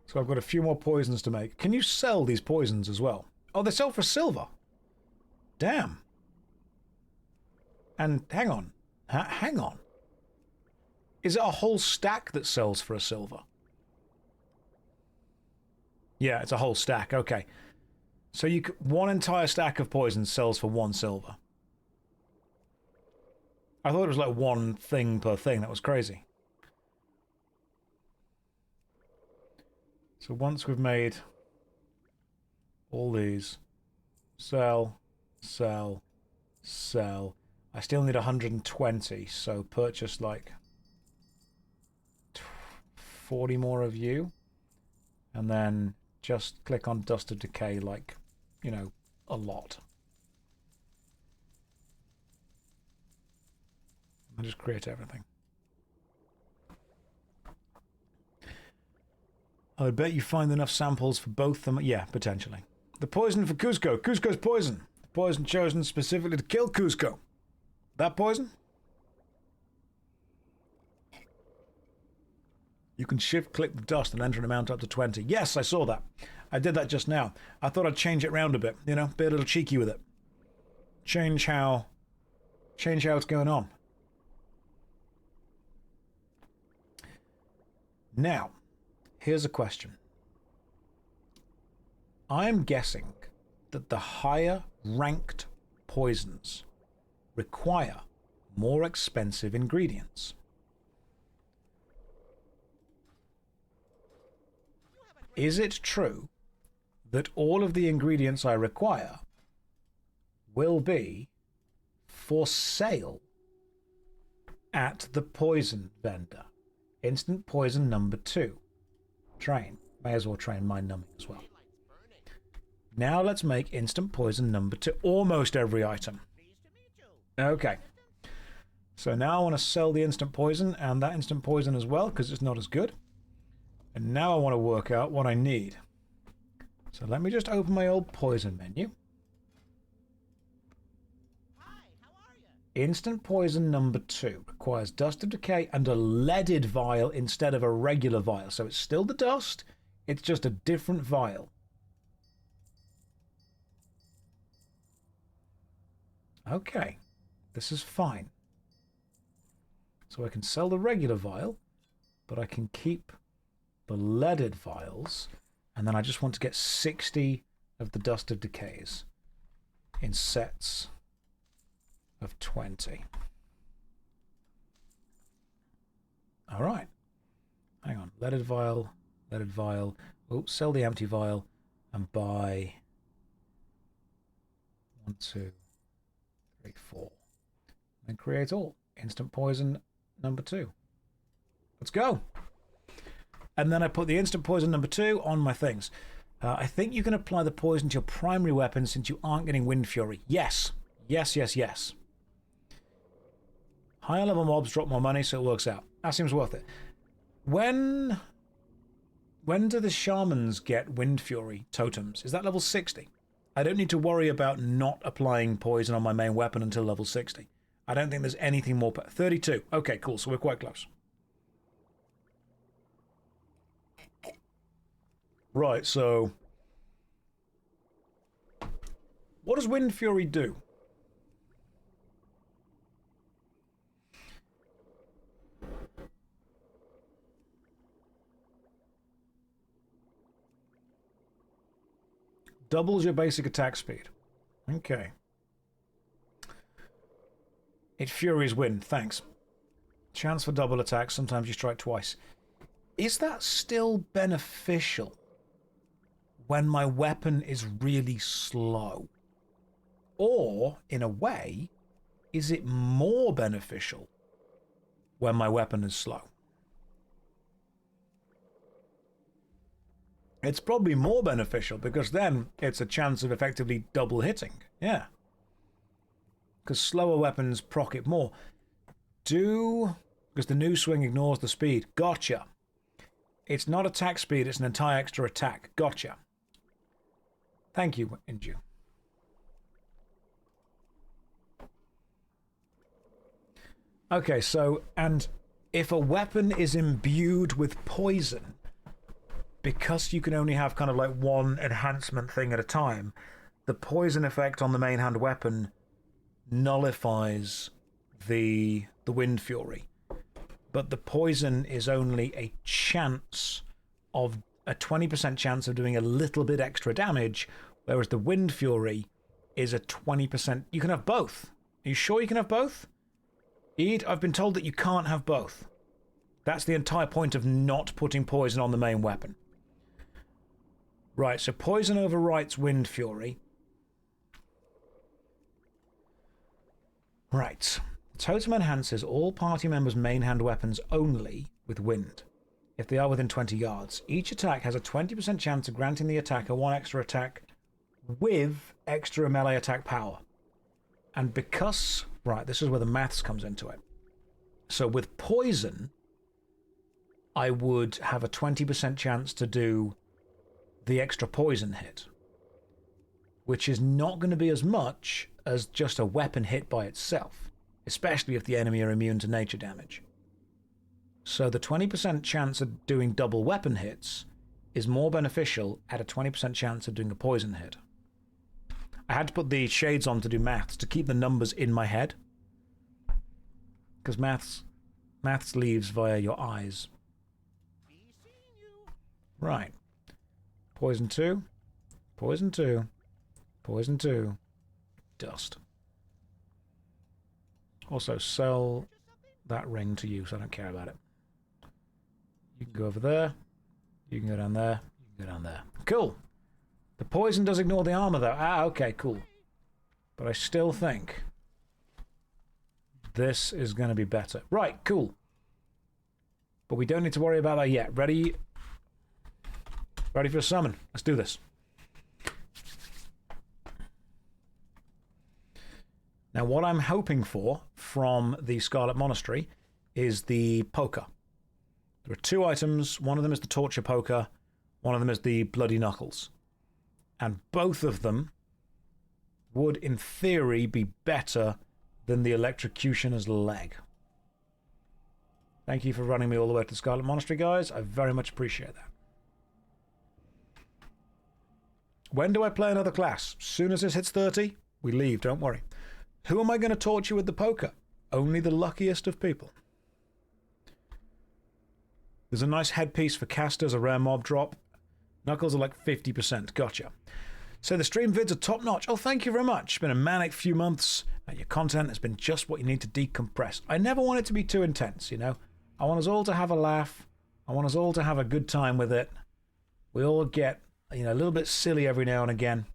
So I've got a few more poisons to make. Can you sell these poisons as well? Oh, they sell for silver. Damn. And hang on. Hang on. Is it a whole stack that sells for a silver? Yeah, it's a whole stack. Okay. So one entire stack of poisons sells for 1 silver. I thought it was like 1 thing per thing. That was crazy. So once we've made all these, sell, sell, sell. I still need 120, so purchase like 40 more of you. And then just click on Dust of Decay like, you know, a lot. And just create everything. I would bet you find enough samples for both them. Yeah, potentially. The poison for Cusco. Cusco's poison. The poison chosen specifically to kill Cusco. That poison? You can shift-click the dust and enter an amount up to 20. Yes, I saw that. I did that just now. I thought I'd change it round a bit, you know, be a little cheeky with it. Change how it's going on. Now, here's a question. I am guessing that the higher ranked poisons require more expensive ingredients. Is it true that all of the ingredients I require will be for sale at the poison vendor? Instant poison number 2. Train. May as well train my numbing as well. Now let's make instant poison number 2. Almost every item. Okay. So now I want to sell the instant poison and that instant poison as well because it's not as good. And now I want to work out what I need. So let me just open my old poison menu. Hi, how are you? Instant poison number 2 requires dust of decay and a leaded vial instead of a regular vial. So it's still the dust, it's just a different vial. Okay, this is fine. So I can sell the regular vial, but I can keep the leaded vials, and then I just want to get 60 of the dust of decays in sets of 20. All right. Hang on. Leaded vial, leaded vial. Oh, sell the empty vial and buy 1, 2, 3, 4. And create all. Instant poison number 2. Let's go. And then I put the instant poison number 2 on my things. I think you can apply the poison to your primary weapon since you aren't getting Wind Fury. Yes. Yes, yes, yes. Higher level mobs drop more money, so it works out. That seems worth it. When do the shamans get Wind Fury totems? Is that level 60? I don't need to worry about not applying poison on my main weapon until level 60. I don't think there's anything more... 32. Okay, cool. So we're quite close. Right, so... what does Wind Fury do? Doubles your basic attack speed. Okay. It Furies Wind, thanks. Chance for double attack, sometimes you strike twice. Is that still beneficial when my weapon is really slow? Or, in a way, is it more beneficial when my weapon is slow? It's probably more beneficial because then it's a chance of effectively double hitting. Yeah. Because slower weapons proc it more. Because the new swing ignores the speed. Gotcha. It's not attack speed, it's an entire extra attack. Gotcha. Thank you, Inju. Okay, so, and if a weapon is imbued with poison, because you can only have kind of like one enhancement thing at a time, the poison effect on the main hand weapon nullifies the Wind Fury. But the poison is only a chance of a 20% chance of doing a little bit extra damage, whereas the Wind Fury is a 20%. You can have both. Are you sure you can have both? Ede, I've been told that you can't have both. That's the entire point of not putting poison on the main weapon. Right, so poison overwrites Wind Fury. Right. The totem enhances all party members' main hand weapons only with wind, if they are within 20 yards. Each attack has a 20% chance of granting the attacker one extra attack with extra melee attack power. And because... right, this is where the maths comes into it. So with poison, I would have a 20% chance to do the extra poison hit, which is not going to be as much as just a weapon hit by itself, especially if the enemy are immune to nature damage. So the 20% chance of doing double weapon hits is more beneficial at a 20% chance of doing a poison hit. I had to put the shades on to do maths, to keep the numbers in my head, because maths leaves via your eyes. Right. Poison 2, poison 2, poison 2, dust. Also, sell that ring to you, so I don't care about it. You can go over there, you can go down there, you can go down there. Cool! The poison does ignore the armor, though. Ah, okay, cool. But I still think this is going to be better. Right, cool. But we don't need to worry about that yet. Ready? Ready for a summon. Let's do this. Now, what I'm hoping for from the Scarlet Monastery is the poker. There are two items. One of them is the torture poker. One of them is the bloody knuckles. And both of them would, in theory, be better than the electrocutioner's leg. Thank you for running me all the way to the Scarlet Monastery, guys. I very much appreciate that. When do I play another class? As soon as this hits 30, we leave, don't worry. Who am I going to torture with the poker? Only the luckiest of people. There's a nice headpiece for casters, a rare mob drop. Knuckles are like 50%. Gotcha. So the stream vids are top-notch. Oh, thank you very much. It's been a manic few months, and your content has been just what you need to decompress. I never want it to be too intense, you know? I want us all to have a laugh. I want us all to have a good time with it. We all get, you know, a little bit silly every now and again.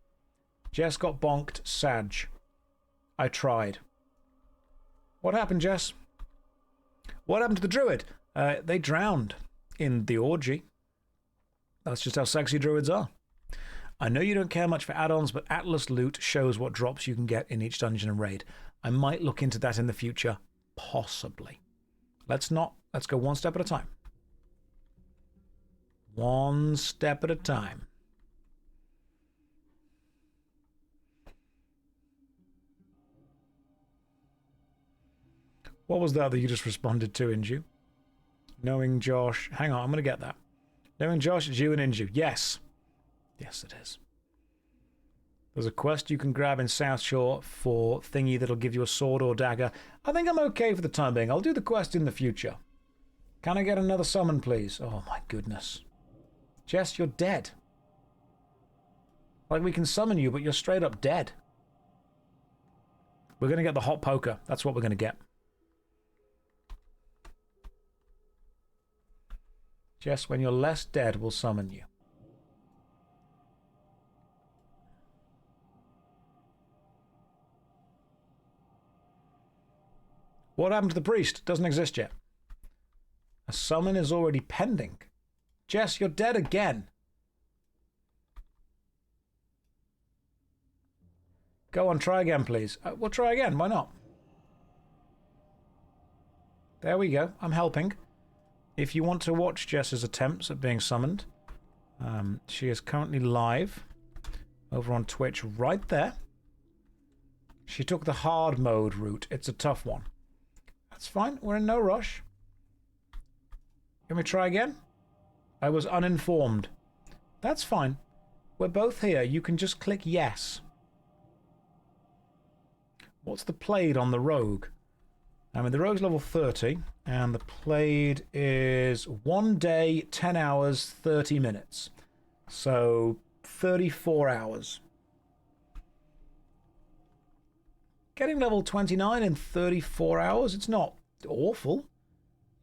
Jess got bonked. Sag. I tried. What happened, Jess? What happened to the druid? They drowned in the orgy. That's just how sexy druids are. I know you don't care much for add-ons, but Atlas loot shows what drops you can get in each dungeon and raid. I might look into that in the future. Possibly. Let's go one step at a time. One step at a time. What was that you just responded to, Inju? Knowing Josh. Hang on, I'm going to get that. Knowing Josh, it's you and Inju. Yes. Yes, it is. There's a quest you can grab in South Shore for thingy that'll give you a sword or dagger. I think I'm okay for the time being. I'll do the quest in the future. Can I get another summon, please? Oh, my goodness. Jess, you're dead. Like, we can summon you, but you're straight up dead. We're going to get the hot poker. That's what we're going to get. Jess, when you're less dead, we'll summon you. What happened to the priest? Doesn't exist yet. A summon is already pending. Jess, you're dead again. Go on, try again, please. We'll try again. Why not? There we go. I'm helping. If you want to watch Jess's attempts at being summoned, she is currently live over on Twitch right there. She took the hard mode route. It's a tough one. That's fine. We're in no rush. Can we try again? I was uninformed. That's fine. We're both here. You can just click yes. What's the played on the rogue? I mean, the rogue's level 30, and the played is 1 day, 10 hours, 30 minutes. So, 34 hours. Getting level 29 in 34 hours, it's not awful.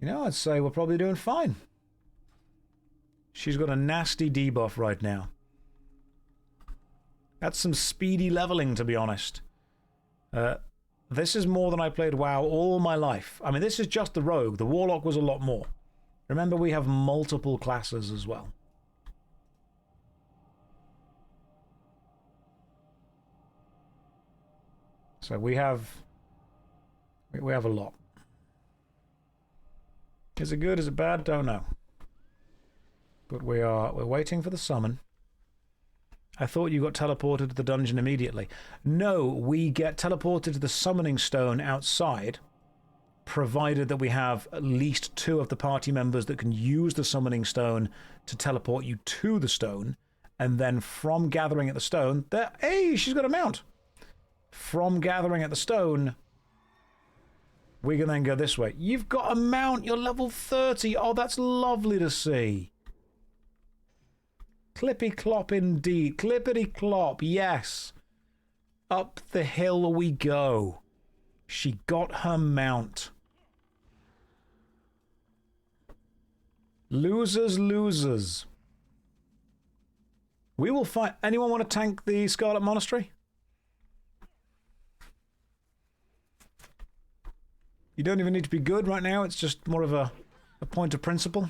You know, I'd say we're probably doing fine. She's got a nasty debuff right now. That's some speedy leveling, to be honest. This is more than I played WoW all my life. I mean, this is just the rogue. The warlock was a lot more. Remember, we have multiple classes as well. So we have a lot. Is it good? Is it bad? Don't know. But we're waiting for the summon. I thought you got teleported to the dungeon immediately. No, we get teleported to the summoning stone outside, provided that we have at least 2 of the party members that can use the summoning stone to teleport you to the stone, and then from gathering at the stone, there. Hey, she's got a mount. From gathering at the stone, we can then go this way. You've got a mount. You're level 30. Oh, that's lovely to see. Clippy clop indeed. Clippity clop, yes. Up the hill we go. She got her mount. Losers, losers. We will fight. Anyone want to tank the Scarlet Monastery? You don't even need to be good right now. It's just more of a point of principle.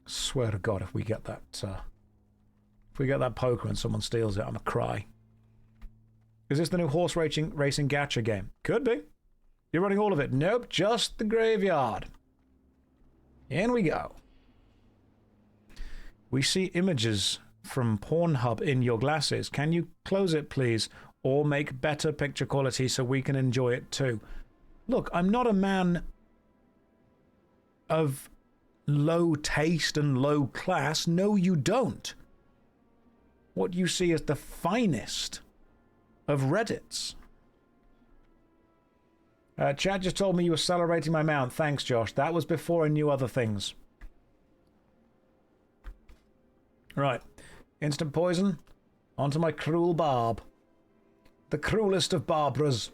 Swear to God, if we get that poker and someone steals it, I'm gonna cry. Is this the new horse racing gacha game? Could be. You're running all of it. Nope, just the graveyard. In we go. We see images from Pornhub in your glasses. Can you close it, please? Or make better picture quality so we can enjoy it too. Look, I'm not a man of low taste and low class. No, you don't. What you see is the finest of Reddits. Chad just told me you were celebrating my mount. Thanks, Josh. That was before I knew other things. Right. Instant poison. Onto my cruel barb. The cruelest of Barbaras.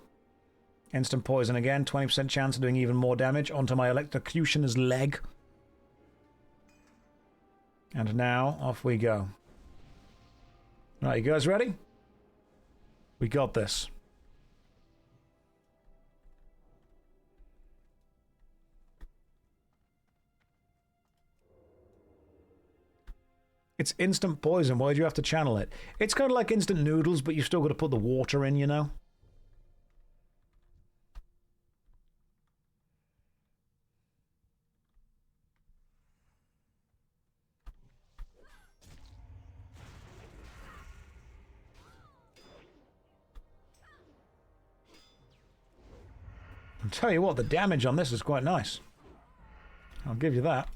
Instant poison again. 20% chance of doing even more damage. Onto my electrocutioner's leg. And now, off we go. Right, you guys ready? We got this. It's instant poison. Why do you have to channel it? It's kind of like instant noodles, but you've still got to put the water in, you know? tell you what, the damage on this is quite nice. I'll give you that.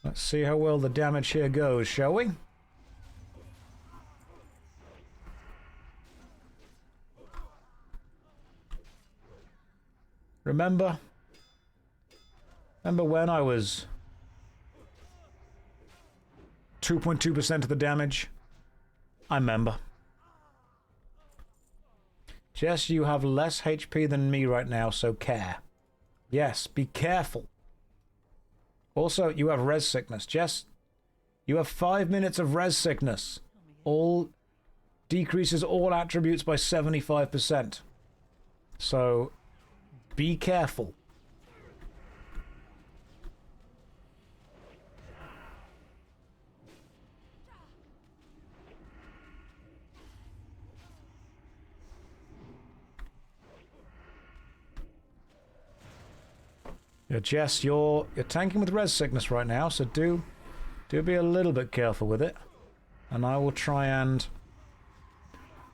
Let's see how well the damage here goes, shall we? Remember when I was 2.2% of the damage? I remember. Jess, you have less HP than me right now, so care. Yes, be careful. Also, you have res sickness. Jess, you have 5 minutes of res sickness. All decreases all attributes by 75%. So, be careful. Yeah, Jess, you're tanking with res sickness right now, so do be a little bit careful with it. And I will try and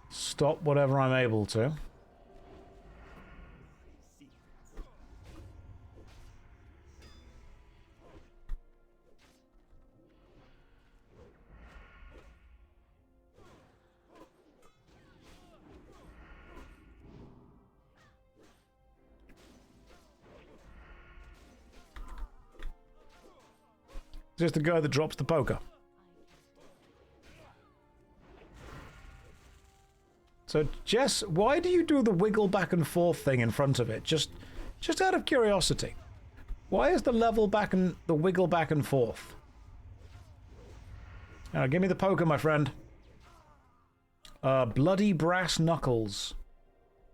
stop whatever I'm able to. Is this the guy that drops the poker? So, Jess, why do you do the wiggle back and forth thing in front of it? Just out of curiosity. Why is the level back and the wiggle back and forth? Give me the poker, my friend. Bloody brass knuckles.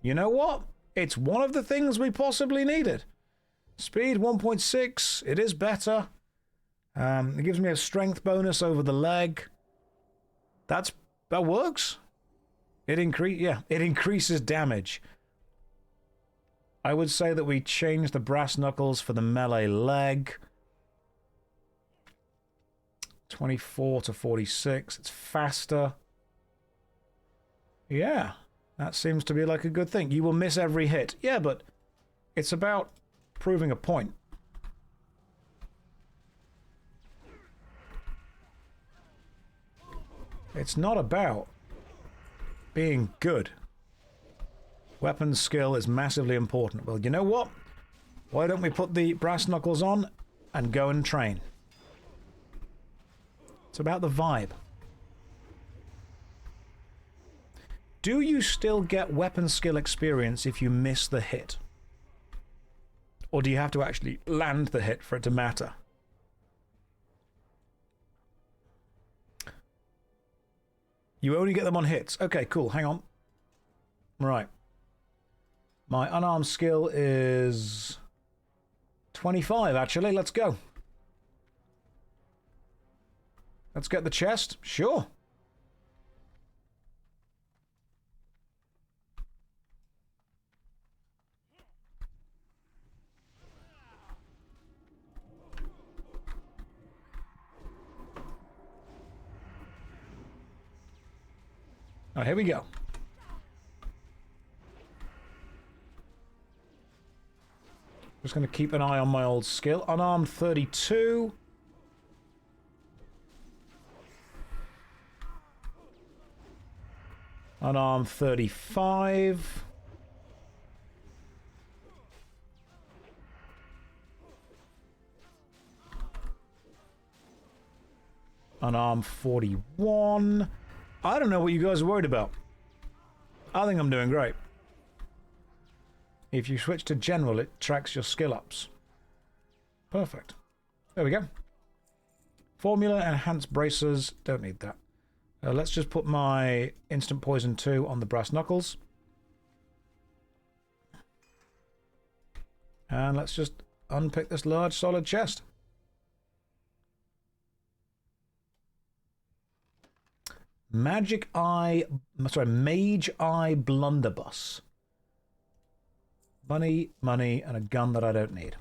You know what? It's one of the things we possibly needed. Speed 1.6. It is better. It gives me a strength bonus over the leg. That works. It increases damage. I would say that we change the brass knuckles for the melee leg. 24 to 46. It's faster. Yeah, that seems to be like a good thing. You will miss every hit. Yeah, but it's about proving a point. It's not about being good. Weapon skill is massively important. Well, you know what? Why don't we put the brass knuckles on and go and train? It's about the vibe. Do you still get weapon skill experience if you miss the hit? Or do you have to actually land the hit for it to matter? You only get them on hits. Okay, cool. Hang on. Right. My unarmed skill is 25, actually. Let's go. Let's get the chest. Sure. Oh, here we go. Just going to keep an eye on my old skill. Unarmed 32. Unarmed 35. Unarmed 41. I don't know what you guys are worried about. I think I'm doing great. If you switch to general, it tracks your skill ups. Perfect. There we go. Formula enhanced bracers. Don't need that. Let's just put my instant poison 2 on the brass knuckles. And let's just unpick this large solid chest. Mage Eye Blunderbuss. Money, and a gun that I don't need.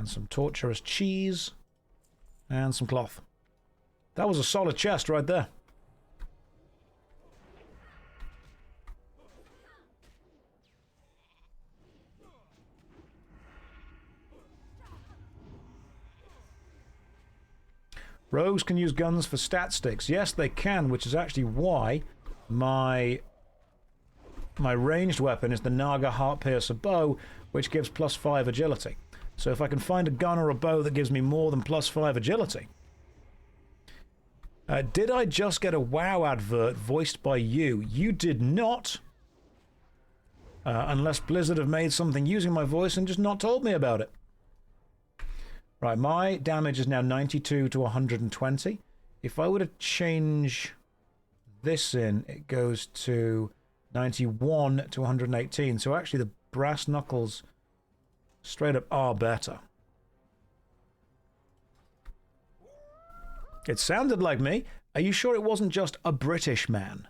And some torturous cheese. And some cloth. That was a solid chest right there. Rogues can use guns for stat sticks. Yes, they can, which is actually why my ranged weapon is the Naga Heartpiercer bow, which gives +5 agility. So if I can find a gun or a bow that gives me more than +5 agility... did I just get a WoW advert voiced by you? You did not. Unless Blizzard have made something using my voice and just not told me about it. Right, my damage is now 92 to 120. If I were to change this in, it goes to 91 to 118. So actually the brass knuckles straight up are better. It sounded like me. Are you sure it wasn't just a British man?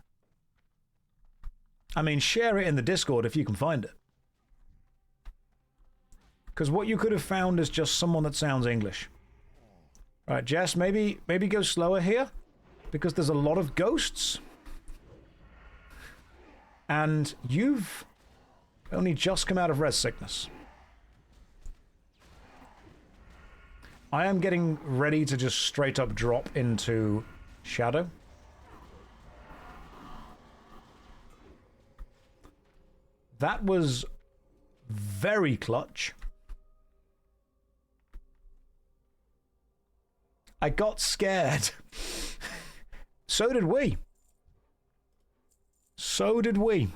I mean, share it in the Discord if you can find it. Because what you could have found is just someone that sounds English. Right, Jess, maybe go slower here. Because there's a lot of ghosts. And you've only just come out of res sickness. I am getting ready to just straight up drop into shadow. That was very clutch. I got scared. So did we. So did we.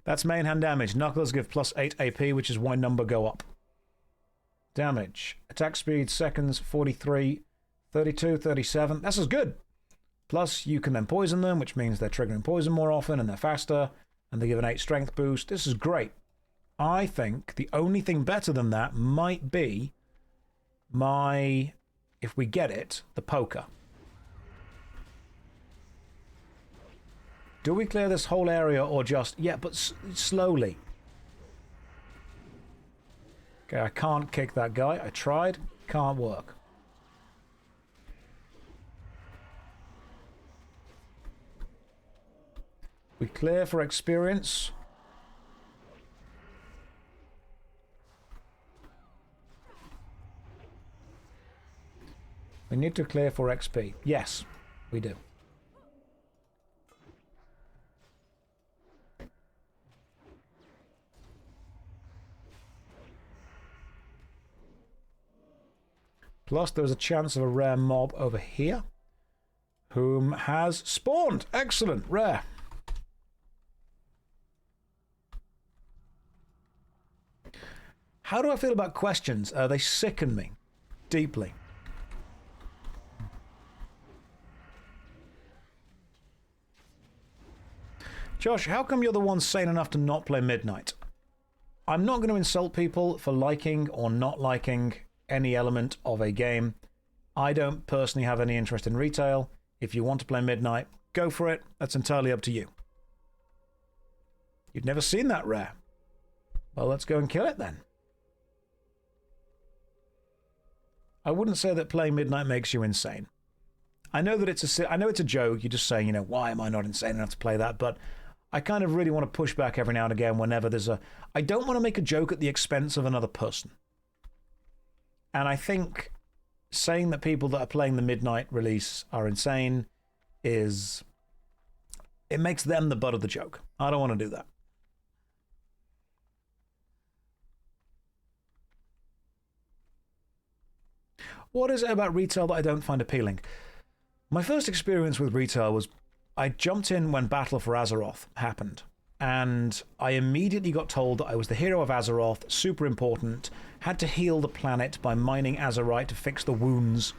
That's main hand damage. Knuckles give +8 AP, which is why number go up. Damage. Attack speed, seconds, 43, 32, 37. That's as good. Plus, you can then poison them, which means they're triggering poison more often and they're faster, and they give an 8 strength boost. This is great. I think the only thing better than that might be my, if we get it, the poker. Do we clear this whole area or just... Yeah, but slowly. Okay, I can't kick that guy. I tried. Can't work. We clear for experience. We need to clear for XP. Yes, we do. Plus, there's a chance of a rare mob over here, whom has spawned. Excellent, rare. How do I feel about questions? They sicken me deeply. Josh, how come you're the one sane enough to not play Midnight? I'm not going to insult people for liking or not liking any element of a game. I don't personally have any interest in retail. If you want to play Midnight, go for it. That's entirely up to you. You've never seen that rare. Well, let's go and kill it then. I wouldn't say that playing Midnight makes you insane. I know that it's a joke. You're just saying, you know, why am I not insane enough to play that? But I kind of really want to push back every now and again whenever there's a... I don't want to make a joke at the expense of another person. And I think saying that people that are playing the Midnight release are insane is... It makes them the butt of the joke. I don't want to do that. What is it about retail that I don't find appealing? My first experience with retail was I jumped in when Battle for Azeroth happened, and I immediately got told that I was the hero of Azeroth, super important, had to heal the planet by mining Azerite to fix the wounds,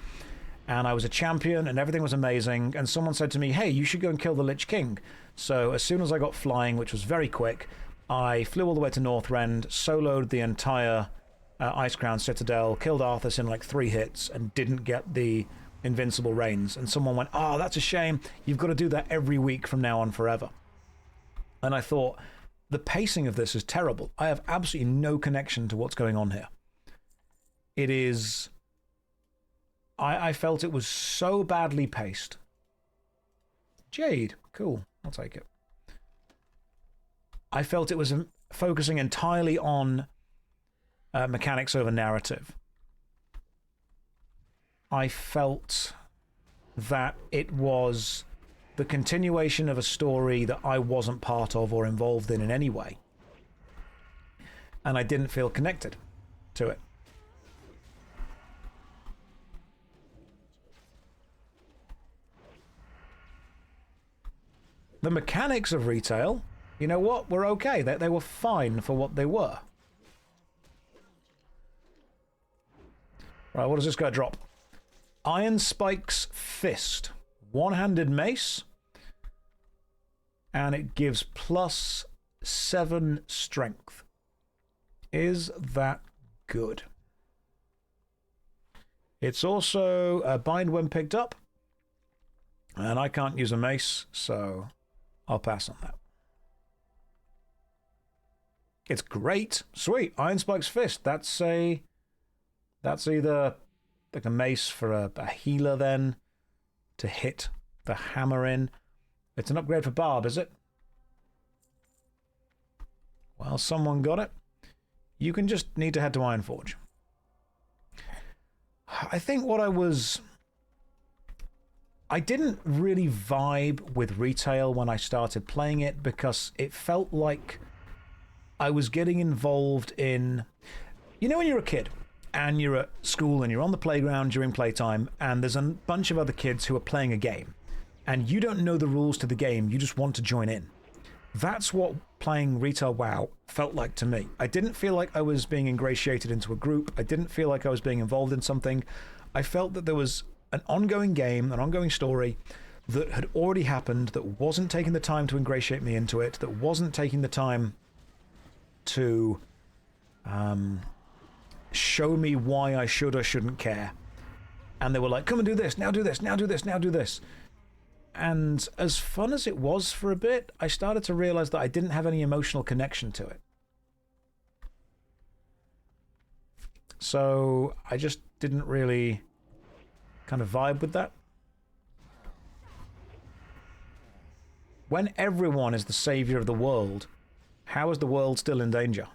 and I was a champion and everything was amazing, and someone said to me, hey, you should go and kill the Lich King. So as soon as I got flying, which was very quick, I flew all the way to Northrend, soloed the entire Icecrown Citadel, killed Arthas in like 3 hits, and didn't get the invincible reigns. And someone went, oh, that's a shame. You've got to do that every week from now on forever. And I thought, the pacing of this is terrible. I have absolutely no connection to what's going on here. It is... I felt it was so badly paced. Jade. Cool. I'll take it. I felt it was focusing entirely on mechanics over narrative. I felt that it was the continuation of a story that I wasn't part of or involved in any way. And I didn't feel connected to it. The mechanics of retail, you know what, were okay. They were fine for what they were. Right, what does this guy drop? Iron Spike's Fist. One-handed mace. And it gives +7 strength. Is that good? It's also a bind when picked up. And I can't use a mace, so I'll pass on that. It's great. Sweet. Iron Spike's Fist. That's either like a mace for a healer then to hit the hammer in. It's an upgrade for Barb, is it? Well, someone got it. You can just need to head to Ironforge. I think what I didn't really vibe with retail when I started playing it because it felt like I was getting involved in... You know when you're a kid and you're at school and you're on the playground during playtime and there's a bunch of other kids who are playing a game and you don't know the rules to the game, you just want to join in. That's what playing Retail WoW felt like to me. I didn't feel like I was being ingratiated into a group. I didn't feel like I was being involved in something. I felt that there was an ongoing game, an ongoing story that had already happened, that wasn't taking the time to ingratiate me into it, that wasn't taking the time to show me why I should or shouldn't care. And they were like, come and do this, now do this, now do this, now do this. And as fun as it was for a bit, I started to realize that I didn't have any emotional connection to it. So I just didn't really kind of vibe with that. When everyone is the savior of the world, how is the world still in danger?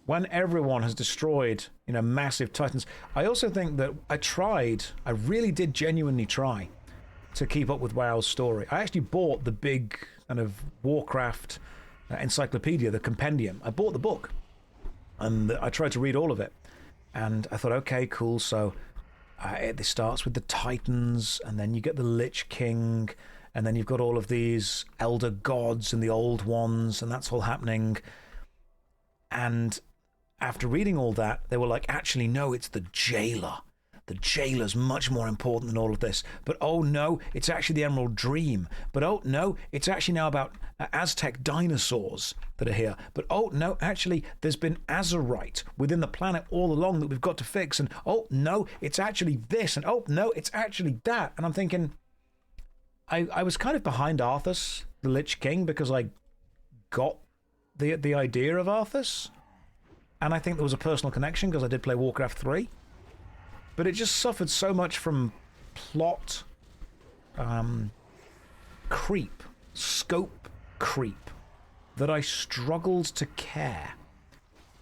When everyone has destroyed, you know, massive titans. I also think that I really did genuinely try to keep up with WoW's story. I actually bought the big kind of Warcraft encyclopedia, the compendium. I bought the book and I tried to read all of it. And I thought, okay, cool. So it starts with the Titans, and then you get the Lich King, and then you've got all of these elder gods and the old ones, and that's all happening. And after reading all that, they were like, actually, no, it's the jailer. The jailer's much more important than all of this. But oh no, it's actually the Emerald Dream. But oh no, it's actually now about Aztec dinosaurs that are here. But oh no, actually, there's been Azurite within the planet all along that we've got to fix. And oh no, it's actually this. And oh no, it's actually that. And I'm thinking, I was kind of behind Arthas, the Lich King, because I got the idea of Arthas. And I think there was a personal connection because I did play Warcraft 3. But it just suffered so much from plot creep, scope creep, that I struggled to care.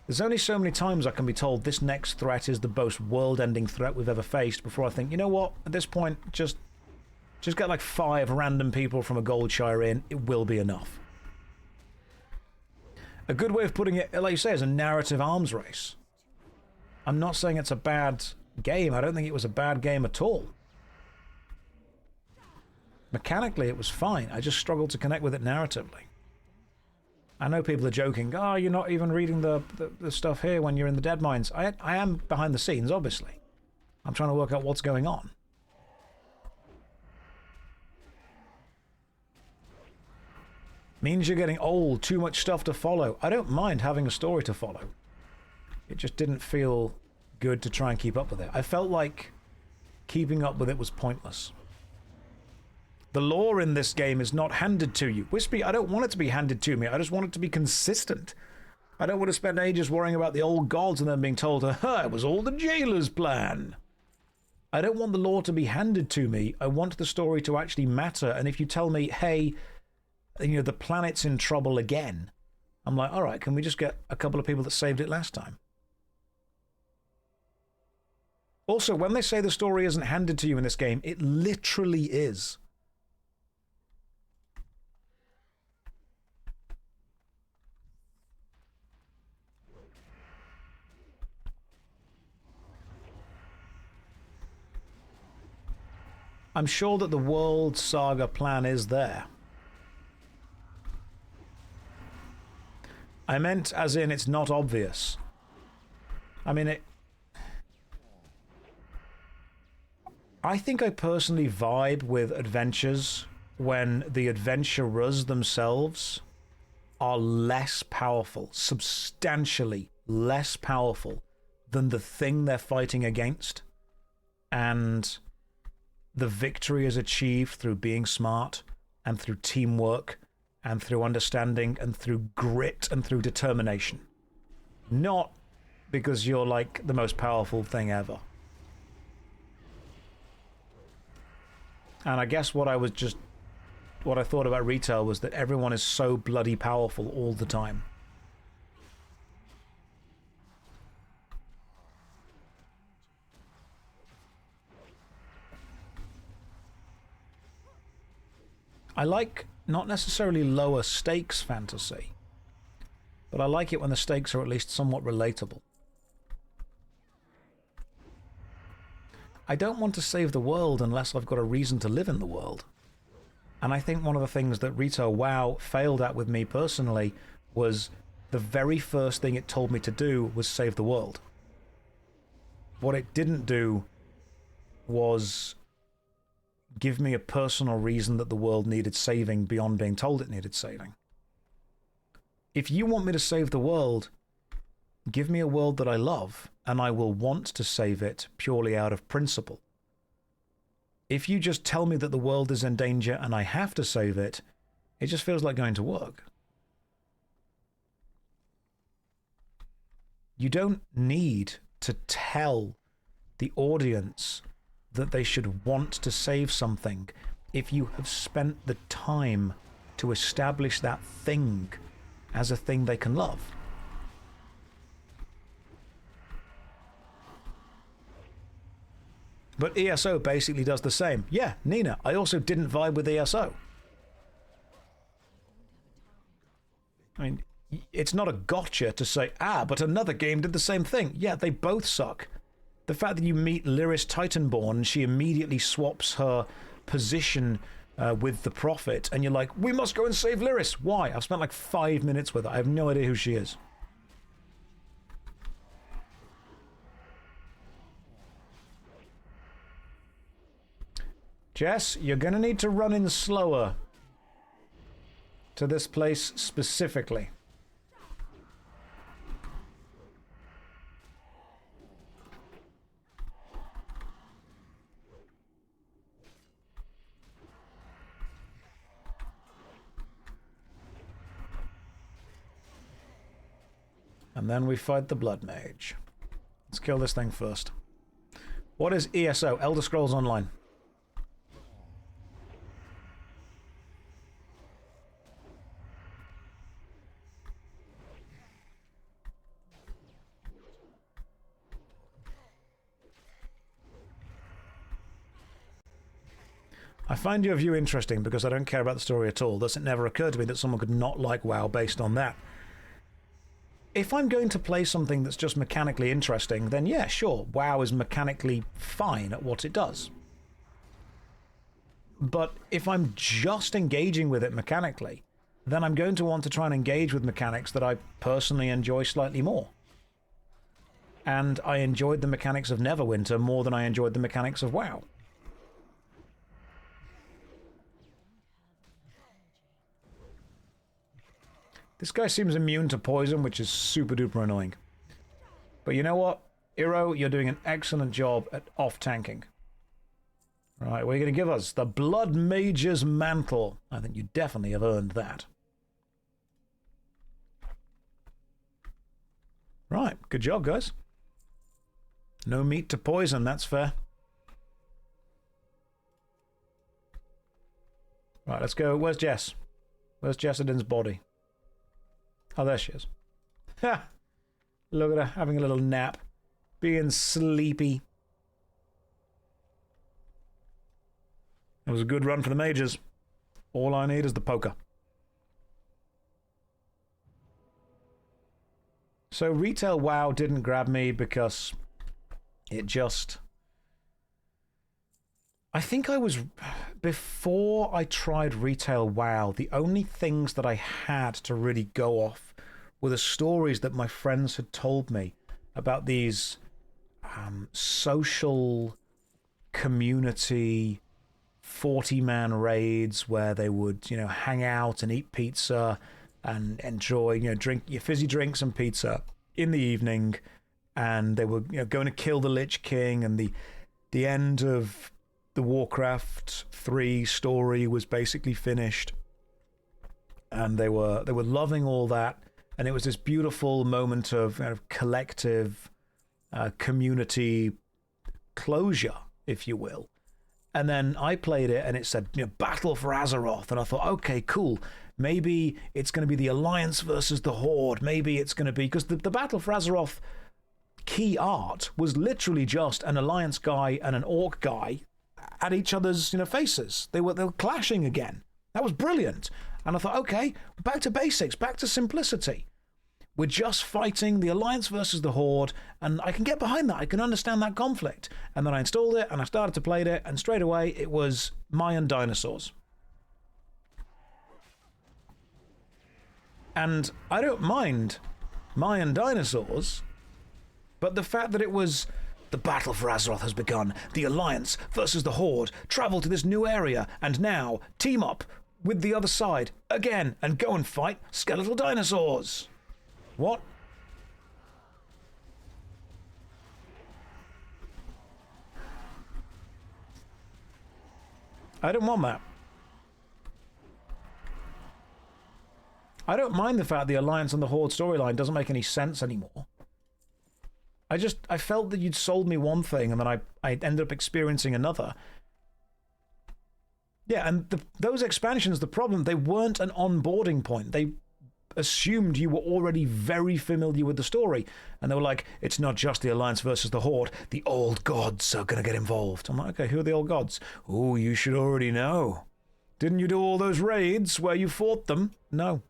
There's only so many times I can be told this next threat is the most world-ending threat we've ever faced before I think, you know what, at this point, just get like 5 random people from a Goldshire in, it will be enough. A good way of putting it, like you say, is a narrative arms race. I'm not saying it's a bad game. I don't think it was a bad game at all. Mechanically, it was fine. I just struggled to connect with it narratively. I know people are joking, oh, you're not even reading the stuff here when you're in the Dead Mines. I am behind the scenes, obviously. I'm trying to work out what's going on. Means you're getting old, too much stuff to follow. I don't mind having a story to follow. It just didn't feel good to try and keep up with it. I felt like keeping up with it was pointless. The lore in this game is not handed to you. Wispy, I don't want it to be handed to me. I just want it to be consistent. I don't want to spend ages worrying about the old gods and then being told, it was all the jailer's plan. I don't want the lore to be handed to me. I want the story to actually matter. And if you tell me, hey, you know, the planet's in trouble again, I'm like, all right, can we just get a couple of people that saved it last time? Also, when they say the story isn't handed to you in this game, it literally is. I'm sure that the World Saga plan is there. I meant as in it's not obvious. I mean, I think I personally vibe with adventures when the adventurers themselves are less powerful, substantially less powerful than the thing they're fighting against. And the victory is achieved through being smart and through teamwork and through understanding and through grit and through determination. Not because you're like the most powerful thing ever. And I guess what I thought about retail was that everyone is so bloody powerful all the time. I like not necessarily lower stakes fantasy, but I like it when the stakes are at least somewhat relatable. I don't want to save the world unless I've got a reason to live in the world. And I think one of the things that Retail WoW failed at with me personally was the very first thing it told me to do was save the world. What it didn't do was give me a personal reason that the world needed saving beyond being told it needed saving. If you want me to save the world, give me a world that I love, and I will want to save it purely out of principle. If you just tell me that the world is in danger and I have to save it, it just feels like going to work. You don't need to tell the audience that they should want to save something if you have spent the time to establish that thing as a thing they can love. But ESO basically does the same. Yeah, Nina, I also didn't vibe with ESO. I mean, it's not a gotcha to say, but another game did the same thing. Yeah, they both suck. The fact that you meet Lyris Titanborn and she immediately swaps her position with the Prophet, and you're like, we must go and save Lyris. Why? I've spent like 5 minutes with her. I have no idea who she is. Jess, you're going to need to run in slower to this place specifically. And then we fight the Blood Mage. Let's kill this thing first. What is ESO? Elder Scrolls Online. I find your view interesting because I don't care about the story at all. Thus, it never occurred to me that someone could not like WoW based on that. If I'm going to play something that's just mechanically interesting, then yeah, sure, WoW is mechanically fine at what it does. But if I'm just engaging with it mechanically, then I'm going to want to try and engage with mechanics that I personally enjoy slightly more. And I enjoyed the mechanics of Neverwinter more than I enjoyed the mechanics of WoW. This guy seems immune to poison, which is super duper annoying. But you know what? Iro, you're doing an excellent job at off-tanking. Right, what are you going to give us? The Blood Mage's Mantle. I think you definitely have earned that. Right, good job, guys. No meat to poison, that's fair. Right, let's go. Where's Jess? Where's Jessedin's body? Oh, there she is. Ha! Look at her, having a little nap. Being sleepy. It was a good run for the mages. All I need is the poker. So Retail WoW didn't grab me because it just... I think I was... Before I tried Retail WoW, the only things that I had to really go off were the stories that my friends had told me about these social community 40-man raids where they would, you know, hang out and eat pizza and enjoy, you know, drink your fizzy drinks and pizza in the evening, and they were, you know, going to kill the Lich King, and the end of the Warcraft 3 story was basically finished, and they were loving all that, and it was this beautiful moment of kind of collective community closure, if you will. And then I played it, and it said, you know, Battle for Azeroth, and I thought, okay, cool. Maybe it's going to be the Alliance versus the Horde. Maybe it's going to be... Because the Battle for Azeroth key art was literally just an Alliance guy and an Orc guy at each other's, you know, faces. They were clashing again. That was brilliant. And I thought, okay, back to basics, back to simplicity. We're just fighting the Alliance versus the Horde, and I can get behind that. I can understand that conflict. And then I installed it, and I started to play it, and straight away it was Mayan dinosaurs. And I don't mind Mayan dinosaurs, but the fact that it was the battle for Azeroth has begun, the Alliance versus the Horde, travel to this new area, and now team up with the other side again and go and fight skeletal dinosaurs. What? I don't want that. I don't mind the fact the Alliance and the Horde storyline doesn't make any sense anymore. I felt that you'd sold me one thing and then I ended up experiencing another. Yeah, and those expansions, the problem, they weren't an onboarding point. They assumed you were already very familiar with the story. And they were like, it's not just the Alliance versus the Horde. The old gods are going to get involved. I'm like, okay, who are the old gods? Oh, you should already know. Didn't you do all those raids where you fought them? No.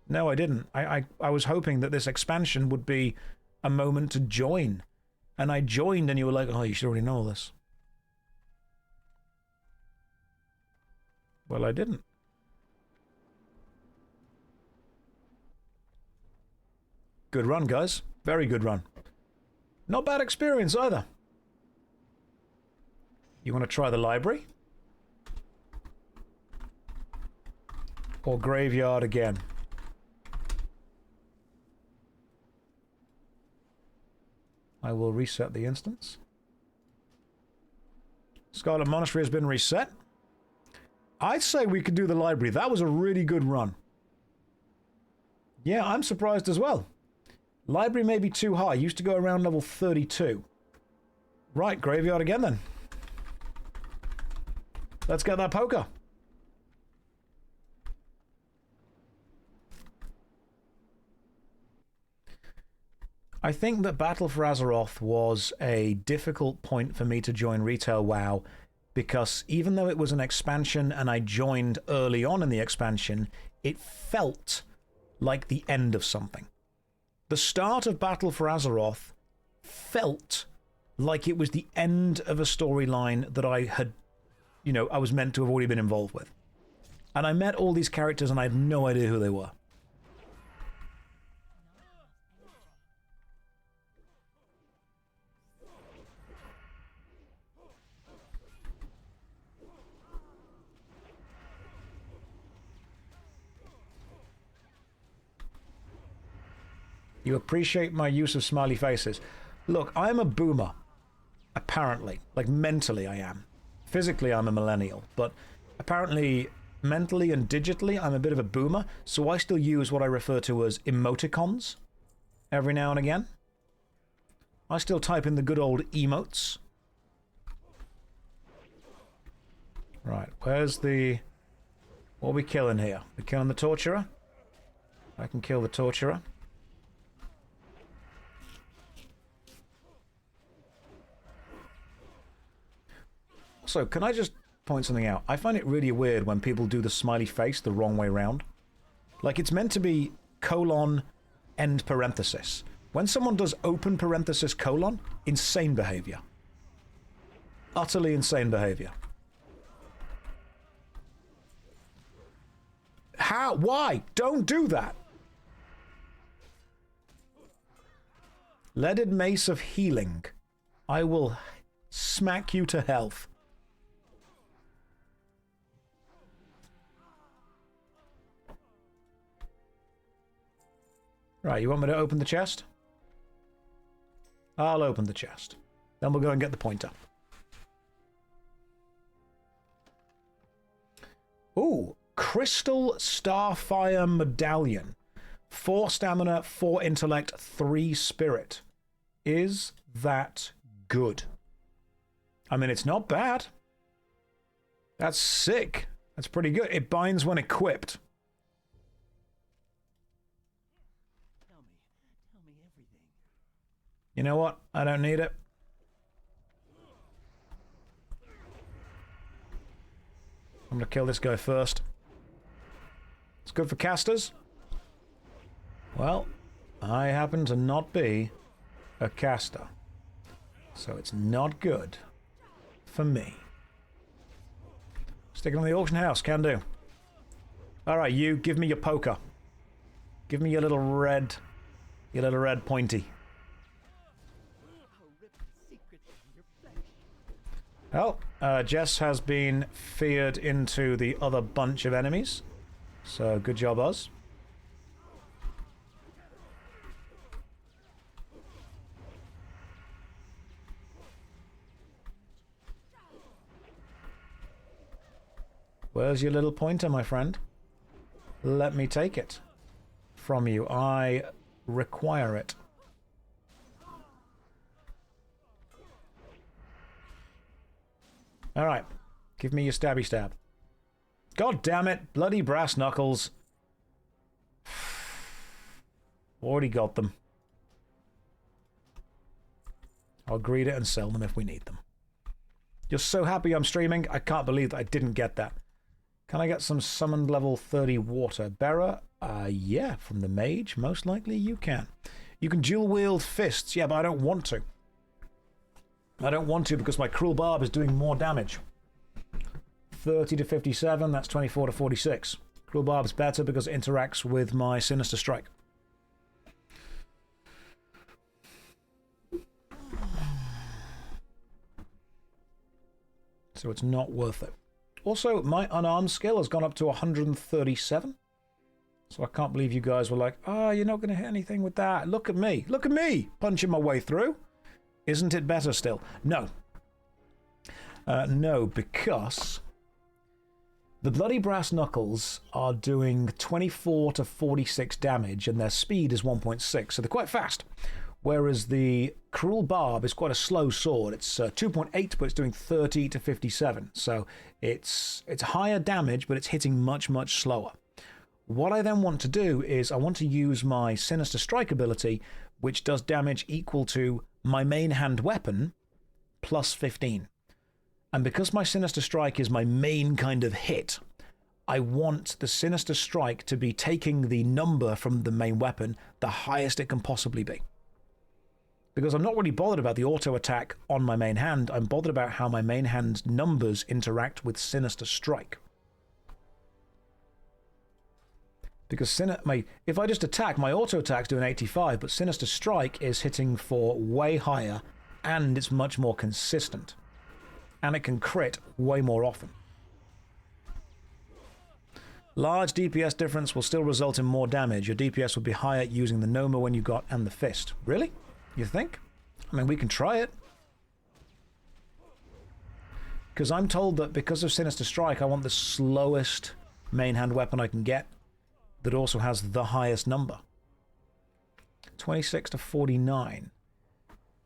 No, I didn't. I was hoping that this expansion would be a moment to join. And I joined and you were like, oh, you should already know all this. Well, I didn't. Good run, guys. Very good run. Not bad experience either. You want to try the library? Or graveyard again? I will reset the instance. Scarlet Monastery has been reset. I'd say we could do the library. That was a really good run. Yeah, I'm surprised as well. Library may be too high. Used to go around level 32. Right, graveyard again then. Let's get that poker. I think that Battle for Azeroth was a difficult point for me to join Retail WoW, because even though it was an expansion and I joined early on in the expansion, it felt like the end of something. The start of Battle for Azeroth felt like it was the end of a storyline that I had, you know, I was meant to have already been involved with. And I met all these characters and I had no idea who they were. You appreciate my use of smiley faces. Look, I'm a boomer. Apparently. Like, mentally I am. Physically I'm a millennial. But apparently, mentally and digitally, I'm a bit of a boomer. So I still use what I refer to as emoticons every now and again. I still type in the good old emotes. Right, where's the... What are we killing here? We're killing the torturer? I can kill the torturer. So, can I just point something out? I find it really weird when people do the smiley face the wrong way round. Like, it's meant to be colon, end parenthesis. When someone does open parenthesis colon, insane behavior. Utterly insane behavior. How? Why? Don't do that. Leaded Mace of Healing. I will smack you to health. Right, you want me to open the chest? I'll open the chest. Then we'll go and get the pointer. Ooh, Crystal Starfire Medallion. 4 stamina, 4 intellect, 3 spirit. Is that good? I mean, it's not bad. That's sick. That's pretty good. It binds when equipped. Tell me everything. You know what? I don't need it. I'm gonna kill this guy first. It's good for casters. Well, I happen to not be a caster. So it's not good for me. Stick it on the auction house, can do. Alright, you, give me your poker. Give me your little red pointy. Well, Jess has been feared into the other bunch of enemies. So, good job, us. Where's your little pointer, my friend? Let me take it from you. I require it. Alright. Give me your stabby stab. God damn it. Bloody brass knuckles. Already got them. I'll greet it and sell them if we need them. You're so happy I'm streaming. I can't believe that I didn't get that. Can I get some summoned level 30 water? Bearer? Yeah, from the mage. Most likely you can. You can dual wield fists. Yeah, but I don't want to. I don't want to because my cruel barb is doing more damage. 30 to 57, that's 24 to 46. Cruel barb's better because it interacts with my sinister strike. So it's not worth it. Also, my unarmed skill has gone up to 137. So I can't believe you guys were like, oh, you're not going to hit anything with that. Look at me. Look at me punching my way through. Isn't it better still? No. No, because the bloody brass knuckles are doing 24 to 46 damage and their speed is 1.6, so they're quite fast. Whereas the cruel barb is quite a slow sword. It's 2.8, but it's doing 30 to 57. So it's higher damage, but it's hitting much, much slower. What I then want to do is I want to use my Sinister Strike ability, which does damage equal to my main hand weapon plus 15. And because my Sinister Strike is my main kind of hit, I want the Sinister Strike to be taking the number from the main weapon the highest it can possibly be. Because I'm not really bothered about the auto attack on my main hand, I'm bothered about how my main hand numbers interact with Sinister Strike. Because if I just attack, my auto attack's doing 85, but Sinister Strike is hitting for way higher, and it's much more consistent. And it can crit way more often. Large DPS difference will still result in more damage. Your DPS would be higher using the Noma when you got and the Fist. Really? You think? I mean, we can try it. Because I'm told that because of Sinister Strike, I want the slowest main hand weapon I can get that also has the highest number. 26 to 49.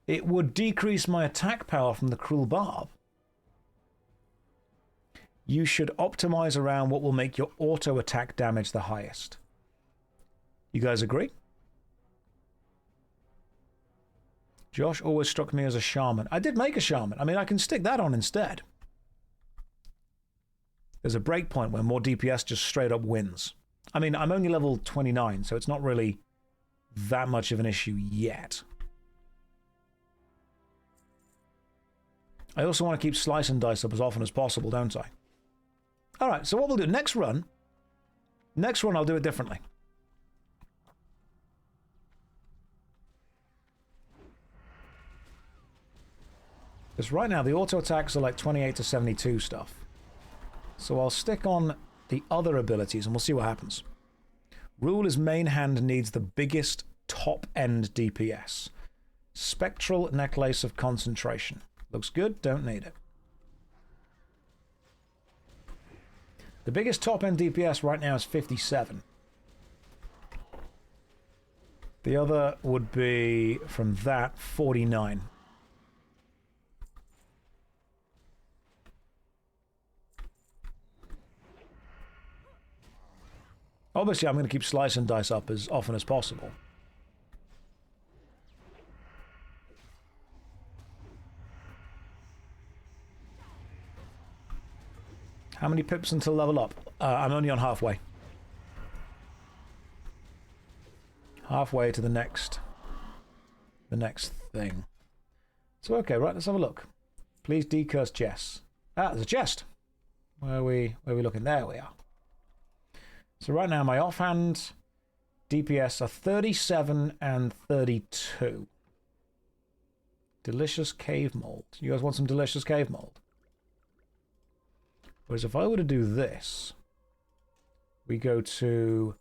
It would decrease my attack power from the Cruel Barb. You should optimize around what will make your auto attack damage the highest. You guys agree? Josh always struck me as a shaman. I did make a shaman. I mean, I can stick that on instead. There's a breakpoint where more DPS just straight up wins. I mean, I'm only level 29, so it's not really that much of an issue yet. I also want to keep slice and dice up as often as possible, don't I? Alright, so what we'll do next run I'll do it differently. Because right now the auto attacks are like 28 to 72 stuff. So I'll stick on the other abilities and we'll see what happens. Rule is main hand needs the biggest top end DPS. Spectral Necklace of Concentration. Looks good, don't need it. The biggest top end DPS right now is 57. The other would be, from that, 49. Obviously, I'm going to keep slice and dice up as often as possible. How many pips until level up? I'm only on halfway. Halfway to the next thing. So, okay, right, let's have a look. Please decurse chests. Ah, there's a chest. Where are we looking? There we are. So right now my offhand DPS are 37 and 32. Delicious cave mold. You guys want some delicious cave mold? Whereas if I were to do this, we go to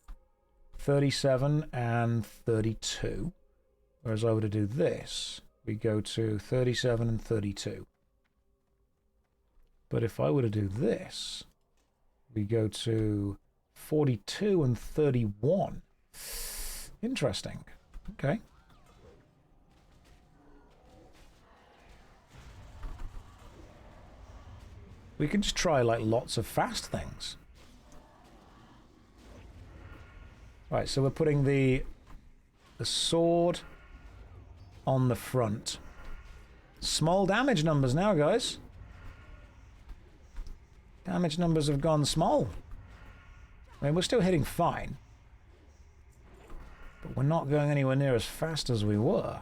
37 and 32. Whereas I were to do this, we go to 37 and 32. But if I were to do this, we go to 42 and 31. Interesting. Okay. We can just try like lots of fast things. Right, so we're putting the sword on the front. Small damage numbers now, guys. Damage numbers have gone small. I mean, we're still hitting fine. But we're not going anywhere near as fast as we were.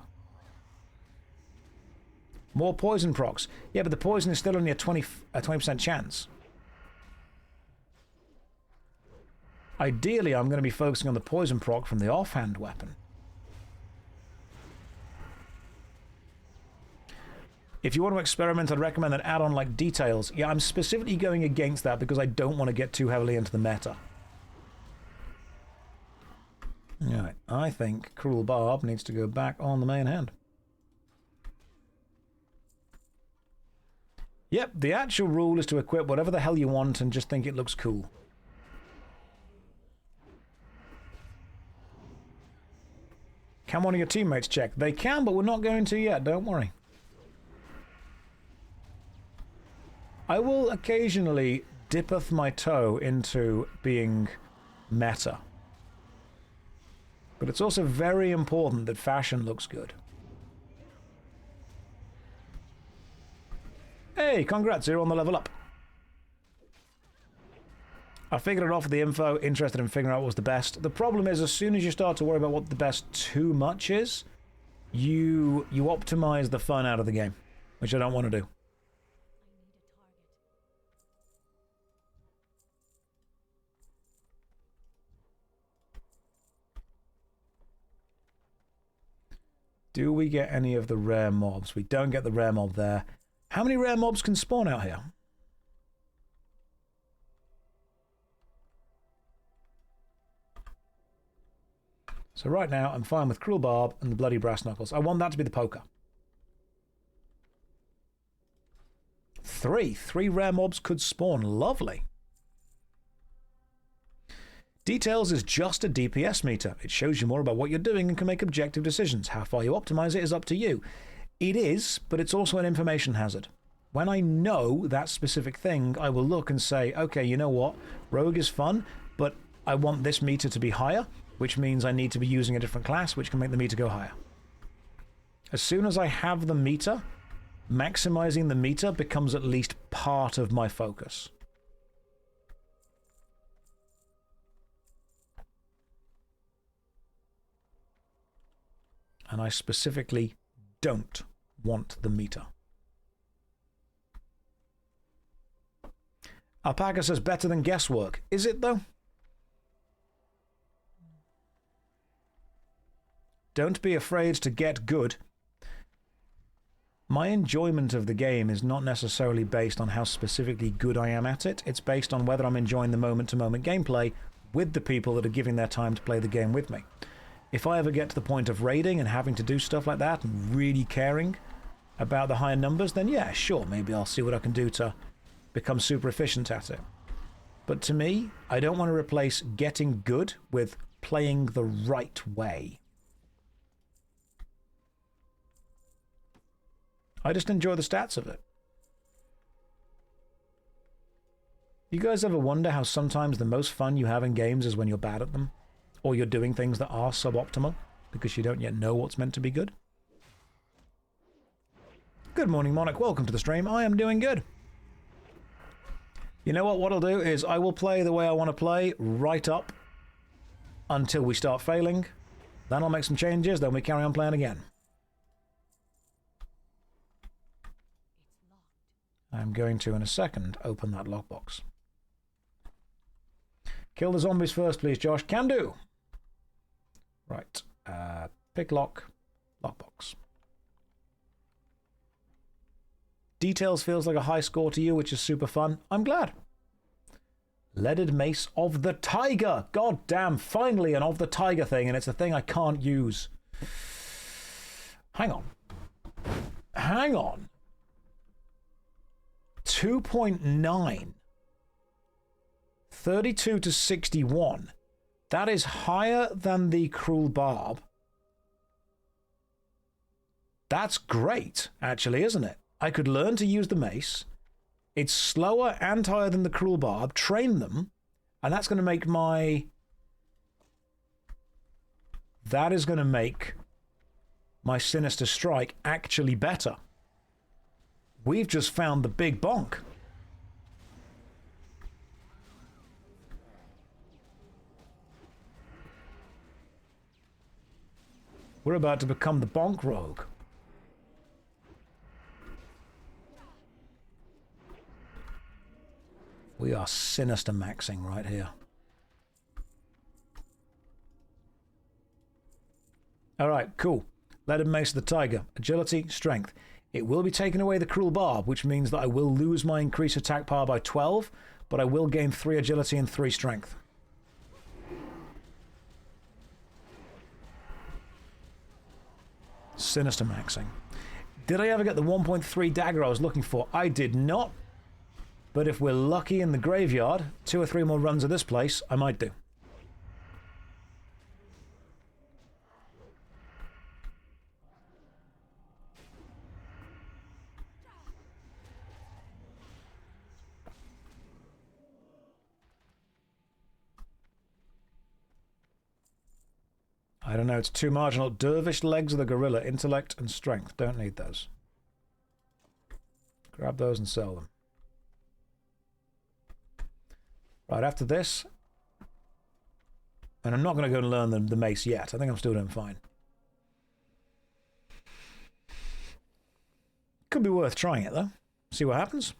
More poison procs. Yeah, but the poison is still only a 20% chance. Ideally, I'm going to be focusing on the poison proc from the offhand weapon. If you want to experiment, I'd recommend an add-on like Details. Yeah, I'm specifically going against that because I don't want to get too heavily into the meta. Alright, I think Cruel Barb needs to go back on the main hand. Yep, the actual rule is to equip whatever the hell you want and just think it looks cool. Can one of your teammates check? They can, but we're not going to yet, don't worry. I will occasionally dippeth my toe into being meta. But it's also very important that fashion looks good. Hey, congrats, you're on the level up. I figured it off with the info, interested in figuring out what was the best. The problem is, as soon as you start to worry about what the best too much is, you optimize the fun out of the game, which I don't want to do. Do we get any of the rare mobs? We don't get the rare mob there. How many rare mobs can spawn out here? So right now, I'm fine with Cruel Barb and the Bloody Brass Knuckles. I want that to be the poker. 3 rare mobs could spawn. Lovely. Details is just a DPS meter. It shows you more about what you're doing and can make objective decisions. How far you optimize it is up to you. It is, but it's also an information hazard. When I know that specific thing, I will look and say, okay, you know what? Rogue is fun, but I want this meter to be higher, which means I need to be using a different class, which can make the meter go higher. As soon as I have the meter, maximizing the meter becomes at least part of my focus. And I specifically don't want the meter. Alpaca says better than guesswork. Is it though? Don't be afraid to get good. My enjoyment of the game is not necessarily based on how specifically good I am at it. It's based on whether I'm enjoying the moment-to-moment gameplay with the people that are giving their time to play the game with me. If I ever get to the point of raiding and having to do stuff like that and really caring about the higher numbers, then yeah, sure, maybe I'll see what I can do to become super efficient at it. But to me, I don't want to replace getting good with playing the right way. I just enjoy the stats of it. You guys ever wonder how sometimes the most fun you have in games is when you're bad at them? Or you're doing things that are suboptimal because you don't yet know what's meant to be good? Good morning, Monarch. Welcome to the stream. I am doing good. You know what I'll do is I will play the way I want to play right up until we start failing. Then I'll make some changes, then we carry on playing again. I'm going to, in a second, open that lockbox. Kill the zombies first, please, Josh. Can do. Right. Pick lock. Lockbox. Details feels like a high score to you, which is super fun. I'm glad. Leaded Mace of the Tiger. God damn, finally an of the Tiger thing, and it's a thing I can't use. Hang on. Hang on. 2.9. 32 to 61. That is higher than the Cruel Barb. That's great, actually, isn't it? I could learn to use the mace. It's slower and higher than the Cruel Barb. Train them. And that's going to make my... That is going to make my Sinister Strike actually better. We've just found the big bonk. We're about to become the bonk rogue. We are sinister maxing right here. Alright, cool. Leaded Mace of the Tiger. Agility, strength. It will be taking away the Cruel Barb, which means that I will lose my increased attack power by 12, but I will gain 3 agility and 3 strength. Sinister maxing. Did I ever get the 1.3 dagger I was looking for? I did not. But if we're lucky in the graveyard, 2 or 3 more runs of this place, I might do. I don't know, it's too marginal. Dervish legs of the gorilla, intellect and strength. Don't need those. Grab those and sell them. Right, after this, and I'm not going to go and learn the mace yet. I think I'm still doing fine. Could be worth trying it, though. See what happens.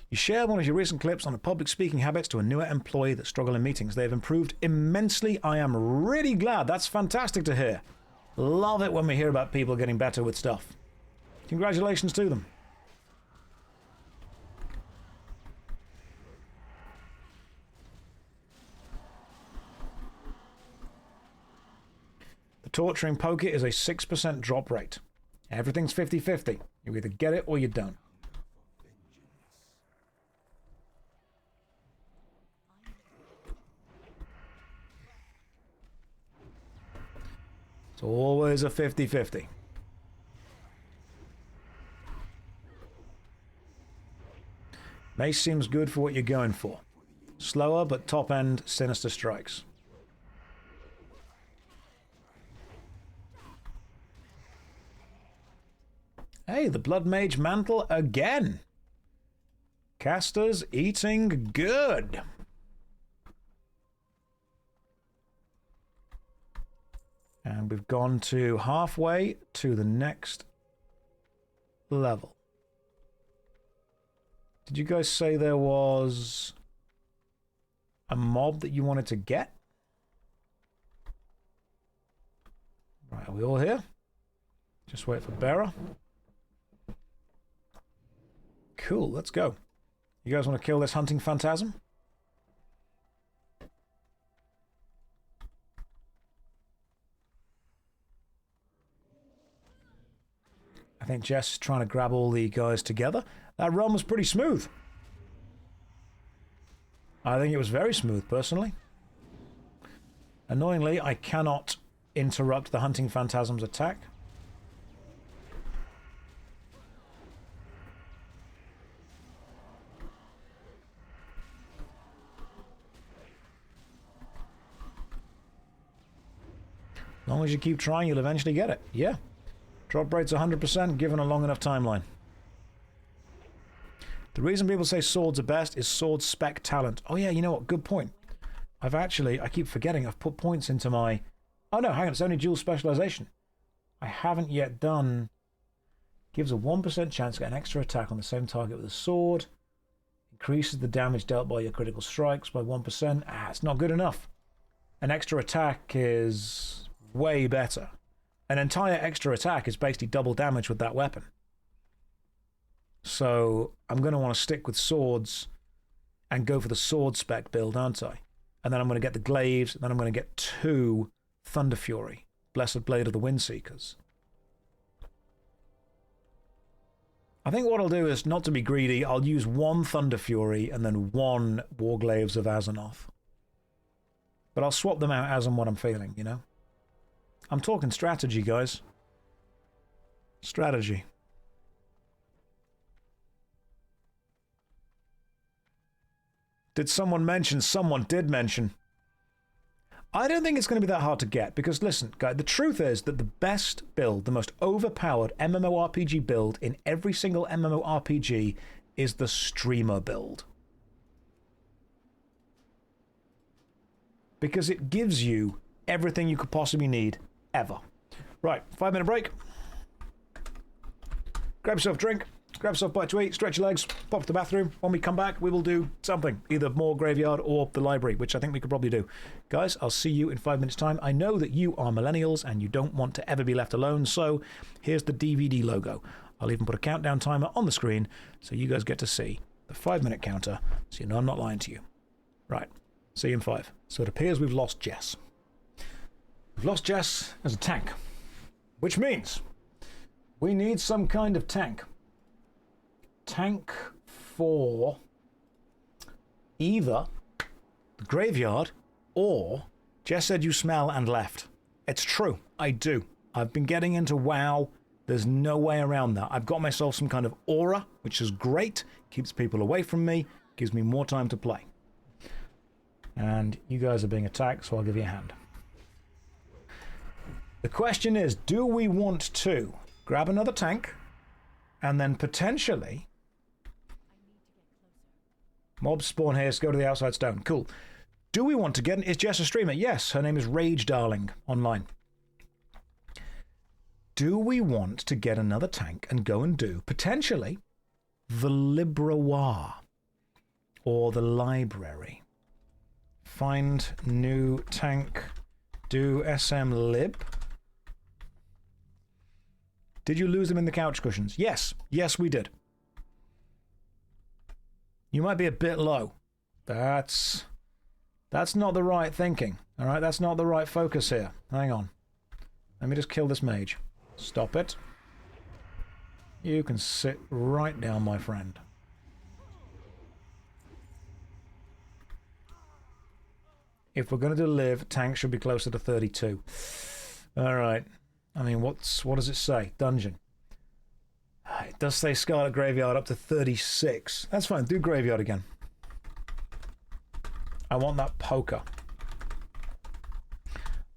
You share one of your recent clips on the public speaking habits to a newer employee that struggle in meetings. They have improved immensely. I am really glad. That's fantastic to hear. Love it when we hear about people getting better with stuff. Congratulations to them. The torturing poker is a 6% drop rate. Everything's 50-50. You either get it or you don't. It's always a 50-50. Mace seems good for what you're going for. Slower, but top-end sinister strikes. Hey, the Blood Mage Mantle again. Casters eating good. And we've gone to halfway to the next level. Did you guys say there was a mob that you wanted to get? Right, are we all here? Just wait for Bearer. Cool, let's go. You guys want to kill this hunting phantasm? I think Jess is trying to grab all the guys together. That run was pretty smooth. I think it was very smooth, personally. Annoyingly, I cannot interrupt the hunting phantasm's attack. As long as you keep trying, you'll eventually get it. Yeah. Drop rate's 100% given a long enough timeline. The reason people say swords are best is sword spec talent. Oh yeah, you know what? Good point. I keep forgetting I've put points into my... Oh no, hang on, it's only dual specialization. I haven't yet done... Gives a 1% chance to get an extra attack on the same target with a sword. Increases the damage dealt by your critical strikes by 1%. Ah, it's not good enough. An extra attack is way better. An entire extra attack is basically double damage with that weapon. So I'm going to want to stick with swords and go for the sword spec build, aren't I? And then I'm going to get the glaives, and then I'm going to get 2 Thunder Fury, Blessed Blade of the Windseekers. I think what I'll do is, not to be greedy, I'll use 1 Thunder Fury and then 1 Warglaives of Azeroth. But I'll swap them out as and when I'm feeling, you know? I'm talking strategy, guys. Strategy. Did someone mention? Someone did mention. I don't think it's going to be that hard to get, because listen, guys, the truth is that the best build, the most overpowered MMORPG build in every single MMORPG is the streamer build. Because it gives you everything you could possibly need, ever. Right, 5-minute break. Grab yourself a drink, grab yourself a bite to eat, stretch your legs, pop to the bathroom. When we come back, we will do something. Either more graveyard or the library, which I think we could probably do. Guys, I'll see you in 5 minutes' time. I know that you are millennials and you don't want to ever be left alone, so here's the DVD logo. I'll even put a countdown timer on the screen so you guys get to see the 5-minute counter, so you know I'm not lying to you. Right, see you in 5. So it appears we've lost Jess. We've lost Jess as a tank, which means we need some kind of tank. Tank for either the graveyard or... Jess said you smell and left. It's true, I do. I've been getting into WoW. There's no way around that. I've got myself some kind of aura, which is great. Keeps people away from me. Gives me more time to play. And you guys are being attacked, so I'll give you a hand. The question is, do we want to grab another tank and then potentially... Mobs spawn here, so go to the outside stone. Cool. Do we want to get... Is Jess a streamer? Yes, her name is Rage Darling online. Do we want to get another tank and go and do, potentially, the Libroir or the library? Find new tank, do SM Lib. Did you lose them in the couch cushions? Yes. Yes, we did. You might be a bit low. That's not the right thinking. All right, that's not the right focus here. Hang on. Let me just kill this mage. Stop it. You can sit right down, my friend. If we're going to do live, tank should be closer to 32. All right. I mean, what does it say? Dungeon. It does say Scarlet Graveyard up to 36. That's fine. Do Graveyard again. I want that poker.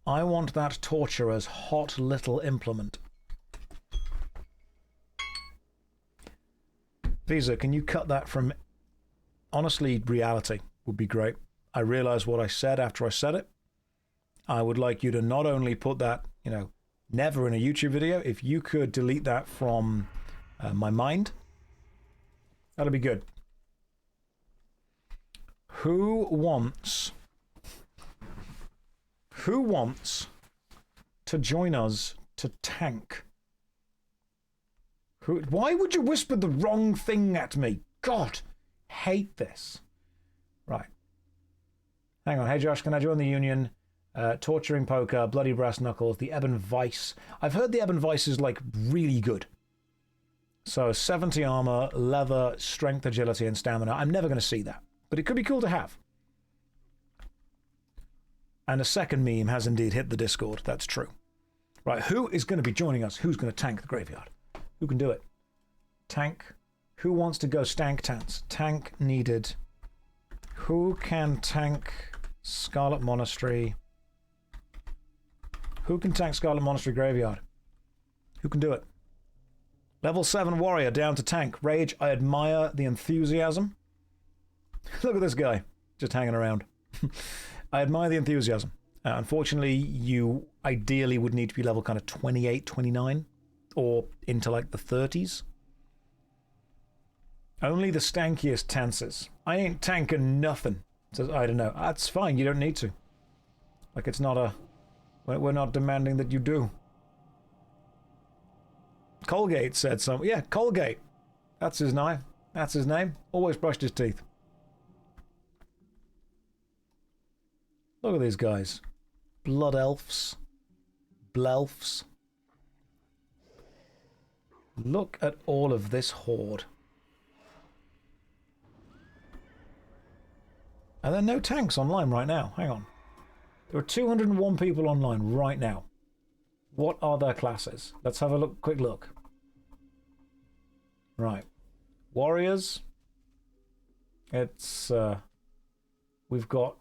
I want that torturer's hot little implement. Visa, can you cut that from... Honestly, reality would be great. I realized what I said after I said it. I would like you to not only put that, you know, never in a YouTube video. If you could delete that from my mind, that'd be good. Who wants to join us to tank? Why would you whisper the wrong thing at me? God, hate this. Right. Hang on. Hey, Josh, can I join the Union? Torturing Poker, Bloody Brass Knuckles, the Ebon Vice. I've heard the Ebon Vice is, like, really good. So 70 armor, leather, strength, agility, and stamina. I'm never going to see that. But it could be cool to have. And a second meme has indeed hit the Discord. That's true. Right, who is going to be joining us? Who's going to tank the graveyard? Who can do it? Tank. Who wants to go stank tans? Tank needed. Who can tank Scarlet Monastery? Who can tank Scarlet Monastery Graveyard? Who can do it? Level 7 warrior down to tank. Rage, I admire the enthusiasm. Look at this guy, just hanging around. I admire the enthusiasm. Unfortunately, you ideally would need to be level kind of 28, 29, or into like the 30s. Only the stankiest tances. I ain't tanking nothing. Says, I don't know. That's fine, you don't need to. Like, it's not a... We're not demanding that you do. Colgate said something. Yeah, Colgate. That's his name. That's his name. Always brushed his teeth. Look at these guys. Blood elves. Blelfs. Look at all of this horde. And there are no tanks online right now. Hang on. There are 201 people online right now. What are their classes? Let's have a look. Quick look. Right. Warriors. It's, we've got...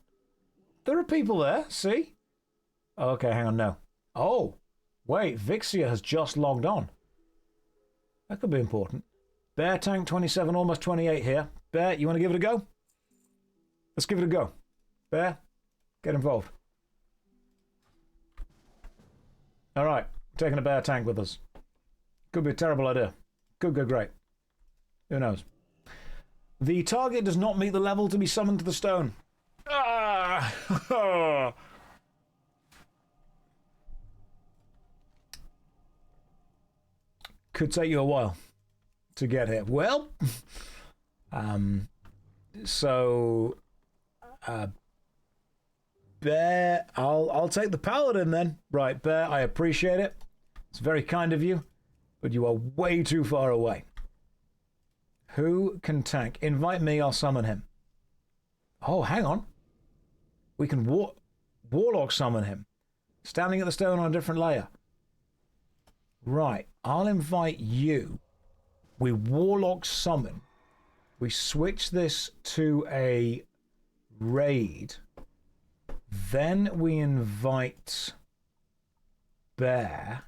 There are people there, see? Okay, hang on, no. Oh, wait, Vixia has just logged on. That could be important. Bear Tank 27, almost 28 here. Bear, you want to give it a go? Let's give it a go. Bear, get involved. All right, taking a bear tank with us. Could be a terrible idea. Could go great. Who knows? The target does not meet the level to be summoned to the stone. Ah! Could take you a while to get here. Well, so Bear, I'll take the paladin then. Right, Bear, I appreciate it. It's very kind of you, but you are way too far away. Who can tank? Invite me, I'll summon him. Oh, hang on. We can Warlock summon him. Standing at the stone on a different layer. Right, I'll invite you. We Warlock summon. We switch this to a raid. Then we invite Bear.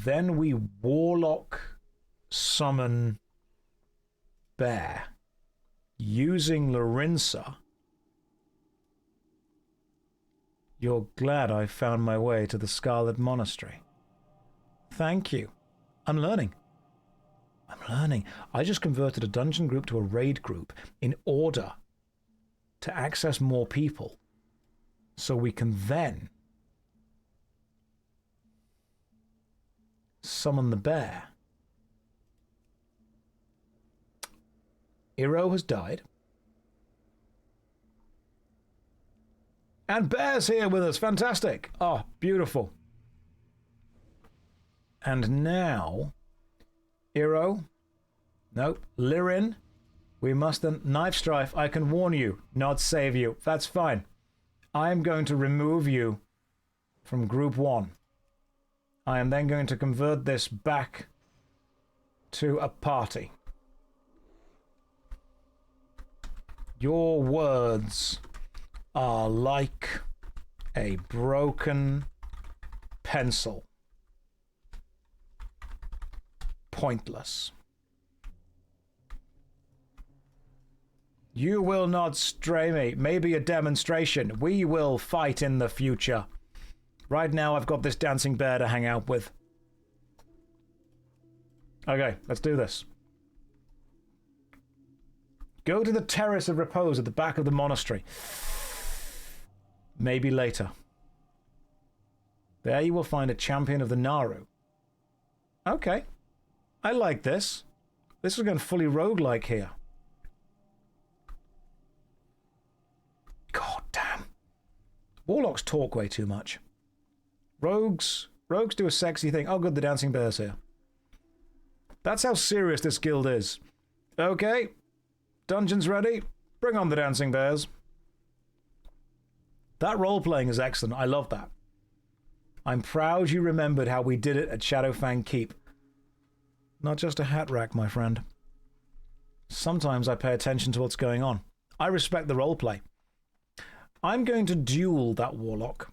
Then we Warlock summon Bear. Using Lorinsa. You're glad I found my way to the Scarlet Monastery. Thank you. I'm learning. I'm learning. I just converted a dungeon group to a raid group in order to access more people so we can then summon the bear. Iro has died. And Bear's here with us. Fantastic. Oh, beautiful. And now, Iro. Nope. Lirin. We mustn't. Knife Strife, I can warn you, not save you. That's fine. I'm going to remove you from Group 1. I am then going to convert this back to a party. Your words are like a broken pencil. Pointless. You will not stray me. Maybe a demonstration. We will fight in the future. Right now, I've got this dancing bear to hang out with. Okay, let's do this. Go to the Terrace of Repose at the back of the monastery. Maybe later. There you will find a champion of the Naru. Okay. I like this. This is going fully roguelike here. God damn. Warlocks talk way too much. Rogues do a sexy thing. Oh good, the dancing bear's here. That's how serious this guild is. Okay. Dungeon's ready. Bring on the dancing bears. That role-playing is excellent. I love that. I'm proud you remembered how we did it at Shadowfang Keep. Not just a hat rack, my friend. Sometimes I pay attention to what's going on. I respect the roleplay. I'm going to duel that warlock.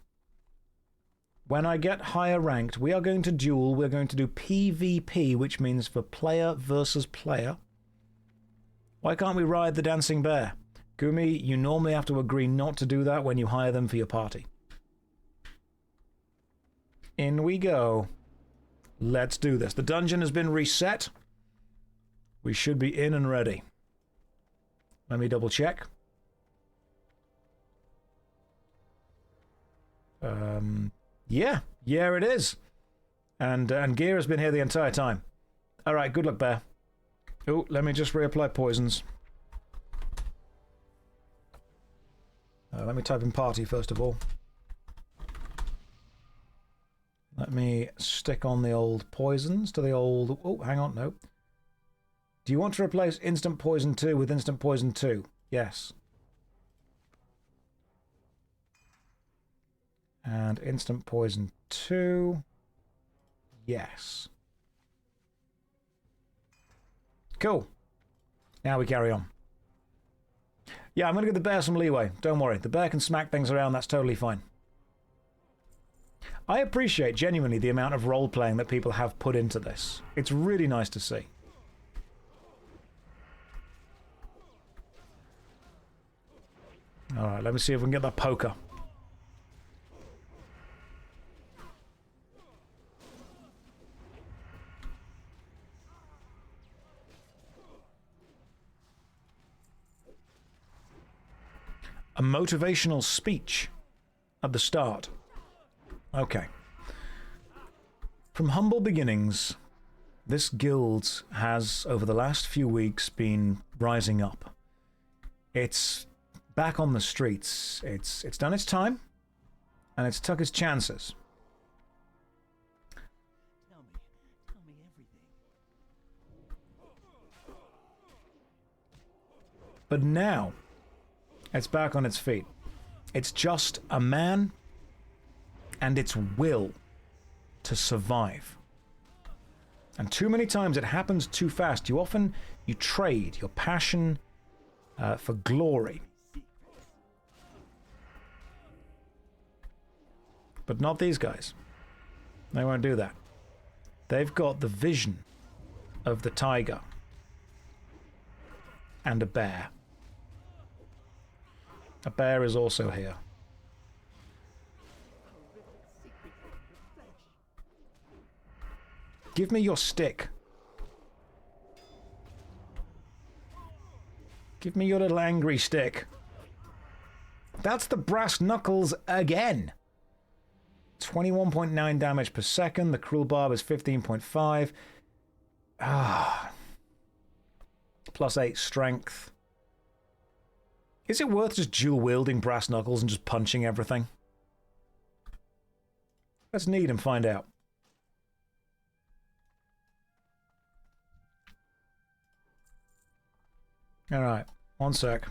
When I get higher ranked, we are going to duel. We're going to do PvP, which means for player versus player. Why can't we ride the dancing bear? Gumi, you normally have to agree not to do that when you hire them for your party. In we go. Let's do this. The dungeon has been reset. We should be in and ready. Let me double check. Yeah, it is. And Gear has been here the entire time. All right, good luck, bear. Oh, let me just reapply poisons. Let me type in party first of all. Let me stick on the old poisons to the old... Oh, hang on, no. Do you want to replace instant poison 2 with instant poison 2? Yes. And instant poison 2. Yes. Cool. Now we carry on. Yeah, I'm going to give the bear some leeway. Don't worry. The bear can smack things around. That's totally fine. I appreciate genuinely the amount of role-playing that people have put into this. It's really nice to see. Alright, let me see if we can get that poker. A motivational speech at the start. Okay. From humble beginnings, this guild has, over the last few weeks, been rising up. It's back on the streets. It's done its time, and it's took its chances. Tell me everything. But now, it's back on its feet. It's just a man and its will to survive. And too many times it happens too fast. You trade your passion for glory. But not these guys. They won't do that. They've got the vision of the tiger and a bear. A bear is also here. Give me your stick. Give me your little angry stick. That's the brass knuckles again. 21.9 damage per second. The cruel barb is 15.5. Plus 8 strength. Is it worth just dual-wielding brass knuckles and just punching everything? Let's knead and find out. Alright, one sec.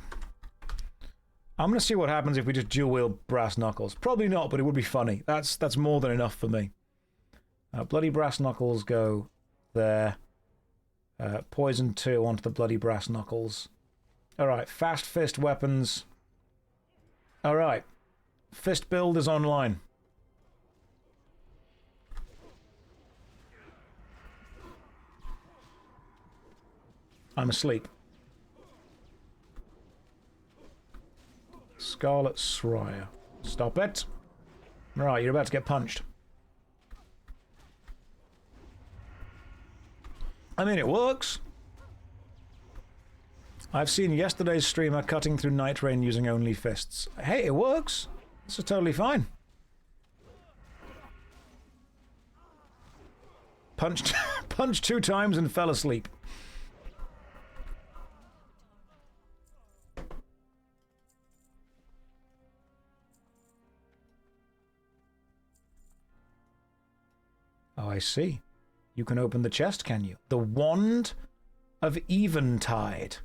I'm going to see what happens if we just dual-wield brass knuckles. Probably not, but it would be funny. That's more than enough for me. Bloody brass knuckles go there. Poison 2 onto the bloody brass knuckles. Alright, fast fist weapons. Alright. Fist build is online. I'm asleep. Scarlet Srire. Stop it. Right, you're about to get punched. I mean, it works. I've seen yesterday's streamer cutting through Night Rain using only fists. Hey, it works. This is totally fine. Punched, punched 2 times and fell asleep. Oh, I see. You can open the chest, can you? The Wand of Eventide.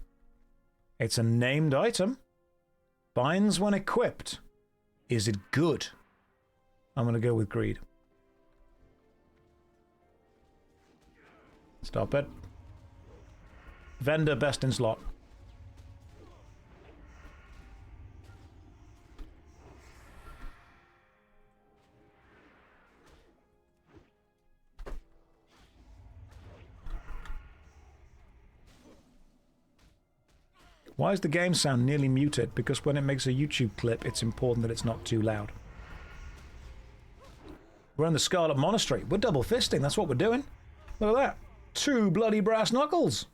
It's a named item. Binds when equipped. Is it good? I'm going to go with greed. Stop it. Vendor best in slot. Why is the game sound nearly muted? Because when it makes a YouTube clip, it's important that it's not too loud. We're in the Scarlet Monastery. We're double fisting. That's what we're doing. Look at that. 2 bloody brass knuckles.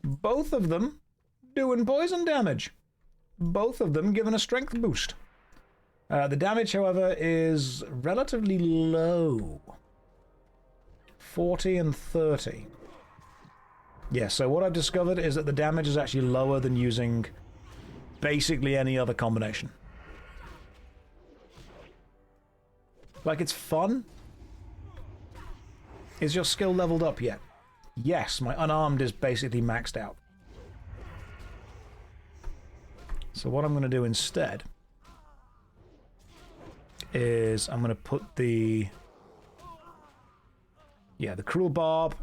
Both of them doing poison damage. Both of them giving a strength boost. The damage, however, is relatively low. 40 and 30. Yeah, so what I've discovered is that the damage is actually lower than using basically any other combination. Like, it's fun. Is your skill leveled up yet? Yes, my unarmed is basically maxed out. So what I'm going to do instead is I'm going to put the... yeah, the Cruel Barb.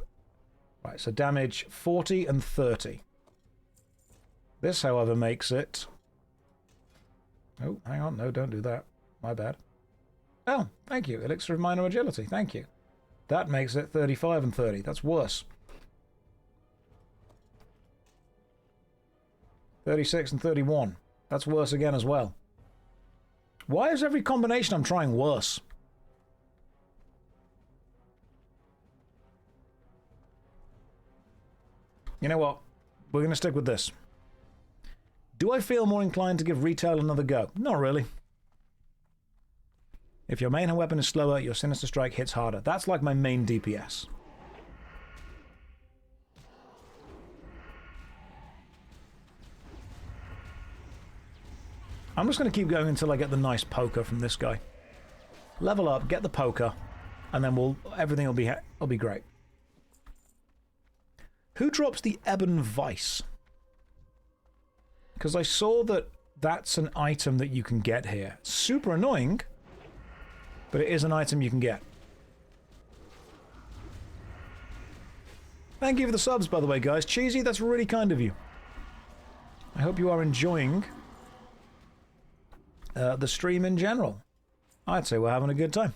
Right, so damage 40 and 30. This, however, makes it... oh, hang on. No, don't do that. My bad. Oh, thank you. Elixir of Minor Agility. Thank you. That makes it 35 and 30. That's worse. 36 and 31. That's worse again as well. Why is every combination I'm trying worse? You know what? We're going to stick with this. Do I feel more inclined to give retail another go? Not really. If your main weapon is slower, your Sinister Strike hits harder. That's like my main DPS. I'm just going to keep going until I get the nice poker from this guy. Level up, get the poker, and then everything will be great. Who drops the Ebon Vice? Because I saw that that's an item that you can get here. Super annoying, but it is an item you can get. Thank you for the subs, by the way, guys. Cheesy, that's really kind of you. I hope you are enjoying the stream in general. I'd say we're having a good time.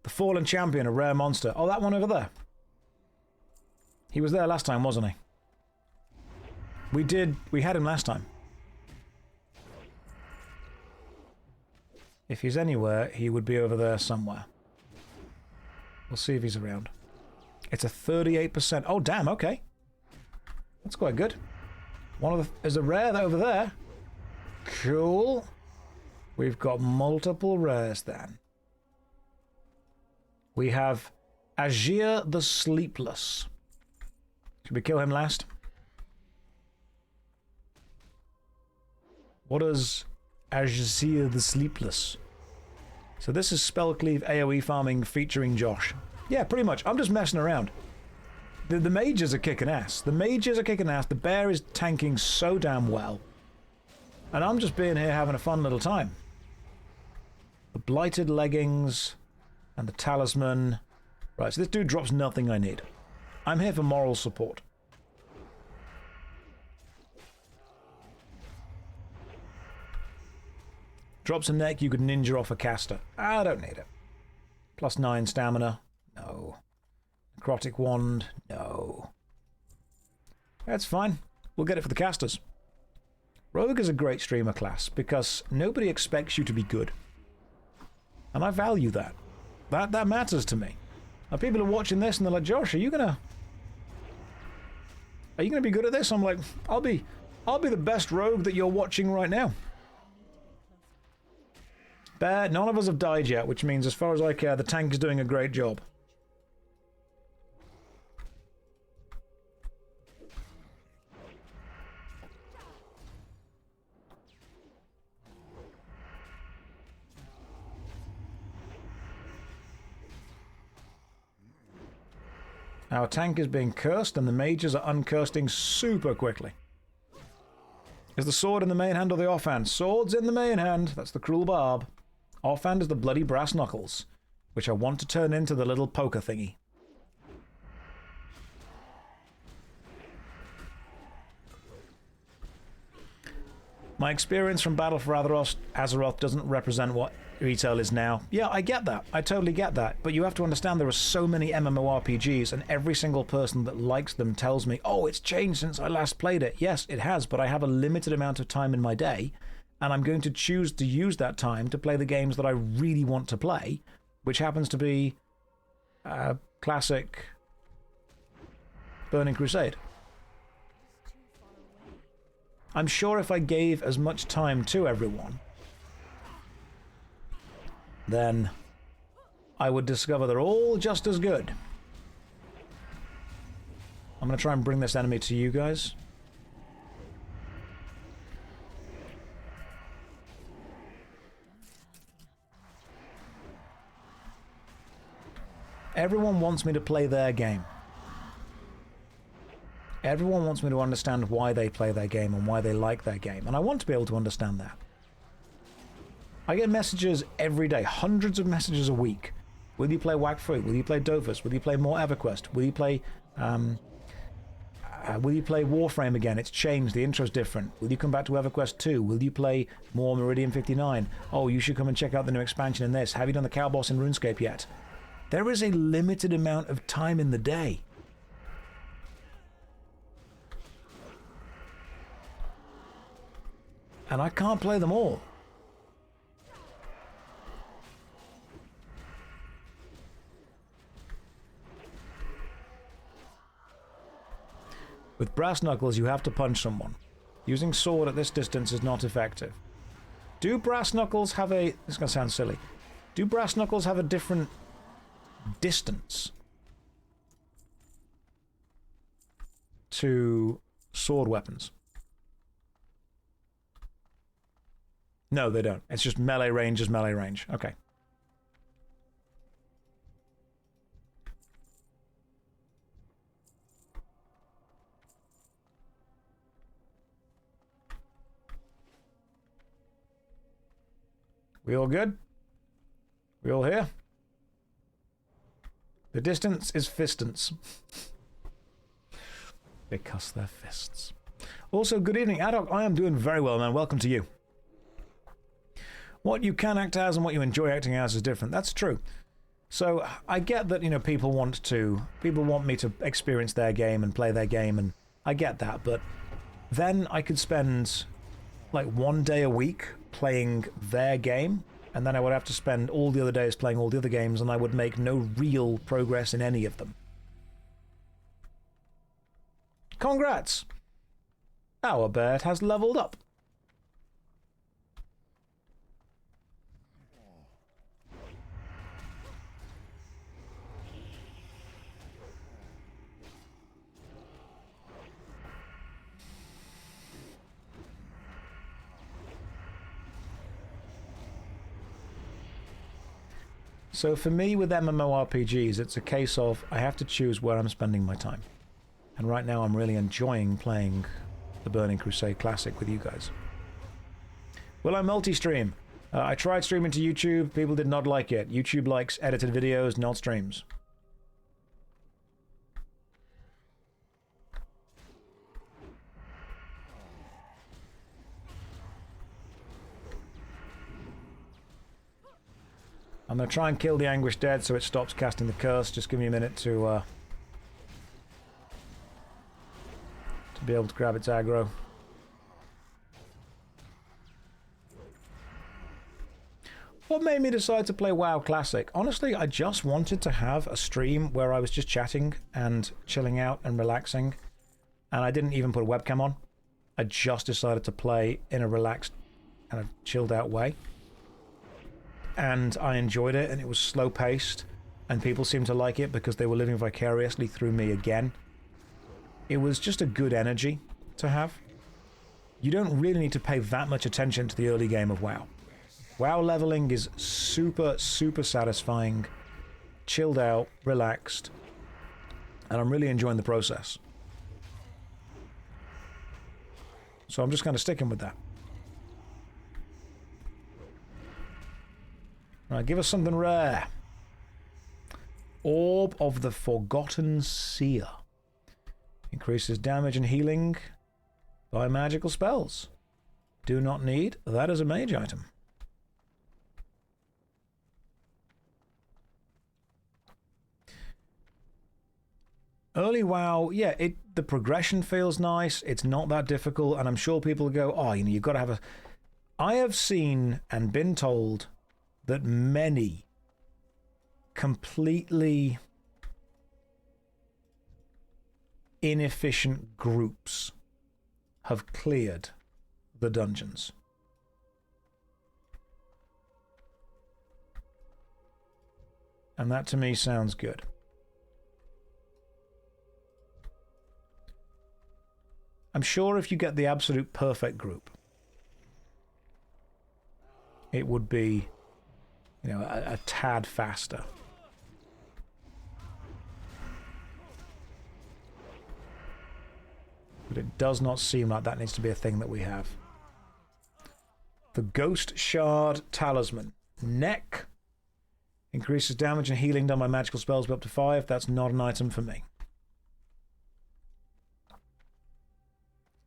The Fallen Champion, a rare monster. Oh, that one over there. He was there last time, wasn't he? We had him last time. If he's anywhere, he would be over there somewhere. We'll see if he's around. It's a 38%. Oh, damn, okay. That's quite good. There's a rare over there. Cool. We've got multiple rares then. We have Azir the Sleepless. Should we kill him last? What is Azir the Sleepless? So this is Spellcleave AoE farming featuring Josh. Yeah, pretty much. I'm just messing around. The mages are kicking ass. The mages are kicking ass. The bear is tanking so damn well. And I'm just being here having a fun little time. The Blighted Leggings and the Talisman. Right, so this dude drops nothing I need. I'm here for moral support. Drops a neck, you could ninja off a caster. I don't need it. +9 stamina. No. Necrotic wand. No. That's fine. We'll get it for the casters. Rogue is a great streamer class because nobody expects you to be good. And I value that. That matters to me. Now people are watching this and they're like, Josh, are you gonna be good at this? I'm like, I'll be the best rogue that you're watching right now. Bear, none of us have died yet, which means as far as I care, the tank is doing a great job. Our tank is being cursed and the mages are uncursing super quickly. Is the sword in the main hand or the offhand? Sword's in the main hand. That's the cruel barb. Offhand is the bloody brass knuckles, which I want to turn into the little poker thingy. My experience from Battle for Azeroth doesn't represent what retail is now. Yeah, I get that. I totally get that. But you have to understand there are so many MMORPGs, and every single person that likes them tells me, oh, it's changed since I last played it. Yes, it has, but I have a limited amount of time in my day, and I'm going to choose to use that time to play the games that I really want to play, which happens to be classic Burning Crusade. I'm sure if I gave as much time to everyone, then I would discover they're all just as good. I'm going to try and bring this enemy to you guys. Everyone wants me to play their game. Everyone wants me to understand why they play their game and why they like their game, and I want to be able to understand that. I get messages every day, hundreds of messages a week. Will you play Whack Fruit? Will you play Dofus? Will you play more EverQuest? Will you play Warframe again? It's changed, the intro's different. Will you come back to EverQuest 2? Will you play more Meridian 59? Oh, you should come and check out the new expansion in this. Have you done the cow boss in RuneScape yet? There is a limited amount of time in the day. And I can't play them all. With brass knuckles, you have to punch someone. Using sword at this distance is not effective. Do brass knuckles have a... This is going to sound silly. Do brass knuckles have a different distance to sword weapons? No, they don't. It's just melee range is melee range. Okay. We all good? We all here? The distance is fistance. Because they're fists. Also, good evening, Adok. I am doing very well, man. Welcome to you. What you can act as and what you enjoy acting as is different. That's true. So I get that, you know, people want me to experience their game and play their game, and I get that, but then I could spend like 1 day a week playing their game, and then I would have to spend all the other days playing all the other games, and I would make no real progress in any of them. Congrats! Our bird has leveled up. So for me with MMORPGs, it's a case of I have to choose where I'm spending my time. And right now I'm really enjoying playing the Burning Crusade Classic with you guys. Will I multi-stream? I tried streaming to YouTube, people did not like it. YouTube likes edited videos, not streams. I'm going to try and kill the Anguished Dead so it stops casting the curse. Just give me a minute to be able to grab its aggro. What made me decide to play WoW Classic? Honestly, I just wanted to have a stream where I was just chatting and chilling out and relaxing. And I didn't even put a webcam on. I just decided to play in a relaxed kind of chilled out way. And I enjoyed it, and it was slow paced. And people seemed to like it because they were living vicariously through me again. It was just a good energy to have. You don't really need to pay that much attention to the early game of WoW. WoW leveling is super, super satisfying, chilled out, relaxed, and I'm really enjoying the process. So I'm just kind of sticking with that. Right, give us something rare. Orb of the Forgotten Seer. Increases damage and healing by magical spells. Do not need. That is a mage item. Early WoW, yeah, the progression feels nice. It's not that difficult, and I'm sure people go, oh, you know, you've got to have a... I have seen and been told that many completely inefficient groups have cleared the dungeons. And that to me sounds good. I'm sure if you get the absolute perfect group, it would be, you know, a tad faster. But it does not seem like that needs to be a thing that we have. The Ghost Shard Talisman. Neck. Increases damage and healing done by magical spells by up to 5. That's not an item for me.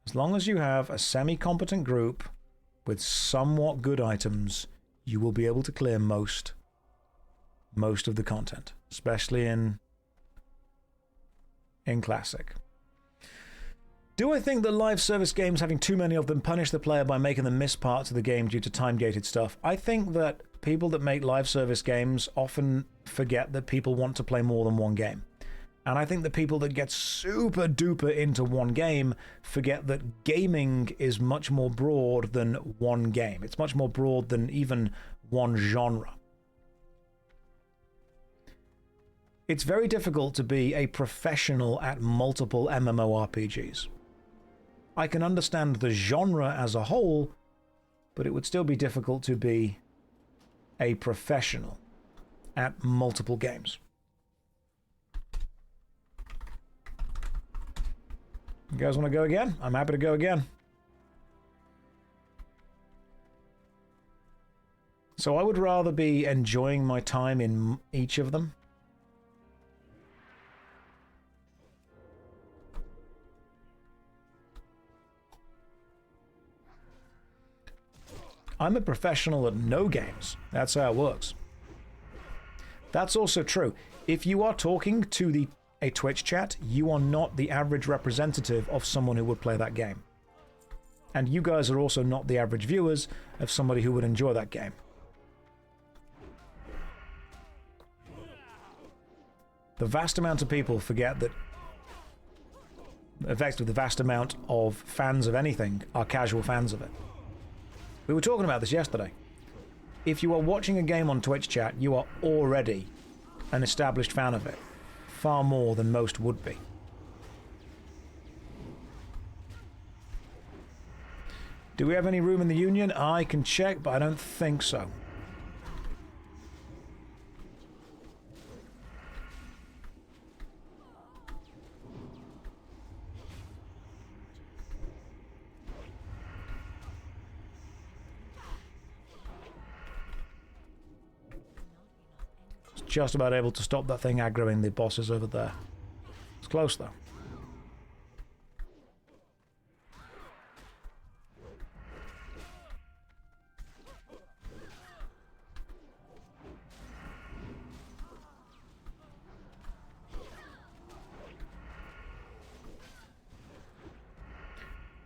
As long as you have a semi-competent group with somewhat good items, you will be able to clear most of the content, especially in Classic. Do I think that live service games, having too many of them, punish the player by making them miss parts of the game due to time-gated stuff? I think that people that make live service games often forget that people want to play more than one game. And I think the people that get super duper into one game forget that gaming is much more broad than one game. It's much more broad than even one genre. It's very difficult to be a professional at multiple MMORPGs. I can understand the genre as a whole, but it would still be difficult to be a professional at multiple games. You guys want to go again? I'm happy to go again. So I would rather be enjoying my time in each of them. I'm a professional at no games. That's how it works. That's also true. If you are talking to a Twitch chat, you are not the average representative of someone who would play that game. And you guys are also not the average viewers of somebody who would enjoy that game. The vast amount of people forget that effectively the vast amount of fans of anything are casual fans of it. We were talking about this yesterday. If you are watching a game on Twitch chat, you are already an established fan of it. Far more than most would be. Do we have any room in the Union? I can check, but I don't think so. Just about able to stop that thing aggroing the bosses over there. It's close though.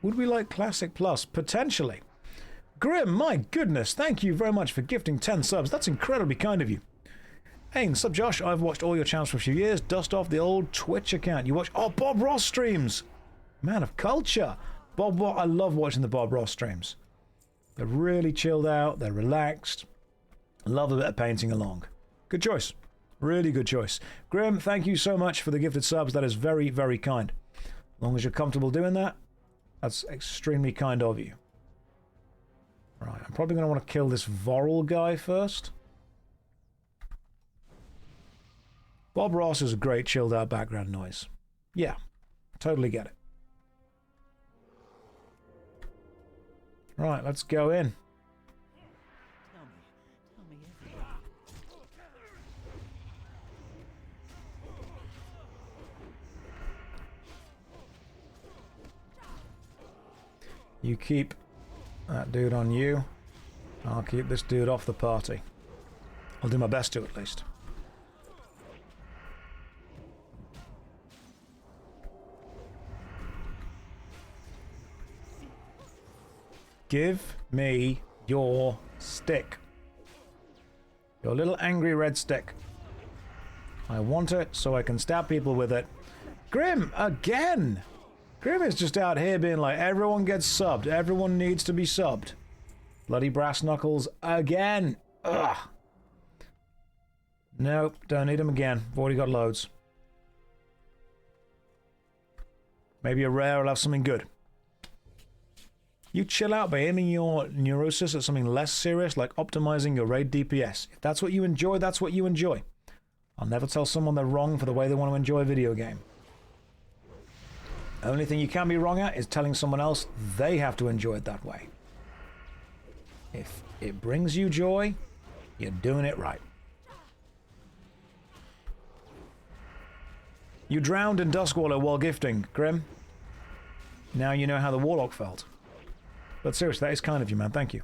Would we like Classic Plus? Potentially. Grim, my goodness, thank you very much for gifting 10 subs. That's incredibly kind of you. Hey, Sub Josh, I've watched all your channels for a few years. Dust off the old Twitch account. You watch... Oh, Bob Ross streams! Man of culture. I love watching the Bob Ross streams. They're really chilled out. They're relaxed. Love a bit of painting along. Good choice. Really good choice. Grim, thank you so much for the gifted subs. That is very, very kind. As long as you're comfortable doing that, that's extremely kind of you. Right, I'm probably going to want to kill this Vorel guy first. Bob Ross is a great chilled out background noise. Yeah, totally get it. Right, let's go in. Tell me everything. You keep that dude on you. I'll keep this dude off the party. I'll do my best to, at least. Give me your stick. Your little angry red stick. I want it so I can stab people with it. Grim, again! Grim is just out here being like, everyone gets subbed. Everyone needs to be subbed. Bloody brass knuckles again. Ugh. Nope, don't need them again. I've already got loads. Maybe a rare will have something good. You chill out by aiming your neurosis at something less serious, like optimizing your raid DPS. If that's what you enjoy, that's what you enjoy. I'll never tell someone they're wrong for the way they want to enjoy a video game. The only thing you can be wrong at is telling someone else they have to enjoy it that way. If it brings you joy, you're doing it right. You drowned in Duskwallow while gifting, Grim. Now you know how the Warlock felt. But seriously, that is kind of you, man. Thank you.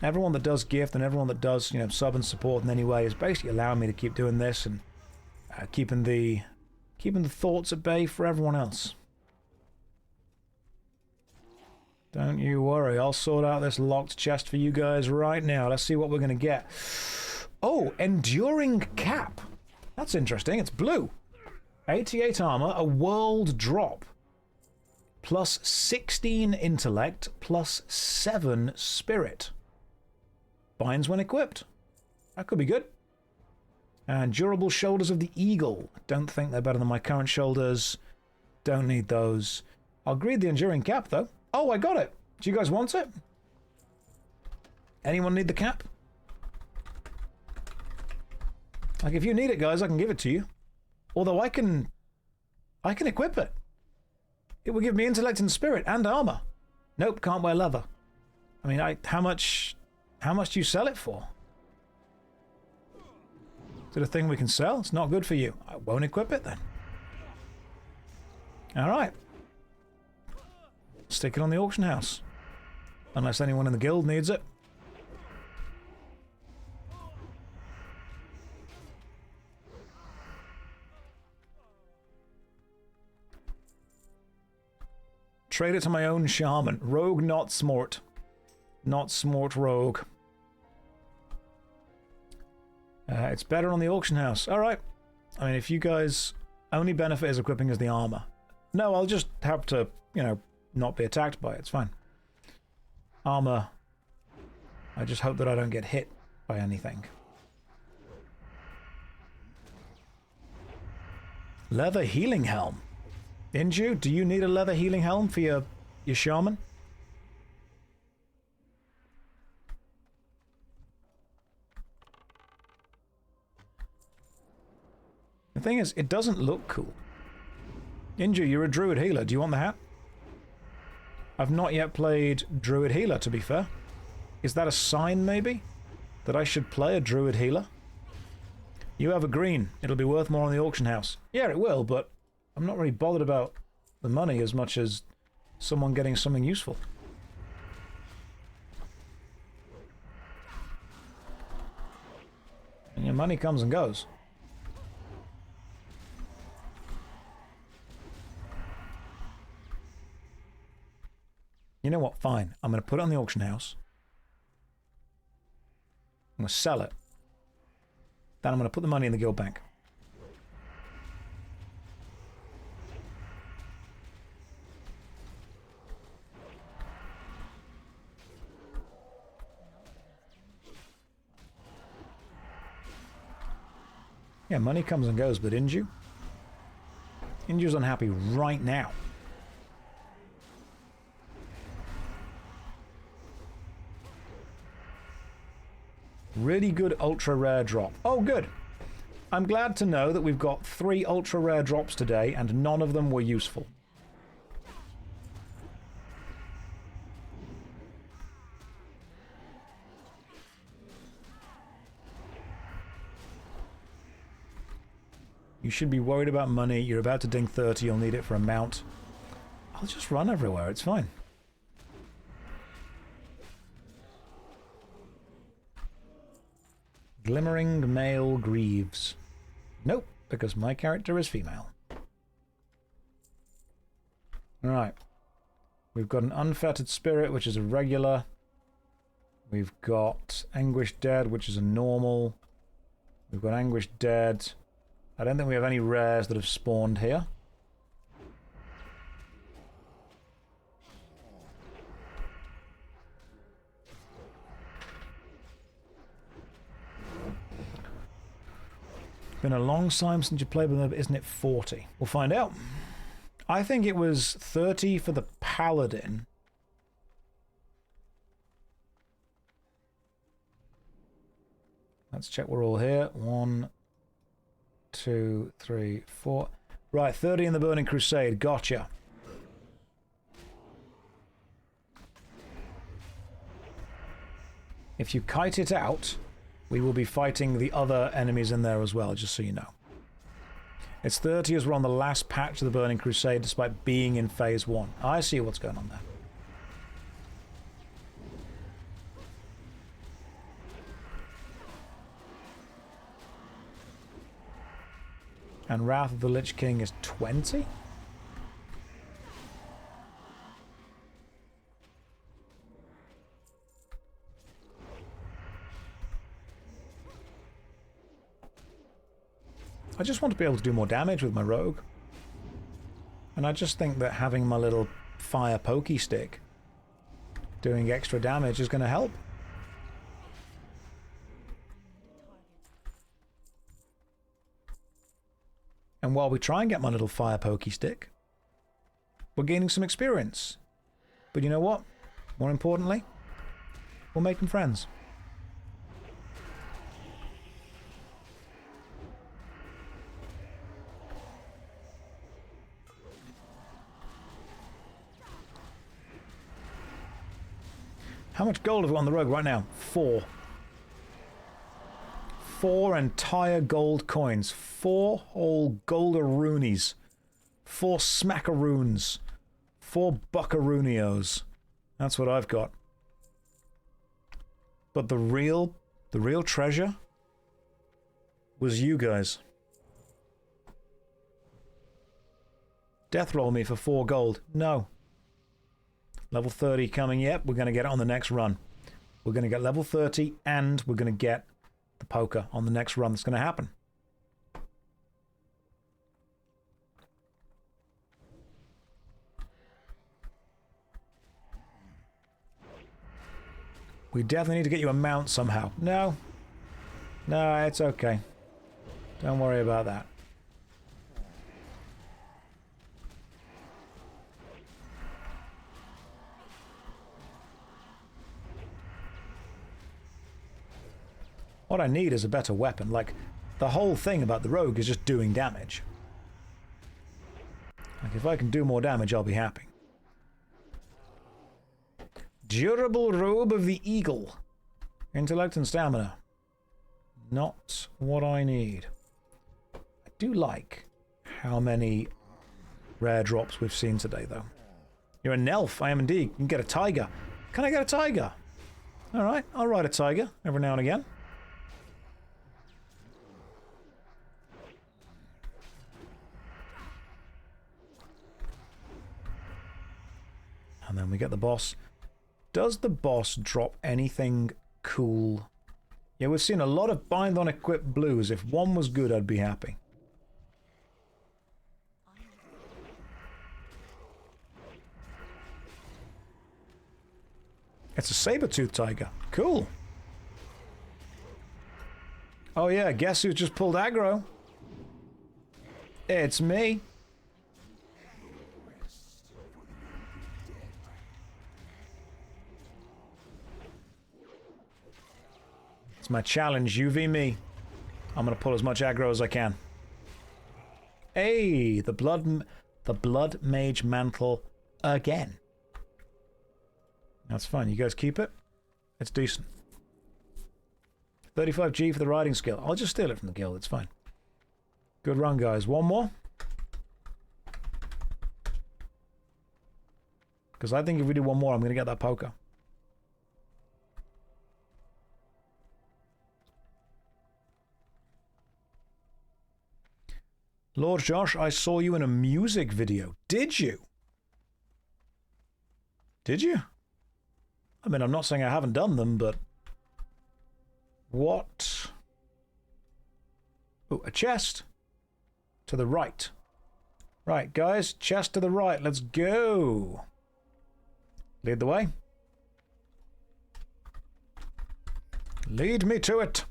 Everyone that does gift and everyone that does, you know, sub and support in any way is basically allowing me to keep doing this and keeping the thoughts at bay for everyone else. Don't you worry. I'll sort out this locked chest for you guys right now. Let's see what we're going to get. Oh, Enduring Cap. That's interesting. It's blue. 88 armor, a world drop. Plus 16 intellect, plus 7 spirit. Binds when equipped. That could be good. And durable shoulders of the eagle. Don't think they're better than my current shoulders. Don't need those. I'll greed the enduring cap, though. Oh, I got it. Do you guys want it? Anyone need the cap? Like, if you need it, guys, I can give it to you. Although I can equip it. It will give me intellect and spirit and armor. Nope, can't wear leather. I mean, how much do you sell it for? Is it a thing we can sell? It's not good for you. I won't equip it then. Alright. Stick it on the auction house. Unless anyone in the guild needs it. Trade it to my own shaman. Rogue, not smart. Not smart rogue. It's better on the auction house. Alright. I mean, if you guys... Only benefit is equipping as the armor. No, I'll just have to, you know, not be attacked by it. It's fine. Armor. I just hope that I don't get hit by anything. Leather healing helm. Inju, do you need a leather healing helm for your shaman? The thing is, it doesn't look cool. Inju, you're a druid healer. Do you want the hat? I've not yet played druid healer, to be fair. Is that a sign, maybe? That I should play a druid healer? You have a green. It'll be worth more on the auction house. Yeah, it will, but I'm not really bothered about the money as much as someone getting something useful. And your money comes and goes. You know what? Fine. I'm going to put it on the auction house. I'm going to sell it. Then I'm going to put the money in the guild bank. Yeah, money comes and goes, but Inju? Inju's unhappy right now. Really good ultra rare drop. Oh, good. I'm glad to know that we've got 3 ultra rare drops today and none of them were useful. You should be worried about money. You're about to ding 30. You'll need it for a mount. I'll just run everywhere. It's fine. Glimmering male Greaves. Nope, because my character is female. Alright. We've got an Unfettered Spirit, which is a regular. We've got Anguished Dead, which is a normal. We've got Anguished Dead. I don't think we have any rares that have spawned here. Been a long time since you played with them, isn't it 40? We'll find out. I think it was 30 for the Paladin. Let's check we're all here. 1, 2, 3, 4. Right, 30 in the Burning Crusade. Gotcha. If you kite it out, we will be fighting the other enemies in there as well, just so you know. It's 30 as we're on the last patch of the Burning Crusade, despite being in Phase 1. I see what's going on there. And Wrath of the Lich King is 20? I just want to be able to do more damage with my rogue. And I just think that having my little fire pokey stick doing extra damage is going to help. And while we try and get my little fire pokey stick, we're gaining some experience. But you know what? More importantly, we're making friends. How much gold have we on the rogue right now? 4. 4 entire gold coins. 4 whole goldaroonies. 4 smackaroons. 4 buckaroonios. That's what I've got. But the real treasure was you guys. Death roll me for 4 gold. No. Level 30 coming. Yep, we're going to get it on the next run. We're going to get level 30 and we're going to get the poker on the next run that's going to happen. We definitely need to get you a mount somehow. No. No, it's okay. Don't worry about that. What I need is a better weapon. Like, the whole thing about the rogue is just doing damage. Like, if I can do more damage, I'll be happy. Durable Robe of the Eagle. Intellect and stamina. Not what I need. I do like how many rare drops we've seen today, though. You're an elf. I am indeed. You can get a tiger. Can I get a tiger? Alright, I'll ride a tiger every now and again. And then we get the boss. Does the boss drop anything cool? Yeah, we've seen a lot of bind on equipped blues. If one was good, I'd be happy. It's a saber-tooth tiger. Cool. Oh yeah, guess who just pulled aggro? It's me. It's my challenge, you v me. I'm gonna pull as much aggro as I can. Hey, the blood mage mantle again. That's fine. You guys keep it. It's decent. 35G for the riding skill. I'll just steal it from the guild. It's fine. Good run, guys. One more. Because I think if we do one more, I'm going to get that poker. Lord Josh, I saw you in a music video. Did you? Did you? I mean, I'm not saying I haven't done them, but... What? Oh, a chest. To the right. Right, guys, chest to the right. Let's go. Lead the way. Lead me to it.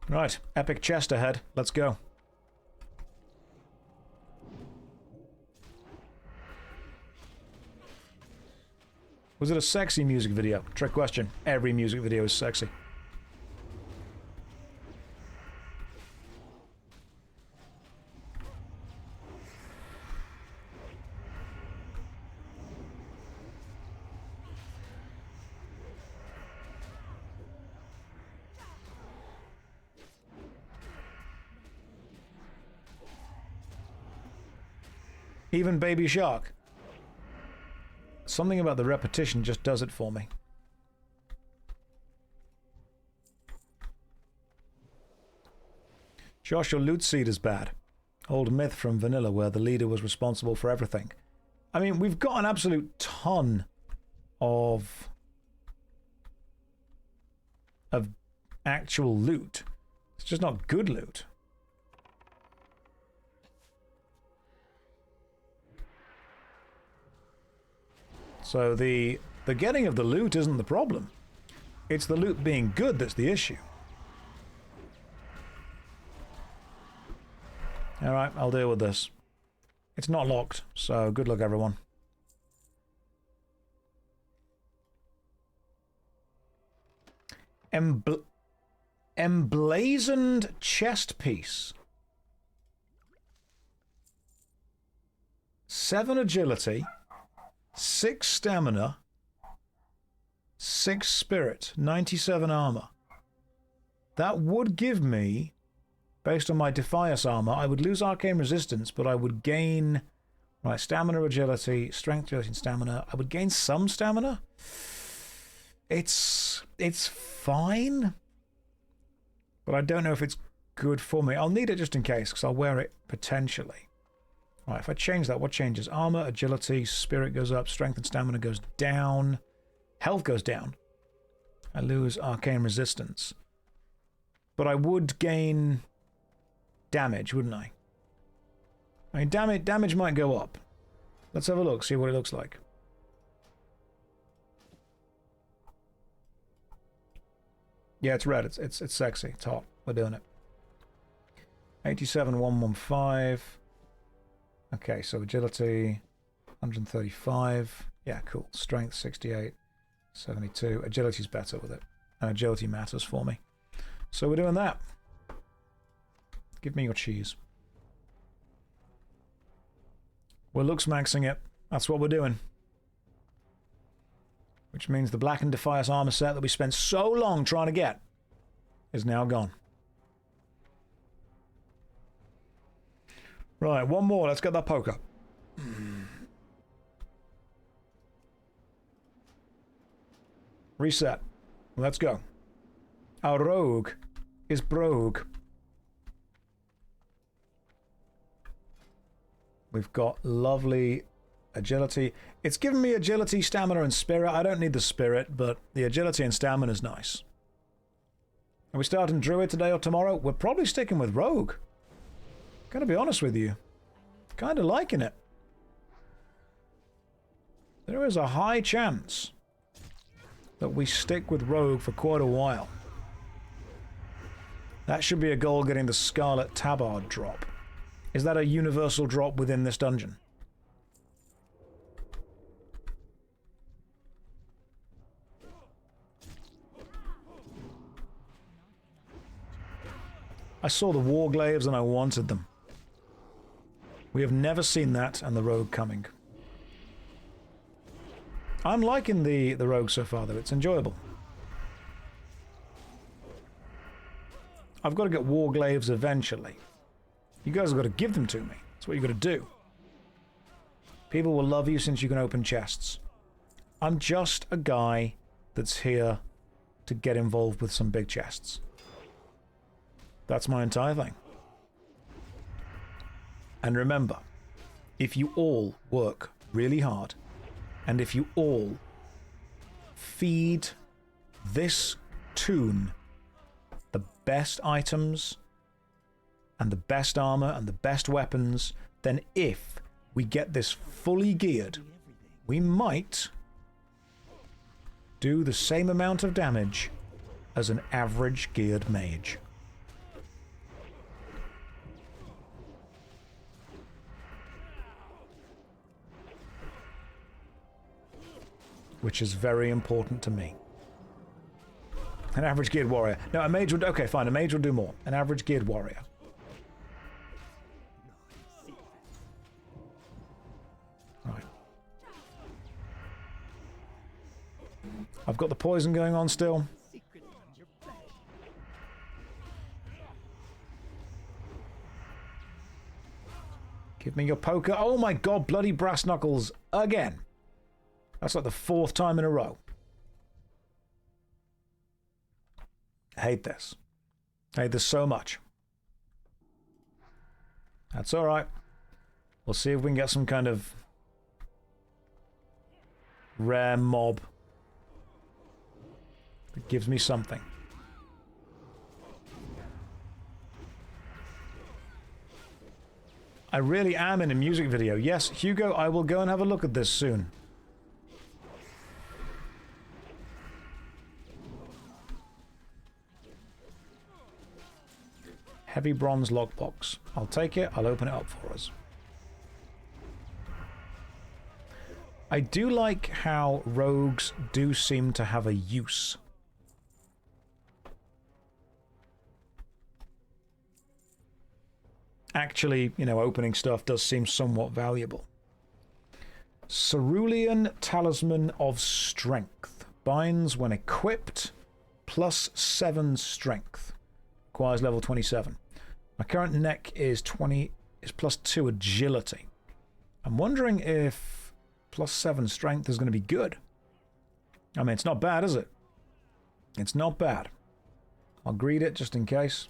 Right, epic chest ahead. Let's go. Was it a sexy music video? Trick question. Every music video is sexy. Even Baby Shark. Something about the repetition just does it for me. Josh, your loot seed is bad. Old myth from vanilla where the leader was responsible for everything. I mean, we've got an absolute ton of actual loot. It's just not good loot. So the getting of the loot isn't the problem. It's the loot being good that's the issue. Alright, I'll deal with this. It's not locked, so good luck everyone. Emblazoned chest piece. 7 agility. 6 stamina, 6 spirit, 97 armor. That would give me, based on my Defias armor, I would lose arcane resistance, but I would gain, right, stamina, agility, strength, agility, and stamina. I would gain some stamina. It's fine, but I don't know if it's good for me. I'll need it just in case, because I'll wear it potentially. Right, if I change that, what changes? Armor, agility, spirit goes up, strength and stamina goes down, health goes down. I lose arcane resistance. But I would gain damage, wouldn't I? I mean, damage might go up. Let's have a look, see what it looks like. Yeah, it's red. It's sexy. It's hot. We're doing it. 87,115. Okay, so agility, 135. Yeah, cool. Strength, 68. 72. Agility's better with it. And agility matters for me. So we're doing that. Give me your cheese. We're looks maxing it. That's what we're doing. Which means the Black and Defias armor set that we spent so long trying to get is now gone. Right, one more. Let's get that poker. Reset. Let's go. Our rogue is brogue. We've got lovely agility. It's given me agility, stamina, and spirit. I don't need the spirit, but the agility and stamina is nice. Are we starting druid today or tomorrow? We're probably sticking with rogue. Gotta be honest with you. Kind of liking it. There is a high chance that we stick with rogue for quite a while. That should be a goal, getting the Scarlet Tabard drop. Is that a universal drop within this dungeon? I saw the Warglaives and I wanted them. We have never seen that and the rogue coming. I'm liking the rogue so far, though. It's enjoyable. I've got to get Warglaives eventually. You guys have got to give them to me. That's what you've got to do. People will love you since you can open chests. I'm just a guy that's here to get involved with some big chests. That's my entire thing. And remember, if you all work really hard, and if you all feed this toon the best items, and the best armor, and the best weapons, then if we get this fully geared, we might do the same amount of damage as an average geared mage. Which is very important to me. An average geared warrior. No, a mage would... Okay, fine, a mage will do more. An average geared warrior. Right. I've got the poison going on still. Give me your poker. Oh my god, bloody brass knuckles again. That's like the 4th time in a row. I hate this. I hate this so much. That's alright. We'll see if we can get some kind of rare mob that gives me something. I really am in a music video. Yes, Hugo, I will go and have a look at this soon. Heavy bronze lockbox. I'll take it. I'll open it up for us. I do like how rogues do seem to have a use. Actually, you know, opening stuff does seem somewhat valuable. Cerulean Talisman of Strength. Binds when equipped. +7 strength. Requires level 27. My current neck is +2 agility. I'm wondering if +7 strength is going to be good. I mean, it's not bad, is it? It's not bad. I'll greed it just in case.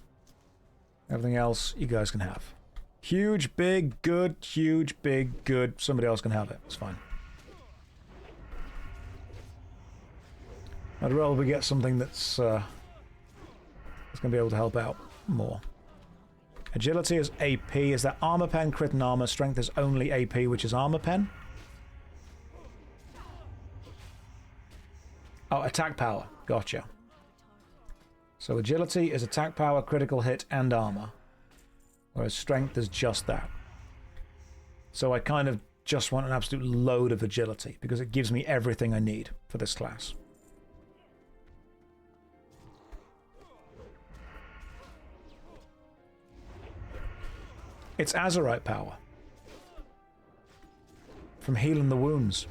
Everything else you guys can have. Huge, big, good. Huge, big, good. Somebody else can have it. It's fine. I'd rather we get something that's going to be able to help out more. Agility is AP. Is that armor pen, crit and armor? Strength is only AP, which is armor pen. Oh, attack power. Gotcha. So agility is attack power, critical hit, and armor. Whereas strength is just that. So I kind of just want an absolute load of agility, because it gives me everything I need for this class. It's Azurite power. From healing the wounds.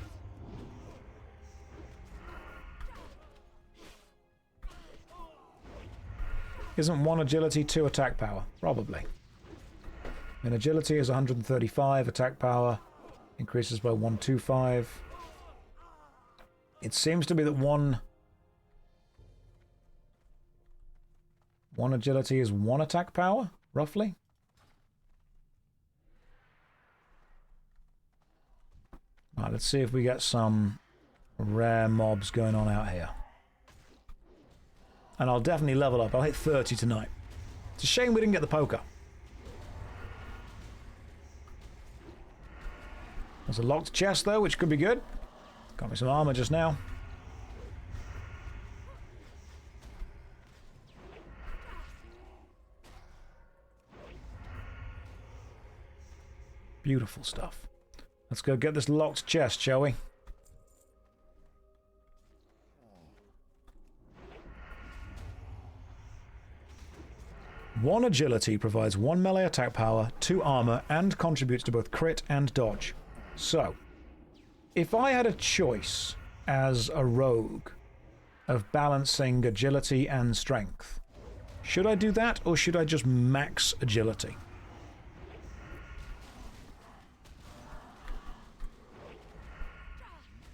Isn't 1 agility 2 attack power? Probably. And agility is 135, attack power increases by 125. It seems to be that one agility is 1 attack power, roughly. Right, let's see if we get some rare mobs going on out here. And I'll definitely level up. I'll hit 30 tonight. It's a shame we didn't get the poker. There's a locked chest, though, which could be good. Got me some armor just now. Beautiful stuff. Let's go get this locked chest, shall we? One agility provides 1 melee attack power, 2 armor, and contributes to both crit and dodge. So, if I had a choice as a rogue of balancing agility and strength, should I do that or should I just max agility?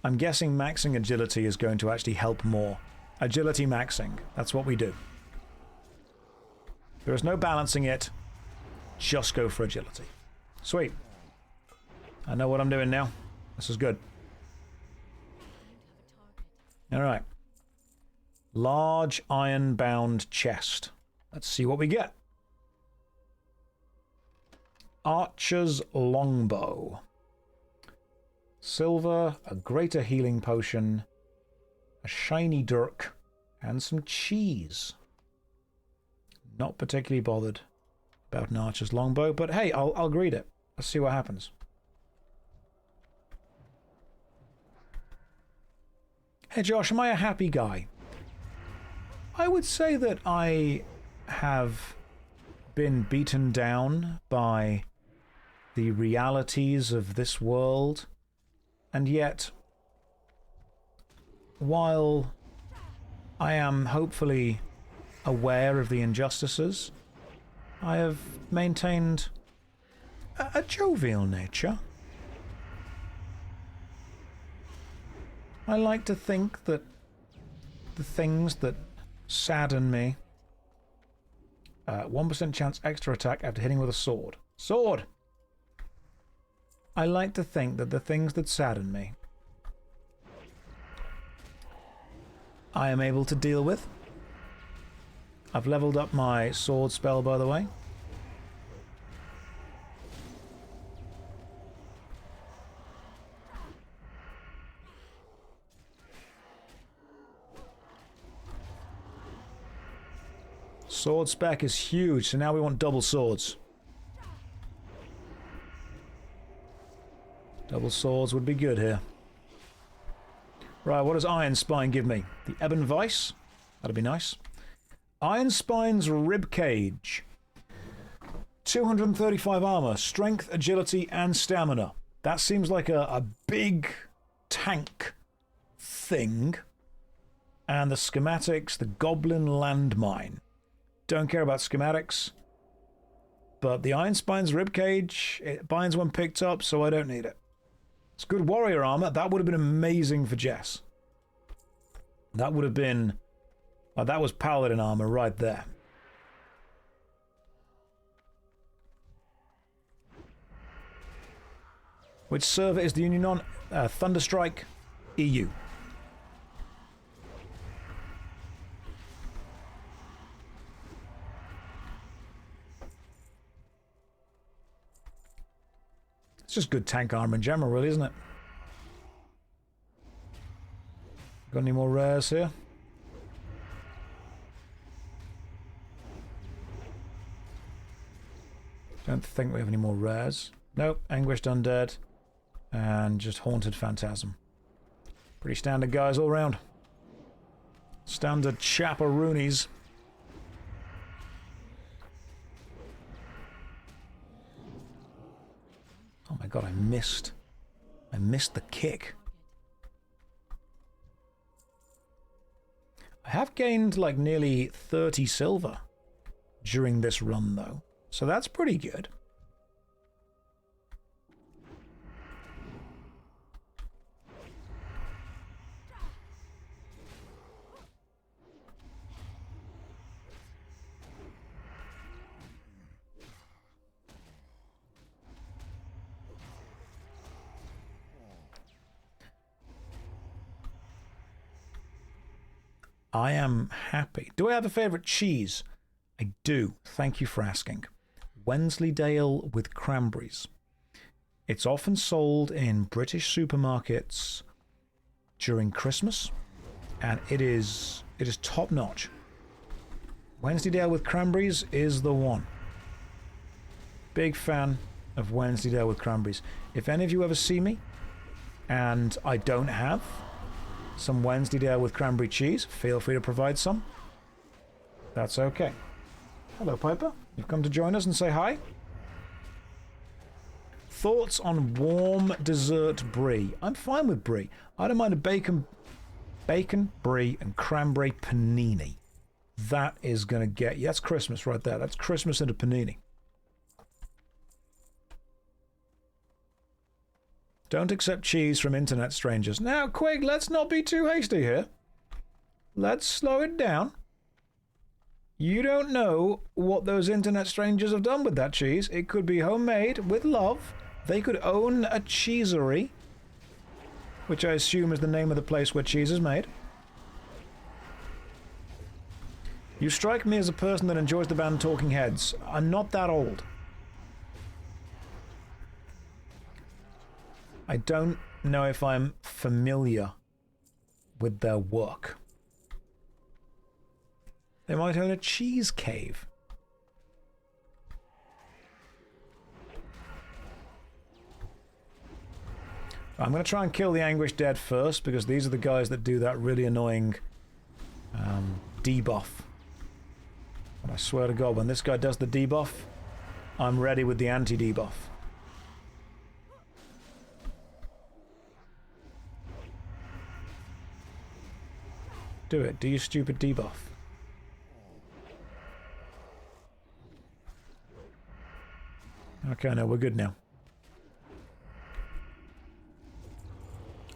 I'm guessing maxing agility is going to actually help more. Agility maxing, that's what we do. There is no balancing it, just go for agility. Sweet. I know what I'm doing now. This is good. Alright. Large iron-bound chest. Let's see what we get. Archer's longbow. Silver, a greater healing potion, a shiny dirk, and some cheese. Not particularly bothered about an archer's longbow, but hey, I'll greet it. Let's see what happens. Hey Josh, am I a happy guy? I would say that I have been beaten down by the realities of this world, and yet, while I am hopefully aware of the injustices, I have maintained a jovial nature. I like to think that the things that sadden me... 1% chance extra attack after hitting with a sword. Sword! I like to think that the things that sadden me I am able to deal with. I've leveled up my sword spell, by the way. Sword spec is huge, so now we want double swords. Double swords would be good here. Right, what does Iron Spine give me? The Ebon Vice? That'd be nice. Iron Spine's Ribcage. 235 armor, strength, agility, and stamina. That seems like a big tank thing. And the schematics, the Goblin Landmine. Don't care about schematics. But the Iron Spine's Ribcage, it binds when picked up, so I don't need it. It's good warrior armor. That would have been amazing for Jess. That would have been... Oh, that was paladin armor right there. Which server is the Union on? Thunderstrike EU. It's just good tank armor in general, really, isn't it? Got any more rares here? Don't think we have any more rares. Nope, Anguished Undead. And just Haunted Phantasm. Pretty standard guys all round. Standard chapperoonies. Oh my god, I missed the kick. I have gained like nearly 30 silver during this run though. So that's pretty good. I am happy. Do I have a favourite cheese? I do. Thank you for asking. Wensleydale with cranberries. It's often sold in British supermarkets during Christmas, and it is top notch. Wensleydale with cranberries is the one. Big fan of Wensleydale with cranberries. If any of you ever see me and I don't have some Wensleydale with cranberry cheese, feel free to provide some. That's okay. Hello, Piper. You've come to join us and say hi. Thoughts on warm dessert brie? I'm fine with brie. I don't mind a bacon, brie, and cranberry panini. That is going to get you. That's Christmas right there. That's Christmas and a panini. Don't accept cheese from internet strangers. Now, Quig, let's not be too hasty here. Let's slow it down. You don't know what those internet strangers have done with that cheese. It could be homemade with love. They could own a cheesery, which I assume is the name of the place where cheese is made. You strike me as a person that enjoys the band Talking Heads. I'm not that old. I don't know if I'm familiar with their work. They might own a cheese cave. I'm going to try and kill the Anguish Dead first, because these are the guys that do that really annoying debuff. And I swear to God, when this guy does the debuff, I'm ready with the anti-debuff. Do it. Do your stupid debuff. Okay, no, we're good now.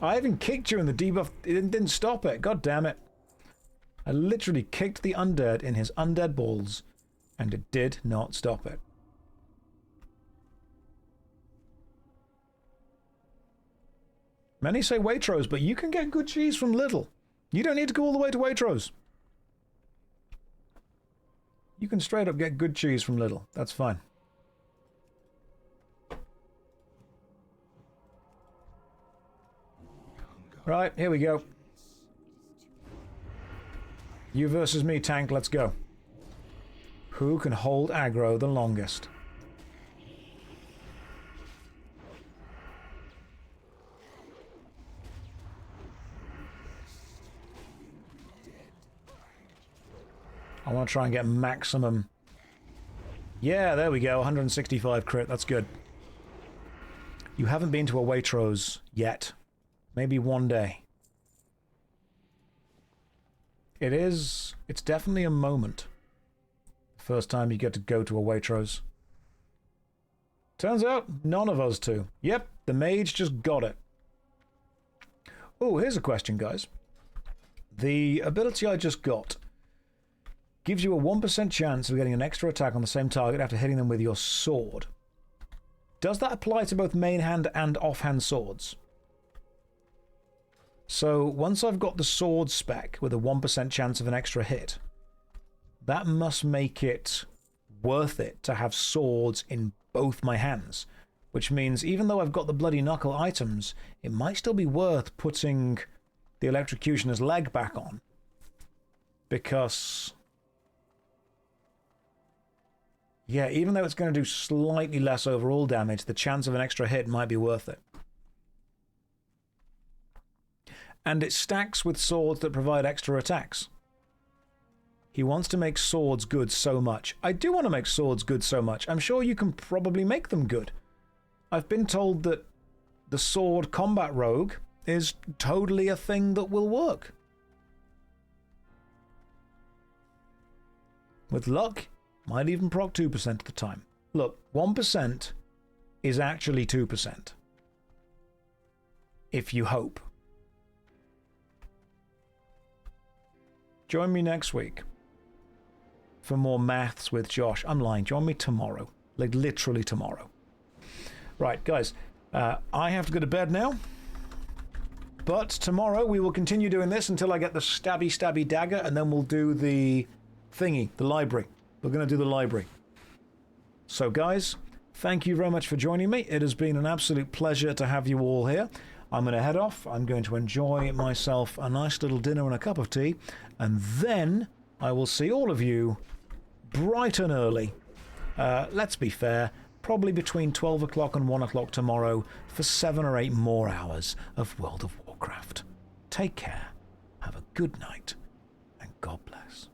I even kicked you in the debuff. It didn't stop it. God damn it. I literally kicked the undead in his undead balls, and it did not stop it. Many say Waitrose, but you can get good cheese from Lidl. You don't need to go all the way to Waitrose. You can straight up get good cheese from Lidl. That's fine. Right, here we go. You versus me, tank, let's go. Who can hold aggro the longest? I want to try and get maximum. Yeah, there we go. 165 crit. That's good. You haven't been to a Waitrose yet. Maybe one day. It's definitely a moment. First time you get to go to a Waitrose. Turns out, none of us do. Yep, the mage just got it. Oh, here's a question, guys. The ability I just got gives you a 1% chance of getting an extra attack on the same target after hitting them with your sword. Does that apply to both main hand and offhand swords? So, once I've got the sword spec with a 1% chance of an extra hit, that must make it worth it to have swords in both my hands. Which means, even though I've got the bloody knuckle items, it might still be worth putting the electrocutioner's leg back on. Because, yeah, even though it's going to do slightly less overall damage, the chance of an extra hit might be worth it. And it stacks with swords that provide extra attacks. He wants to make swords good so much. I do want to make swords good so much. I'm sure you can probably make them good. I've been told that the sword combat rogue is totally a thing that will work. With luck, might even proc 2% of the time. Look, 1% is actually 2%. If you hope. Join me next week for more maths with Josh. I'm lying. Join me tomorrow. Like, literally tomorrow. Right, guys. I have to go to bed now. But tomorrow we will continue doing this until I get the stabby dagger, and then we'll do the thingy, the library. We're going to do the library. So guys, thank you very much for joining me. It has been an absolute pleasure to have you all here. I'm going to head off. I'm going to enjoy myself a nice little dinner and a cup of tea, and then I will see all of you bright and early. Let's be fair, probably between 12 o'clock and 1 o'clock tomorrow for 7 or 8 more hours of World of Warcraft. Take care, have a good night, and God bless.